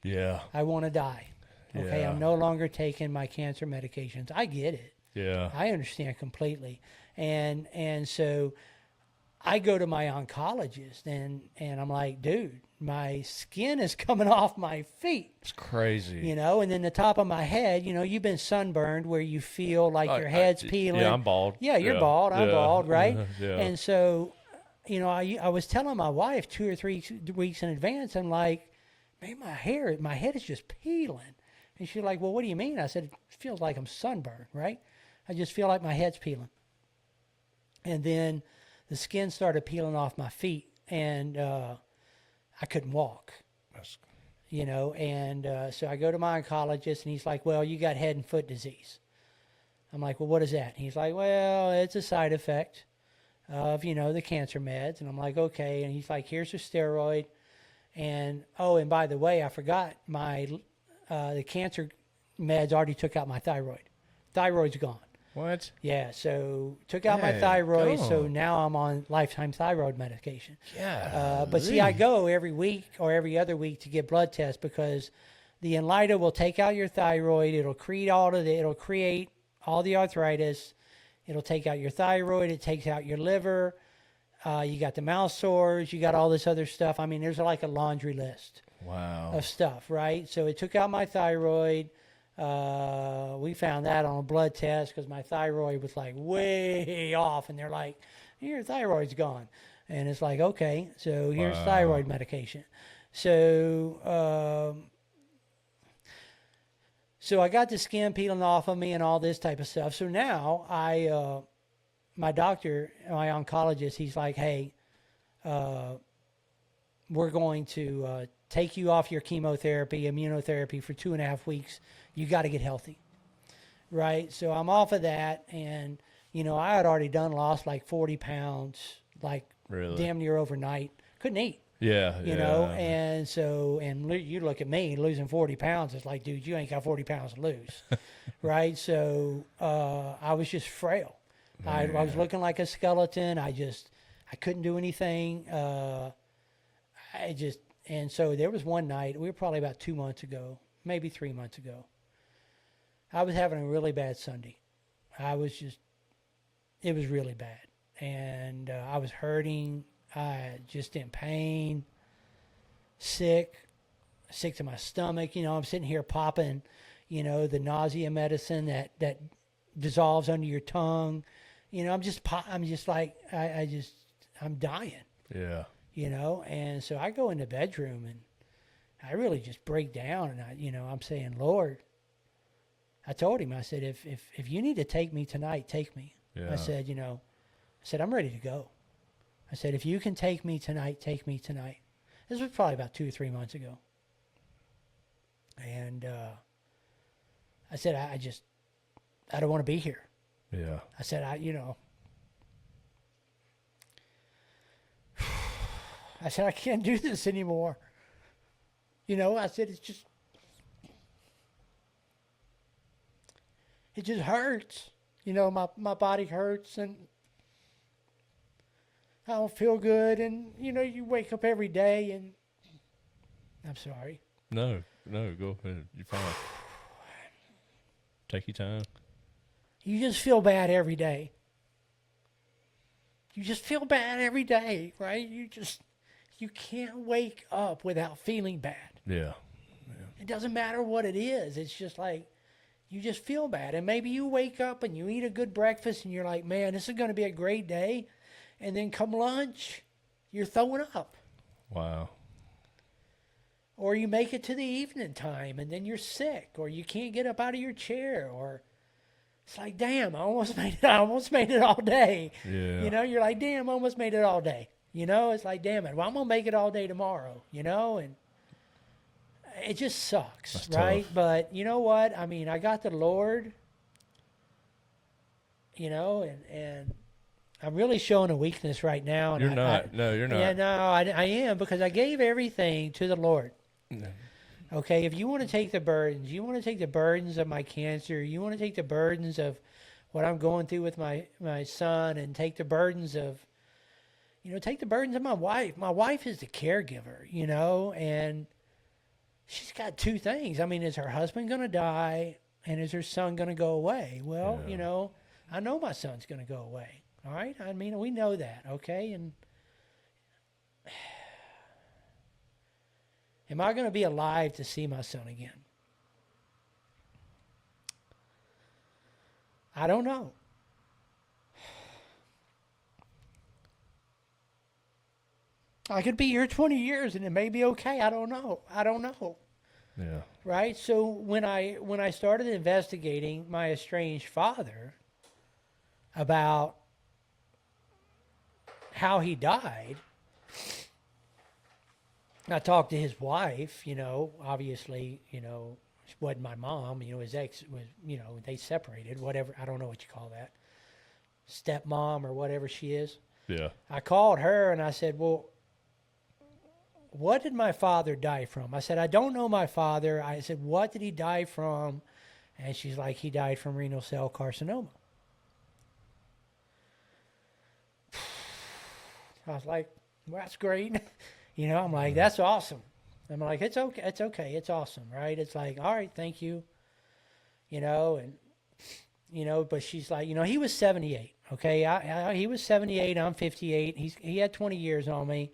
Yeah. I want to die. Okay, I'm no longer taking my cancer medications. I get it. Yeah. I understand completely. And so I go to my oncologist and I'm like, dude, my skin is coming off my feet. It's crazy. And then the top of my head, you've been sunburned where you feel like your head's peeling. Yeah, I'm bald. Yeah, you're bald. I'm bald, right? Yeah. And so, I was telling my wife 2 or 3 weeks in advance, I'm like, man, my head is just peeling. And she's like, well, what do you mean? I said, it feels like I'm sunburned, right? I just feel like my head's peeling. And then the skin started peeling off my feet, and I couldn't walk. So I go to my oncologist, and he's like, well, you got head and foot disease. I'm like, well, what is that? And he's like, well, it's a side effect of, the cancer meds. And I'm like, okay. And he's like, here's a steroid. And, oh, and by the way, I forgot the cancer meds already took out my thyroid. Thyroid's gone. What? Yeah, so took out my thyroid, so now I'm on lifetime thyroid medication. Yeah. But see, I go every week or every other week to get blood tests because the Enlita will take out your thyroid. It'll create all the arthritis. It'll take out your thyroid. It takes out your liver. You got the mouth sores. You got all this other stuff. I mean, there's like a laundry list of stuff, right? So it took out my thyroid. We found that on a blood test because my thyroid was like way off, and they're like, your thyroid's gone. And it's like, okay, so here's thyroid medication. So, so I got the skin peeling off of me and all this type of stuff. So now my doctor, my oncologist, he's like, hey, we're going to take you off your chemotherapy, immunotherapy for 2.5 weeks. You got to get healthy, right? So I'm off of that, and I had already lost like 40 pounds, like damn near overnight. Couldn't eat. Yeah, and so, and you look at me losing 40 pounds. It's like, dude, you ain't got 40 pounds to lose, right? So I was just frail. I was looking like a skeleton. I couldn't do anything. And so there was one night, we were probably about 2 months ago, maybe 3 months ago. I was having a really bad Sunday. It was really bad. And I was hurting, just in pain, sick to my stomach. I'm sitting here popping, the nausea medicine that dissolves under your tongue. I'm dying. Yeah. And so I go in the bedroom and I really just break down, and I'm saying, Lord, I told him, I said, if you need to take me tonight, take me. Yeah. I said, I'm ready to go. I said, if you can take me tonight, take me tonight. This was probably about 2 or 3 months ago. And I said, I don't want to be here. Yeah. I said, I said, I can't do this anymore. I said, it just hurts. My body hurts, and I don't feel good. And, you wake up every day and I'm sorry. No, go ahead. You're fine. Take your time. You just feel bad every day. You just feel bad every day, right? You can't wake up without feeling bad. Yeah. It doesn't matter what it is. It's just like, you just feel bad. And maybe you wake up and you eat a good breakfast and you're like, man, this is going to be a great day. And then come lunch, you're throwing up. Wow. Or you make it to the evening time and then you're sick, or you can't get up out of your chair, or it's like, damn, I almost made it all day. Yeah. You're like, damn, I almost made it all day. It's like, damn it, well, I'm going to make it all day tomorrow, and it just sucks. That's right? Tough. But you know what? I mean, I got the Lord, and I'm really showing a weakness right now. And you're not. No, you're not. Yeah, no, I am, because I gave everything to the Lord. No. Okay, if you want to take the burdens, of my cancer, you want to take the burdens of what I'm going through with my son, and take the burdens of, take the burdens of my wife. My wife is the caregiver, and she's got two things. I mean, is her husband going to die, and is her son going to go away? Well, yeah. I know my son's going to go away. All right? I mean, we know that, okay? And am I going to be alive to see my son again? I don't know. I could be here 20 years and it may be okay. I don't know. Yeah. Right? So when I started investigating my estranged father about how he died, I talked to his wife, obviously, She wasn't my mom. His ex was, they separated, whatever. I don't know what you call that. Stepmom or whatever she is. Yeah. I called her and I said, well, what did my father die from? I said, I don't know my father. I said, what did he die from? And she's like, he died from renal cell carcinoma. I was like, well, that's great. I'm like, that's awesome. I'm like, it's okay. It's okay. It's awesome, right? It's like, all right, thank you. But she's like, he was 78. Okay. He was 78. I'm 58. He had 20 years on me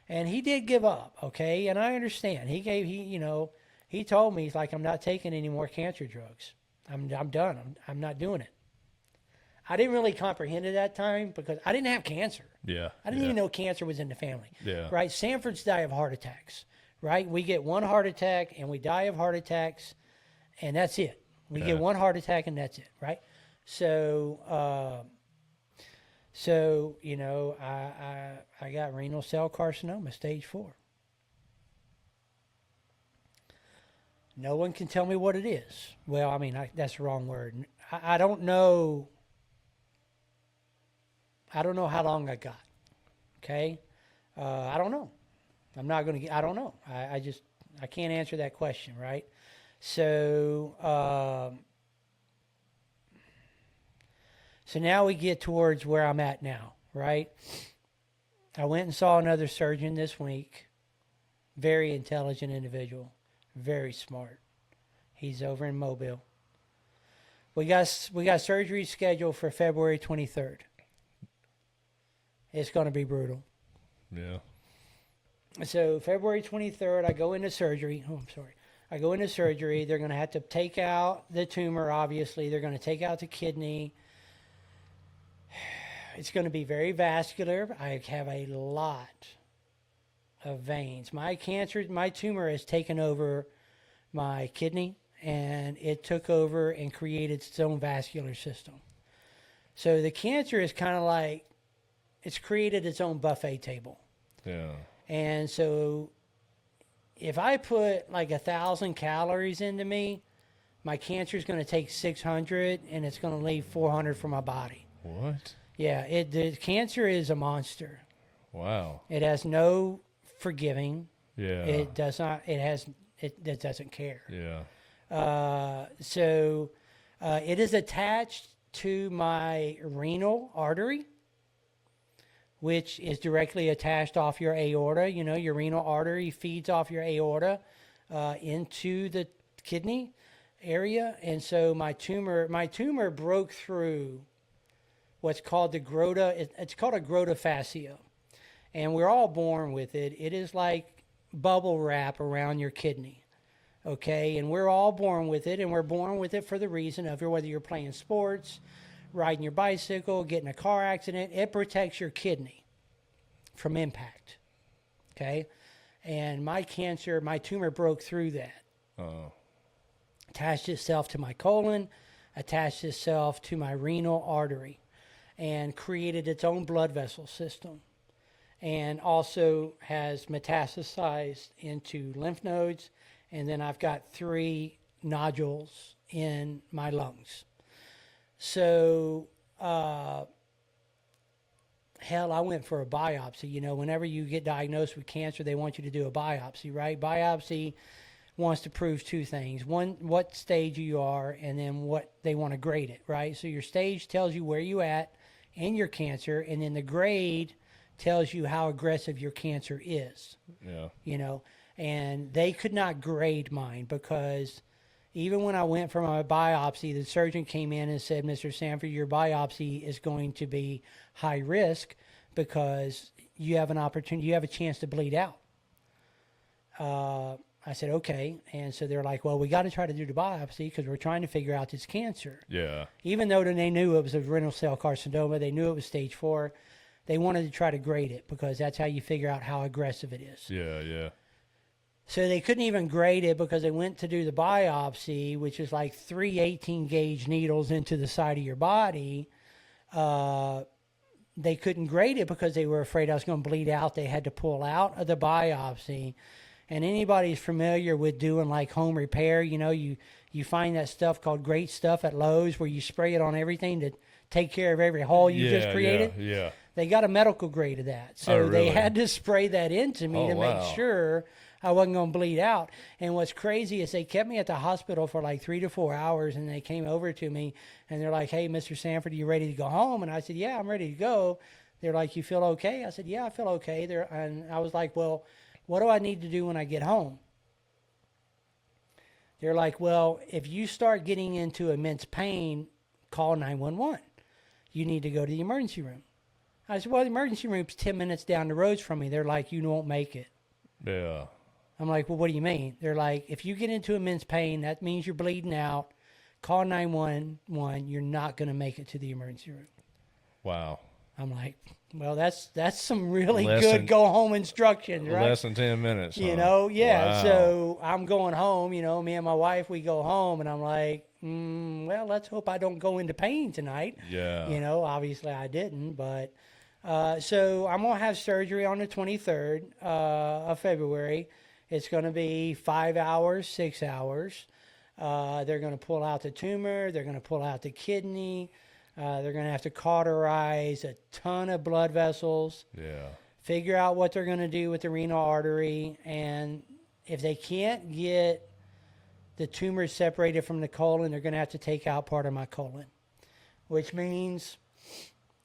and he did give up. Okay. And I understand. He told me, he's like, I'm not taking any more cancer drugs. I'm done. I'm not doing it. I didn't really comprehend at that time because I didn't have cancer. Yeah. I didn't even know cancer was in the family. Yeah. Right? Sanfords die of heart attacks. Right? We get one heart attack and we die of heart attacks, and that's it. We get one heart attack and that's it. Right? So, I got renal cell carcinoma, stage 4. No one can tell me what it is. Well, I mean, that's the wrong word. I don't know. I don't know how long I got. Okay? I don't know. I'm not going to get, I don't know. I can't answer that question, right? So, so now we get towards where I'm at now, right? I went and saw another surgeon this week. Very intelligent individual. Very smart. He's over in Mobile. We got surgery scheduled for February 23rd. It's going to be brutal. Yeah. So February 23rd, I go into surgery. Oh, I'm sorry. I go into surgery. They're going to have to take out the tumor, obviously. They're going to take out the kidney. It's going to be very vascular. I have a lot of veins. My tumor has taken over my kidney, and it took over and created its own vascular system. So the cancer is kind of like, it's created its own buffet table. Yeah. And so if I put like 1,000 calories into me, my cancer is going to take 600 and it's going to leave 400 for my body. What? Yeah, the cancer is a monster. Wow. It has no forgiving. Yeah. It does not. It doesn't care. Yeah. So it is attached to my renal artery, which is directly attached off your aorta. Your renal artery feeds off your aorta into the kidney area. And so my tumor broke through what's called it's called a grota fascia. And we're all born with it. It is like bubble wrap around your kidney. Okay? And we're all born with it, and we're born with it for the reason of whether you're playing sports, riding your bicycle, getting a car accident, it protects your kidney from impact. Okay? And my tumor broke through that. Oh. Attached itself to my colon, attached itself to my renal artery, and created its own blood vessel system. And also has metastasized into lymph nodes. And then I've got 3 nodules in my lungs. So, hell, I went for a biopsy. Whenever you get diagnosed with cancer, they want you to do a biopsy, right? Biopsy wants to prove 2 things. One, what stage you are, and then what they want to grade it, right? So your stage tells you where you at in your cancer, and then the grade tells you how aggressive your cancer is. Yeah. And they could not grade mine because even when I went for my biopsy, the surgeon came in and said, Mr. Sanford, your biopsy is going to be high risk because you have a chance to bleed out. I said, okay. And so they're like, well, we got to try to do the biopsy because we're trying to figure out this cancer. Yeah. Even though they knew it was a renal cell carcinoma, they knew it was stage 4. They wanted to try to grade it because that's how you figure out how aggressive it is. Yeah. Yeah. So they couldn't even grade it because they went to do the biopsy, which is like 3 18-gauge needles into the side of your body. They couldn't grade it because they were afraid I was going to bleed out. They had to pull out of the biopsy. And anybody's familiar with doing like home repair, you find that stuff called Great Stuff at Lowe's where you spray it on everything to take care of every hole you just created. Yeah. They got a medical grade of that. So really? they had to spray that into me to make sure I wasn't going to bleed out. And what's crazy is they kept me at the hospital for like 3 to 4 hours, and they came over to me and they're like, "Hey, Mr. Sanford, are you ready to go home?" And I said, "Yeah, I'm ready to go." They're like, "You feel okay?" I said, "Yeah, I feel okay." And I was like, "Well, what do I need to do when I get home?" They're like, "Well, if you start getting into immense pain, call 911. You need to go to the emergency room." I said, "Well, the emergency room's 10 minutes down the road from me." They're like, "You won't make it." Yeah. I'm like, "Well, what do you mean?" They're like, "If you get into immense pain, that means you're bleeding out. Call 911. You're not going to make it to the emergency room." Wow. I'm like, "Well, that's some really Less good than- go home instructions, right?" Less than 10 minutes. Yeah. Wow. So I'm going home. Me and my wife, we go home, and I'm like, well, let's hope I don't go into pain tonight. Yeah. Obviously I didn't, but so I'm gonna have surgery on the 23rd of February. It's gonna be 5 hours, 6 hours. They're gonna pull out the tumor. They're gonna pull out the kidney. They're gonna have to cauterize a ton of blood vessels. Yeah. Figure out what they're gonna do with the renal artery, and if they can't get the tumor separated from the colon, they're gonna have to take out part of my colon, which means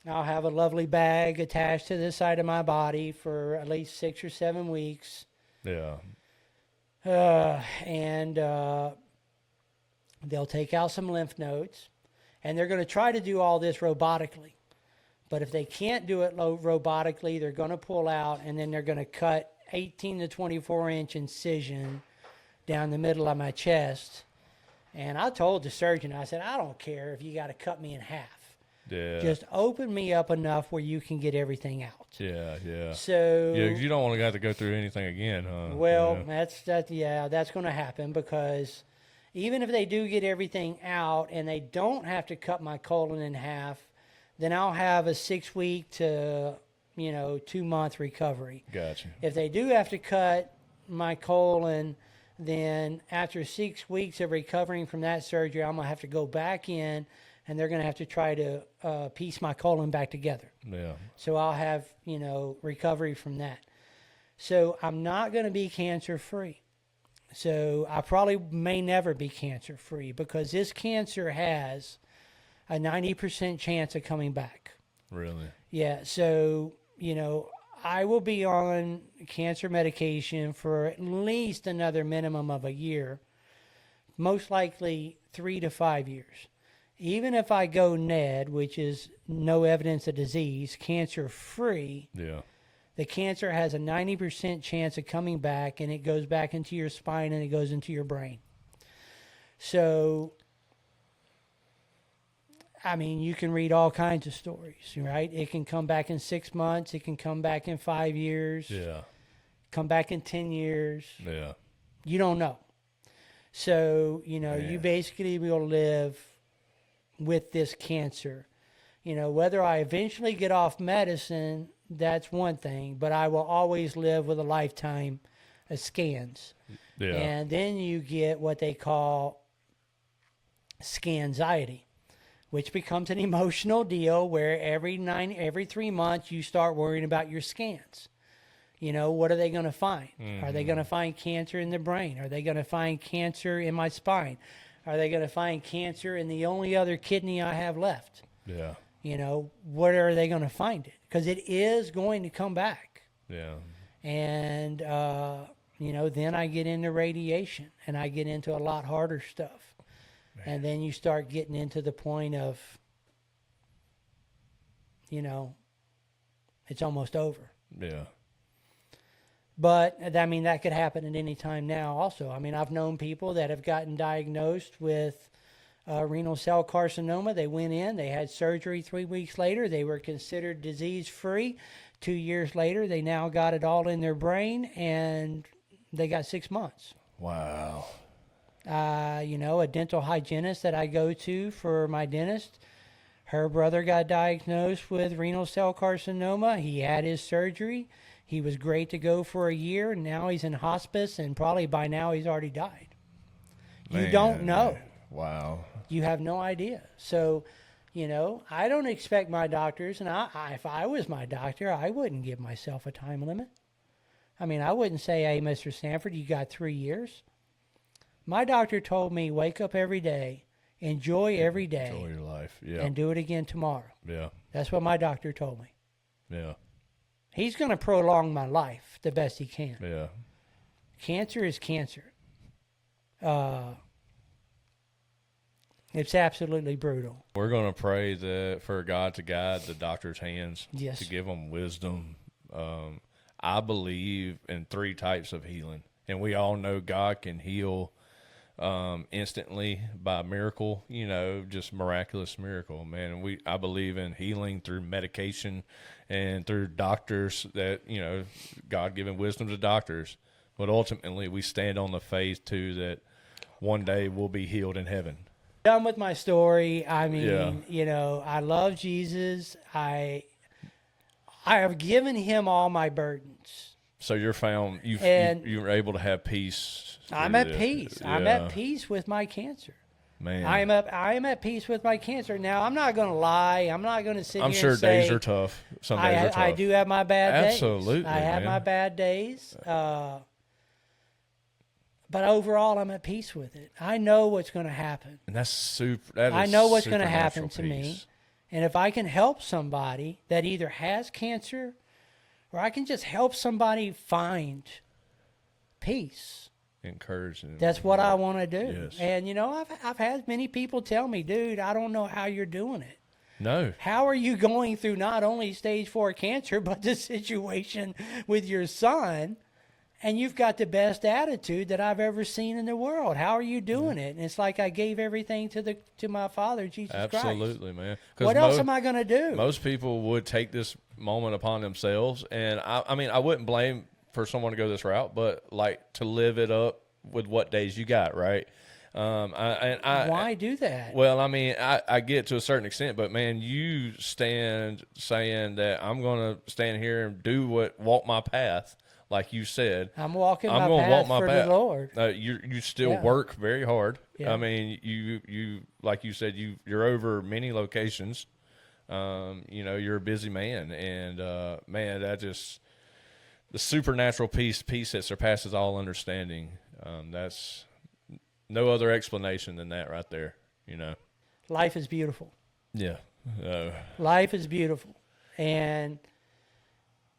I'll have a lovely bag attached to this side of my body for at least 6 or 7 weeks. Yeah. And they'll take out some lymph nodes. And they're going to try to do all this robotically. But if they can't do it robotically, they're going to pull out, and then they're going to cut 18 to 24-inch incision down the middle of my chest. And I told the surgeon, I said, "I don't care if you got to cut me in half. Yeah. Just open me up enough where you can get everything out." Yeah. So Yeah, you don't want to have to go through anything again, huh? well, Yeah. that's going to happen, because even if they do get everything out and they don't have to cut my colon in half, then I'll have a 6-week to 2-month recovery. Gotcha. If they do have to cut my colon, then after 6 weeks of recovering from that surgery, I'm gonna have to go back in, and they're gonna have to try to piece my colon back together. Yeah. So I'll have recovery from that. So I'm not going to be cancer free. So I probably may never be cancer free, because this cancer has a 90% chance of coming back. Really? Yeah. So, I will be on cancer medication for at least another minimum of a year, most likely 3 to 5 years. Even if I go NED, which is no evidence of disease, cancer free, Yeah. the cancer has a 90% chance of coming back, and it goes back into your spine and it goes into your brain. So, you can read all kinds of stories, right? It can come back in 6 months. It can come back in 5 years. Yeah. Come back in 10 years. Yeah. You don't know. So, Man. you basically will live with this cancer. Whether I eventually get off medicine, that's one thing, but I will always live with a lifetime of scans. Yeah. And then you get what they call scanxiety, which becomes an emotional deal where every 3 months you start worrying about your scans. What are they going to find? Mm-hmm. Are they going to find cancer in the brain? Are they going to find cancer in my spine? Are they going to find cancer in the only other kidney I have left? Yeah. Where are they going to find it? Because it is going to come back. Yeah. And, then I get into radiation, and I get into a lot harder stuff. Man. And then you start getting into the point of, it's almost over. Yeah. But, that could happen at any time now also. I've known people that have gotten diagnosed with renal cell carcinoma. They went in, they had surgery 3 weeks later. They were considered disease-free. 2 years later, they now got it all in their brain, and they got 6 months. Wow. A dental hygienist that I go to for my dentist, her brother got diagnosed with renal cell carcinoma. He had his surgery. He was great to go for a year, and now he's in hospice, and probably by now he's already died. You don't know. Wow. You have no idea. So, I don't expect my doctors, and if I was my doctor, I wouldn't give myself a time limit. I mean, I wouldn't say, hey, Mr. Sanford, you got 3 years. My doctor told me, wake up every day, enjoy every day. Enjoy your life. Yeah. And do it again tomorrow. Yeah. That's what my doctor told me. Yeah. He's going to prolong my life the best he can. Yeah. Cancer is cancer. It's absolutely brutal. We're going to pray that for God to guide the doctor's hands, Yes. to give them wisdom. I believe in 3 types of healing, and we all know God can heal instantly by miracle, just miraculous miracle, man. And I believe in healing through medication and through doctors that, God given wisdom to doctors. But ultimately we stand on the faith too, that one day we'll be healed in heaven. Done with my story. I mean, Yeah. I love Jesus. I have given him all my burdens. So you're found, you were able to have peace. I'm through at this. peace. Yeah. I'm at peace with my cancer. Man. I am at peace with my cancer. Now, I'm not going to lie. I'm not going to sit I'm here sure and say, days are tough. Some days are tough. I do have my bad days. Absolutely, I have man. my bad days. But overall, I'm at peace with it. I know what's going to happen. And that's super. That is I know what's going to happen to supernatural me. peace. And if I can help somebody that either has cancer or I can just help somebody find peace, Encouraging. that's what I want to do. Yes. And, I've had many people tell me, dude, I don't know how you're doing it. No. How are you going through not only stage 4 cancer, but the situation with your son? And you've got the best attitude that I've ever seen in the world. How are you doing it? And it's like I gave everything to my Father, Jesus Christ. Absolutely, man. 'Cause What else am I going to do? Most people would take this moment upon themselves, and I mean, I wouldn't blame for someone to go this route, but like to live it up with what days you got, right? Why do that? Well, I mean, I get to a certain extent, but man, you stand saying that I'm going to stand here and walk my path. Like you said, I'm walking my gonna path for the Lord. You still Yeah. work very hard. Yeah. I mean, you like you said, you're over many locations. You're a busy man, and man, that just the supernatural peace that surpasses all understanding. That's no other explanation than that right there. Life is beautiful. Yeah. Life is beautiful. And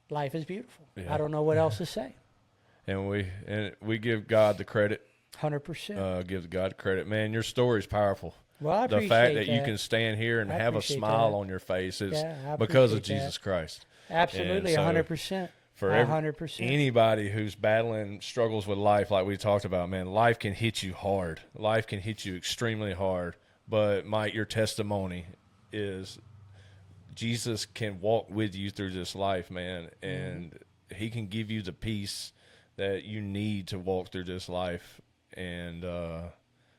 life is beautiful. Yeah. I don't know what else to say. And we give God the credit. 100%. Give God credit, man. Your story is powerful. Well, I appreciate The fact that you that. can stand here and I have a appreciate smile that. on your face is Yeah, I because of appreciate that. Jesus Christ. Absolutely, and so 100%. For 100%. anybody who's battling struggles with life, like we talked about, man, life can hit you hard. Life can hit you extremely hard. But Mike, your testimony is Jesus can walk with you through this life, man, and He can give you the peace that you need to walk through this life. And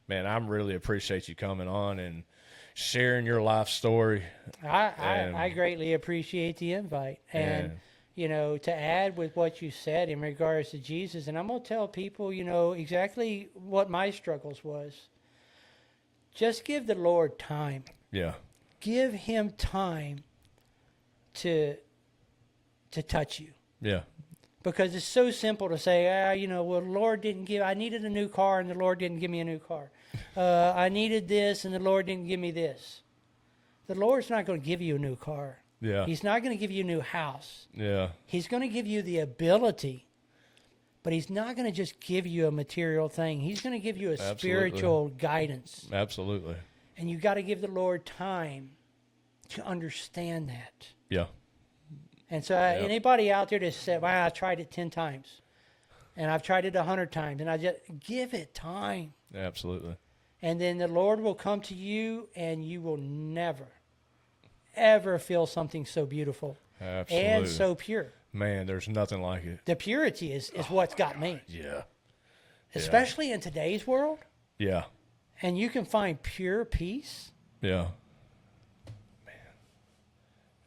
man, I really appreciate you coming on and sharing your life story. I greatly appreciate the invite. And, to add with what you said in regards to Jesus, and I'm going to tell people, exactly what my struggles was. Just give the Lord time. Yeah. Give Him time to touch you. Yeah. Because it's so simple to say, well, the Lord I needed a new car and the Lord didn't give me a new car. I needed this and the Lord didn't give me this. The Lord's not going to give you a new car. Yeah. He's not going to give you a new house. Yeah. He's going to give you the ability, but He's not going to just give you a material thing. He's going to give you a spiritual guidance. Absolutely. And you got to give the Lord time to understand that. Yeah. And so anybody out there that said, well, I tried it 10 times and I've tried it 100 times, and I just give it time. Absolutely. And then the Lord will come to you and you will never, ever feel something so beautiful Absolutely. and so pure. Man, there's nothing like it. The purity is what's got me. Yeah. Especially in today's world. Yeah. And you can find pure peace. Yeah.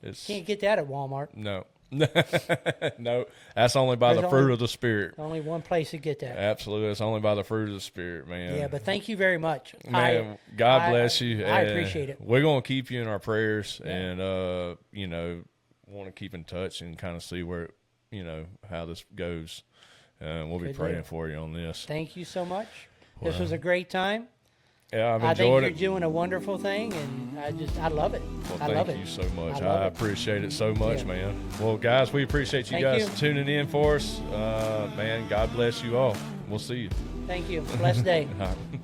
Man. Can't get that at Walmart. No. No, that's only by There's the fruit only- of the Spirit. Only one place to get that. Absolutely, it's only by the fruit of the Spirit, man. Yeah, but thank you very much. Man, God I- bless you. I and appreciate it. We're gonna keep you in our prayers, Yeah. and you know, want to keep in touch and kind of see where, you know, how this goes. We'll be Good praying deal. for you on this. Thank you so much. This was a great time. Yeah, I've I think enjoyed you're it. doing a wonderful thing, and I love it. Well, I love thank it. you so much. I love I it. appreciate it so much, Yeah. man. Well, guys, we appreciate you Thank guys you. tuning in for us. Man, God bless you all. We'll see you. Thank you. Blessed day.